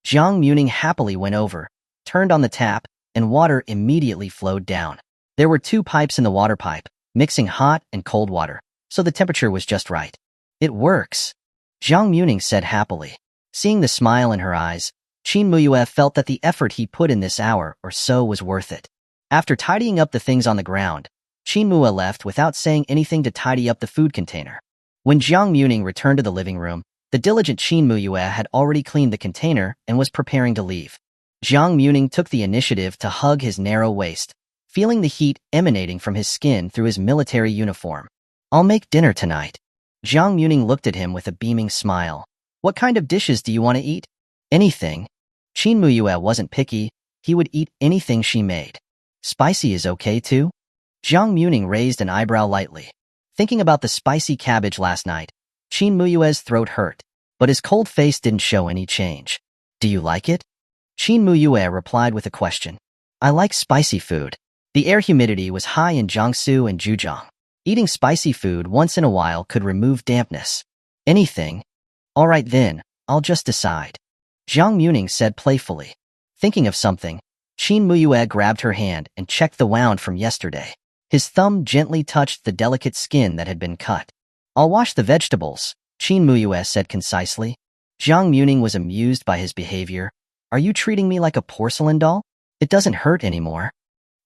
Jiang Muming happily went over, turned on the tap, and water immediately flowed down. There were 2 pipes in the water pipe, mixing hot and cold water, so the temperature was just right. It works, Jiang Muming said happily. Seeing the smile in her eyes, Qin Muye felt that the effort he put in this hour or so was worth it. After tidying up the things on the ground, Qin Muye left without saying anything to tidy up the food container. When Jiang Muming returned to the living room, the diligent Qin Muye had already cleaned the container and was preparing to leave. Jiang Muming took the initiative to hug his narrow waist, feeling the heat emanating from his skin through his military uniform. I'll make dinner tonight. Jiang Muming looked at him with a beaming smile. What kind of dishes do you want to eat? Anything. Qin Muye wasn't picky, he would eat anything she made. Spicy is okay too? Jiang Muming raised an eyebrow lightly. Thinking about the spicy cabbage last night, Qin Muye's throat hurt, but his cold face didn't show any change. Do you like it? Qin Muye replied with a question. I like spicy food. The air humidity was high in Jiangsu and Zhejiang. Eating spicy food once in a while could remove dampness. Anything? All right then, I'll just decide. Jiang Muming said playfully. Thinking of something, Qin Muye grabbed her hand and checked the wound from yesterday. His thumb gently touched the delicate skin that had been cut. I'll wash the vegetables, Qin Muye said concisely. Jiang Muming was amused by his behavior. Are you treating me like a porcelain doll? It doesn't hurt anymore.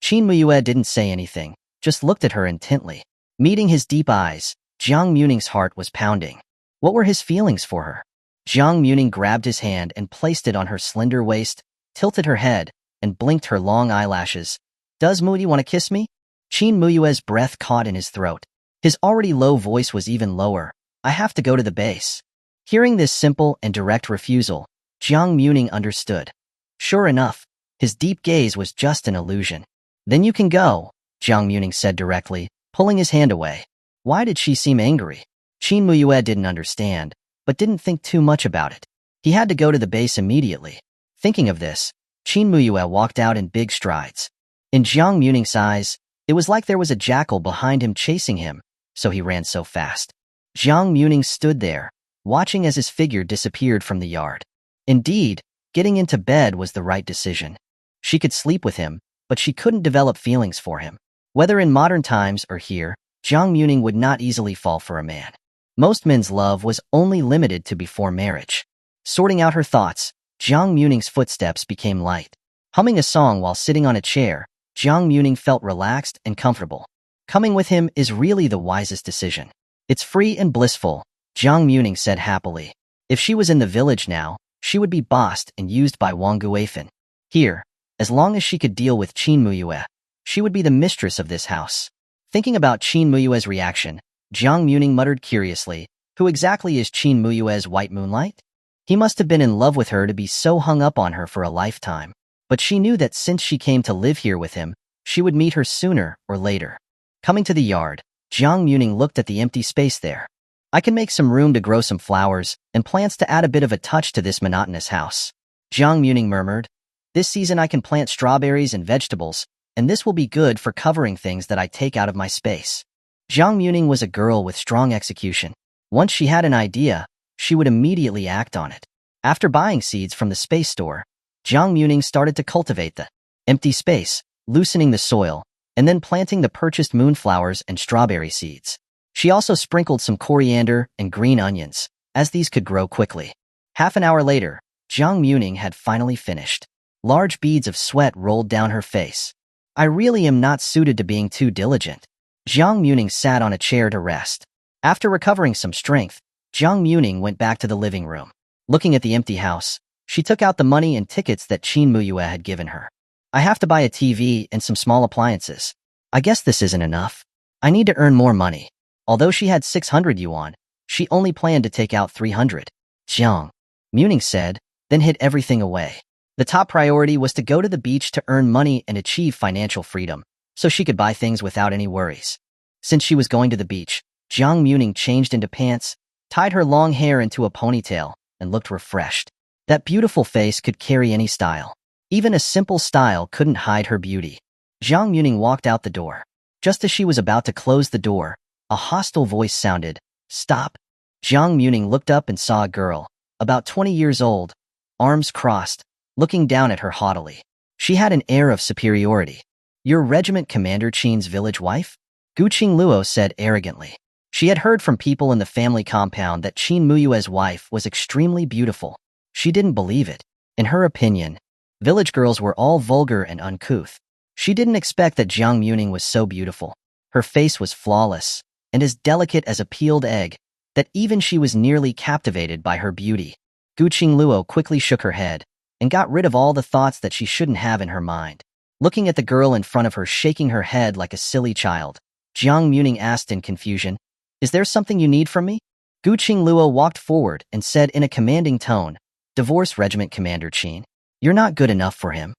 Qin Muye didn't say anything, just looked at her intently. Meeting his deep eyes, Jiang Muming's heart was pounding. What were his feelings for her? Jiang Muming grabbed his hand and placed it on her slender waist, tilted her head, and blinked her long eyelashes. Does Muye want to kiss me? Qin Muye's breath caught in his throat. His already low voice was even lower. I have to go to the base. Hearing this simple and direct refusal, Jiang Muming understood. Sure enough, his deep gaze was just an illusion. Then you can go, Jiang Muming said directly, pulling his hand away. Why did she seem angry? Qin Muye didn't understand, but didn't think too much about it. He had to go to the base immediately. Thinking of this, Qin Muye walked out in big strides. In Jiang Muming's eyes, it was like there was a jackal behind him chasing him, so he ran so fast. Jiang Muming stood there, watching as his figure disappeared from the yard. Indeed, getting into bed was the right decision. She could sleep with him, but she couldn't develop feelings for him. Whether in modern times or here, Jiang Muming would not easily fall for a man. Most men's love was only limited to before marriage. Sorting out her thoughts, Jiang Muming's footsteps became light. Humming a song while sitting on a chair, Jiang Muming felt relaxed and comfortable. Coming with him is really the wisest decision. It's free and blissful, Jiang Muming said happily. If she was in the village now, she would be bossed and used by Wang Guifan. Here, as long as she could deal with Qin Muye, she would be the mistress of this house. Thinking about Qin Muye's reaction, Jiang Muming muttered curiously, who exactly is Qin Muye's white moonlight? He must have been in love with her to be so hung up on her for a lifetime. But she knew that since she came to live here with him, she would meet her sooner or later. Coming to the yard, Jiang Muming looked at the empty space there. I can make some room to grow some flowers and plants to add a bit of a touch to this monotonous house. Jiang Muming murmured. This season I can plant strawberries and vegetables, and this will be good for covering things that I take out of my space. Jiang Muming was a girl with strong execution. Once she had an idea, she would immediately act on it. After buying seeds from the space store, Jiang Muming started to cultivate the empty space, loosening the soil, and then planting the purchased moonflowers and strawberry seeds. She also sprinkled some coriander and green onions, as these could grow quickly. Half an hour later, Jiang Muming had finally finished. Large beads of sweat rolled down her face. I really am not suited to being too diligent. Jiang Muming sat on a chair to rest. After recovering some strength, Jiang Muming went back to the living room. Looking at the empty house, she took out the money and tickets that Qin Muye had given her. I have to buy a TV and some small appliances. I guess this isn't enough. I need to earn more money. Although she had 600 yuan, she only planned to take out 300. Jiang Muming said, then hid everything away. The top priority was to go to the beach to earn money and achieve financial freedom, so she could buy things without any worries. Since she was going to the beach, Jiang Muming changed into pants, tied her long hair into a ponytail, and looked refreshed. That beautiful face could carry any style. Even a simple style couldn't hide her beauty. Jiang Muming walked out the door. Just as she was about to close the door, a hostile voice sounded, "Stop." Jiang Muming looked up and saw a girl, about 20 years old, arms crossed, looking down at her haughtily. She had an air of superiority. "You're Regiment Commander Qin's village wife?" Qin Muye said arrogantly. She had heard from people in the family compound that Qin Muye's wife was extremely beautiful. She didn't believe it. In her opinion, village girls were all vulgar and uncouth. She didn't expect that Jiang Muming was so beautiful. Her face was flawless, and as delicate as a peeled egg, that even she was nearly captivated by her beauty. Qin Muye quickly shook her head, and got rid of all the thoughts that she shouldn't have in her mind. Looking at the girl in front of her shaking her head like a silly child, Jiang Muming asked in confusion, "Is there something you need from me?" Qin Muye walked forward and said in a commanding tone, "Divorce Regiment Commander Qin. You're not good enough for him."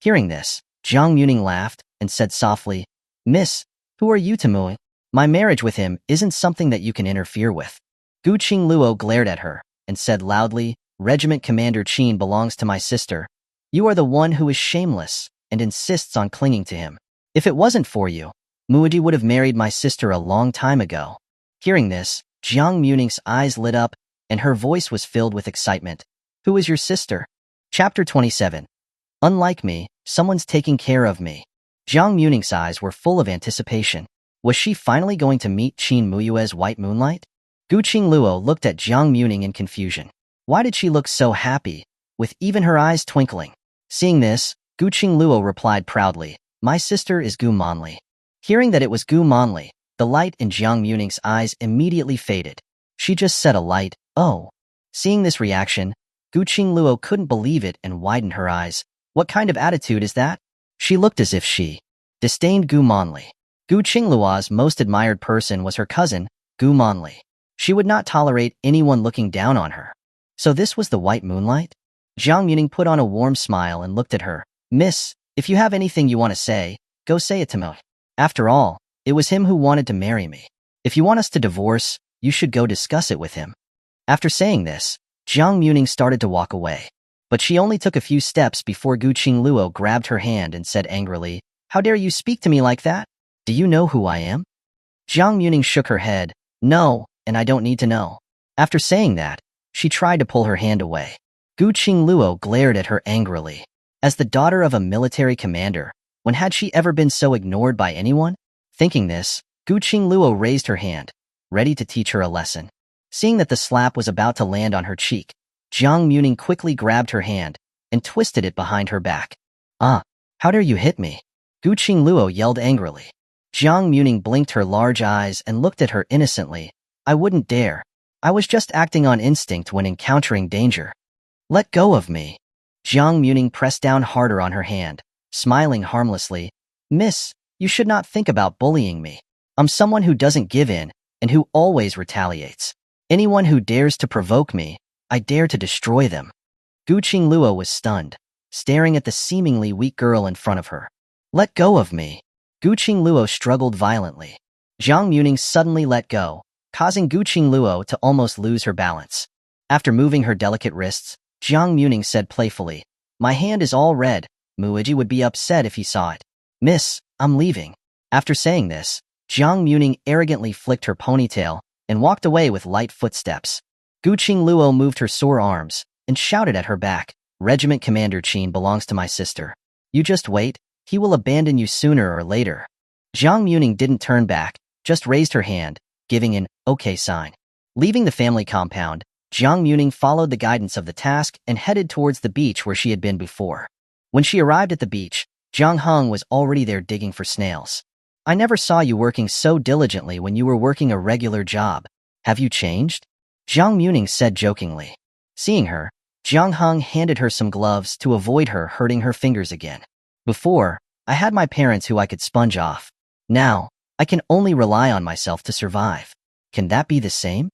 Hearing this, Jiang Muming laughed and said softly, "Miss, who are you to Muye? My marriage with him isn't something that you can interfere with." Qin Muye glared at her and said loudly, "Regiment Commander Qin belongs to my sister. You are the one who is shameless and insists on clinging to him. If it wasn't for you, Muye would have married my sister a long time ago." Hearing this, Jiang Muming's eyes lit up and her voice was filled with excitement. "Who is your sister?" Chapter 27. Unlike me, someone's taking care of me. Jiang Muming's eyes were full of anticipation. Was she finally going to meet Qin Muye's white moonlight? Qin Muye looked at Jiang Muming in confusion. Why did she look so happy, with even her eyes twinkling? Seeing this, Qin Muye replied proudly, "My sister is Gu Manli." Hearing that it was Gu Manli, the light in Jiang Muming's eyes immediately faded. She just said a light, "Oh." Seeing this reaction, Qin Muye couldn't believe it and widened her eyes. What kind of attitude is that? She looked as if she disdained Gu Manli. Qin Muye's most admired person was her cousin, Gu Manli. She would not tolerate anyone looking down on her. So this was the white moonlight? Jiang Muming put on a warm smile and looked at her. "Miss, if you have anything you want to say, go say it to me. After all, it was him who wanted to marry me. If you want us to divorce, you should go discuss it with him." After saying this, Jiang Muming started to walk away. But she only took a few steps before Qin Muye grabbed her hand and said angrily, "How dare you speak to me like that? Do you know who I am?" Jiang Muming shook her head. "No, and I don't need to know." After saying that, she tried to pull her hand away. Qin Muye glared at her angrily. As the daughter of a military commander, when had she ever been so ignored by anyone? Thinking this, Qin Muye raised her hand, ready to teach her a lesson. Seeing that the slap was about to land on her cheek, Jiang Muming quickly grabbed her hand and twisted it behind her back. "Ah, how dare you hit me?" Qin Muye yelled angrily. Jiang Muming blinked her large eyes and looked at her innocently. "I wouldn't dare. I was just acting on instinct when encountering danger." "Let go of me." Jiang Muming pressed down harder on her hand, smiling harmlessly. "Miss, you should not think about bullying me. I'm someone who doesn't give in and who always retaliates. Anyone who dares to provoke me, I dare to destroy them." Qin Muye was stunned, staring at the seemingly weak girl in front of her. "Let go of me." Qin Muye struggled violently. Jiang Muming suddenly let go, causing Qin Muye to almost lose her balance. After moving her delicate wrists, Jiang Muming said playfully, "My hand is all red. Muye would be upset if he saw it. Miss, I'm leaving." After saying this, Jiang Muming arrogantly flicked her ponytail and walked away with light footsteps. Qin Muye moved her sore arms and shouted at her back, "Regiment Commander Qin belongs to my sister. You just wait, he will abandon you sooner or later." Jiang Muming didn't turn back, just raised her hand, giving an okay sign. Leaving the family compound, Jiang Muming followed the guidance of the task and headed towards the beach where she had been before. When she arrived at the beach, Jiang Heng was already there digging for snails. "I never saw you working so diligently when you were working a regular job. Have you changed?" Jiang Muming said jokingly. Seeing her, Jiang Heng handed her some gloves to avoid her hurting her fingers again. "Before, I had my parents who I could sponge off. Now, I can only rely on myself to survive. Can that be the same?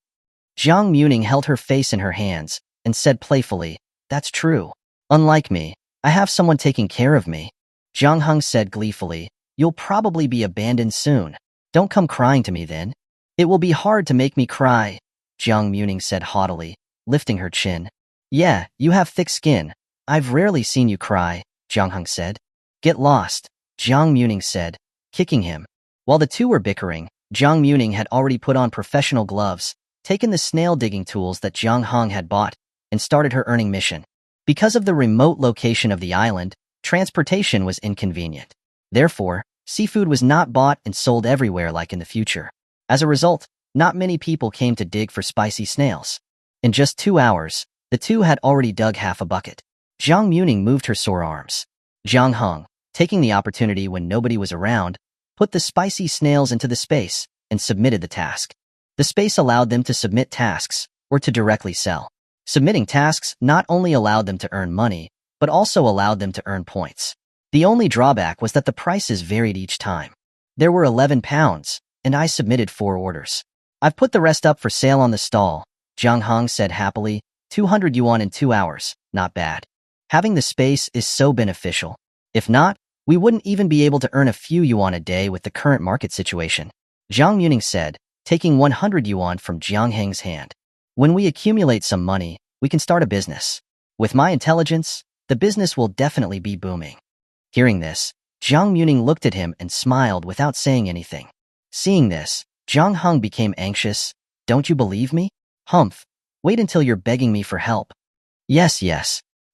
Jiang Muming held her face in her hands and said playfully, "That's true. Unlike me, I have someone taking care of me." Jiang Heng said gleefully, "You'll probably be abandoned soon. Don't come crying to me then. It will be hard to make me cry," Jiang Muming said haughtily, lifting her chin. "Yeah, you have thick skin. I've rarely seen you cry," Jiang Heng said. "Get lost," Jiang Muming said, kicking him. While the two were bickering, Jiang Muming had already put on professional gloves, taken the snail-digging tools that Jiang Heng had bought, and started her earning mission. Because of the remote location of the island, transportation was inconvenient. Therefore, seafood was not bought and sold everywhere like in the future. As a result, not many people came to dig for spicy snails. In just 2 hours, the two had already dug half a bucket. Jiang Muming moved her sore arms. Jiang Heng, taking the opportunity when nobody was around, put the spicy snails into the space and submitted the task. The space allowed them to submit tasks or to directly sell. Submitting tasks not only allowed them to earn money, but also allowed them to earn points. The only drawback was that the prices varied each time. There were 11 pounds, and I submitted 4 orders. "I've put the rest up for sale on the stall," Jiang Heng said happily. 200 yuan in 2 hours, not bad. Having the space is so beneficial. If not, we wouldn't even be able to earn a few yuan a day with the current market situation. Jiang Muming said, taking 100 yuan from Jiang Heng's hand. "When we accumulate some money, we can start a business. With my intelligence, the business will definitely be booming." Hearing this, Jiang Muming looked at him and smiled without saying anything. Seeing this, Jiang Heng became anxious. "Don't you believe me? Humph. Wait until you're begging me for help." Yes.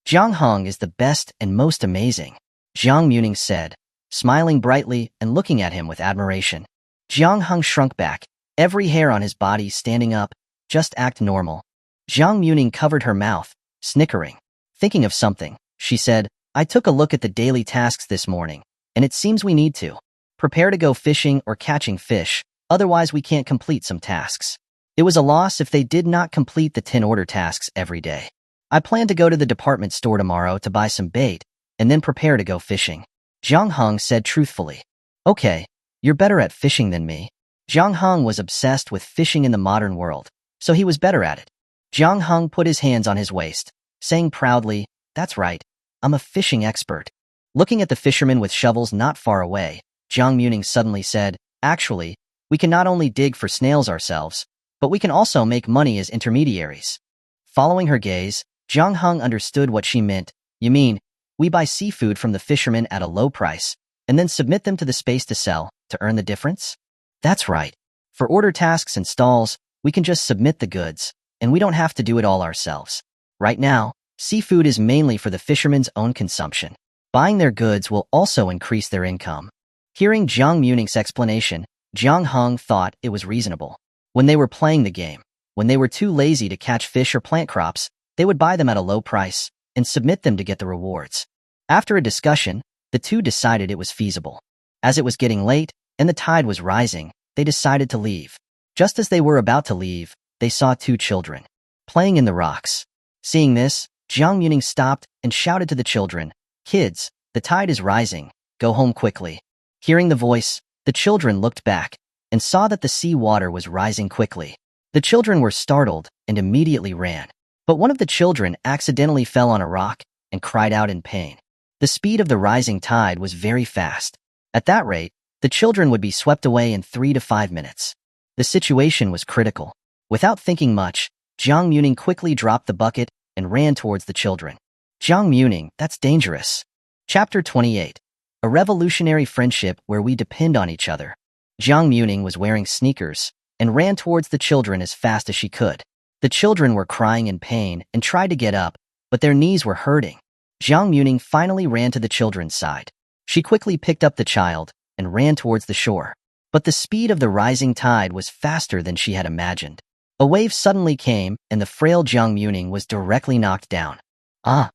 Jiang Heng is the best and most amazing," Jiang Muming said, smiling brightly and looking at him with admiration. Jiang Heng shrunk back, every hair on his body standing up. "Just act normal." Jiang Muming covered her mouth, snickering. Thinking of something, she said, "I took a look at the daily tasks this morning, and it seems we need to prepare to go fishing or catching fish, otherwise we can't complete some tasks. It was a loss if they did not complete the 10 order tasks every day. I plan to go to the department store tomorrow to buy some bait, and then prepare to go fishing." Jiang Heng said truthfully. "Okay, you're better at fishing than me." Jiang Heng was obsessed with fishing in the modern world, so he was better at it. Jiang Heng put his hands on his waist, saying proudly, "That's right, I'm a fishing expert." Looking at the fishermen with shovels not far away, Jiang Muming suddenly said, "Actually, we can not only dig for snails ourselves, but we can also make money as intermediaries." Following her gaze, Jiang Heng understood what she meant. "You mean, we buy seafood from the fishermen at a low price, and then submit them to the space to sell, to earn the difference?" "That's right. For order tasks and stalls, we can just submit the goods, and we don't have to do it all ourselves. Right now, seafood is mainly for the fishermen's own consumption. Buying their goods will also increase their income." Hearing Jiang Muming's explanation, Jiang Heng thought it was reasonable. When they were playing the game, when they were too lazy to catch fish or plant crops, they would buy them at a low price and submit them to get the rewards. After a discussion, the two decided it was feasible. As it was getting late and the tide was rising, they decided to leave. Just as they were about to leave, they saw 2 children playing in the rocks. Seeing this, Jiang Muming stopped and shouted to the children, "Kids, the tide is rising. Go home quickly." Hearing the voice, the children looked back and saw that the sea water was rising quickly. The children were startled and immediately ran. But one of the children accidentally fell on a rock and cried out in pain. The speed of the rising tide was very fast. At that rate, the children would be swept away in 3 to 5 minutes. The situation was critical. Without thinking much, Jiang Muming quickly dropped the bucket and ran towards the children. Jiang Muming, that's dangerous. Chapter 28. A revolutionary friendship where we depend on each other. Jiang Muming was wearing sneakers and ran towards the children as fast as she could. The children were crying in pain and tried to get up, but their knees were hurting. Jiang Muming finally ran to the children's side. She quickly picked up the child and ran towards the shore. But the speed of the rising tide was faster than she had imagined. A wave suddenly came, and the frail Jiang Muming was directly knocked down. "Ah!"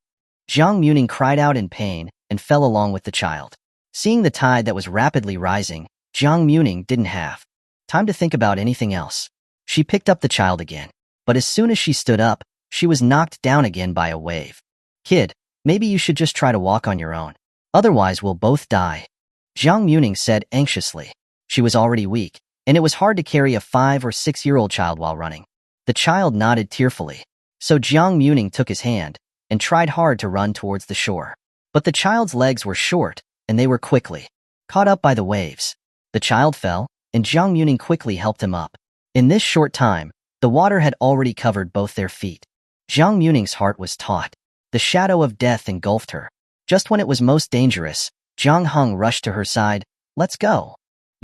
Jiang Muming cried out in pain and fell along with the child. Seeing the tide that was rapidly rising, Jiang Muming didn't have time to think about anything else. She picked up the child again. But as soon as she stood up, she was knocked down again by a wave. "Kid, maybe you should just try to walk on your own. Otherwise we'll both die," Jiang Muming said anxiously. She was already weak, and it was hard to carry a 5 or 6-year-old child while running. The child nodded tearfully. So Jiang Muming took his hand and tried hard to run towards the shore. But the child's legs were short, and they were quickly caught up by the waves. The child fell, and Jiang Muming quickly helped him up. In this short time, the water had already covered both their feet. Jiang Muming's heart was taut. The shadow of death engulfed her. Just when it was most dangerous, Jiang Heng rushed to her side. "Let's go."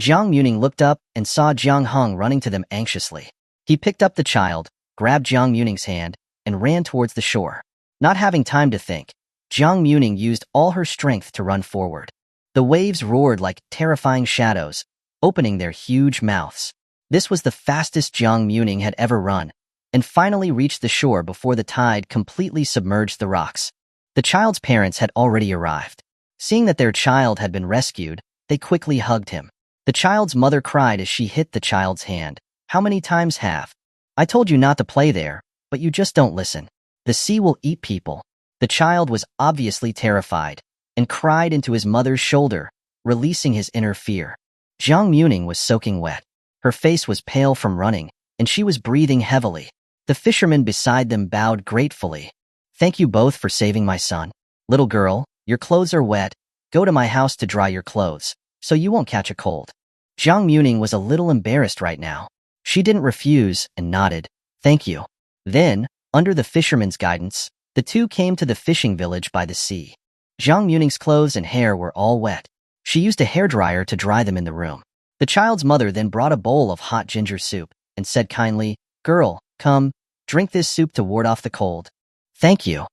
Jiang Muming looked up and saw Jiang Heng running to them anxiously. He picked up the child, grabbed Jiang Muming's hand, and ran towards the shore. Not having time to think, Jiang Muming used all her strength to run forward. The waves roared like terrifying shadows, opening their huge mouths. This was the fastest Jiang Muming had ever run, and finally reached the shore before the tide completely submerged the rocks. The child's parents had already arrived. Seeing that their child had been rescued, they quickly hugged him. The child's mother cried as she hit the child's hand. "How many times have I told you not to play there, but you just don't listen. The sea will eat people." The child was obviously terrified and cried into his mother's shoulder, releasing his inner fear. Jiang Muming was soaking wet. Her face was pale from running, and she was breathing heavily. The fisherman beside them bowed gratefully. "Thank you both for saving my son. Little girl, your clothes are wet. Go to my house to dry your clothes, so you won't catch a cold." Jiang Muming was a little embarrassed right now. She didn't refuse and nodded. "Thank you." Then, under the fisherman's guidance, the two came to the fishing village by the sea. Jiang Muming's clothes and hair were all wet. She used a hairdryer to dry them in the room. The child's mother then brought a bowl of hot ginger soup and said kindly, "Girl, come, drink this soup to ward off the cold." "Thank you,"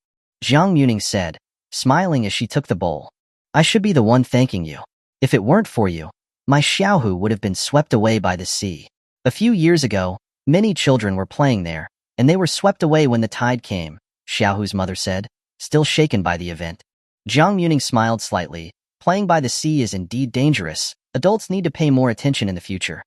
Jiang Muming said, smiling as she took the bowl. "I should be the one thanking you. If it weren't for you, my Xiaohu would have been swept away by the sea. A few years ago, many children were playing there, and they were swept away when the tide came," Xiaohu's mother said, still shaken by the event. Jiang Muming smiled slightly. "Playing by the sea is indeed dangerous. Adults need to pay more attention in the future."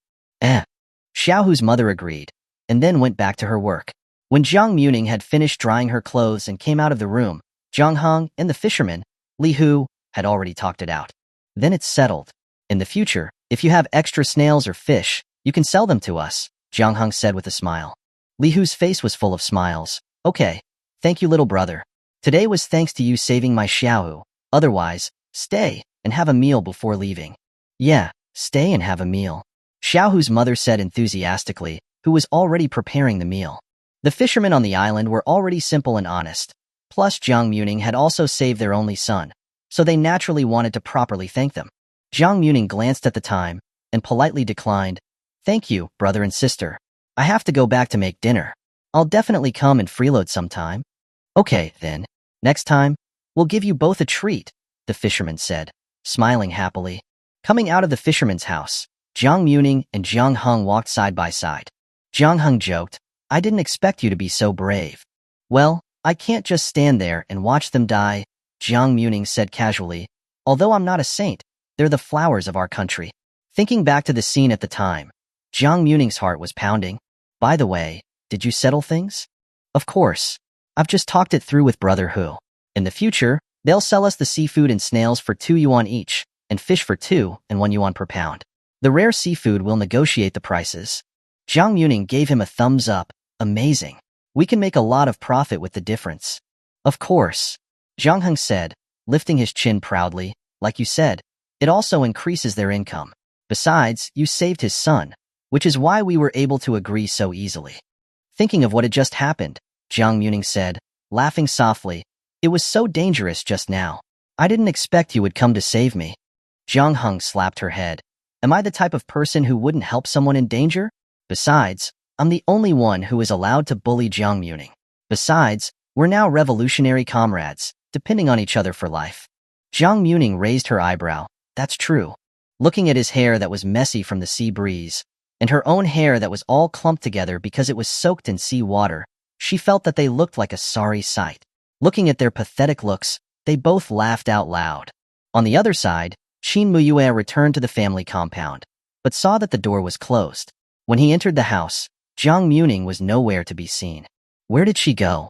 Xiaohu's mother agreed, and then went back to her work. When Jiang Muming had finished drying her clothes and came out of the room, Jiang Heng and the fisherman, Li Hu, had already talked it out. "Then it's settled. In the future, if you have extra snails or fish, you can sell them to us," Jiang Heng said with a smile. Li Hu's face was full of smiles. "Okay, thank you, little brother. Today was thanks to you saving my Xiaohu. Otherwise, stay and have a meal before leaving." "Yeah, stay and have a meal," Xiaohu's mother said enthusiastically, who was already preparing the meal. The fishermen on the island were already simple and honest. Plus, Jiang Muming had also saved their only son, so they naturally wanted to properly thank them. Jiang Muming glanced at the time and politely declined. "Thank you, brother and sister. I have to go back to make dinner. I'll definitely come and freeload sometime." "Okay, then. Next time, we'll give you both a treat," the fisherman said, smiling happily. Coming out of the fisherman's house, Jiang Muming and Jiang Heng walked side by side. Jiang Heng joked, "I didn't expect you to be so brave." "Well, I can't just stand there and watch them die," Jiang Muming said casually. "Although I'm not a saint, they're the flowers of our country." Thinking back to the scene at the time, Jiang Muming's heart was pounding. "By the way, did you settle things?" "Of course. I've just talked it through with Brother Hu. In the future, they'll sell us the seafood and snails for 2 yuan each, and fish for 2 and 1 yuan per pound. The rare seafood will negotiate the prices." Jiang Muming gave him a thumbs up. "Amazing. We can make a lot of profit with the difference." "Of course," Jiang Heng said, lifting his chin proudly. "Like you said, it also increases their income. Besides, you saved his son, which is why we were able to agree so easily." Thinking of what had just happened, Jiang Muming said, laughing softly, "It was so dangerous just now. I didn't expect you would come to save me." Jiang Heng slapped her head. "Am I the type of person who wouldn't help someone in danger? Besides, I'm the only one who is allowed to bully Jiang Muming. Besides, we're now revolutionary comrades, depending on each other for life." Jiang Muming raised her eyebrow. "That's true." Looking at his hair that was messy from the sea breeze, and her own hair that was all clumped together because it was soaked in sea water, she felt that they looked like a sorry sight. Looking at their pathetic looks, they both laughed out loud. On the other side, Qin Muye returned to the family compound, but saw that the door was closed. When he entered the house, Jiang Muming was nowhere to be seen. Where did she go?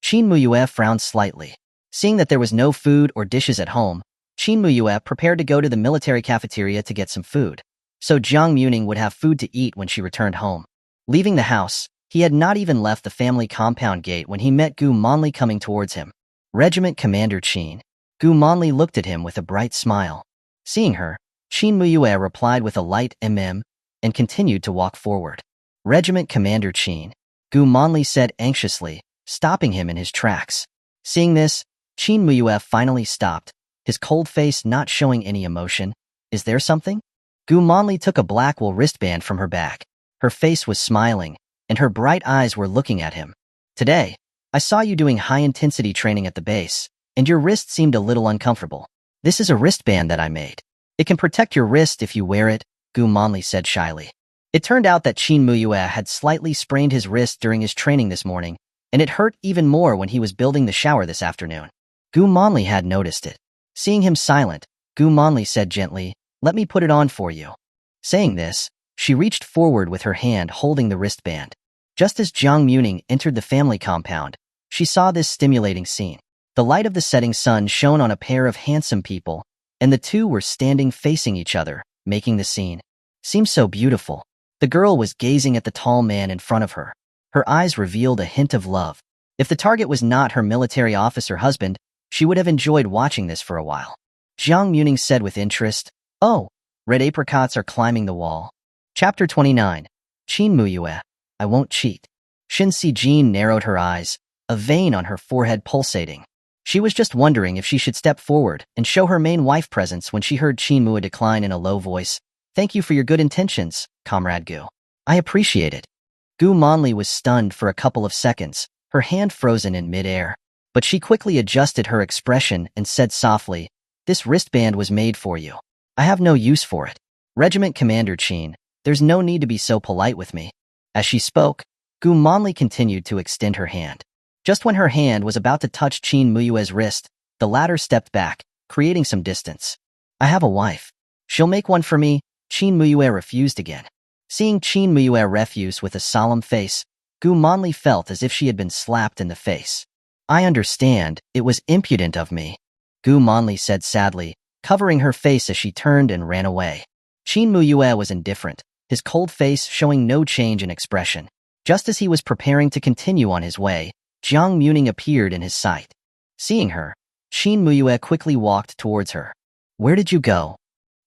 Qin Muye frowned slightly. Seeing that there was no food or dishes at home, Qin Muye prepared to go to the military cafeteria to get some food. so Jiang Muming would have food to eat when she returned home. Leaving the house, he had not even left the family compound gate when he met Gu Monli coming towards him. Regiment Commander Qin. Gu Monli looked at him with a bright smile. Seeing her, Qin Muye replied with a light and continued to walk forward. Regiment Commander Qin. Gu Monli said anxiously, stopping him in his tracks. Seeing this, Qin Muye finally stopped, his cold face not showing any emotion. Is there something? Gu Monli took a black wool wristband from her back. Her face was smiling, and her bright eyes were looking at him. Today, I saw you doing high-intensity training at the base, and your wrist seemed a little uncomfortable. This is a wristband that I made. It can protect your wrist if you wear it, Gu Monli said shyly. It turned out that Qin Muye had slightly sprained his wrist during his training this morning, and it hurt even more when he was building the shower this afternoon. Gu Monli had noticed it. Seeing him silent, Gu Monli said gently, "Let me put it on for you." Saying this, she reached forward with her hand holding the wristband. Just as Jiang Muming entered the family compound, she saw this stimulating scene. The light of the setting sun shone on a pair of handsome people, and the two were standing facing each other, making the scene seem so beautiful. The girl was gazing at the tall man in front of her. Her eyes revealed a hint of love. If the target was not her military officer husband, she would have enjoyed watching this for a while. Jiang Muming said with interest, "Oh, red apricots are climbing the wall." Chapter 29. Qin Muye. I won't cheat. Shin Si-jin narrowed her eyes, a vein on her forehead pulsating. She was just wondering if she should step forward and show her main wife presence when she heard Qin Muye decline in a low voice. "Thank you for your good intentions, Comrade Gu. I appreciate it." Gu Monli was stunned for a couple of seconds, her hand frozen in mid-air. But she quickly adjusted her expression and said softly, "This wristband was made for you. I have no use for it. Regiment Commander Qin, there's no need to be so polite with me." As she spoke, Gu Monli continued to extend her hand. Just when her hand was about to touch Qin Muye's wrist, the latter stepped back, creating some distance. "I have a wife. She'll make one for me." Qin Muye refused again. Seeing Qin Muye refuse with a solemn face, Gu Monli felt as if she had been slapped in the face. "I understand, it was impudent of me," Gu Monli said sadly, covering her face as she turned and ran away. Qin Muye was indifferent, his cold face showing no change in expression. Just as he was preparing to continue on his way, Jiang Muming appeared in his sight. Seeing her, Qin Muye quickly walked towards her. "Where did you go?"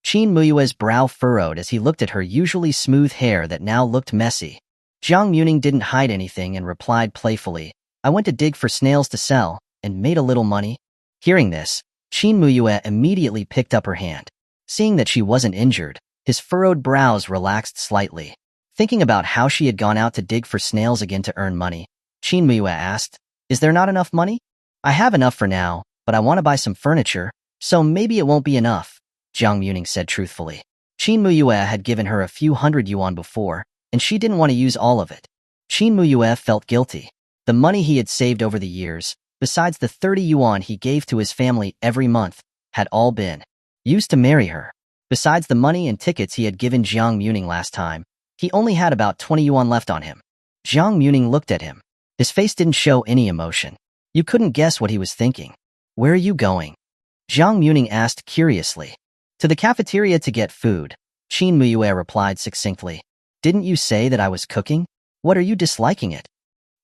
Qin Muye's brow furrowed as he looked at her usually smooth hair that now looked messy. Jiang Muming didn't hide anything and replied playfully, "I went to dig for snails to sell, and made a little money." Hearing this, Qin Muye immediately picked up her hand. Seeing that she wasn't injured, his furrowed brows relaxed slightly. Thinking about how she had gone out to dig for snails again to earn money, Qin Muye asked, "Is there not enough money?" "I have enough for now, but I want to buy some furniture, so maybe it won't be enough," Jiang Muming said truthfully. Qin Muye had given her a few hundred yuan before, and she didn't want to use all of it. Qin Muye felt guilty. The money he had saved over the years, besides the 30 yuan he gave to his family every month, had all been used to marry her. Besides the money and tickets he had given Jiang Muming last time, he only had about 20 yuan left on him. Jiang Muming looked at him. His face didn't show any emotion. You couldn't guess what he was thinking. "Where are you going?" Jiang Muming asked curiously. "To the cafeteria to get food," Qin Muye replied succinctly. "Didn't you say that I was cooking? What are you disliking it?"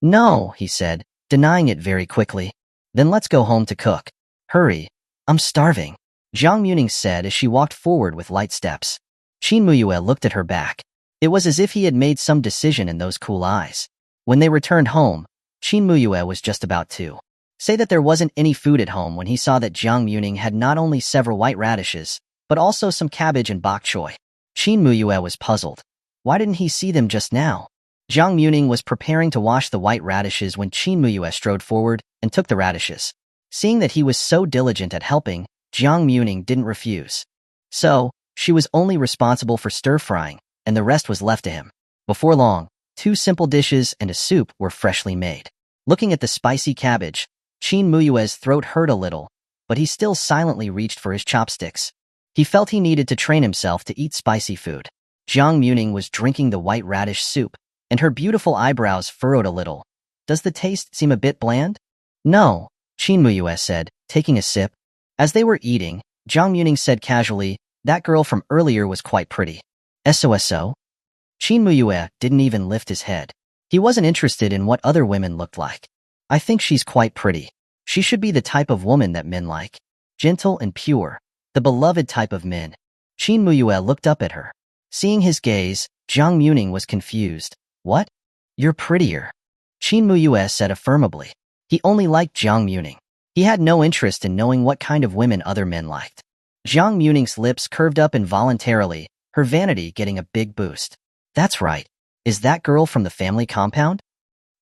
"No," he said, denying it very quickly. "Then let's go home to cook. Hurry. I'm starving," Jiang Muming said as she walked forward with light steps. Qin Muye looked at her back. It was as if he had made some decision in those cool eyes. When they returned home, Qin Muye was just about to say that there wasn't any food at home when he saw that Jiang Muming had not only several white radishes, but also some cabbage and bok choy. Qin Muye was puzzled. Why didn't he see them just now? Jiang Muming was preparing to wash the white radishes when Qin Muye strode forward and took the radishes. Seeing that he was so diligent at helping, Jiang Muming didn't refuse. So, she was only responsible for stir-frying, and the rest was left to him. Before long, 2 simple dishes and a soup were freshly made. Looking at the spicy cabbage, Qin Muye's throat hurt a little, but he still silently reached for his chopsticks. He felt he needed to train himself to eat spicy food. Jiang Muming was drinking the white radish soup, and her beautiful eyebrows furrowed a little. "Does the taste seem a bit bland?" "No," Qin Muye said, taking a sip. As they were eating, Jiang Muming said casually, "That girl from earlier was quite pretty." SOSO? Qin Muye didn't even lift his head. He wasn't interested in what other women looked like. I think she's quite pretty. She should be the type of woman that men like. Gentle and pure. The beloved type of men. Qin Muye looked up at her. Seeing his gaze, Jiang Muming was confused. What? You're prettier. Qin Muye said affirmably. He only liked Jiang Muming. He had no interest in knowing what kind of women other men liked. Jiang Muming's lips curved up involuntarily, her vanity getting a big boost. That's right. Is that girl from the family compound?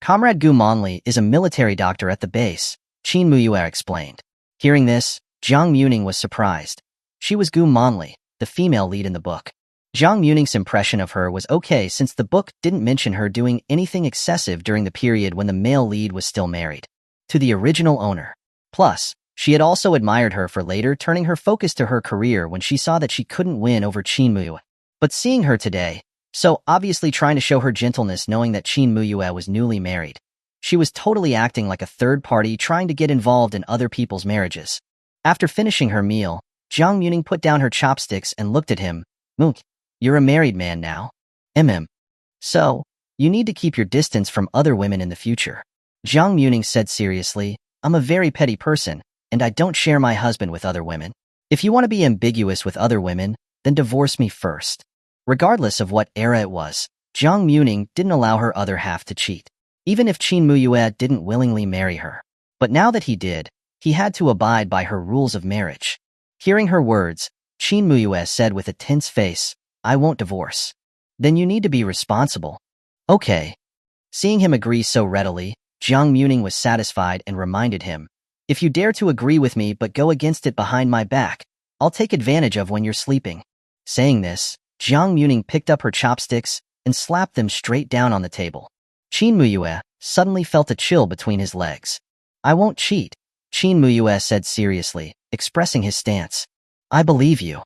Comrade Gu Monli is a military doctor at the base, Qin Muye explained. Hearing this, Jiang Muming was surprised. She was Gu Monli, the female lead in the book. Jiang Muming's impression of her was okay since the book didn't mention her doing anything excessive during the period when the male lead was still married to the original owner. Plus, she had also admired her for later turning her focus to her career when she saw that she couldn't win over Qin Muye. But seeing her today, so obviously trying to show her gentleness knowing that Qin Muye was newly married, she was totally acting like a third party trying to get involved in other people's marriages. After finishing her meal, Jiang Muming put down her chopsticks and looked at him. Mook, you're a married man now. So, you need to keep your distance from other women in the future. Jiang Muming said seriously, I'm a very petty person, and I don't share my husband with other women. If you want to be ambiguous with other women, then divorce me first. Regardless of what era it was, Jiang Muming didn't allow her other half to cheat, even if Qin Muye didn't willingly marry her. But now that he did, he had to abide by her rules of marriage. Hearing her words, Qin Muye said with a tense face, I won't divorce. Then you need to be responsible. Okay. Seeing him agree so readily, Jiang Muming was satisfied and reminded him, if you dare to agree with me but go against it behind my back, I'll take advantage of when you're sleeping. Saying this, Jiang Muming picked up her chopsticks and slapped them straight down on the table. Qin Muye suddenly felt a chill between his legs. I won't cheat, Qin Muye said seriously, expressing his stance. I believe you.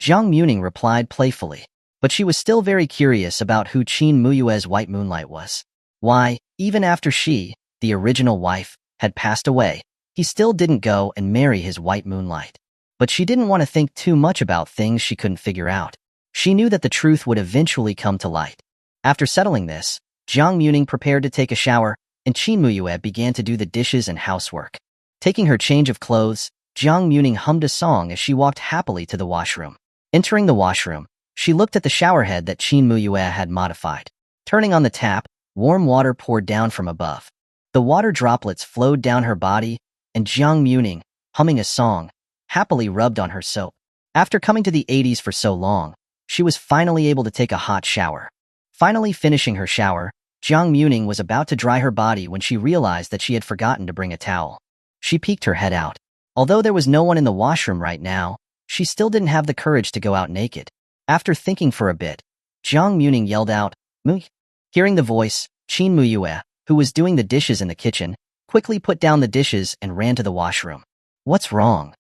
Jiang Muming replied playfully, but she was still very curious about who Qin Muye's white moonlight was. Why, even after she, the original wife, had passed away, he still didn't go and marry his white moonlight. But she didn't want to think too much about things she couldn't figure out. She knew that the truth would eventually come to light. After settling this, Jiang Muming prepared to take a shower, and Qin Muye began to do the dishes and housework. Taking her change of clothes, Jiang Muming hummed a song as she walked happily to the washroom. Entering the washroom, she looked at the showerhead that Qin Muye had modified. Turning on the tap, warm water poured down from above. The water droplets flowed down her body, and Jiang Muming, humming a song, happily rubbed on her soap. After coming to the 80s for so long, she was finally able to take a hot shower. Finally finishing her shower, Jiang Muming was about to dry her body when she realized that she had forgotten to bring a towel. She peeked her head out. Although there was no one in the washroom right now, she still didn't have the courage to go out naked. After thinking for a bit, Jiang Muming yelled out, Muye. Hearing the voice, Qin Muye, who was doing the dishes in the kitchen, quickly put down the dishes and ran to the washroom. What's wrong?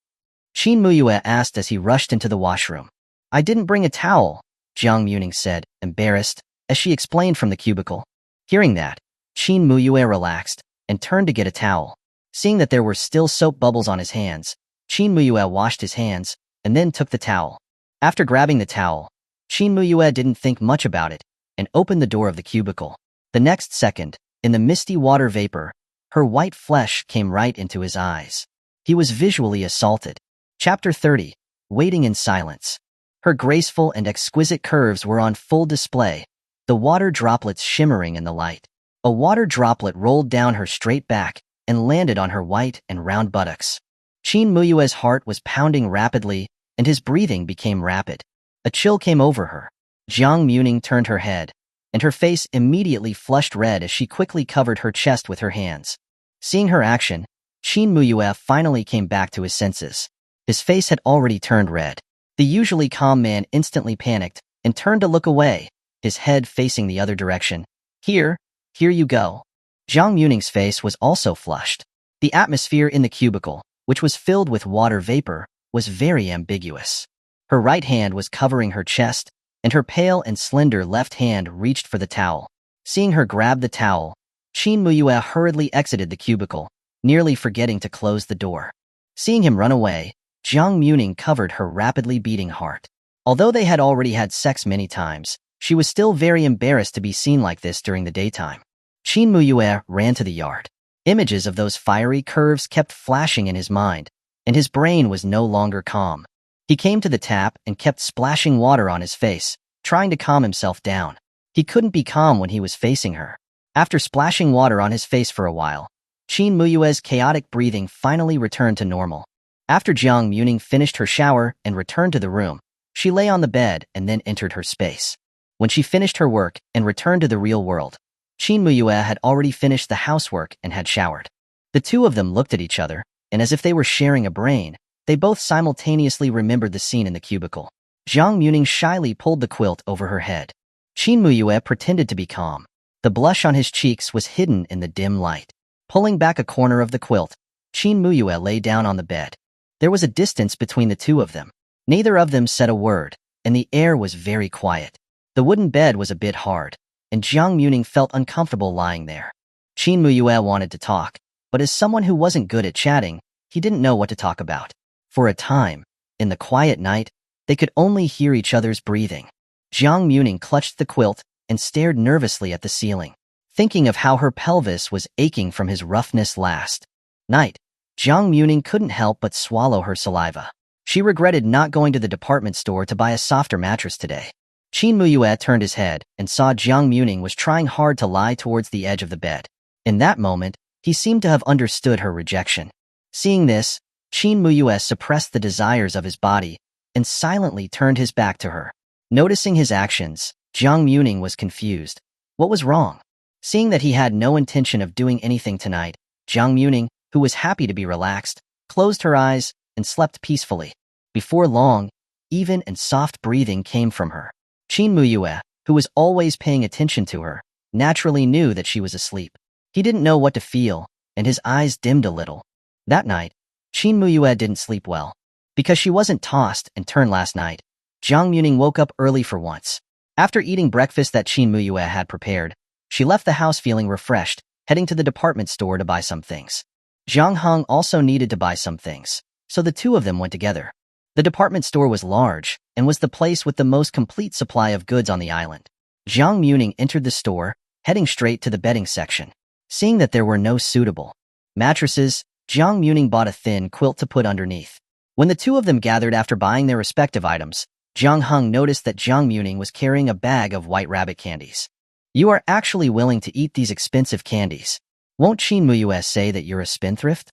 Qin Muye asked as he rushed into the washroom. I didn't bring a towel, Jiang Muming said, embarrassed, as she explained from the cubicle. Hearing that, Qin Muye relaxed and turned to get a towel. Seeing that there were still soap bubbles on his hands, Qin Muye washed his hands and then took the towel. After grabbing the towel, Qin Muye didn't think much about it and opened the door of the cubicle. The next second, in the misty water vapor, her white flesh came right into his eyes. He was visually assaulted. Chapter 30. Waiting in Silence. Her graceful and exquisite curves were on full display, the water droplets shimmering in the light. A water droplet rolled down her straight back and landed on her white and round buttocks. Qin Muye's heart was pounding rapidly, and his breathing became rapid. A chill came over her. Jiang Muming turned her head, and her face immediately flushed red as she quickly covered her chest with her hands. Seeing her action, Qin Muye finally came back to his senses. His face had already turned red. The usually calm man instantly panicked and turned to look away, his head facing the other direction. Here you go. Jiang Muming's face was also flushed. The atmosphere in the cubicle, which was filled with water vapor, was very ambiguous. Her right hand was covering her chest, and her pale and slender left hand reached for the towel. Seeing her grab the towel, Qin Muye hurriedly exited the cubicle, nearly forgetting to close the door. Seeing him run away, Jiang Muming covered her rapidly beating heart. Although they had already had sex many times, she was still very embarrassed to be seen like this during the daytime. Qin Muye ran to the yard. Images of those fiery curves kept flashing in his mind, and his brain was no longer calm. He came to the tap and kept splashing water on his face, trying to calm himself down. He couldn't be calm when he was facing her. After splashing water on his face for a while, Qin Muye's chaotic breathing finally returned to normal. After Jiang Muming finished her shower and returned to the room, she lay on the bed and then entered her space. When she finished her work and returned to the real world, Qin Muye had already finished the housework and had showered. The two of them looked at each other, and as if they were sharing a brain, they both simultaneously remembered the scene in the cubicle. Jiang Muming shyly pulled the quilt over her head. Qin Muye pretended to be calm. The blush on his cheeks was hidden in the dim light. Pulling back a corner of the quilt, Qin Muye lay down on the bed. There was a distance between the two of them. Neither of them said a word, and the air was very quiet. The wooden bed was a bit hard, and Jiang Muming felt uncomfortable lying there. Qin Muye wanted to talk, but as someone who wasn't good at chatting, he didn't know what to talk about. For a time, in the quiet night, they could only hear each other's breathing. Jiang Muming clutched the quilt and stared nervously at the ceiling, thinking of how her pelvis was aching from his roughness last night. Jiang Muming couldn't help but swallow her saliva. She regretted not going to the department store to buy a softer mattress today. Qin Muye turned his head and saw Jiang Muming was trying hard to lie towards the edge of the bed. In that moment, he seemed to have understood her rejection. Seeing this, Qin Muye suppressed the desires of his body and silently turned his back to her. Noticing his actions, Jiang Muming was confused. What was wrong? Seeing that he had no intention of doing anything tonight, Jiang Muming, who was happy to be relaxed, closed her eyes and slept peacefully. Before long, even and soft breathing came from her. Qin Muye, who was always paying attention to her, naturally knew that she was asleep. He didn't know what to feel, and his eyes dimmed a little. That night, Qin Muye didn't sleep well. Because she wasn't tossed and turned last night, Jiang Muming woke up early for once. After eating breakfast that Qin Muye had prepared, she left the house feeling refreshed, heading to the department store to buy some things. Jiang Hong also needed to buy some things, so the two of them went together. The department store was large and was the place with the most complete supply of goods on the island. Jiang Muming entered the store, heading straight to the bedding section. Seeing that there were no suitable mattresses, Jiang Muming bought a thin quilt to put underneath. When the two of them gathered after buying their respective items, Jiang Hong noticed that Jiang Muming was carrying a bag of white rabbit candies. You are actually willing to eat these expensive candies. Won't Qin Muye say that you're a spendthrift?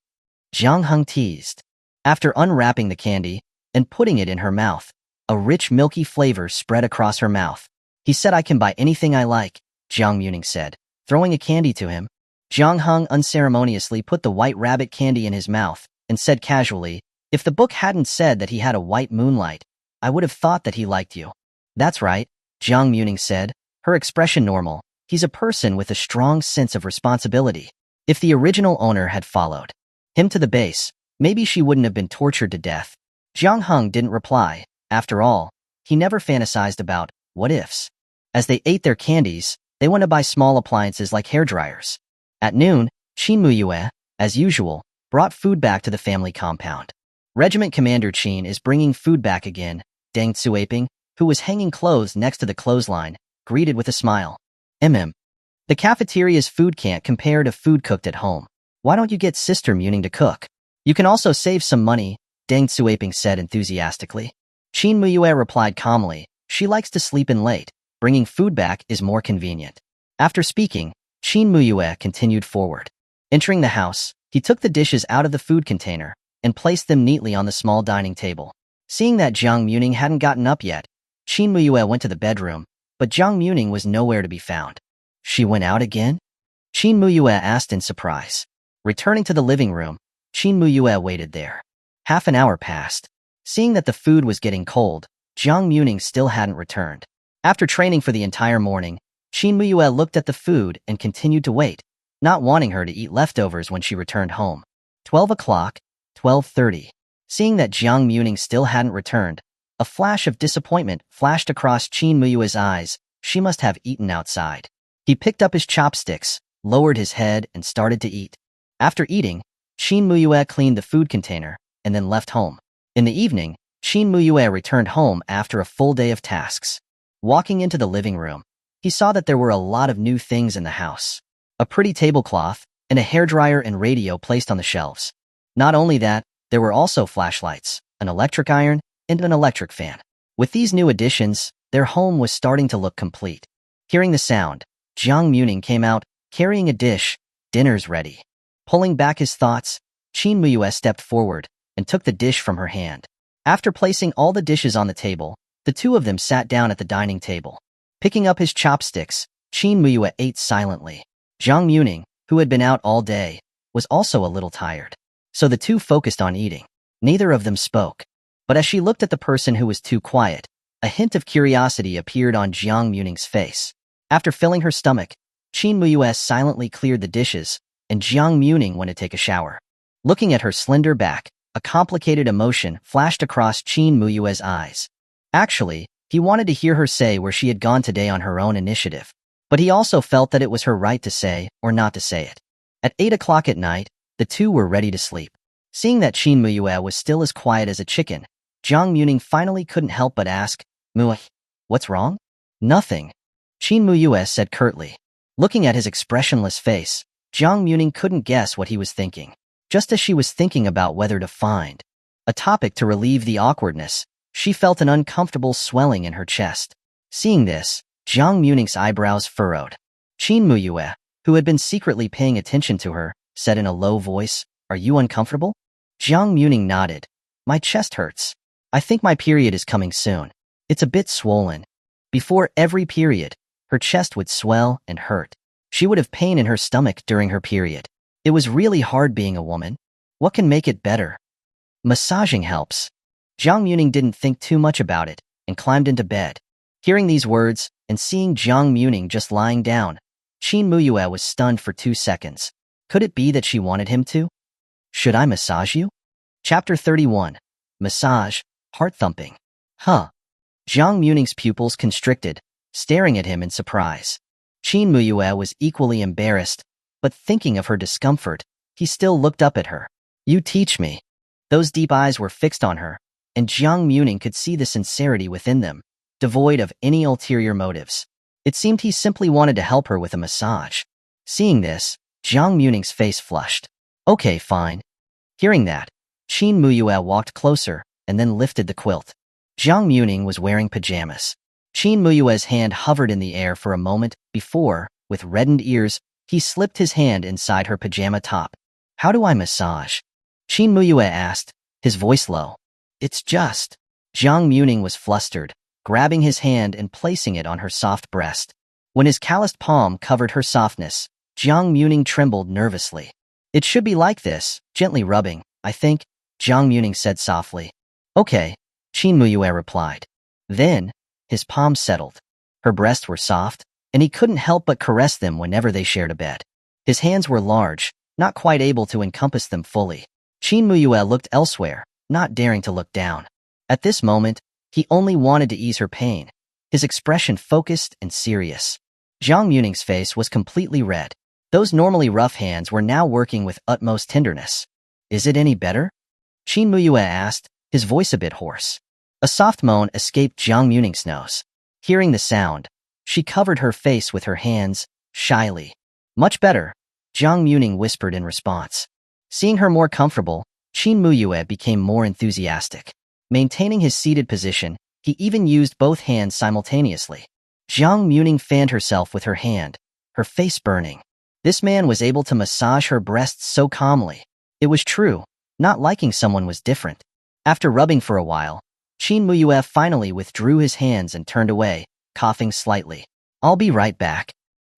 Jiang Hong teased. After unwrapping the candy and putting it in her mouth, a rich milky flavor spread across her mouth. He said, I can buy anything I like, Jiang Muming said, throwing a candy to him. Jiang Hong unceremoniously put the white rabbit candy in his mouth and said casually, if the book hadn't said that he had a white moonlight, I would have thought that he liked you. That's right, Jiang Muming said, her expression normal. He's a person with a strong sense of responsibility. If the original owner had followed him to the base, maybe she wouldn't have been tortured to death. Jiang Hong didn't reply. After all, he never fantasized about what-ifs. As they ate their candies, they went to buy small appliances like hairdryers. At noon, Qin Muye, as usual, brought food back to the family compound. Regiment Commander Qin is bringing food back again, Deng Tsuaping, who was hanging clothes next to the clothesline, greeted with a smile. The cafeteria's food can't compare to food cooked at home. Why don't you get Sister Muming to cook? You can also save some money, Deng Tsuaping said enthusiastically. Qin Muye replied calmly, she likes to sleep in late. Bringing food back is more convenient. After speaking, Qin Muye continued forward. Entering the house, he took the dishes out of the food container and placed them neatly on the small dining table. Seeing that Jiang Muming hadn't gotten up yet, Qin Muye went to the bedroom, but Jiang Muming was nowhere to be found. She went out again? Qin Muye asked in surprise. Returning to the living room, Qin Muye waited there. Half an hour passed. Seeing that the food was getting cold, Jiang Muming still hadn't returned. After training for the entire morning, Qin Muye looked at the food and continued to wait, not wanting her to eat leftovers when she returned home. 12 o'clock, 12:30. Seeing that Jiang Muming still hadn't returned, a flash of disappointment flashed across Qin Muye's eyes. She must have eaten outside. He picked up his chopsticks, lowered his head, and started to eat. After eating, Qin Muye cleaned the food container and then left home. In the evening, Qin Muye returned home after a full day of tasks. Walking into the living room, he saw that there were a lot of new things in the house. A pretty tablecloth, and a hairdryer and radio placed on the shelves. Not only that, there were also flashlights, an electric iron, and an electric fan. With these new additions, their home was starting to look complete. Hearing the sound, Jiang Muming came out, carrying a dish. Dinner's ready. Pulling back his thoughts, Qin Muye stepped forward and took the dish from her hand. After placing all the dishes on the table, the two of them sat down at the dining table. Picking up his chopsticks, Qin Muye ate silently. Jiang Muming, who had been out all day, was also a little tired. So the two focused on eating. Neither of them spoke. But as she looked at the person who was too quiet, a hint of curiosity appeared on Jiang Muming's face. After filling her stomach, Qin Muye silently cleared the dishes, and Jiang Muming went to take a shower. Looking at her slender back, a complicated emotion flashed across Qin Muye's eyes. Actually, he wanted to hear her say where she had gone today on her own initiative. But he also felt that it was her right to say or not to say it. At 8 o'clock at night, the two were ready to sleep. Seeing that Qin Muye was still as quiet as a chicken, Jiang Muming finally couldn't help but ask, "Muye, what's wrong?" "Nothing," Qin Muye said curtly. Looking at his expressionless face, Jiang Muming couldn't guess what he was thinking. Just as she was thinking about whether to find a topic to relieve the awkwardness, she felt an uncomfortable swelling in her chest. Seeing this, Jiang Muming's eyebrows furrowed. Qin Muye, who had been secretly paying attention to her, said in a low voice, "Are you uncomfortable?" Jiang Muming nodded. "My chest hurts. I think my period is coming soon. It's a bit swollen." Before every period, her chest would swell and hurt. She would have pain in her stomach during her period. It was really hard being a woman. What can make it better? Massaging helps. Jiang Muming didn't think too much about it and climbed into bed. Hearing these words and seeing Jiang Muming just lying down, Qin Muye was stunned for 2 seconds. Could it be that she wanted him to? "Should I massage you?" Chapter 31. Massage, heart thumping. Huh. Jiang Muming's pupils constricted, staring at him in surprise. Qin Muye was equally embarrassed, but thinking of her discomfort, he still looked up at her. "You teach me." Those deep eyes were fixed on her, and Jiang Muming could see the sincerity within them, devoid of any ulterior motives. It seemed he simply wanted to help her with a massage. Seeing this, Jiang Muming's face flushed. "Okay, fine." Hearing that, Qin Muye walked closer and then lifted the quilt. Jiang Muming was wearing pajamas. Qin Muye's hand hovered in the air for a moment before, with reddened ears, he slipped his hand inside her pajama top. "How do I massage?" Qin Muye asked, his voice low. "It's just." Jiang Muming was flustered, grabbing his hand and placing it on her soft breast. When his calloused palm covered her softness, Jiang Muming trembled nervously. "It should be like this, gently rubbing, I think," Jiang Muming said softly. "Okay," Qin Muye replied. Then, his palms settled. Her breasts were soft, and he couldn't help but caress them whenever they shared a bed. His hands were large, not quite able to encompass them fully. Qin Muye looked elsewhere, not daring to look down. At this moment, he only wanted to ease her pain, his expression focused and serious. Jiang Muming's face was completely red. Those normally rough hands were now working with utmost tenderness. "Is it any better?" Qin Muye asked, his voice a bit hoarse. A soft moan escaped Jiang Muming's nose. Hearing the sound, she covered her face with her hands, shyly. "Much better," Jiang Muming whispered in response. Seeing her more comfortable, Qin Muye became more enthusiastic. Maintaining his seated position, he even used both hands simultaneously. Jiang Muming fanned herself with her hand, her face burning. This man was able to massage her breasts so calmly. It was true, not liking someone was different. After rubbing for a while, Qin Muye finally withdrew his hands and turned away, coughing slightly. "I'll be right back."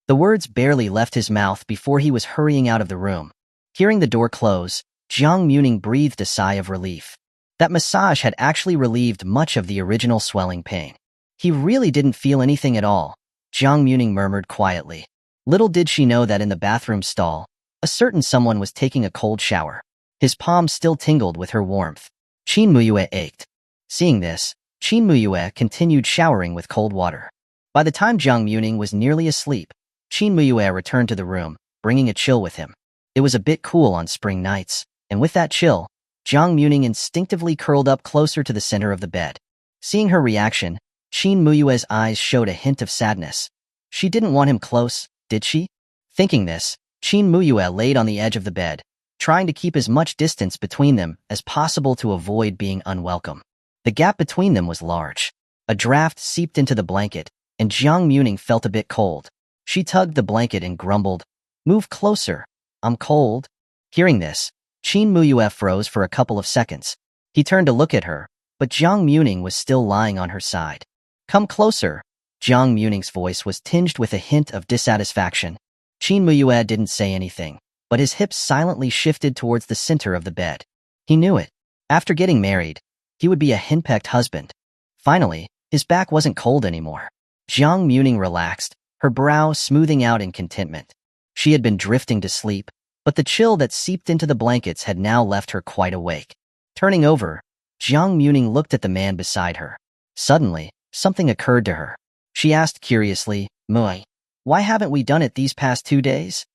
The words barely left his mouth before he was hurrying out of the room. Hearing the door close, Jiang Muming breathed a sigh of relief. That massage had actually relieved much of the original swelling pain. He really didn't feel anything at all, Jiang Muming murmured quietly. Little did she know that in the bathroom stall, a certain someone was taking a cold shower. His palms still tingled with her warmth. Qin Muye ached. Seeing this, Qin Muye continued showering with cold water. By the time Jiang Muming was nearly asleep, Qin Muye returned to the room, bringing a chill with him. It was a bit cool on spring nights, and with that chill, Jiang Muming instinctively curled up closer to the center of the bed. Seeing her reaction, Qin Muye's eyes showed a hint of sadness. She didn't want him close, did she? Thinking this, Qin Muye laid on the edge of the bed, trying to keep as much distance between them as possible to avoid being unwelcome. The gap between them was large. A draft seeped into the blanket, and Jiang Muming felt a bit cold. She tugged the blanket and grumbled, "Move closer. I'm cold." Hearing this, Qin Muye froze for a couple of seconds. He turned to look at her, but Jiang Muming was still lying on her side. "Come closer." Jiang Muming's voice was tinged with a hint of dissatisfaction. Qin Muye didn't say anything, but his hips silently shifted towards the center of the bed. He knew it. After getting married, he would be a henpecked husband. Finally, his back wasn't cold anymore. Jiang Muming relaxed, her brow smoothing out in contentment. She had been drifting to sleep, but the chill that seeped into the blankets had now left her quite awake. Turning over, Jiang Muming looked at the man beside her. Suddenly, something occurred to her. She asked curiously, "Muye, why haven't we done it these past 2 days?"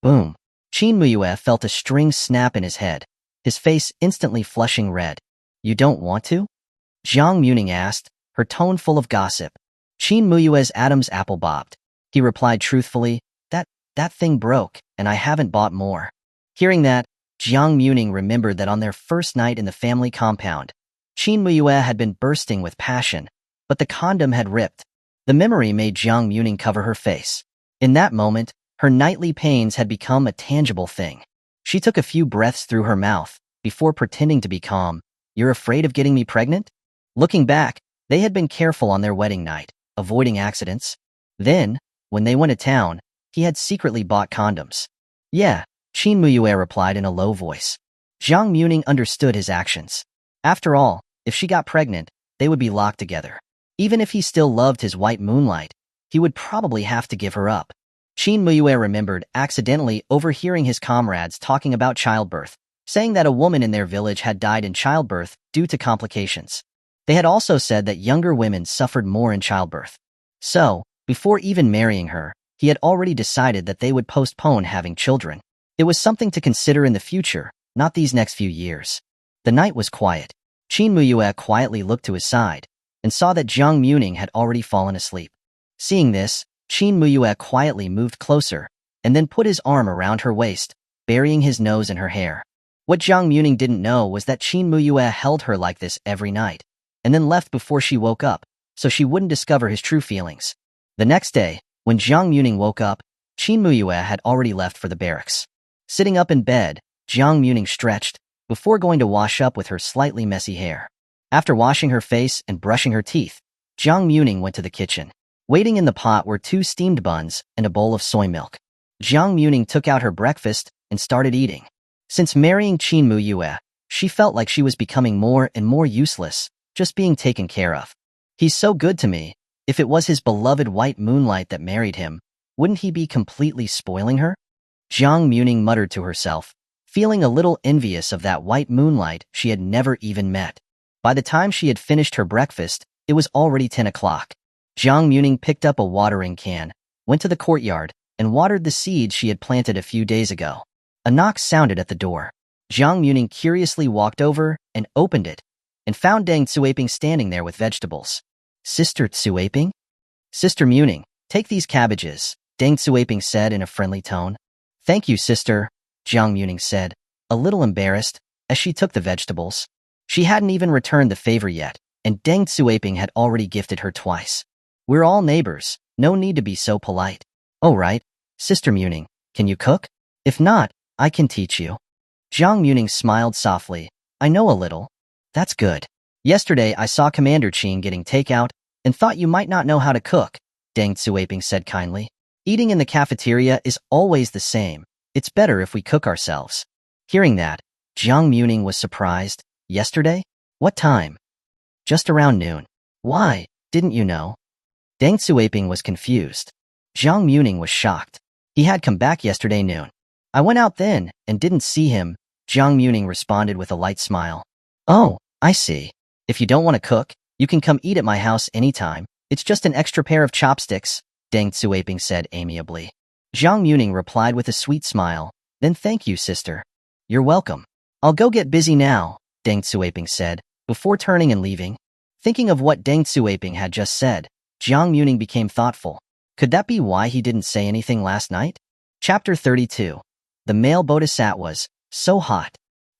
Boom. Qin Muye felt a string snap in his head, his face instantly flushing red. "You don't want to?" Jiang Muming asked, her tone full of gossip. Qin Muye's Adam's apple bobbed. He replied truthfully, That thing broke, and I haven't bought more." Hearing that, Jiang Muming remembered that on their first night in the family compound, Qin Muye had been bursting with passion, but the condom had ripped. The memory made Jiang Muming cover her face. In that moment, her nightly pains had become a tangible thing. She took a few breaths through her mouth, before pretending to be calm. "You're afraid of getting me pregnant?" Looking back, they had been careful on their wedding night, avoiding accidents. Then, when they went to town, he had secretly bought condoms. "Yeah," Qin Muye replied in a low voice. Jiang Muming understood his actions. After all, if she got pregnant, they would be locked together. Even if he still loved his white moonlight, he would probably have to give her up. Qin Muye remembered accidentally overhearing his comrades talking about childbirth, saying that a woman in their village had died in childbirth due to complications. They had also said that younger women suffered more in childbirth. So, before even marrying her, he had already decided that they would postpone having children. It was something to consider in the future, not these next few years. The night was quiet. Qin Muye quietly looked to his side, and saw that Jiang Muming had already fallen asleep. Seeing this, Qin Muye quietly moved closer, and then put his arm around her waist, burying his nose in her hair. What Jiang Muming didn't know was that Qin Muye held her like this every night, and then left before she woke up, so she wouldn't discover his true feelings. The next day, when Jiang Muming woke up, Qin Muye had already left for the barracks. Sitting up in bed, Jiang Muming stretched, before going to wash up with her slightly messy hair. After washing her face and brushing her teeth, Jiang Muming went to the kitchen. Waiting in the pot were 2 steamed buns and a bowl of soy milk. Jiang Muming took out her breakfast and started eating. Since marrying Qin Muye, she felt like she was becoming more and more useless, just being taken care of. "He's so good to me. If it was his beloved white moonlight that married him, wouldn't he be completely spoiling her?" Jiang Muming muttered to herself, feeling a little envious of that white moonlight she had never even met. By the time she had finished her breakfast, it was already 10 o'clock. Jiang Muming picked up a watering can, went to the courtyard, and watered the seeds she had planted a few days ago. A knock sounded at the door. Jiang Muming curiously walked over and opened it, and found Deng Tsuaping standing there with vegetables. "Sister Tsuaping?" "Sister Muming, take these cabbages," Deng Tsuaping said in a friendly tone. "Thank you, sister," Jiang Muming said, a little embarrassed, as she took the vegetables. She hadn't even returned the favor yet, and Deng Tsuaping had already gifted her twice. "We're all neighbors, no need to be so polite." "Oh right, Sister Muming, can you cook? If not, I can teach you." Jiang Muming smiled softly. "I know a little." "That's good. Yesterday I saw Commander Qin getting takeout, and thought you might not know how to cook," Deng Tsuaping said kindly. "Eating in the cafeteria is always the same. It's better if we cook ourselves." Hearing that, Jiang Muming was surprised. "Yesterday? What time?" "Just around noon." "Why, didn't you know?" Deng Tsuaping was confused. Jiang Muming was shocked. "He had come back yesterday noon. I went out then, and didn't see him," Jiang Muming responded with a light smile. "Oh, I see. If you don't want to cook, you can come eat at my house anytime. It's just an extra pair of chopsticks," Deng Tsuaping said amiably. Jiang Muming replied with a sweet smile, "Then thank you, sister." "You're welcome. I'll go get busy now, Deng Tsuaping said, before turning and leaving. Thinking of what Deng Tsuaping had just said, Jiang Muming became thoughtful. Could that be why he didn't say anything last night? Chapter 32. The male bodhisattva was so hot.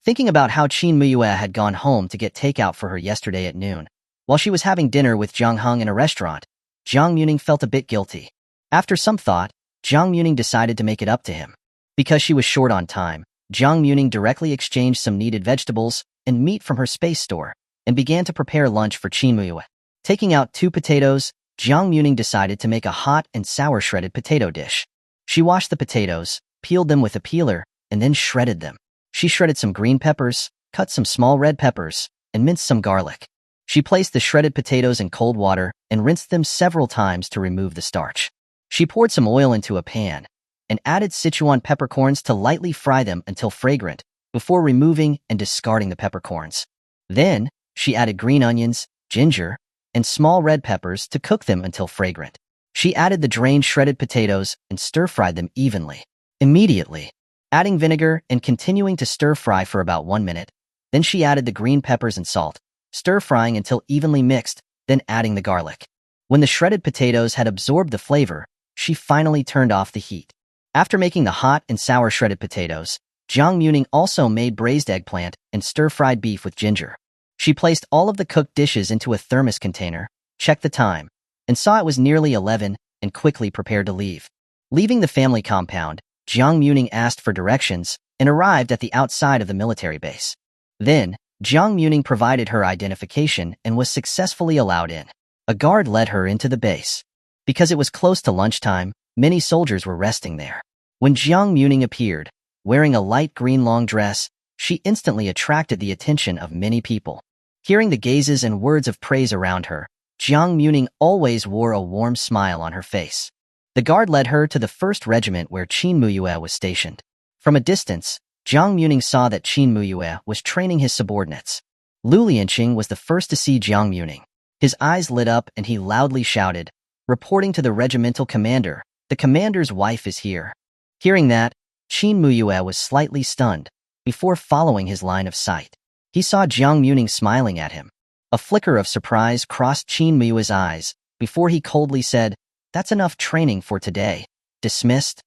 Thinking about how Qin Muye had gone home to get takeout for her yesterday at noon, while she was having dinner with Jiang Heng in a restaurant, Jiang Muming felt a bit guilty. After some thought, Jiang Muming decided to make it up to him. Because she was short on time, Jiang Muming directly exchanged some needed vegetables and meat from her space store and began to prepare lunch for Qin Muye. Taking out 2 potatoes, Jiang Muming decided to make a hot and sour shredded potato dish. She washed the potatoes, peeled them with a peeler, and then shredded them. She shredded some green peppers, cut some small red peppers, and minced some garlic. She placed the shredded potatoes in cold water and rinsed them several times to remove the starch. She poured some oil into a pan and added Sichuan peppercorns to lightly fry them until fragrant before removing and discarding the peppercorns. Then, she added green onions, ginger, and small red peppers to cook them until fragrant. She added the drained shredded potatoes and stir-fried them evenly. Immediately, adding vinegar and continuing to stir-fry for about 1 minute. Then she added the green peppers and salt, stir-frying until evenly mixed, then adding the garlic. When the shredded potatoes had absorbed the flavor, she finally turned off the heat. After making the hot and sour shredded potatoes, Jiang Muming also made braised eggplant and stir-fried beef with ginger. She placed all of the cooked dishes into a thermos container, checked the time, and saw it was nearly 11 and quickly prepared to leave. Leaving the family compound, Jiang Muming asked for directions and arrived at the outside of the military base. Then, Jiang Muming provided her identification and was successfully allowed in. A guard led her into the base. Because it was close to lunchtime, many soldiers were resting there. When Jiang Muming appeared, wearing a light green long dress, she instantly attracted the attention of many people. Hearing the gazes and words of praise around her, Jiang Muming always wore a warm smile on her face. The guard led her to the 1st regiment where Qin Muye was stationed. From a distance, Jiang Muming saw that Qin Muye was training his subordinates. Lu Lianqing was the first to see Jiang Muming. His eyes lit up and he loudly shouted, reporting to the regimental commander, "The commander's wife is here." Hearing that, Qin Muye was slightly stunned before following his line of sight. He saw Jiang Muming smiling at him. A flicker of surprise crossed Qin Muye's eyes before he coldly said, "That's enough training for today. Dismissed?"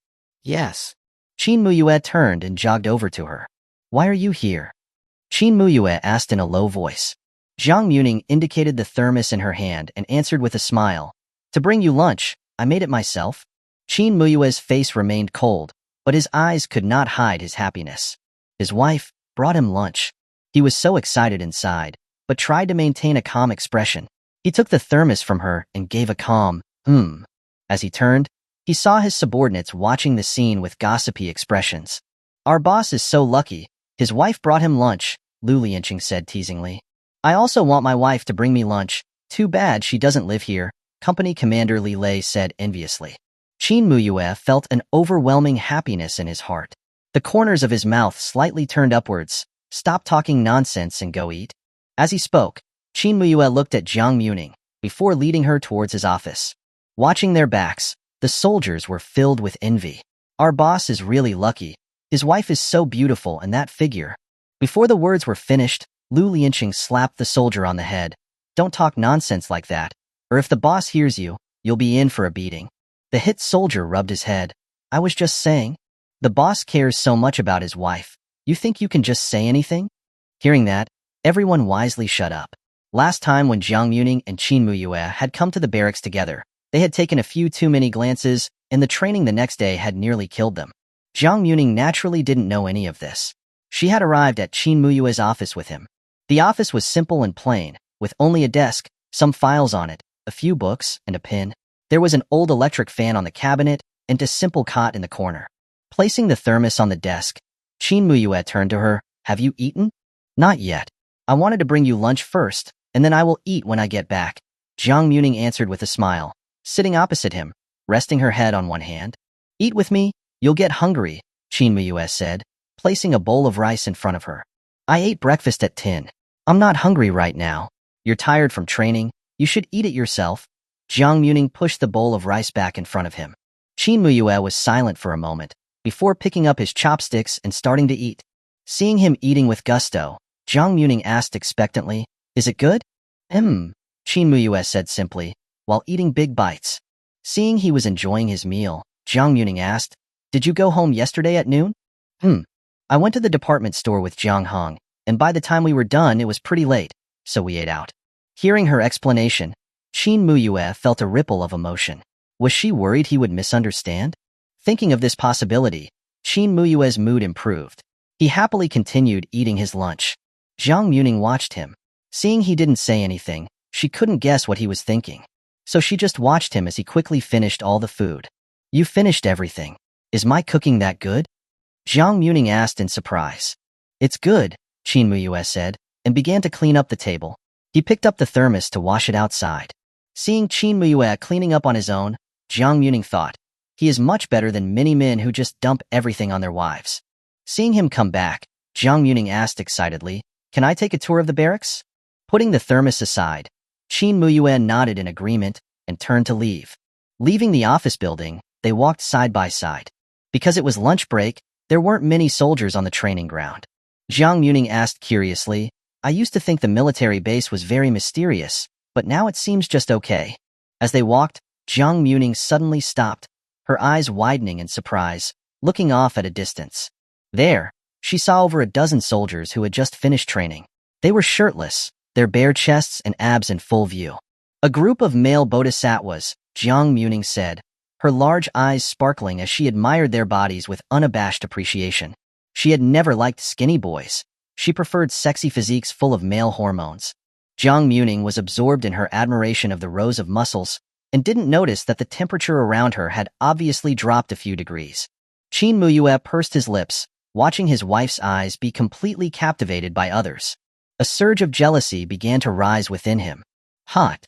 "Yes." Qin Muye turned and jogged over to her. "Why are you here?" Qin Muye asked in a low voice. Jiang Muming indicated the thermos in her hand and answered with a smile, "To bring you lunch. I made it myself." Qin Muye's face remained cold, but his eyes could not hide his happiness. His wife brought him lunch. He was so excited inside, but tried to maintain a calm expression. He took the thermos from her and gave a calm, As he turned, he saw his subordinates watching the scene with gossipy expressions. "Our boss is so lucky. His wife brought him lunch," Lu Lianqing said teasingly. "I also want my wife to bring me lunch. Too bad she doesn't live here," Company Commander Li Lei said enviously. Qin Muye felt an overwhelming happiness in his heart. The corners of his mouth slightly turned upwards. "Stop talking nonsense and go eat." As he spoke, Qin Muye looked at Jiang Muming before leading her towards his office. Watching their backs, the soldiers were filled with envy. "Our boss is really lucky. His wife is so beautiful and that figure." Before the words were finished, Lu Lianqing slapped the soldier on the head. "Don't talk nonsense like that, or if the boss hears you, you'll be in for a beating." The hit soldier rubbed his head. "I was just saying. The boss cares so much about his wife. You think you can just say anything?" Hearing that, everyone wisely shut up. Last time when Jiang Muming and Qin Muye had come to the barracks together, they had taken a few too many glances, and the training the next day had nearly killed them. Jiang Muming naturally didn't know any of this. She had arrived at Qin Muye's office with him. The office was simple and plain, with only a desk, some files on it, a few books, and a pen. There was an old electric fan on the cabinet and a simple cot in the corner. Placing the thermos on the desk, Qin Muye turned to her. "Have you eaten?" "Not yet. I wanted to bring you lunch first, and then I will eat when I get back," Jiang Muming answered with a smile, sitting opposite him, resting her head on one hand. "Eat with me, you'll get hungry," Qin Muye said, placing a bowl of rice in front of her. "I ate breakfast at 10. I'm not hungry right now. You're tired from training. You should eat it yourself." Jiang Muming pushed the bowl of rice back in front of him. Qin Muye was silent for a moment, before picking up his chopsticks and starting to eat. Seeing him eating with gusto, Jiang Muming asked expectantly, "Is it good?" Qin Muye said simply, while eating big bites. Seeing he was enjoying his meal, Jiang Muming asked, "Did you go home yesterday at noon?" I went to the department store with Jiang Hong, and by the time we were done it was pretty late, so we ate out." Hearing her explanation, Qin Muye felt a ripple of emotion. Was she worried he would misunderstand? Thinking of this possibility, Qin Muye's mood improved. He happily continued eating his lunch. Jiang Muming watched him. Seeing he didn't say anything, she couldn't guess what he was thinking. So she just watched him as he quickly finished all the food. "You finished everything. Is my cooking that good?" Jiang Muming asked in surprise. "It's good," Qin Muye said, and began to clean up the table. He picked up the thermos to wash it outside. Seeing Qin Muye cleaning up on his own, Jiang Muming thought, he is much better than many men who just dump everything on their wives. Seeing him come back, Jiang Muming asked excitedly, "Can I take a tour of the barracks?" Putting the thermos aside, Qin Muye nodded in agreement and turned to leave. Leaving the office building, they walked side by side. Because it was lunch break, there weren't many soldiers on the training ground. Jiang Muming asked curiously, "I used to think the military base was very mysterious, but now it seems just okay." As they walked, Jiang Muming suddenly stopped, her eyes widening in surprise, looking off at a distance. There, she saw over a dozen soldiers who had just finished training. They were shirtless, their bare chests and abs in full view. "A group of male bodhisattvas," Jiang Muming said, her large eyes sparkling as she admired their bodies with unabashed appreciation. She had never liked skinny boys. She preferred sexy physiques full of male hormones. Jiang Muming was absorbed in her admiration of the rows of muscles and didn't notice that the temperature around her had obviously dropped a few degrees. Qin Muye pursed his lips, watching his wife's eyes be completely captivated by others. A surge of jealousy began to rise within him. "Hot."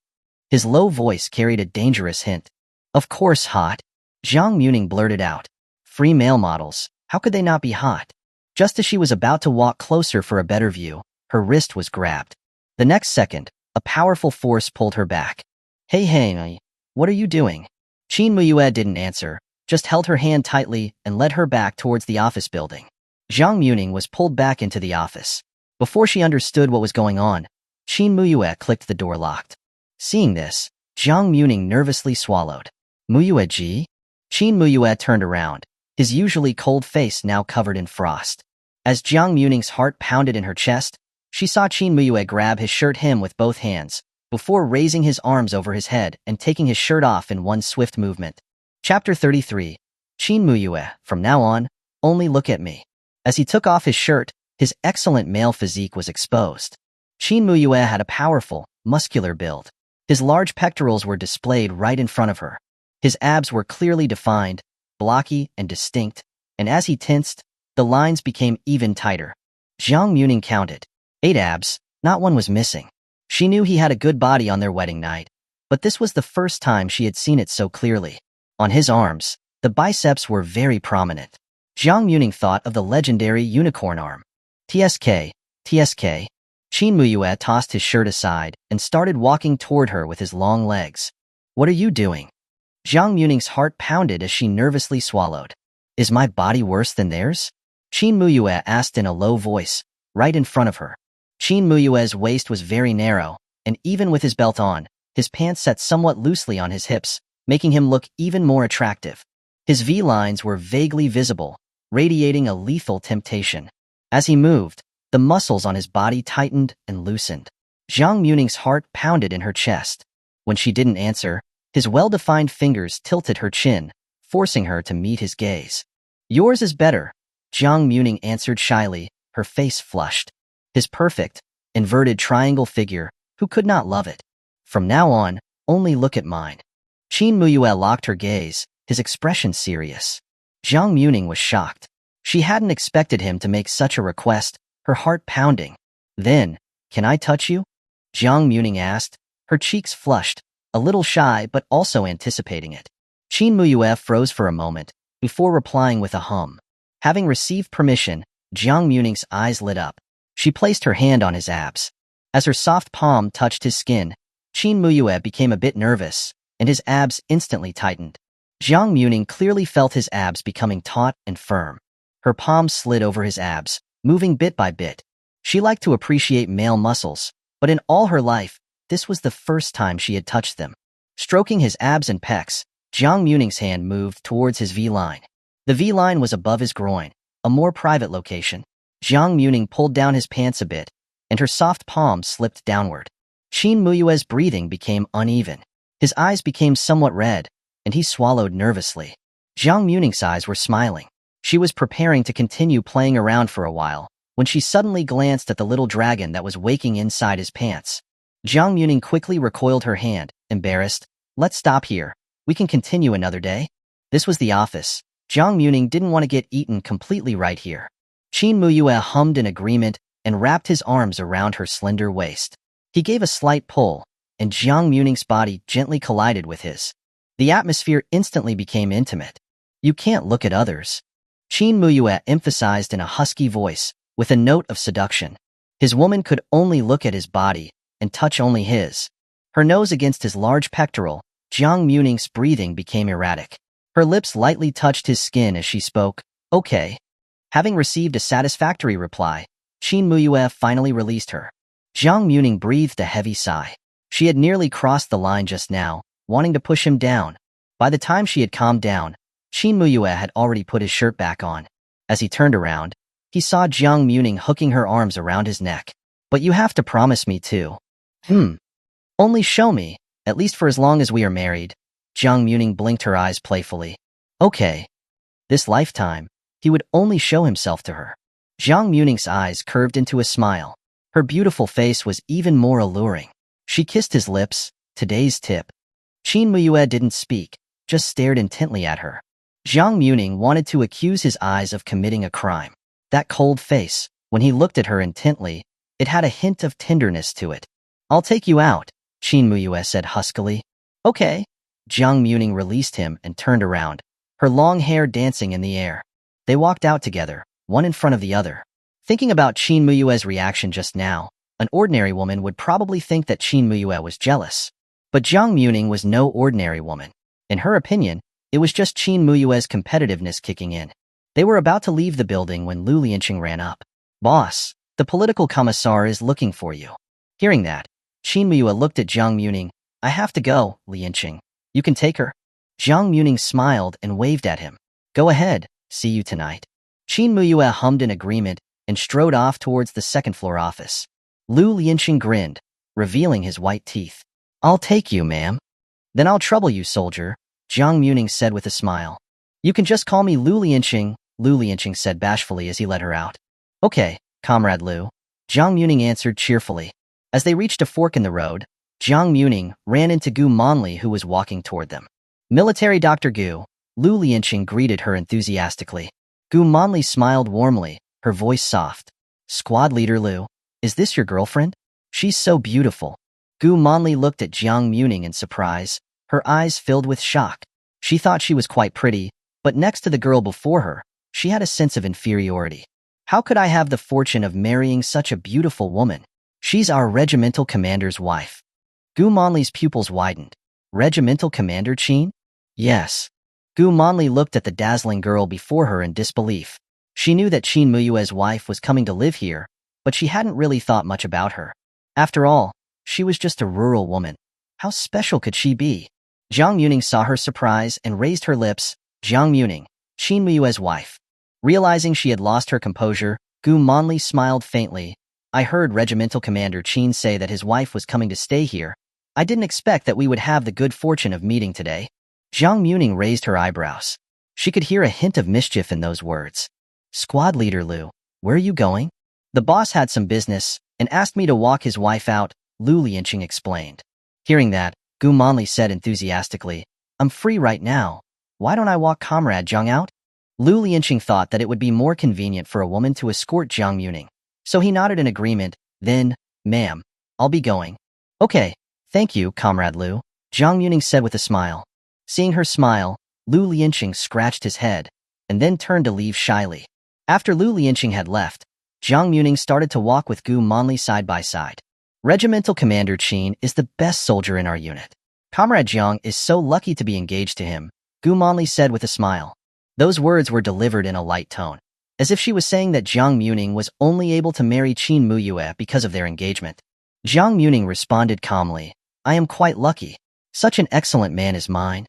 His low voice carried a dangerous hint. "Of course hot," Jiang Muming blurted out. "Free male models, how could they not be hot?" Just as she was about to walk closer for a better view, her wrist was grabbed. The next second, a powerful force pulled her back. Hey, what are you doing?" Qin Muye didn't answer, just held her hand tightly and led her back towards the office building. Jiang Muming was pulled back into the office. Before she understood what was going on, Qin Muye clicked the door locked. Seeing this, Jiang Muming nervously swallowed. "Muye-ji?" Qin Muye turned around, his usually cold face now covered in frost. As Jiang Muming's heart pounded in her chest, she saw Qin Muye grab his shirt hem with both hands, before raising his arms over his head and taking his shirt off in one swift movement. Chapter 33. Qin Muye, from now on, only look at me. As he took off his shirt, his excellent male physique was exposed. Qin Muye had a powerful, muscular build. His large pectorals were displayed right in front of her. His abs were clearly defined, blocky and distinct, and as he tensed, the lines became even tighter. Jiang Muming counted 8 abs, not one was missing. She knew he had a good body on their wedding night, but this was the first time she had seen it so clearly. On his arms, the biceps were very prominent. Jiang Muming thought of the legendary unicorn arm. TSK. Qin Muye tossed his shirt aside and started walking toward her with his long legs. "What are you doing?" Jiang Muming's heart pounded as she nervously swallowed. "Is my body worse than theirs?" Qin Muye asked in a low voice, right in front of her. Qin Muye's waist was very narrow, and even with his belt on, his pants sat somewhat loosely on his hips, making him look even more attractive. His V-lines were vaguely visible, radiating a lethal temptation. As he moved, the muscles on his body tightened and loosened. Jiang Muming's heart pounded in her chest. When she didn't answer, his well-defined fingers tilted her chin, forcing her to meet his gaze. "Yours is better," Jiang Muming answered shyly, her face flushed. His perfect, inverted triangle figure, who could not love it? "From now on, only look at mine." Qin Muye locked her gaze, his expression serious. Jiang Muming was shocked. She hadn't expected him to make such a request, her heart pounding. Then, "Can I touch you?" Jiang Muming asked, her cheeks flushed, a little shy but also anticipating it. Qin Muye froze for a moment, before replying with a hum. Having received permission, Jiang Muming's eyes lit up. She placed her hand on his abs. As her soft palm touched his skin, Qin Muye became a bit nervous, and his abs instantly tightened. Jiang Muming clearly felt his abs becoming taut and firm. Her palm slid over his abs, moving bit by bit. She liked to appreciate male muscles, but in all her life, this was the first time she had touched them. Stroking his abs and pecs, Jiang Muning's hand moved towards his V-line. The V-line was above his groin, a more private location. Jiang Muning pulled down his pants a bit, and her soft palm slipped downward. Qin Muye's breathing became uneven. His eyes became somewhat red, and he swallowed nervously. Jiang Muning's eyes were smiling. She was preparing to continue playing around for a while, when she suddenly glanced at the little dragon that was waking inside his pants. Jiang Muning quickly recoiled her hand, embarrassed. "Let's stop here. We can continue another day." This was the office. Jiang Muning didn't want to get eaten completely right here. Qin Muye hummed in agreement and wrapped his arms around her slender waist. He gave a slight pull, and Jiang Muning's body gently collided with his. The atmosphere instantly became intimate. "You can't look at others," Qin Muye emphasized in a husky voice, with a note of seduction. His woman could only look at his body and touch only his. Her nose against his large pectoral, Jiang Muning's breathing became erratic. Her lips lightly touched his skin as she spoke. "Okay." Having received a satisfactory reply, Qin Muye finally released her. Jiang Muning breathed a heavy sigh. She had nearly crossed the line just now, wanting to push him down. By the time she had calmed down, Qin Muye had already put his shirt back on. As he turned around, he saw Jiang Muning hooking her arms around his neck. "But you have to promise me too." Only show me, at least for as long as we are married." Jiang Muning blinked her eyes playfully. "Okay." This lifetime, he would only show himself to her. Jiang Muning's eyes curved into a smile. Her beautiful face was even more alluring. She kissed his lips. Today's tip. Qin Muye didn't speak, just stared intently at her. Jiang Muning wanted to accuse his eyes of committing a crime. That cold face, when he looked at her intently, it had a hint of tenderness to it. "I'll take you out," Qin Muye said huskily. "Okay." Jiang Muning released him and turned around, her long hair dancing in the air. They walked out together, one in front of the other. Thinking about Qin Muye's reaction just now, an ordinary woman would probably think that Qin Muye was jealous. But Jiang Muning was no ordinary woman. In her opinion, it was just Qin Muye's competitiveness kicking in. They were about to leave the building when Lu Lianqing ran up. "Boss, the political commissar is looking for you." Hearing that, Qin Muye looked at Jiang Muning. "I have to go, Lianqing. You can take her." Jiang Muning smiled and waved at him. "Go ahead, see you tonight." Qin Muye hummed in agreement and strode off towards the second-floor office. Lu Lianqing grinned, revealing his white teeth. "I'll take you, ma'am." "Then I'll trouble you, soldier," Jiang Muning said with a smile. "You can just call me Lu Lianqing," Lu Lianqing said bashfully as he led her out. "Okay, Comrade Lu," Jiang Muning answered cheerfully. As they reached a fork in the road, Jiang Muning ran into Gu Monli, who was walking toward them. "Military Dr. Gu," Lu Lianqing greeted her enthusiastically. Gu Monli smiled warmly, her voice soft. "Squad Leader Lu, is this your girlfriend? She's so beautiful." Gu Monli looked at Jiang Muning in surprise, her eyes filled with shock. She thought she was quite pretty, but next to the girl before her, she had a sense of inferiority. "How could I have the fortune of marrying such a beautiful woman? She's our regimental commander's wife." Gu Monli's pupils widened. "Regimental commander Qin?" "Yes." Gu Monli looked at the dazzling girl before her in disbelief. She knew that Qin Muye's wife was coming to live here, but she hadn't really thought much about her. After all, she was just a rural woman. How special could she be? Jiang Muning saw her surprise and raised her lips. "Jiang Muning, Qin Muye's wife." Realizing she had lost her composure, Gu Monli smiled faintly. "I heard Regimental Commander Qin say that his wife was coming to stay here. I didn't expect that we would have the good fortune of meeting today." Jiang Muning raised her eyebrows. She could hear a hint of mischief in those words. "Squad Leader Lu, where are you going?" "The boss had some business and asked me to walk his wife out," Lu Lianqing explained. Hearing that, Gu Monli said enthusiastically, "I'm free right now. Why don't I walk Comrade Jiang out?" Lu Lianqing thought that it would be more convenient for a woman to escort Jiang Muning, so he nodded in agreement. Then, "Ma'am, I'll be going." "Okay, thank you, Comrade Lu," Jiang Muning said with a smile. Seeing her smile, Lu Lianqing scratched his head, and then turned to leave shyly. After Lu Lianqing had left, Jiang Muning started to walk with Gu Monli side by side. "Regimental Commander Qin is the best soldier in our unit. Comrade Jiang is so lucky to be engaged to him," Gu Monli said with a smile. Those words were delivered in a light tone. as if she was saying that Jiang Muming was only able to marry Qin Muye because of their engagement. Jiang Muming responded calmly, I am quite lucky. Such an excellent man is mine.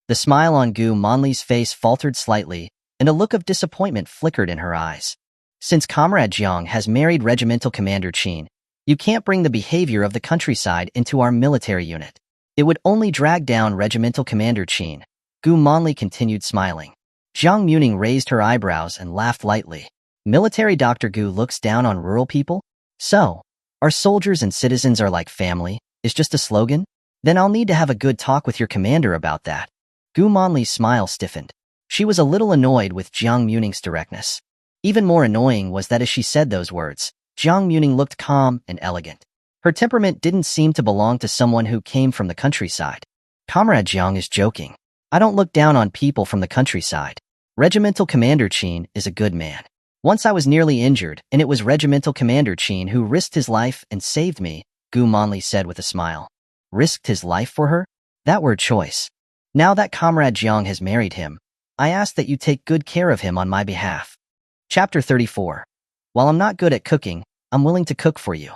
The smile on Gu Manli's face faltered slightly, and a look of disappointment flickered in her eyes. Since Comrade Jiang has married Regimental Commander Qin, you can't bring the behavior of the countryside into our military unit. It would only drag down Regimental Commander Qin. Gu Manli continued smiling. Jiang Muming raised her eyebrows and laughed lightly. Military Dr. Gu looks down on rural people? So, our soldiers and citizens are like family, is just a slogan? Then I'll need to have a good talk with your commander about that. Gu Manli's smile stiffened. She was a little annoyed with Jiang Muming's directness. Even more annoying was that as she said those words, Jiang Muming looked calm and elegant. Her temperament didn't seem to belong to someone who came from the countryside. Comrade Jiang is joking. I don't look down on people from the countryside. Regimental Commander Qin is a good man. Once I was nearly injured, and it was Regimental Commander Qin who risked his life and saved me, Gu Manli said with a smile. Risked his life for her? That word choice. Now that Comrade Jiang has married him, I ask that you take good care of him on my behalf. Chapter 34. While I'm not good at cooking, I'm willing to cook for you.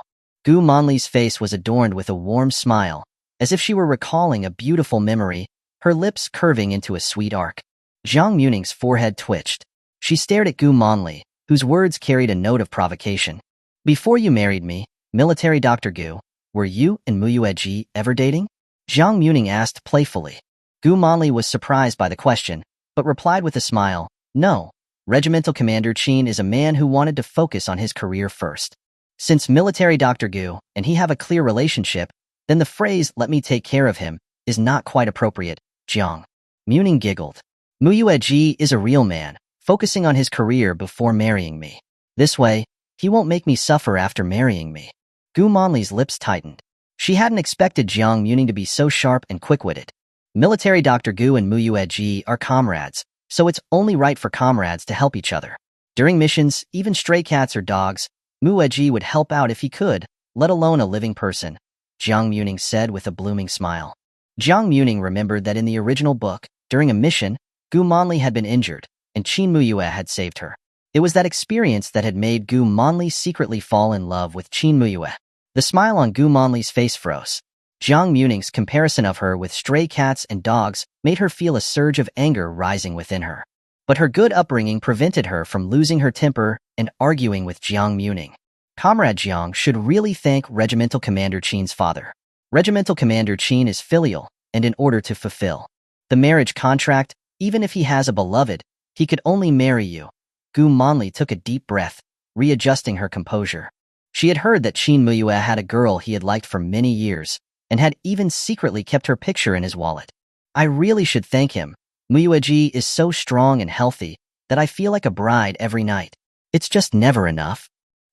Gu Manli's face was adorned with a warm smile, as if she were recalling a beautiful memory, her lips curving into a sweet arc. Jiang Muming's forehead twitched. She stared at Gu Manli, whose words carried a note of provocation. Before you married me, Military Dr. Gu, were you and Muye ever dating? Jiang Muming asked playfully. Gu Manli was surprised by the question, but replied with a smile, no. Regimental Commander Qin is a man who wanted to focus on his career first. Since Military Dr. Gu and he have a clear relationship, then the phrase, let me take care of him, is not quite appropriate. Jiang Muming giggled. Muye is a real man, focusing on his career before marrying me. This way, he won't make me suffer after marrying me. Gu Manli's lips tightened. She hadn't expected Jiang Muming to be so sharp and quick-witted. Military Dr. Gu and Muye are comrades, so it's only right for comrades to help each other. During missions, even stray cats or dogs, Muye would help out if he could, let alone a living person, Jiang Muming said with a blooming smile. Jiang Muming remembered that in the original book, during a mission, Gu Manli had been injured, and Qin Muye had saved her. It was that experience that had made Gu Manli secretly fall in love with Qin Muye. The smile on Gu Manli's face froze. Jiang Muming's comparison of her with stray cats and dogs made her feel a surge of anger rising within her. But her good upbringing prevented her from losing her temper and arguing with Jiang Muming. Comrade Jiang should really thank Regimental Commander Qin's father. Regimental Commander Qin is filial, and in order to fulfill the marriage contract, even if he has a beloved, he could only marry you. Gu Manli took a deep breath, readjusting her composure. She had heard that Qin Muye had a girl he had liked for many years, and had even secretly kept her picture in his wallet. I really should thank him. Muye is so strong and healthy that I feel like a bride every night. It's just never enough.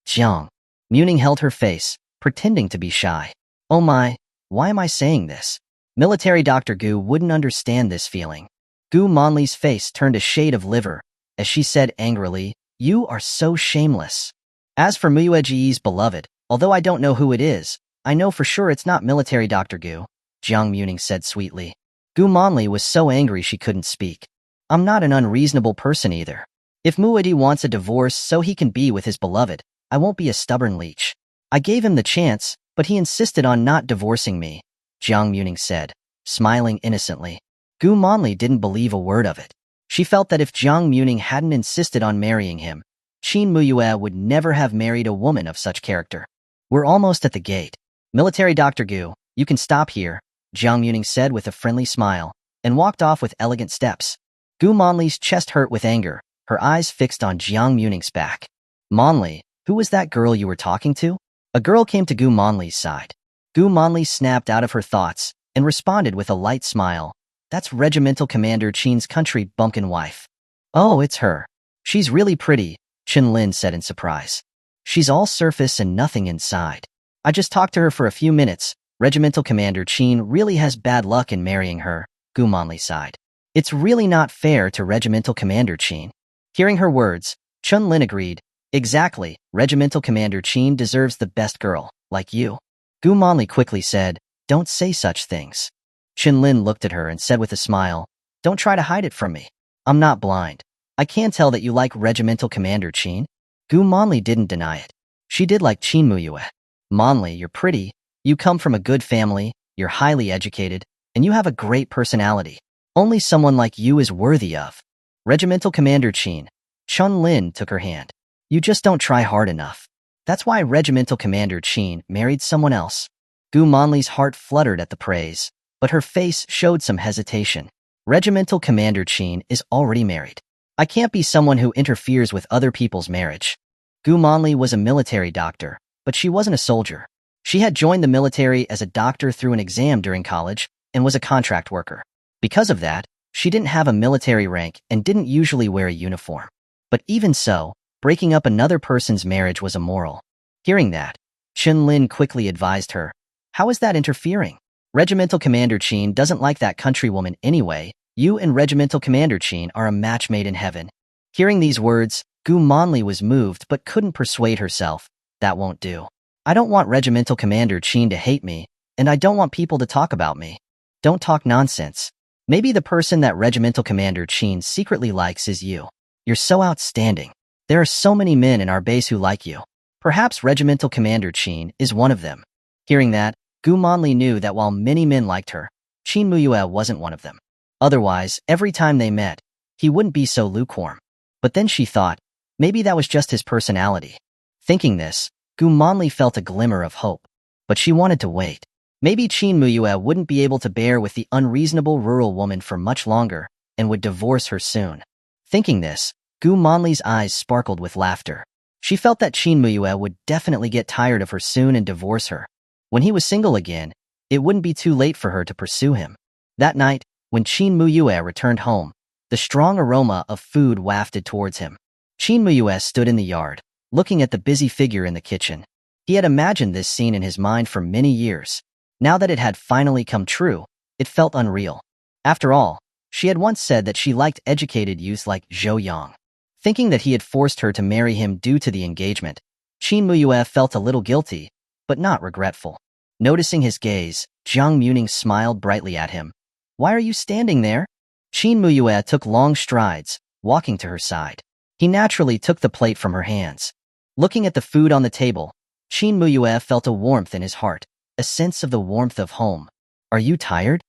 Jiang Muming held her face, pretending to be shy. Oh my, why am I saying this? Military Dr. Gu wouldn't understand this feeling. Gu Manli's face turned a shade of liver, as she said angrily, you are so shameless. As for Muye's beloved, although I don't know who it is, I know for sure it's not Military Dr. Gu, Jiang Muming said sweetly. Gu Manli was so angry she couldn't speak. I'm not an unreasonable person either. If Muye wants a divorce so he can be with his beloved, I won't be a stubborn leech. I gave him the chance, but he insisted on not divorcing me, Jiang Muming said, smiling innocently. Gu Manli didn't believe a word of it. She felt that if Jiang Muming hadn't insisted on marrying him, Qin Muye would never have married a woman of such character. We're almost at the gate. Military Dr. Gu, you can stop here, Jiang Muming said with a friendly smile, and walked off with elegant steps. Gu Manli's chest hurt with anger, her eyes fixed on Jiang Muming's back. Manli, who was that girl you were talking to? A girl came to Gu Manli's side. Gu Manli snapped out of her thoughts and responded with a light smile. That's Regimental Commander Qin's country bumpkin wife. Oh, it's her. She's really pretty, Chen Lin said in surprise. She's all surface and nothing inside. I just talked to her for a few minutes. Regimental Commander Qin really has bad luck in marrying her, Gu Manli sighed. It's really not fair to Regimental Commander Qin. Hearing her words, Chen Lin agreed. Exactly, Regimental Commander Qin deserves the best girl, like you. Gu Manli quickly said, don't say such things. Chen Lin looked at her and said with a smile, don't try to hide it from me. I'm not blind. I can tell that you like Regimental Commander Qin. Gu Monli didn't deny it. She did like Qin Muye. Monli, you're pretty, you come from a good family, you're highly educated, and you have a great personality. Only someone like you is worthy of. Regimental Commander Qin. Chun Lin took her hand. You just don't try hard enough. That's why Regimental Commander Qin married someone else. Gu Monli's heart fluttered at the praise, but her face showed some hesitation. Regimental Commander Qin is already married. I can't be someone who interferes with other people's marriage. Gu Monli was a military doctor, but she wasn't a soldier. She had joined the military as a doctor through an exam during college and was a contract worker. Because of that, she didn't have a military rank and didn't usually wear a uniform. But even so, breaking up another person's marriage was immoral. Hearing that, Chun Lin quickly advised her, "How is that interfering? Regimental Commander Qin doesn't like that countrywoman anyway. You and Regimental Commander Qin are a match made in heaven." Hearing these words, Gu Monli was moved but couldn't persuade herself. That won't do. I don't want Regimental Commander Qin to hate me, and I don't want people to talk about me. Don't talk nonsense. Maybe the person that Regimental Commander Qin secretly likes is you. You're so outstanding. There are so many men in our base who like you. Perhaps Regimental Commander Qin is one of them. Hearing that, Gu Monli knew that while many men liked her, Qin Muye wasn't one of them. Otherwise, every time they met, he wouldn't be so lukewarm. But then she thought, maybe that was just his personality. Thinking this, Gu Monli felt a glimmer of hope. But she wanted to wait. Maybe Qin Muye wouldn't be able to bear with the unreasonable rural woman for much longer and would divorce her soon. Thinking this, Gu Monli's eyes sparkled with laughter. She felt that Qin Muye would definitely get tired of her soon and divorce her. When he was single again, it wouldn't be too late for her to pursue him. That night, when Qin Muye returned home, the strong aroma of food wafted towards him. Qin Muye stood in the yard, looking at the busy figure in the kitchen. He had imagined this scene in his mind for many years. Now that it had finally come true, it felt unreal. After all, she had once said that she liked educated youths like Zhou Yang. Thinking that he had forced her to marry him due to the engagement, Qin Muye felt a little guilty, but not regretful. Noticing his gaze, Jiang Muming smiled brightly at him. "Why are you standing there?" Qin Muye took long strides, walking to her side. He naturally took the plate from her hands. Looking at the food on the table, Qin Muye felt a warmth in his heart, a sense of the warmth of home. "Are you tired?"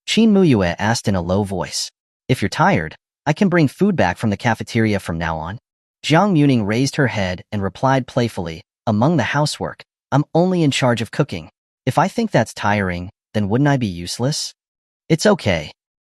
Qin Muye asked in a low voice. "If you're tired, I can bring food back from the cafeteria from now on." Jiang Muming raised her head and replied playfully, "Among the housework, I'm only in charge of cooking. If I think that's tiring, then wouldn't I be useless?" It's okay.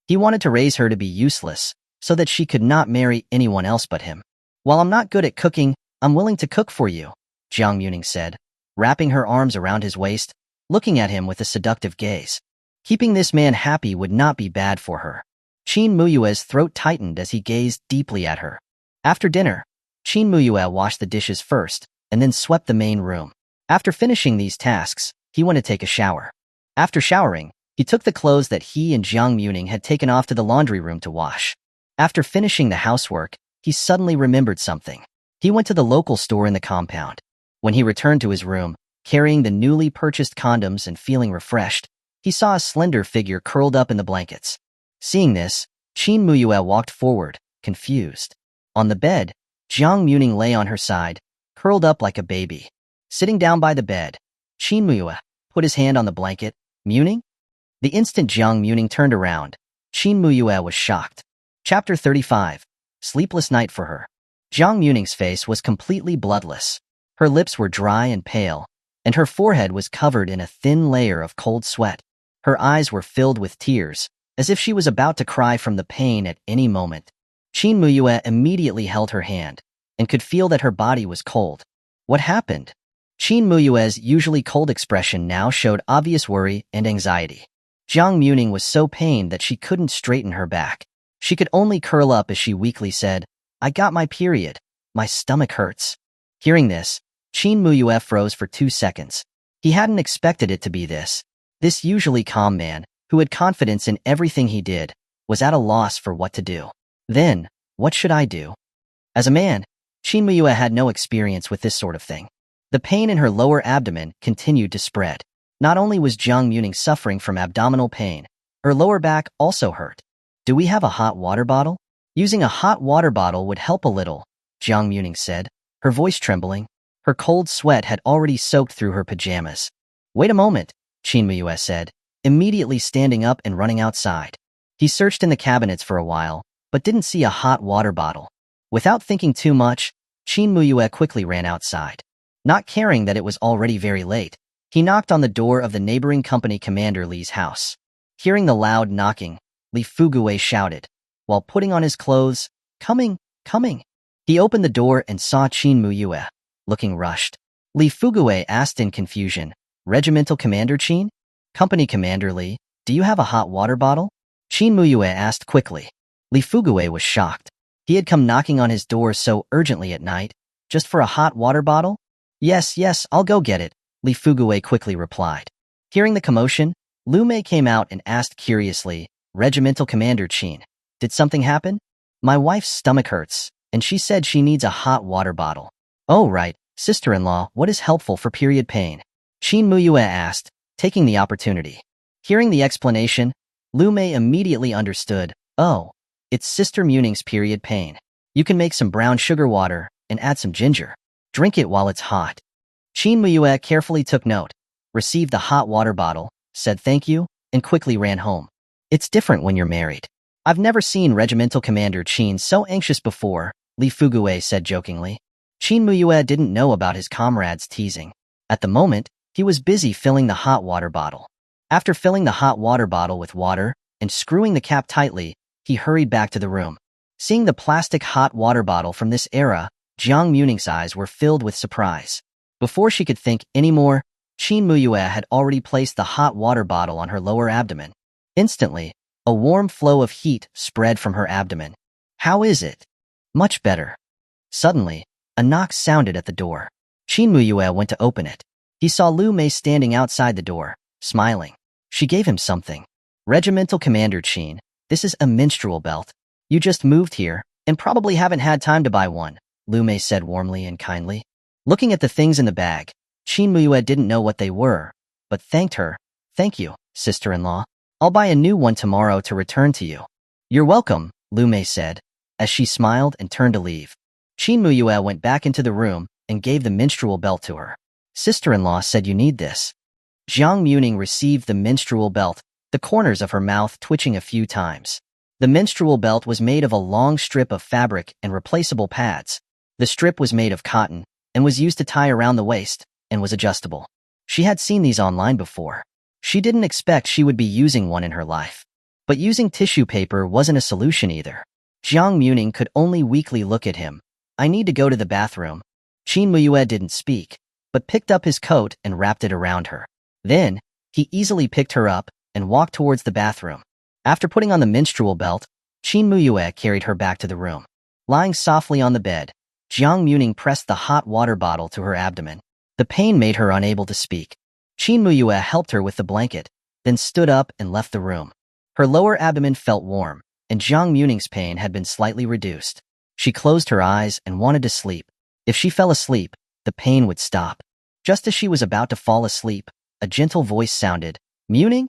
He wanted to raise her to be useless, so that she could not marry anyone else but him. "While I'm not good at cooking, I'm willing to cook for you," Jiang Muming said, wrapping her arms around his waist, looking at him with a seductive gaze. Keeping this man happy would not be bad for her. Qin Muye's throat tightened as he gazed deeply at her. After dinner, Qin Muye washed the dishes first, and then swept the main room. After finishing these tasks, he went to take a shower. After showering, he took the clothes that he and Jiang Muming had taken off to the laundry room to wash. After finishing the housework, he suddenly remembered something. He went to the local store in the compound. When he returned to his room, carrying the newly purchased condoms and feeling refreshed, he saw a slender figure curled up in the blankets. Seeing this, Qin Muye walked forward, confused. On the bed, Jiang Muming lay on her side, curled up like a baby. Sitting down by the bed, Qin Muye put his hand on the blanket. "Muming?" The instant Jiang Muming turned around, Qin Muye was shocked. Chapter 35. Sleepless night for her. Jiang Muming's face was completely bloodless. Her lips were dry and pale, and her forehead was covered in a thin layer of cold sweat. Her eyes were filled with tears, as if she was about to cry from the pain at any moment. Qin Muye immediately held her hand, and could feel that her body was cold. What happened? Qin Muye's usually cold expression now showed obvious worry and anxiety. Jiang Muming was so pained that she couldn't straighten her back. She could only curl up as she weakly said, "I got my period. My stomach hurts." Hearing this, Qin Muye froze for 2 seconds. He hadn't expected it to be this. This usually calm man, who had confidence in everything he did, was at a loss for what to do. Then, what should I do? As a man, Qin Muye had no experience with this sort of thing. The pain in her lower abdomen continued to spread. Not only was Jiang Muming suffering from abdominal pain, her lower back also hurt. "Do we have a hot water bottle?" Using a hot water bottle would help a little, Jiang Muming said, her voice trembling. Her cold sweat had already soaked through her pajamas. Wait a moment, Qin Muye said, immediately standing up and running outside. He searched in the cabinets for a while, but didn't see a hot water bottle. Without thinking too much, Qin Muye quickly ran outside. Not caring that it was already very late, he knocked on the door of the neighboring company commander Li's house. Hearing the loud knocking, Li Fuguwei shouted, while putting on his clothes, "Coming, coming." He opened the door and saw Qin Muye, looking rushed. Li Fuguwei asked in confusion, "Regimental Commander Qin? Company Commander Li, do you have a hot water bottle?" Qin Muye asked quickly. Li Fuguwei was shocked. He had come knocking on his door so urgently at night, just for a hot water bottle? Yes, I'll go get it, Li Fuguwei quickly replied. Hearing the commotion, Lu Mei came out and asked curiously, "Regimental Commander Qin, did something happen? My wife's stomach hurts, and she said she needs a hot water bottle." "Oh right, sister-in-law, what is helpful for period pain?" Qin Muye asked, taking the opportunity. Hearing the explanation, Lu Mei immediately understood. "Oh, it's Sister Muming's period pain. You can make some brown sugar water and add some ginger. Drink it while it's hot." Qin Muye carefully took note, received the hot water bottle, said thank you, and quickly ran home. "It's different when you're married. I've never seen Regimental Commander Qin so anxious before," Li Fuguwei said jokingly. Qin Muye didn't know about his comrades' teasing. At the moment, he was busy filling the hot water bottle. After filling the hot water bottle with water and screwing the cap tightly, he hurried back to the room. Seeing the plastic hot water bottle from this era, Jiang Muming's eyes were filled with surprise. Before she could think anymore, Qin Muye had already placed the hot water bottle on her lower abdomen. Instantly, a warm flow of heat spread from her abdomen. "How is it?" "Much better." Suddenly, a knock sounded at the door. Qin Muye went to open it. He saw Lu Mei standing outside the door, smiling. She gave him something. "Regimental Commander Qin, this is a menstrual belt. You just moved here, and probably haven't had time to buy one," Lu Mei said warmly and kindly. Looking at the things in the bag, Qin Muye didn't know what they were, but thanked her. "Thank you, sister-in-law. I'll buy a new one tomorrow to return to you." "You're welcome," Lu Mei said, as she smiled and turned to leave. Qin Muye went back into the room and gave the menstrual belt to her. "Sister-in-law said you need this." Jiang Muming received the menstrual belt, the corners of her mouth twitching a few times. The menstrual belt was made of a long strip of fabric and replaceable pads. The strip was made of cotton and was used to tie around the waist and was adjustable. She had seen these online before. She didn't expect she would be using one in her life. But using tissue paper wasn't a solution either. Jiang Muming could only weakly look at him. "I need to go to the bathroom." Qin Muye didn't speak, but picked up his coat and wrapped it around her. Then, he easily picked her up and walked towards the bathroom. After putting on the menstrual belt, Qin Muye carried her back to the room. Lying softly on the bed, Jiang Muming pressed the hot water bottle to her abdomen. The pain made her unable to speak. Qin Muye helped her with the blanket, then stood up and left the room. Her lower abdomen felt warm, and Jiang Muming's pain had been slightly reduced. She closed her eyes and wanted to sleep. If she fell asleep, the pain would stop. Just as she was about to fall asleep, a gentle voice sounded, "Muming?"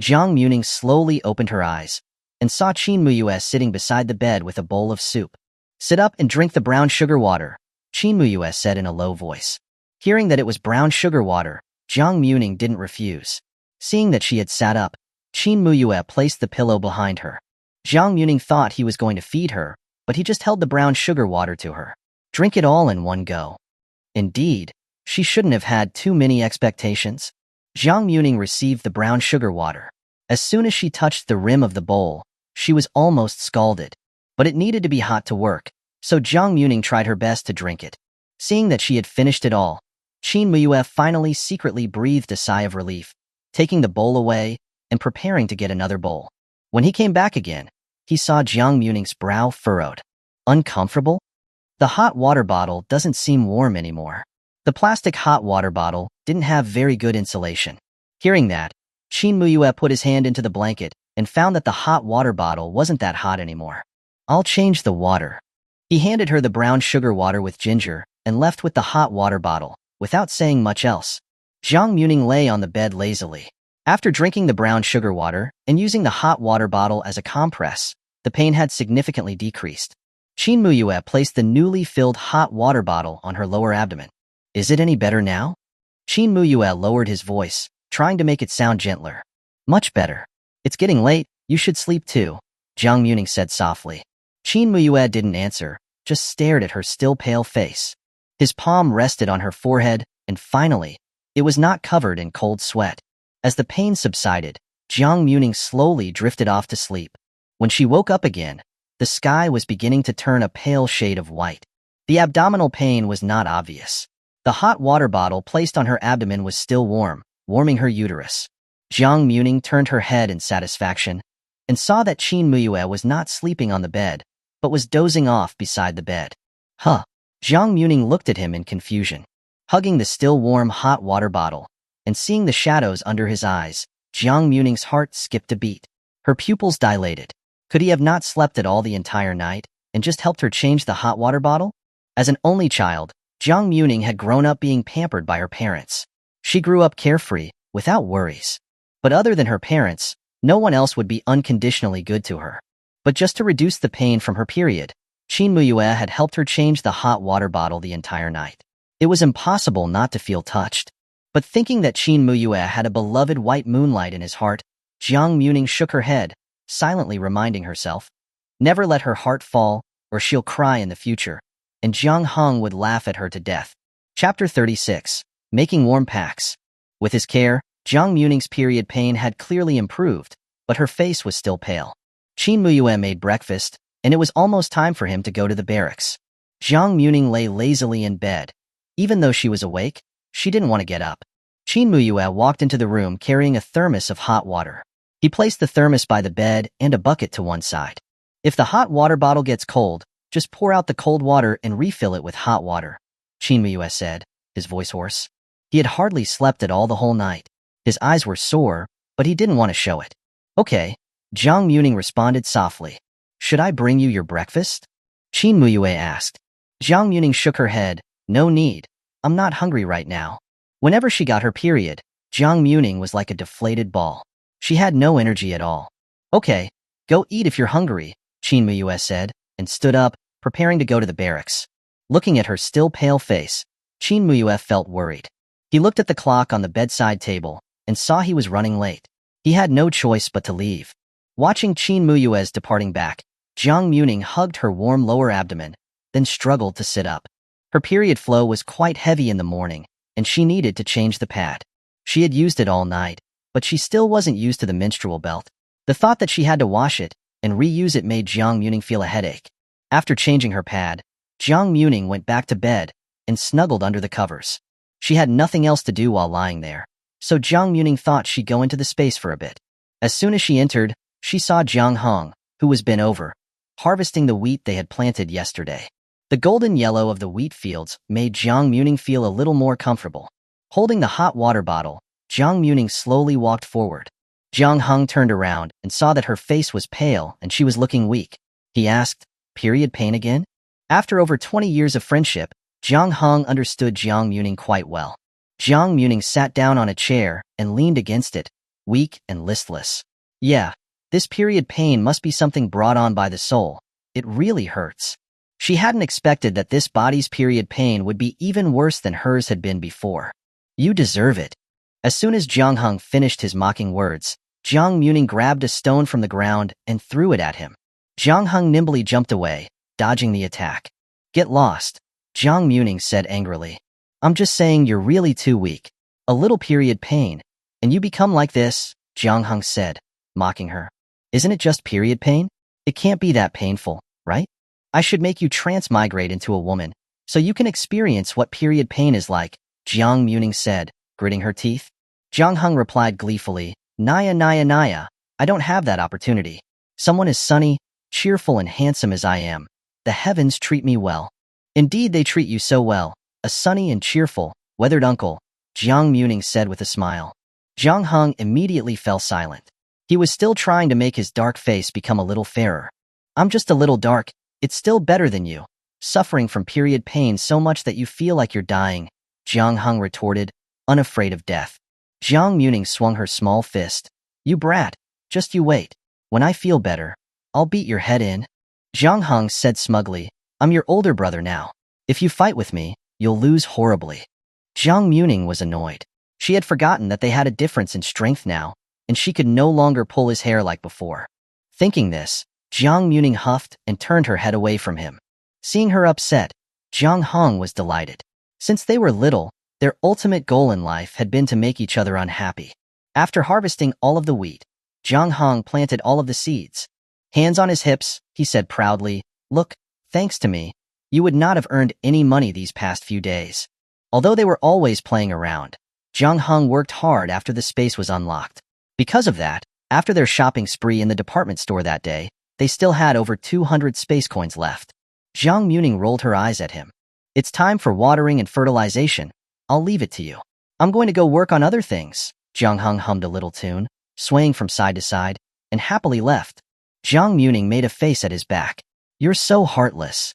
Jiang Muming slowly opened her eyes and saw Qin Muye sitting beside the bed with a bowl of soup. "Sit up and drink the brown sugar water," Qin Muye said in a low voice. Hearing that it was brown sugar water, Jiang Muming didn't refuse. Seeing that she had sat up, Qin Muye placed the pillow behind her. Jiang Muming thought he was going to feed her, but he just held the brown sugar water to her. "Drink it all in one go." Indeed, she shouldn't have had too many expectations. Jiang Muming received the brown sugar water. As soon as she touched the rim of the bowl, she was almost scalded. But it needed to be hot to work, so Jiang Muming tried her best to drink it. Seeing that she had finished it all, Qin Muye finally secretly breathed a sigh of relief, taking the bowl away and preparing to get another bowl. When he came back again, he saw Jiang Muming's brow furrowed. "Uncomfortable?" "The hot water bottle doesn't seem warm anymore." The plastic hot water bottle didn't have very good insulation. Hearing that, Qin Muye put his hand into the blanket and found that the hot water bottle wasn't that hot anymore. "I'll change the water." He handed her the brown sugar water with ginger and left with the hot water bottle, without saying much else. Jiang Muming lay on the bed lazily. After drinking the brown sugar water and using the hot water bottle as a compress, the pain had significantly decreased. Qin Muye placed the newly filled hot water bottle on her lower abdomen. Is it any better now? Qin Muye lowered his voice, trying to make it sound gentler. Much better. It's getting late, you should sleep too, Jiang Muming said softly. Qin Muye didn't answer, just stared at her still pale face. His palm rested on her forehead, and finally, it was not covered in cold sweat. As the pain subsided, Jiang Muming slowly drifted off to sleep. When she woke up again, the sky was beginning to turn a pale shade of white. The abdominal pain was not obvious. The hot water bottle placed on her abdomen was still warm, warming her uterus. Jiang Muming turned her head in satisfaction and saw that Qin Muye was not sleeping on the bed, but was dozing off beside the bed. Huh. Jiang Muming looked at him in confusion. Hugging the still warm hot water bottle and seeing the shadows under his eyes, Jiang Muming's heart skipped a beat. Her pupils dilated. Could he have not slept at all the entire night and just helped her change the hot water bottle? As an only child, Jiang Muming had grown up being pampered by her parents. She grew up carefree, without worries. But other than her parents, no one else would be unconditionally good to her. But just to reduce the pain from her period, Qin Muye had helped her change the hot water bottle the entire night. It was impossible not to feel touched. But thinking that Qin Muye had a beloved white moonlight in his heart, Jiang Muming shook her head, silently reminding herself, never let her heart fall, or she'll cry in the future, and Jiang Hong would laugh at her to death. Chapter 36. Making Warm Packs. With his care, Jiang Muming's period pain had clearly improved, but her face was still pale. Qin Muye made breakfast, and it was almost time for him to go to the barracks. Jiang Muming lay lazily in bed. Even though she was awake, she didn't want to get up. Qin Muye walked into the room carrying a thermos of hot water. He placed the thermos by the bed and a bucket to one side. If the hot water bottle gets cold, just pour out the cold water and refill it with hot water, Qin Muye said, his voice hoarse. He had hardly slept at all the whole night. His eyes were sore, but he didn't want to show it. Okay, Jiang Muming responded softly. Should I bring you your breakfast? Qin Muye asked. Jiang Muming shook her head. No need. I'm not hungry right now. Whenever she got her period, Jiang Muming was like a deflated ball. She had no energy at all. Okay, go eat if you're hungry, Qin Muye said, and stood up, preparing to go to the barracks. Looking at her still pale face, Qin Muye felt worried. He looked at the clock on the bedside table and saw he was running late. He had no choice but to leave. Watching Qin Muye's departing back, Jiang Muming hugged her warm lower abdomen, then struggled to sit up. Her period flow was quite heavy in the morning, and she needed to change the pad. She had used it all night, but she still wasn't used to the menstrual belt. The thought that she had to wash it and reuse it made Jiang Muming feel a headache. After changing her pad, Jiang Muming went back to bed and snuggled under the covers. She had nothing else to do while lying there, so Jiang Muming thought she'd go into the space for a bit. As soon as she entered, she saw Jiang Hong, who was bent over, harvesting the wheat they had planted yesterday. The golden yellow of the wheat fields made Jiang Muming feel a little more comfortable. Holding the hot water bottle, Jiang Muming slowly walked forward. Jiang Hong turned around and saw that her face was pale and she was looking weak. He asked, period pain again? After over 20 years of friendship, Jiang Hong understood Jiang Muming quite well. Jiang Muming sat down on a chair and leaned against it, weak and listless. Yeah, this period pain must be something brought on by the soul. It really hurts. She hadn't expected that this body's period pain would be even worse than hers had been before. You deserve it. As soon as Jiang Hong finished his mocking words, Jiang Muming grabbed a stone from the ground and threw it at him. Jiang Hong nimbly jumped away, dodging the attack. Get lost, Jiang Muming said angrily. I'm just saying you're really too weak. A little period pain, and you become like this, Jiang Hong said, mocking her. Isn't it just period pain? It can't be that painful, right? I should make you transmigrate into a woman, so you can experience what period pain is like, Jiang Muming said, gritting her teeth. Jiang Hong replied gleefully, Naya, I don't have that opportunity. Someone as sunny, cheerful and handsome as I am. The heavens treat me well. Indeed they treat you so well, a sunny and cheerful, weathered uncle, Jiang Muming said with a smile. Jiang Hong immediately fell silent. He was still trying to make his dark face become a little fairer. I'm just a little dark. It's still better than you, suffering from period pain so much that you feel like you're dying, Jiang Hong retorted, unafraid of death. Jiang Muming swung her small fist. You brat, just you wait. When I feel better, I'll beat your head in. Jiang Hong said smugly, I'm your older brother now. If you fight with me, you'll lose horribly. Jiang Muming was annoyed. She had forgotten that they had a difference in strength now, and she could no longer pull his hair like before. Thinking this, Jiang Muming huffed and turned her head away from him. Seeing her upset, Jiang Hong was delighted. Since they were little, their ultimate goal in life had been to make each other unhappy. After harvesting all of the wheat, Jiang Hong planted all of the seeds. Hands on his hips, he said proudly, Look, thanks to me, you would not have earned any money these past few days. Although they were always playing around, Jiang Hong worked hard after the space was unlocked. Because of that, after their shopping spree in the department store that day, they still had over 200 space coins left. Jiang Muming rolled her eyes at him. It's time for watering and fertilization. I'll leave it to you. I'm going to go work on other things. Jiang Hong hummed a little tune, swaying from side to side, and happily left. Jiang Muming made a face at his back. You're so heartless.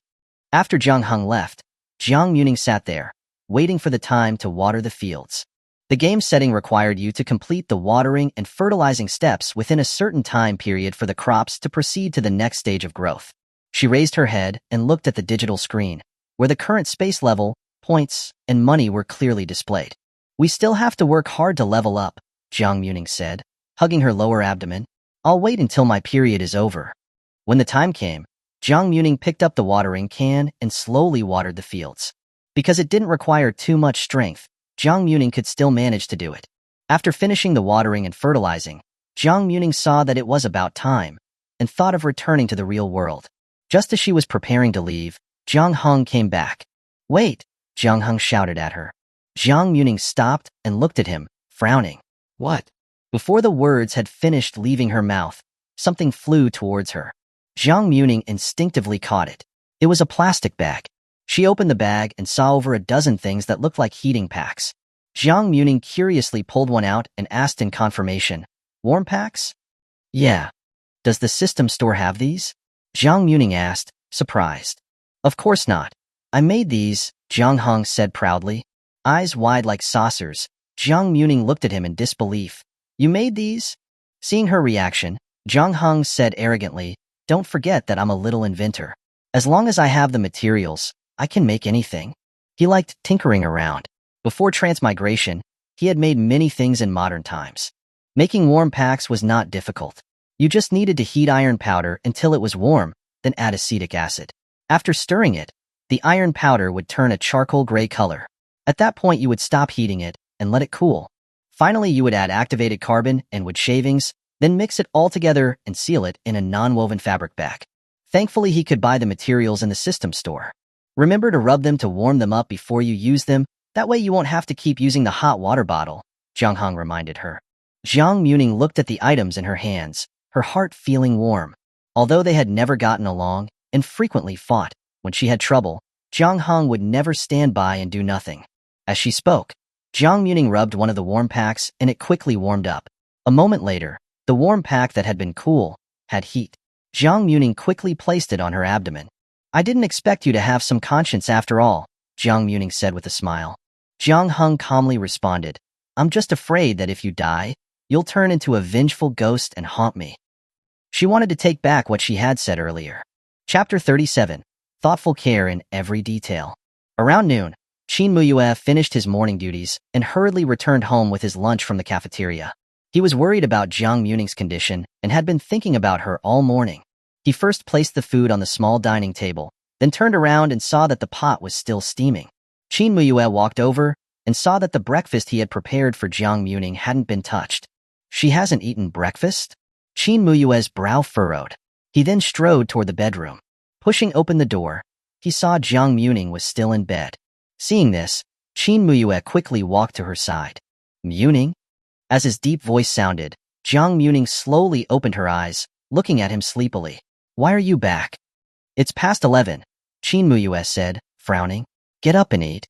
After Jiang Hong left, Jiang Muming sat there, waiting for the time to water the fields. The game setting required you to complete the watering and fertilizing steps within a certain time period for the crops to proceed to the next stage of growth. She raised her head and looked at the digital screen, where the current space level, points, and money were clearly displayed. We still have to work hard to level up, Jiang Muming said, hugging her lower abdomen. I'll wait until my period is over. When the time came, Jiang Muming picked up the watering can and slowly watered the fields. Because it didn't require too much strength, Jiang Muming could still manage to do it. After finishing the watering and fertilizing, Jiang Muming saw that it was about time, and thought of returning to the real world. Just as she was preparing to leave, Jiang Hong came back. Wait, Jiang Hong shouted at her. Jiang Muming stopped and looked at him, frowning. What? Before the words had finished leaving her mouth, something flew towards her. Jiang Muming instinctively caught it. It was a plastic bag. She opened the bag and saw over a dozen things that looked like heating packs. Jiang Muming curiously pulled one out and asked in confirmation, Warm packs? Yeah. Does the system store have these? Jiang Muming asked, surprised. Of course not. I made these, Jiang Hong said proudly. Eyes wide like saucers, Jiang Muming looked at him in disbelief. You made these? Seeing her reaction, Jiang Hong said arrogantly, Don't forget that I'm a little inventor. As long as I have the materials, I can make anything. He liked tinkering around. Before Transmigration, he had made many things in modern times. Making warm packs was not difficult. You just needed to heat iron powder until it was warm, then add acetic acid. After stirring it, the iron powder would turn a charcoal gray color. At that point, you would stop heating it and let it cool. Finally, you would add activated carbon and wood shavings, then mix it all together and seal it in a non-woven fabric bag. Thankfully, he could buy the materials in the system store. Remember to rub them to warm them up before you use them, that way you won't have to keep using the hot water bottle, Jiang Hong reminded her. Jiang Muming looked at the items in her hands, her heart feeling warm. Although they had never gotten along and frequently fought, when she had trouble, Jiang Hong would never stand by and do nothing. As she spoke, Jiang Muming rubbed one of the warm packs and it quickly warmed up. A moment later, the warm pack that had been cool had heat. Jiang Muming quickly placed it on her abdomen. I didn't expect you to have some conscience after all, Jiang Muming said with a smile. Jiang Hong calmly responded, I'm just afraid that if you die, you'll turn into a vengeful ghost and haunt me. She wanted to take back what she had said earlier. Chapter 37. Thoughtful care in every detail. Around noon, Qin Muye finished his morning duties and hurriedly returned home with his lunch from the cafeteria. He was worried about Jiang Muming's condition and had been thinking about her all morning. He first placed the food on the small dining table, then turned around and saw that the pot was still steaming. Qin Muye walked over and saw that the breakfast he had prepared for Jiang Muming hadn't been touched. She hasn't eaten breakfast? Qin Muye's brow furrowed. He then strode toward the bedroom. Pushing open the door, he saw Jiang Muming was still in bed. Seeing this, Qin Muye quickly walked to her side. Muming? As his deep voice sounded, Jiang Muming slowly opened her eyes, looking at him sleepily. Why are you back? It's past 11, Qin Muye said, frowning. Get up and eat.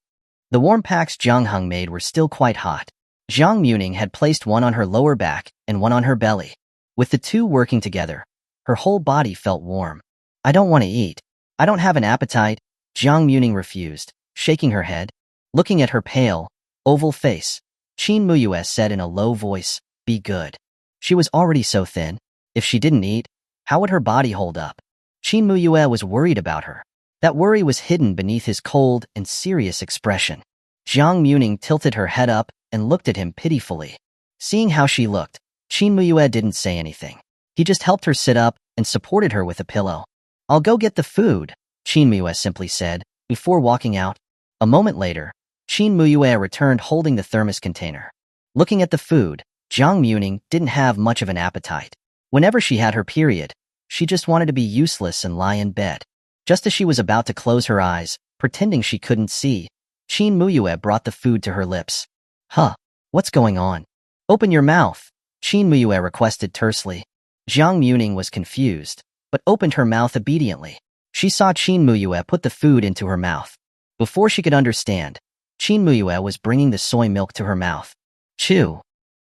The warm packs Jiang Hong made were still quite hot. Jiang Muming had placed one on her lower back and one on her belly. With the two working together, her whole body felt warm. I don't want to eat. I don't have an appetite, Jiang Muming refused, shaking her head. Looking at her pale, oval face, Qin Muye said in a low voice, Be good. She was already so thin. If she didn't eat, How would her body hold up? Qin Muye was worried about her. That worry was hidden beneath his cold and serious expression. Jiang Muming tilted her head up and looked at him pitifully. Seeing how she looked, Qin Muye didn't say anything. He just helped her sit up and supported her with a pillow. "I'll go get the food," Qin Muye simply said, before walking out. A moment later, Qin Muye returned holding the thermos container. Looking at the food, Jiang Muming didn't have much of an appetite. Whenever she had her period, she just wanted to be useless and lie in bed. Just as she was about to close her eyes, pretending she couldn't see, Qin Muye brought the food to her lips. "Huh, what's going on?" "Open your mouth," Qin Muye requested tersely. Jiang Muming was confused, but opened her mouth obediently. She saw Qin Muye put the food into her mouth. Before she could understand, Qin Muye was bringing the soy milk to her mouth. "Chew."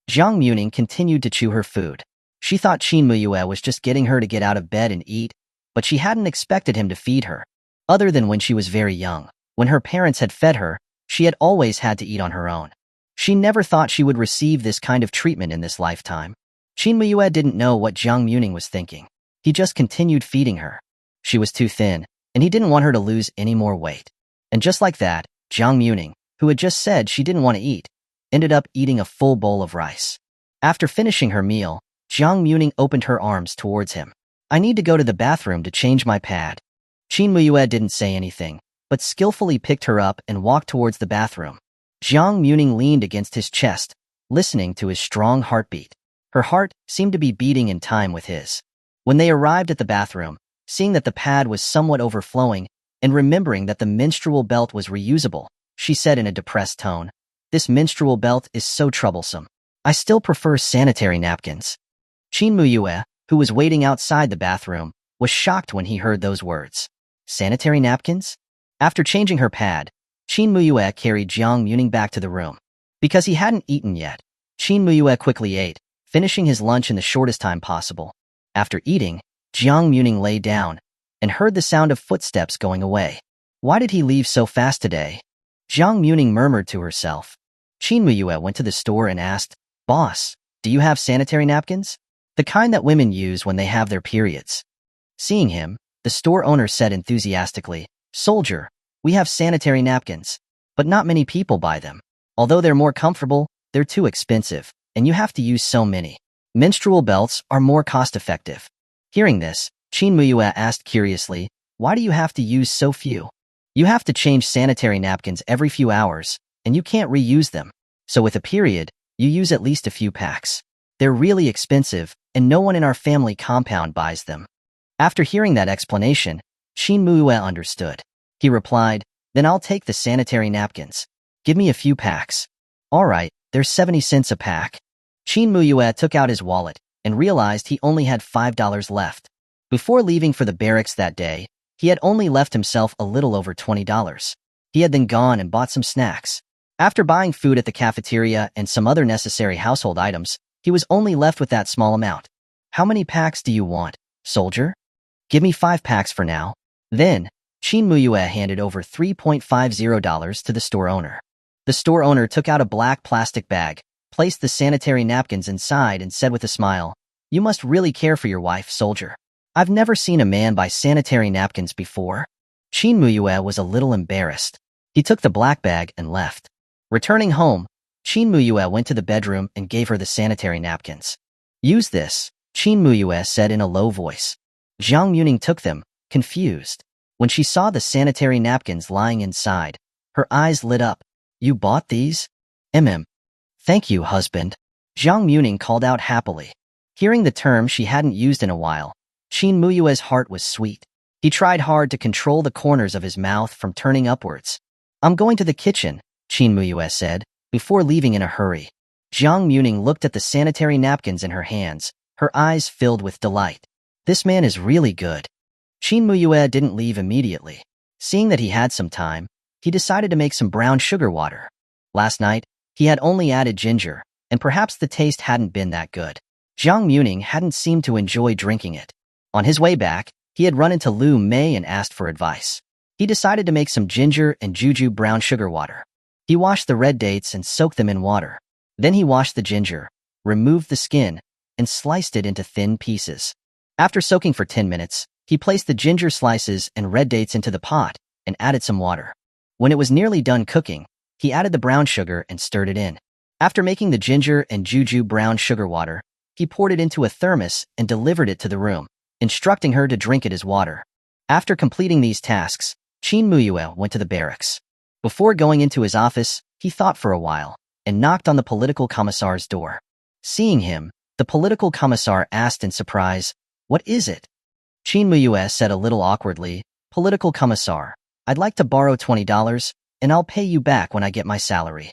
Jiang Muming continued to chew her food. She thought Qin Muye was just getting her to get out of bed and eat, but she hadn't expected him to feed her. Other than when she was very young, when her parents had fed her, she had always had to eat on her own. She never thought she would receive this kind of treatment in this lifetime. Qin Muye didn't know what Jiang Muming was thinking. He just continued feeding her. She was too thin, and he didn't want her to lose any more weight. And just like that, Jiang Muming, who had just said she didn't want to eat, ended up eating a full bowl of rice. After finishing her meal, Jiang Muming opened her arms towards him. "I need to go to the bathroom to change my pad." Qin Muye didn't say anything, but skillfully picked her up and walked towards the bathroom. Jiang Muming leaned against his chest, listening to his strong heartbeat. Her heart seemed to be beating in time with his. When they arrived at the bathroom, seeing that the pad was somewhat overflowing, and remembering that the menstrual belt was reusable, she said in a depressed tone, "This menstrual belt is so troublesome. I still prefer sanitary napkins." Qin Muye, who was waiting outside the bathroom, was shocked when he heard those words. Sanitary napkins? After changing her pad, Qin Muye carried Jiang Muming back to the room. Because he hadn't eaten yet, Qin Muye quickly ate, finishing his lunch in the shortest time possible. After eating, Jiang Muming lay down and heard the sound of footsteps going away. Why did he leave so fast today? Jiang Muming murmured to herself. Qin Muye went to the store and asked, "Boss, do you have sanitary napkins? The kind that women use when they have their periods." Seeing him, the store owner said enthusiastically, "Soldier, we have sanitary napkins, but not many people buy them. Although they're more comfortable, they're too expensive, and you have to use so many. Menstrual belts are more cost-effective." Hearing this, Qin Muye asked curiously, "Why do you have to use so few? You have to change sanitary napkins every few hours, and you can't reuse them. So with a period, you use at least a few packs. They're really expensive, and no one in our family compound buys them." After hearing that explanation, Qin Muye understood. He replied, "Then I'll take the sanitary napkins. Give me a few packs." "All right, there's 70 cents a pack." Qin Muye took out his wallet and realized he only had $5 left. Before leaving for the barracks that day, he had only left himself a little over $20. He had then gone and bought some snacks. After buying food at the cafeteria and some other necessary household items, he was only left with that small amount. "How many packs do you want, soldier?" "Give me 5 packs for now." Then, Qin Muye handed over $3.50 to the store owner. The store owner took out a black plastic bag, placed the sanitary napkins inside and said with a smile, "You must really care for your wife, soldier. I've never seen a man buy sanitary napkins before." Qin Muye was a little embarrassed. He took the black bag and left. Returning home, Qin Muye went to the bedroom and gave her the sanitary napkins. "Use this," Qin Muye said in a low voice. Jiang Muming took them, confused. When she saw the sanitary napkins lying inside, her eyes lit up. "You bought these?" "Thank you, husband," Jiang Muming called out happily. Hearing the term she hadn't used in a while, Qin Muye's heart was sweet. He tried hard to control the corners of his mouth from turning upwards. "I'm going to the kitchen," Qin Muye said, before leaving in a hurry. Jiang Muming looked at the sanitary napkins in her hands, her eyes filled with delight. "This man is really good." Qin Muye didn't leave immediately. Seeing that he had some time, he decided to make some brown sugar water. Last night, he had only added ginger, and perhaps the taste hadn't been that good. Jiang Muming hadn't seemed to enjoy drinking it. On his way back, he had run into Lu Mei and asked for advice. He decided to make some ginger and juju brown sugar water. He washed the red dates and soaked them in water. Then he washed the ginger, removed the skin, and sliced it into thin pieces. After soaking for 10 minutes, he placed the ginger slices and red dates into the pot and added some water. When it was nearly done cooking, he added the brown sugar and stirred it in. After making the ginger and juju brown sugar water, he poured it into a thermos and delivered it to the room, instructing her to drink it as water. After completing these tasks, Qin Muye went to the barracks. Before going into his office, he thought for a while and knocked on the political commissar's door. Seeing him, the political commissar asked in surprise, "What is it?" Qin Muye said a little awkwardly, "Political commissar, I'd like to borrow $20, and I'll pay you back when I get my salary."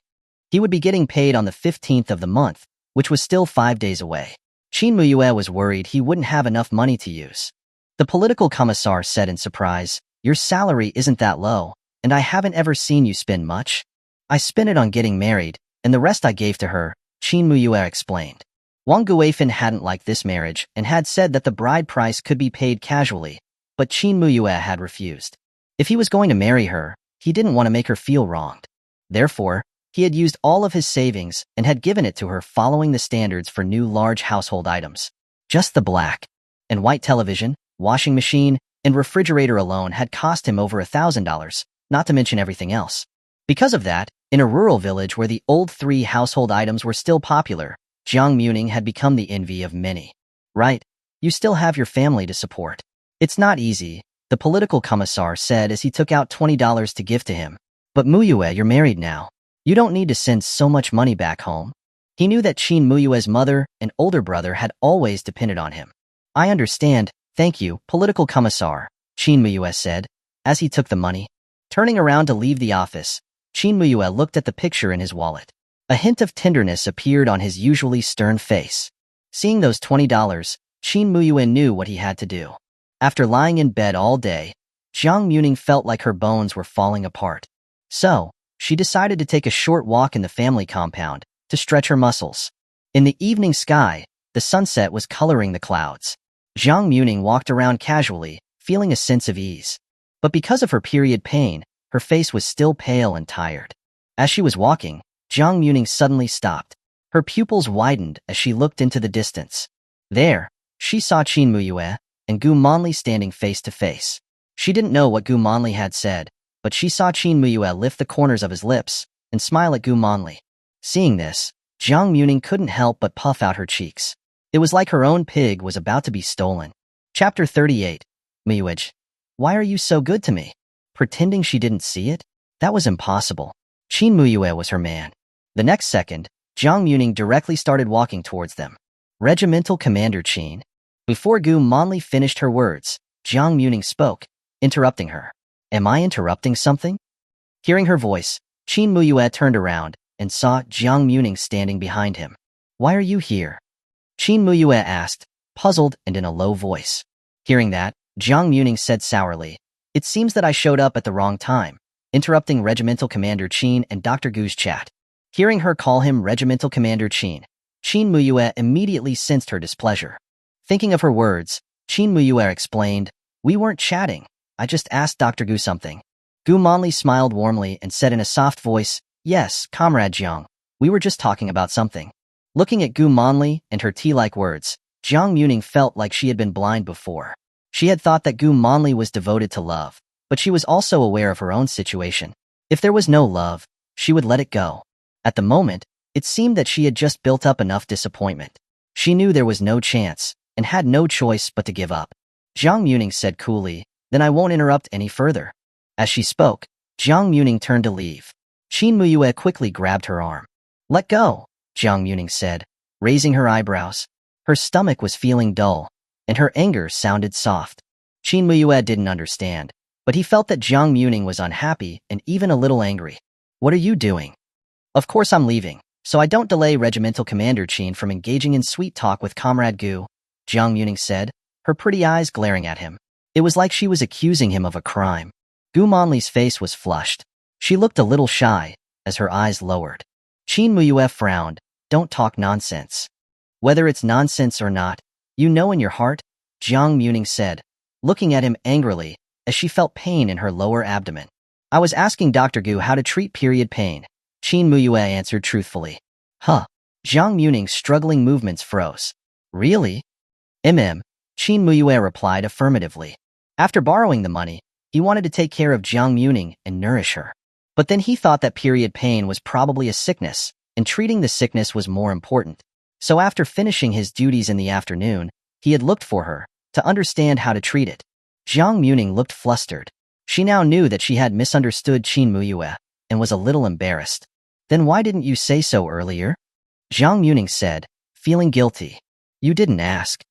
He would be getting paid on the 15th of the month, which was still 5 days away. Qin Muye was worried he wouldn't have enough money to use. The political commissar said in surprise, "Your salary isn't that low, and I haven't ever seen you spend much. I spent it on getting married, and the rest I gave to her," Qin Muye explained. Wang Guifan hadn't liked this marriage and had said that the bride price could be paid casually, but Qin Muye had refused. If he was going to marry her, he didn't want to make her feel wronged. Therefore, he had used all of his savings and had given it to her following the standards for new large household items. Just the black and white television, washing machine, and refrigerator alone had cost him over $1,000, not to mention everything else. Because of that, in a rural village where the old 3 household items were still popular, Jiang Muming had become the envy of many. "Right, you still have your family to support. It's not easy," the political commissar said as he took out $20 to give to him. "But Muye, you're married now. You don't need to send so much money back home." He knew that Qin Muye's mother and older brother had always depended on him. "I understand, thank you, political commissar," Qin Muye said, as he took the money. Turning around to leave the office, Qin Muye looked at the picture in his wallet. A hint of tenderness appeared on his usually stern face. Seeing those $20, Qin Muye knew what he had to do. After lying in bed all day, Jiang Muming felt like her bones were falling apart. So, she decided to take a short walk in the family compound to stretch her muscles. In the evening sky, the sunset was coloring the clouds. Jiang Muming walked around casually, feeling a sense of ease. But because of her period pain, her face was still pale and tired. As she was walking, Jiang Muming suddenly stopped. Her pupils widened as she looked into the distance. There, she saw Qin Muye and Gu Manli standing face to face. She didn't know what Gu Manli had said, but she saw Qin Muye lift the corners of his lips and smile at Gu Manli. Seeing this, Jiang Muming couldn't help but puff out her cheeks. It was like her own pig was about to be stolen. Chapter 38. Muye, why are you so good to me? Pretending she didn't see it? That was impossible. Qin Muye was her man. The next second, Jiang Muming directly started walking towards them. "Regimental Commander Qin." Before Gu Manli finished her words, Jiang Muming spoke, interrupting her. "Am I interrupting something?" Hearing her voice, Qin Muye turned around and saw Jiang Muming standing behind him. "Why are you here?" Qin Muye asked, puzzled and in a low voice. Hearing that, Jiang Muming said sourly, "It seems that I showed up at the wrong time," interrupting Regimental Commander Qin and Dr. Gu's chat. Hearing her call him Regimental Commander Qin, Qin Muye immediately sensed her displeasure. Thinking of her words, Qin Muye explained, "We weren't chatting. I just asked Dr. Gu something." Gu Manli smiled warmly and said in a soft voice, "Yes, Comrade Jiang, we were just talking about something." Looking at Gu Manli and her tea-like words, Jiang Muming felt like she had been blind before. She had thought that Gu Manli was devoted to love, but she was also aware of her own situation. If there was no love, she would let it go. At the moment, it seemed that she had just built up enough disappointment. She knew there was no chance and had no choice but to give up. Jiang Muming said coolly, "Then I won't interrupt any further." As she spoke, Jiang Muming turned to leave. Qin Muye quickly grabbed her arm. "Let go," Jiang Muming said, raising her eyebrows. Her stomach was feeling dull, and her anger sounded soft. Qin Muye didn't understand, but he felt that Jiang Muming was unhappy and even a little angry. "What are you doing?" "Of course I'm leaving, so I don't delay Regimental Commander Qin from engaging in sweet talk with Comrade Gu," Jiang Muming said, her pretty eyes glaring at him. It was like she was accusing him of a crime. Gu Manli's face was flushed. She looked a little shy as her eyes lowered. Qin Muye frowned. "Don't talk nonsense." "Whether it's nonsense or not, you know in your heart," Jiang Muming said, looking at him angrily as she felt pain in her lower abdomen. "I was asking Dr. Gu how to treat period pain," Qin Muye answered truthfully. "Huh." Jiang Muming's struggling movements froze. "Really?" Qin Muye replied affirmatively. After borrowing the money, he wanted to take care of Jiang Muming and nourish her. But then he thought that period pain was probably a sickness, and treating the sickness was more important. So after finishing his duties in the afternoon, he had looked for her, to understand how to treat it. Jiang Muming looked flustered. She now knew that she had misunderstood Qin Muye, and was a little embarrassed. Then why didn't you say so earlier? Jiang Muming said, feeling guilty. You didn't ask.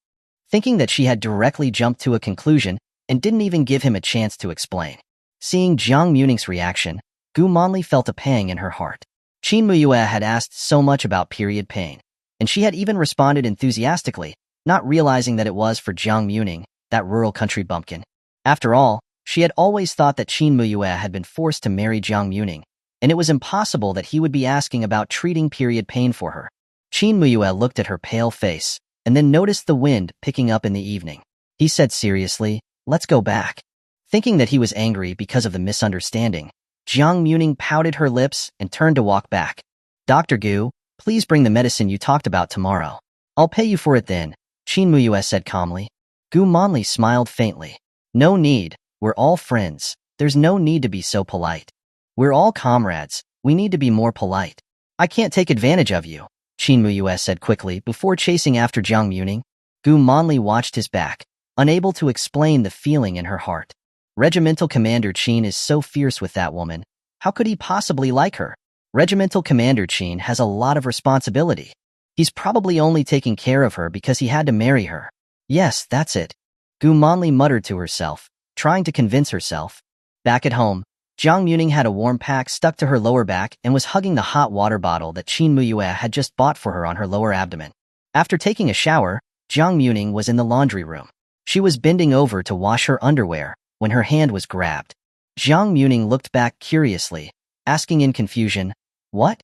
Thinking that she had directly jumped to a conclusion and didn't even give him a chance to explain. Seeing Jiang Muming's reaction, Gu Manli felt a pang in her heart. Qin Muye had asked so much about period pain, and she had even responded enthusiastically, not realizing that it was for Jiang Muming, that rural country bumpkin. After all, she had always thought that Qin Muye had been forced to marry Jiang Muming, and it was impossible that he would be asking about treating period pain for her. Qin Muye looked at her pale face, and then noticed the wind picking up in the evening. He said seriously, let's go back. Thinking that he was angry because of the misunderstanding, Jiang Muming pouted her lips and turned to walk back. Dr. Gu, please bring the medicine you talked about tomorrow. I'll pay you for it then, Qin Muye said calmly. Gu Manli smiled faintly. No need, we're all friends. There's no need to be so polite. We're all comrades, we need to be more polite. I can't take advantage of you, Qin Muye said quickly before chasing after Jiang Muming. Gu Manli watched his back, unable to explain the feeling in her heart. Regimental Commander Qin is so fierce with that woman. How could he possibly like her? Regimental Commander Qin has a lot of responsibility. He's probably only taking care of her because he had to marry her. Yes, that's it. Gu Manli muttered to herself, trying to convince herself. Back at home, Jiang Muming had a warm pack stuck to her lower back and was hugging the hot water bottle that Qin Muye had just bought for her on her lower abdomen. After taking a shower, Jiang Muming was in the laundry room. She was bending over to wash her underwear when her hand was grabbed. Jiang Muming looked back curiously, asking in confusion, what?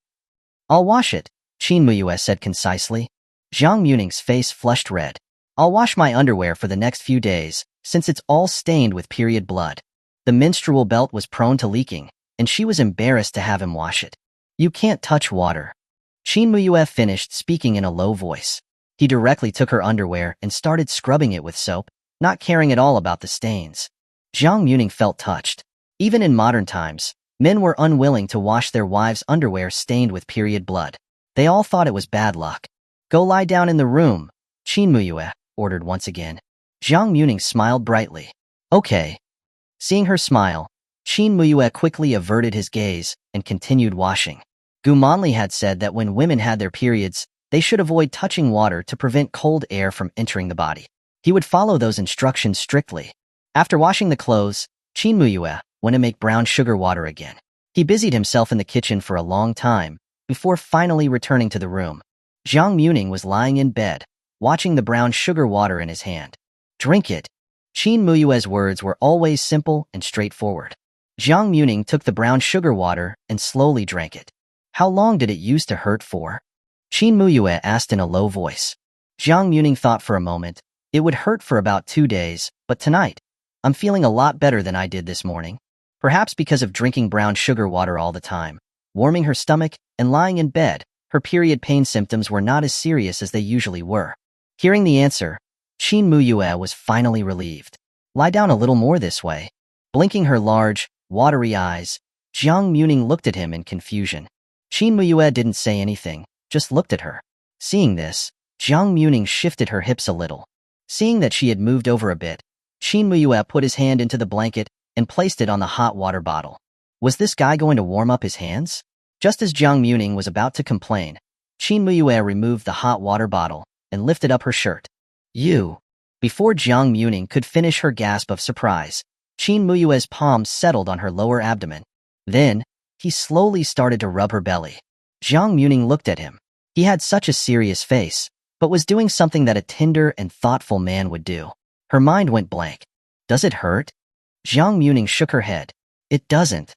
I'll wash it, Qin Muye said concisely. Jiang Muming's face flushed red. I'll wash my underwear for the next few days, since it's all stained with period blood. The menstrual belt was prone to leaking, and she was embarrassed to have him wash it. You can't touch water. Qin Muye finished speaking in a low voice. He directly took her underwear and started scrubbing it with soap, not caring at all about the stains. Jiang Muming felt touched. Even in modern times, men were unwilling to wash their wives' underwear stained with period blood. They all thought it was bad luck. Go lie down in the room, Qin Muye ordered once again. Jiang Muming smiled brightly. Okay. Seeing her smile, Qin Muye quickly averted his gaze and continued washing. Gu Manli had said that when women had their periods, they should avoid touching water to prevent cold air from entering the body. He would follow those instructions strictly. After washing the clothes, Qin Muye went to make brown sugar water again. He busied himself in the kitchen for a long time, before finally returning to the room. Jiang Muming was lying in bed, watching the brown sugar water in his hand. Drink it. Qin Muye's words were always simple and straightforward. Jiang Muming took the brown sugar water and slowly drank it. How long did it used to hurt for? Qin Muye asked in a low voice. Jiang Muming thought for a moment. It would hurt for about 2 days, but tonight, I'm feeling a lot better than I did this morning. Perhaps because of drinking brown sugar water all the time, warming her stomach, and lying in bed, her period pain symptoms were not as serious as they usually were. Hearing the answer, Qin Muye was finally relieved. Lie down a little more this way. Blinking her large, watery eyes, Jiang Muming looked at him in confusion. Qin Muye didn't say anything, just looked at her. Seeing this, Jiang Muming shifted her hips a little. Seeing that she had moved over a bit, Qin Muye put his hand into the blanket and placed it on the hot water bottle. Was this guy going to warm up his hands? Just as Jiang Muming was about to complain, Qin Muye removed the hot water bottle and lifted up her shirt. You! Before Jiang Muming could finish her gasp of surprise, Qin Muye's palms settled on her lower abdomen. Then, he slowly started to rub her belly. Jiang Muming looked at him. He had such a serious face, but was doing something that a tender and thoughtful man would do. Her mind went blank. Does it hurt? Jiang Muming shook her head. It doesn't.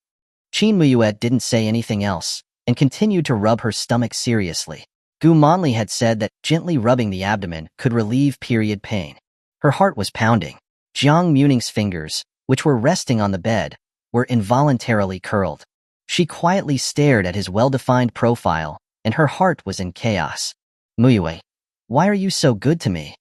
Qin Muye didn't say anything else, and continued to rub her stomach seriously. Gu Manli had said that gently rubbing the abdomen could relieve period pain. Her heart was pounding. Jiang Muming's fingers, which were resting on the bed, were involuntarily curled. She quietly stared at his well-defined profile, and her heart was in chaos. Muye, why are you so good to me?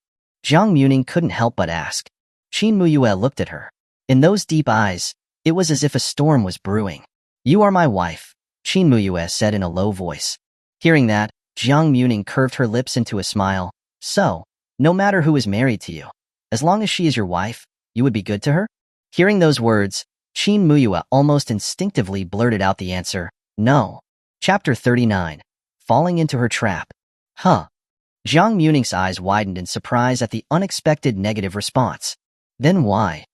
Jiang Muming couldn't help but ask. Qin Muye looked at her. In those deep eyes, it was as if a storm was brewing. You are my wife, Qin Muye said in a low voice. Hearing that, Jiang Muming curved her lips into a smile. So, no matter who is married to you, as long as she is your wife, you would be good to her? Hearing those words, Qin Muye almost instinctively blurted out the answer, no. Chapter 39. Falling into her trap. Huh. Jiang Muming's eyes widened in surprise at the unexpected negative response. Then why?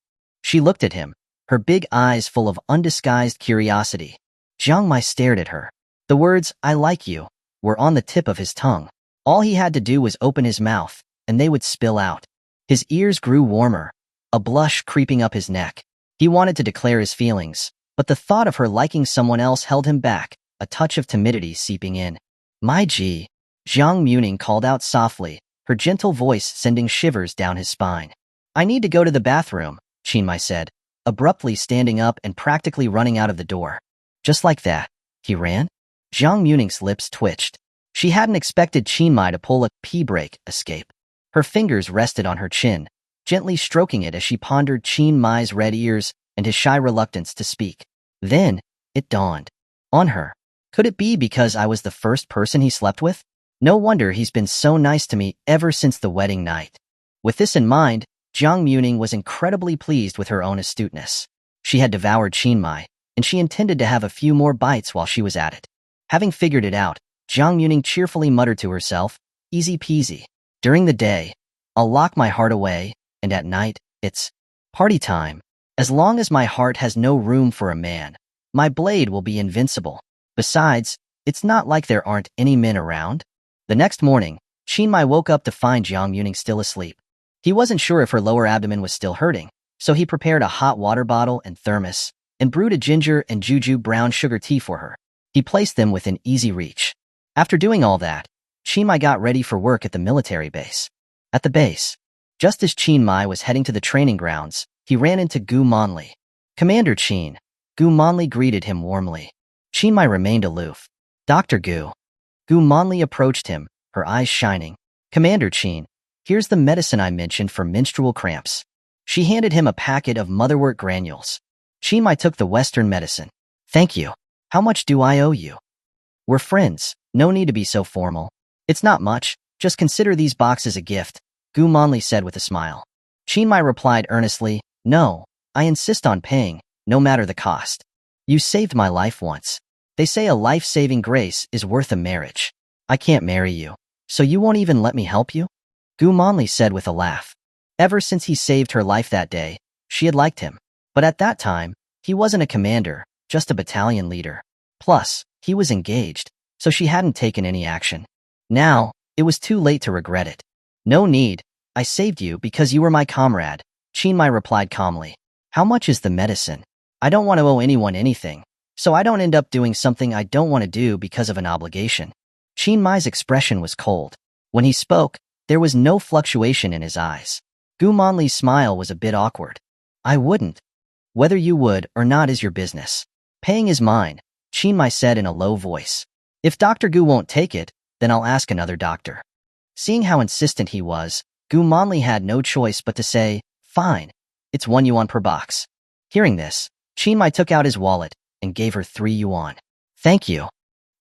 She looked at him, her big eyes full of undisguised curiosity. Jiang Muming stared at her. The words, I like you, were on the tip of his tongue. All he had to do was open his mouth, and they would spill out. His ears grew warmer, a blush creeping up his neck. He wanted to declare his feelings, but the thought of her liking someone else held him back, a touch of timidity seeping in. My G. Jiang Muming called out softly, her gentle voice sending shivers down his spine. I need to go to the bathroom, Qin Muye said, abruptly standing up and practically running out of the door. Just like that, he ran? Jiang Muming's lips twitched. She hadn't expected Qin Muye to pull a pee-break escape. Her fingers rested on her chin, gently stroking it as she pondered Qin Muye's red ears and his shy reluctance to speak. Then, it dawned on her. Could it be because I was the first person he slept with? No wonder he's been so nice to me ever since the wedding night. With this in mind, Jiang Muming was incredibly pleased with her own astuteness. She had devoured Qin Muye, and she intended to have a few more bites while she was at it. Having figured it out, Jiang Muming cheerfully muttered to herself, easy peasy. During the day, I'll lock my heart away, and at night, it's party time. As long as my heart has no room for a man, my blade will be invincible. Besides, it's not like there aren't any men around. The next morning, Qin Muye woke up to find Jiang Muming still asleep. He wasn't sure if her lower abdomen was still hurting, so he prepared a hot water bottle and thermos, and brewed a ginger and juju brown sugar tea for her. He placed them within easy reach. After doing all that, Qin Muye got ready for work at the military base. At the base, just as Qin Muye was heading to the training grounds, he ran into Gu Manli. Commander Qin. Gu Manli greeted him warmly. Qin Muye remained aloof. Dr. Gu. Gu Manli approached him, her eyes shining. Commander Qin, here's the medicine I mentioned for menstrual cramps. She handed him a packet of motherwort granules. Qin Muye took the Western medicine. Thank you. How much do I owe you? We're friends. No need to be so formal. It's not much. Just consider these boxes a gift, Gu Manli said with a smile. Qin Muye replied earnestly, no, I insist on paying, no matter the cost. You saved my life once. They say a life-saving grace is worth a marriage. I can't marry you, so you won't even let me help you? Gu Manli said with a laugh. Ever since he saved her life that day, she had liked him. But at that time, he wasn't a commander, just a battalion leader. Plus, he was engaged, so she hadn't taken any action. Now, it was too late to regret it. No need. I saved you because you were my comrade, Qin Muye replied calmly. How much is the medicine? I don't want to owe anyone anything, so I don't end up doing something I don't want to do because of an obligation. Qin Muye's expression was cold. When he spoke, there was no fluctuation in his eyes. Gu Manli's smile was a bit awkward. I wouldn't. Whether you would or not is your business. Paying is mine, Qin Muye said in a low voice. If Dr. Gu won't take it, then I'll ask another doctor. Seeing how insistent he was, Gu Manli had no choice but to say, fine, it's 1 yuan per box. Hearing this, Qin Muye took out his wallet and gave her 3 yuan. Thank you.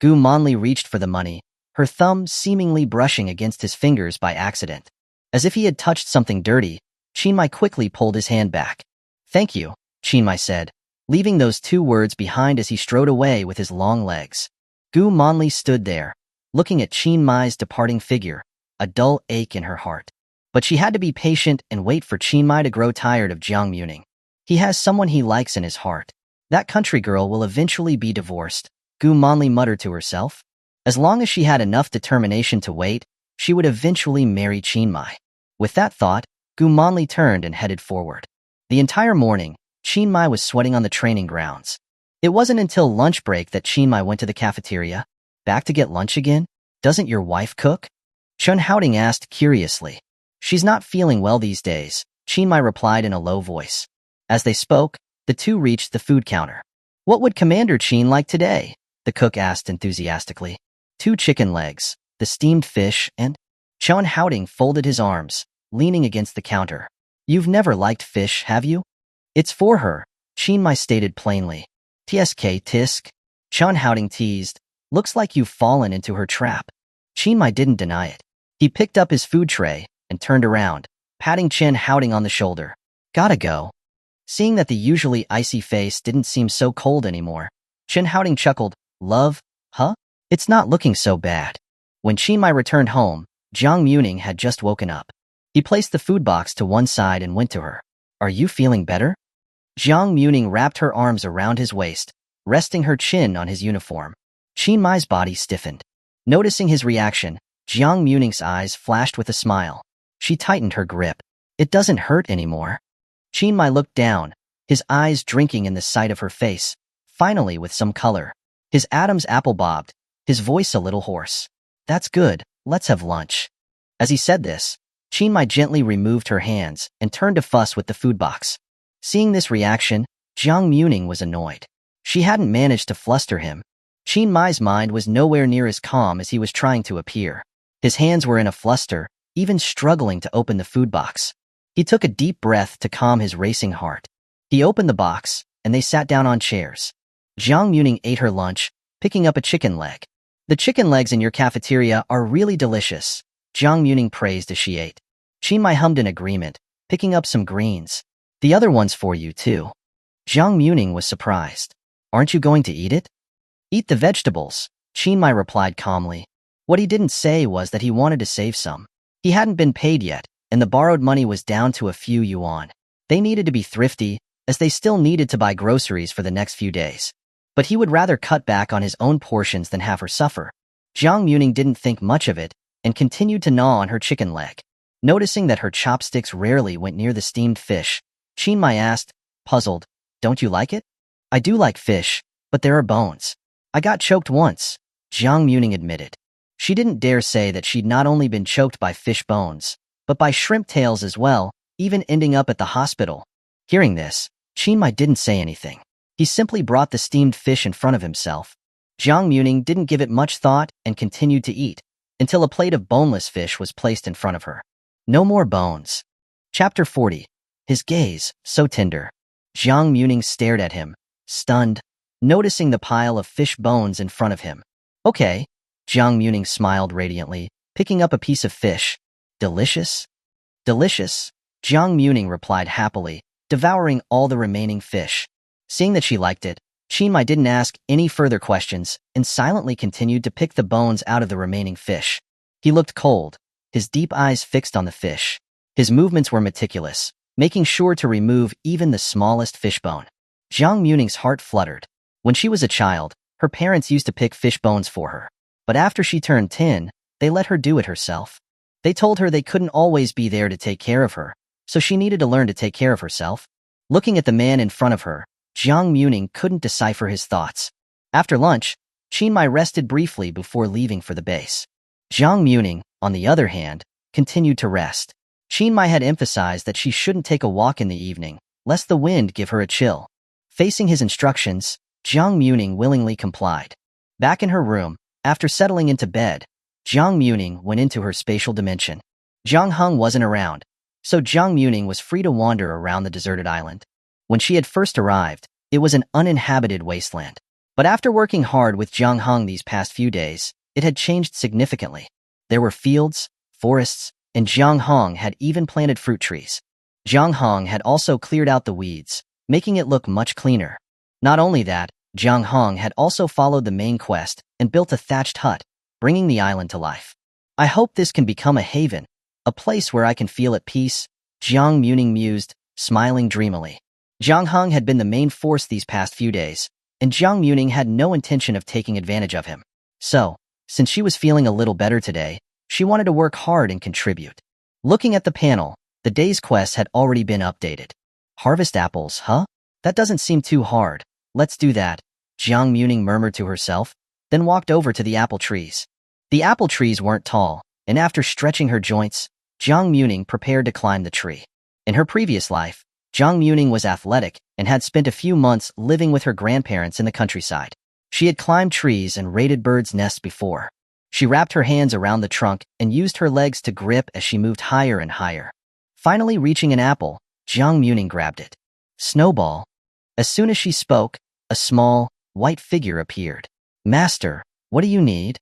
Gu Manli reached for the money, her thumb seemingly brushing against his fingers by accident. As if he had touched something dirty, Qin Muye quickly pulled his hand back. Thank you, Qin Muye said, leaving those 2 words behind as he strode away with his long legs. Gu Manli stood there, looking at Qin Muye's departing figure, a dull ache in her heart. But she had to be patient and wait for Qin Muye to grow tired of Jiang Muming. He has someone he likes in his heart. That country girl will eventually be divorced, Gu Manli muttered to herself. As long as she had enough determination to wait, she would eventually marry Qin Muye. With that thought, Gu Manli turned and headed forward. The entire morning, Qin Muye was sweating on the training grounds. It wasn't until lunch break that Qin Muye went to the cafeteria. Back to get lunch again? Doesn't your wife cook? Chen Haoding asked curiously. She's not feeling well these days, Qin Muye replied in a low voice. As they spoke, the two reached the food counter. What would Commander Qin like today? The cook asked enthusiastically. 2 chicken legs, the steamed fish, and... Chen Haoding folded his arms. leaning against the counter. You've never liked fish, have you? It's for her, Qin Muye stated plainly. Tsk tisk. Chun Houting teased. Looks like you've fallen into her trap. Qin Muye didn't deny it. He picked up his food tray and turned around, patting Qin Houting on the shoulder. Gotta go. Seeing that the usually icy face didn't seem so cold anymore, Qin Houting chuckled. Love? Huh? It's not looking so bad. When Qin Muye returned home, Jiang Muming had just woken up. He placed the food box to one side and went to her. Are you feeling better? Jiang Muming wrapped her arms around his waist, resting her chin on his uniform. Qin Muye's body stiffened. Noticing his reaction, Jiang Muming's eyes flashed with a smile. She tightened her grip. It doesn't hurt anymore. Qin Muye looked down, his eyes drinking in the sight of her face, finally with some color. His Adam's apple bobbed, his voice a little hoarse. That's good, let's have lunch. As he said this, Qin Muye gently removed her hands and turned to fuss with the food box. Seeing this reaction, Jiang Muming was annoyed. She hadn't managed to fluster him. Qin Muye's mind was nowhere near as calm as he was trying to appear. His hands were in a fluster, even struggling to open the food box. He took a deep breath to calm his racing heart. He opened the box, and they sat down on chairs. Jiang Muming ate her lunch, picking up a chicken leg. The chicken legs in your cafeteria are really delicious, Jiang Muming praised as she ate. Qin Muye hummed in agreement, picking up some greens. The other one's for you, too. Jiang Muming was surprised. Aren't you going to eat it? Eat the vegetables, Qin Muye replied calmly. What he didn't say was that he wanted to save some. He hadn't been paid yet, and the borrowed money was down to a few yuan. They needed to be thrifty, as they still needed to buy groceries for the next few days. But he would rather cut back on his own portions than have her suffer. Jiang Muming didn't think much of it, and continued to gnaw on her chicken leg. Noticing that her chopsticks rarely went near the steamed fish, Qin Muye asked, puzzled, don't you like it? I do like fish, but there are bones. I got choked once, Jiang Muming admitted. She didn't dare say that she'd not only been choked by fish bones, but by shrimp tails as well, even ending up at the hospital. Hearing this, Qin Muye didn't say anything. He simply brought the steamed fish in front of himself. Jiang Muming didn't give it much thought and continued to eat, until a plate of boneless fish was placed in front of her. No more bones. Chapter 40. His gaze, so tender. Jiang Muming stared at him, stunned, noticing the pile of fish bones in front of him. Okay, Jiang Muming smiled radiantly, picking up a piece of fish. Delicious? Delicious, Jiang Muming replied happily, devouring all the remaining fish. Seeing that she liked it, Qin Muye didn't ask any further questions and silently continued to pick the bones out of the remaining fish. He looked cold, his deep eyes fixed on the fish. His movements were meticulous, making sure to remove even the smallest fish bone. Jiang Muming's heart fluttered. When she was a child, her parents used to pick fish bones for her. But after she turned 10, they let her do it herself. They told her they couldn't always be there to take care of her, so she needed to learn to take care of herself. Looking at the man in front of her, Jiang Muming couldn't decipher his thoughts. After lunch, Qin Muye rested briefly before leaving for the base. Jiang Muming, on the other hand, continued to rest. Qin Muye had emphasized that she shouldn't take a walk in the evening, lest the wind give her a chill. Facing his instructions, Jiang Muming willingly complied. Back in her room, after settling into bed, Jiang Muming went into her spatial dimension. Jiang Heng wasn't around, so Jiang Muming was free to wander around the deserted island. When she had first arrived, it was an uninhabited wasteland. But after working hard with Jiang Heng these past few days, it had changed significantly. There were fields, forests, and Jiang Heng had even planted fruit trees. Jiang Heng had also cleared out the weeds, making it look much cleaner. Not only that, Jiang Heng had also followed the main quest and built a thatched hut, bringing the island to life. I hope this can become a haven, a place where I can feel at peace, Jiang Muming mused, smiling dreamily. Jiang Heng had been the main force these past few days, and Jiang Muming had no intention of taking advantage of him. So, since she was feeling a little better today, she wanted to work hard and contribute. Looking at the panel, the day's quest had already been updated. Harvest apples, huh? That doesn't seem too hard. Let's do that, Jiang Muming murmured to herself, then walked over to the apple trees. The apple trees weren't tall, and after stretching her joints, Jiang Muming prepared to climb the tree. In her previous life, Jiang Muming was athletic and had spent a few months living with her grandparents in the countryside. She had climbed trees and raided birds' nests before. She wrapped her hands around the trunk and used her legs to grip as she moved higher and higher. Finally reaching an apple, Jiang Muming grabbed it. Snowball. As soon as she spoke, a small, white figure appeared. Master, what do you need?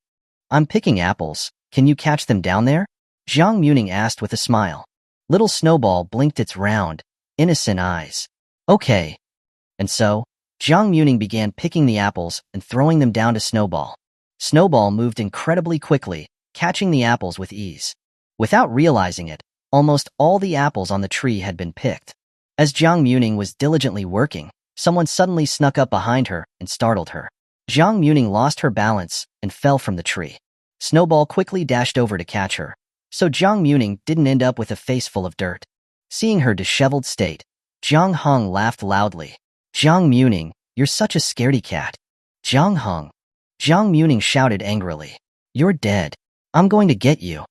I'm picking apples. Can you catch them down there? Jiang Muming asked with a smile. Little Snowball blinked its round, innocent eyes. Okay. And so, Jiang Muming began picking the apples and throwing them down to Snowball. Snowball moved incredibly quickly, catching the apples with ease. Without realizing it, almost all the apples on the tree had been picked. As Jiang Muming was diligently working, someone suddenly snuck up behind her and startled her. Jiang Muming lost her balance and fell from the tree. Snowball quickly dashed over to catch her, so Jiang Muming didn't end up with a face full of dirt. Seeing her disheveled state, Jiang Hong laughed loudly. Jiang Muming, you're such a scaredy cat. Jiang Hong. Jiang Muming shouted angrily. You're dead. I'm going to get you.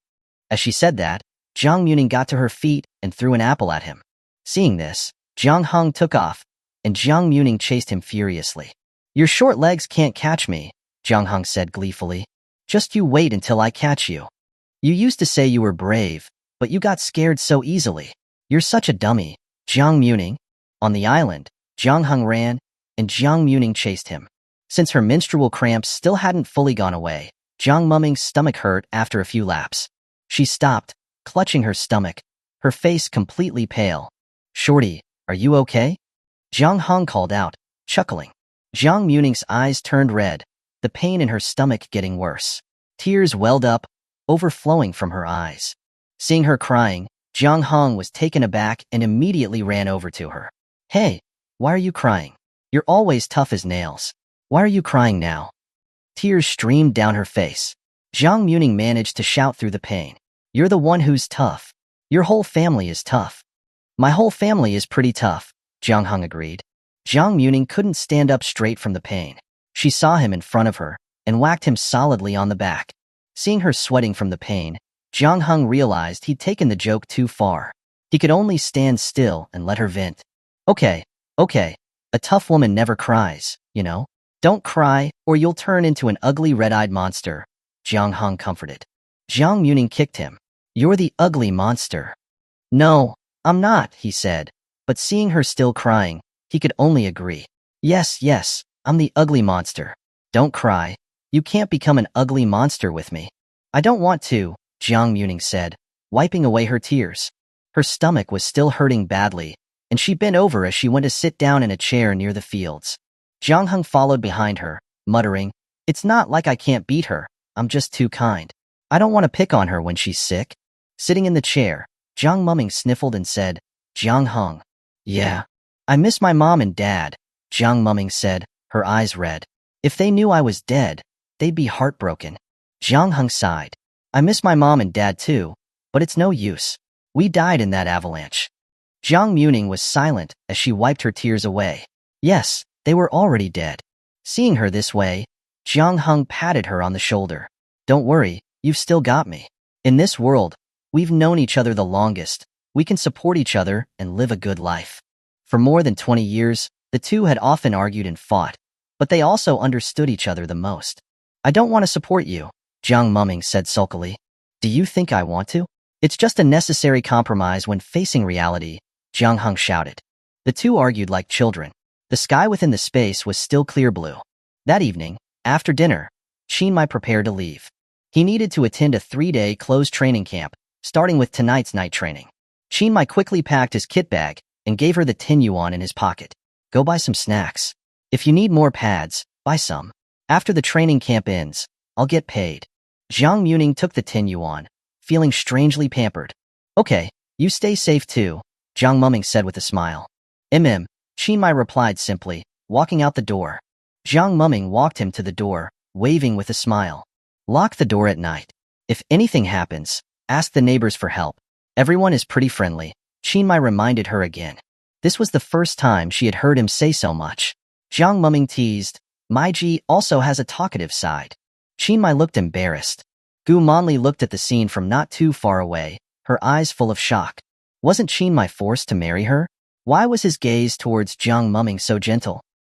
As she said that, Jiang Muming got to her feet and threw an apple at him. Seeing this, Jiang Hong took off, and Jiang Muming chased him furiously. Your short legs can't catch me, Jiang Hong said gleefully. Just you wait until I catch you. You used to say you were brave, but you got scared so easily. You're such a dummy, Jiang Muming. On the island, Jiang Hong ran, and Jiang Muming chased him. Since her menstrual cramps still hadn't fully gone away, Jiang Muming's stomach hurt after a few laps. She stopped, clutching her stomach, her face completely pale. Shorty, are you okay? Jiang Hong called out, chuckling. Jiang Muming's eyes turned red, the pain in her stomach getting worse. Tears welled up, overflowing from her eyes. Seeing her crying, Jiang Hong was taken aback and immediately ran over to her. Hey, why are you crying? You're always tough as nails. Why are you crying now? Tears streamed down her face. Jiang Muming managed to shout through the pain. You're the one who's tough. Your whole family is tough. My whole family is pretty tough, Jiang Hong agreed. Jiang Muming couldn't stand up straight from the pain. She saw him in front of her and whacked him solidly on the back. Seeing her sweating from the pain, Jiang Hong realized he'd taken the joke too far. He could only stand still and let her vent. Okay, a tough woman never cries, you know? Don't cry, or you'll turn into an ugly red-eyed monster, Jiang Hong comforted. Jiang Muming kicked him. You're the ugly monster. No, I'm not, he said, but seeing her still crying, he could only agree. Yes, I'm the ugly monster. Don't cry. You can't become an ugly monster with me. I don't want to, Jiang Muming said, wiping away her tears. Her stomach was still hurting badly, and she bent over as she went to sit down in a chair near the fields. Jiang Hong followed behind her, muttering, It's not like I can't beat her, I'm just too kind. I don't want to pick on her when she's sick. Sitting in the chair, Jiang Muming sniffled and said, Jiang Hong. Yeah. I miss my mom and dad, Jiang Muming said, her eyes red. If they knew I was dead, they'd be heartbroken. Jiang Hong sighed. I miss my mom and dad too, but it's no use. We died in that avalanche. Jiang Muming was silent as she wiped her tears away. Yes, they were already dead. Seeing her this way, Jiang Hong patted her on the shoulder. Don't worry, you've still got me. In this world, we've known each other the longest. We can support each other and live a good life. For more than 20 years, the two had often argued and fought, but they also understood each other the most. I don't want to support you, Jiang Muming said sulkily. Do you think I want to? It's just a necessary compromise when facing reality, Jiang Hong shouted. The two argued like children. The sky within the space was still clear blue. That evening, after dinner, Qin Muye prepared to leave. He needed to attend a 3-day closed training camp, starting with tonight's night training. Qin Muye quickly packed his kit bag and gave her the 10 yuan in his pocket. Go buy some snacks. If you need more pads, buy some. After the training camp ends, I'll get paid. Jiang Muming took the 10 yuan, feeling strangely pampered. Okay, you stay safe too, Jiang Muming said with a smile. Qin Muye replied simply, walking out the door. Jiang Muming walked him to the door, waving with a smile. Lock the door at night. If anything happens, ask the neighbors for help. Everyone is pretty friendly, Qin Muye reminded her again. This was the first time she had heard him say so much. Jiang Muming teased, Maiji also has a talkative side. Qin Muye looked embarrassed. Gu Manli looked at the scene from not too far away, her eyes full of shock. Wasn't Qin Muye forced to marry her? Why was his gaze towards Jiang Muming so gentle?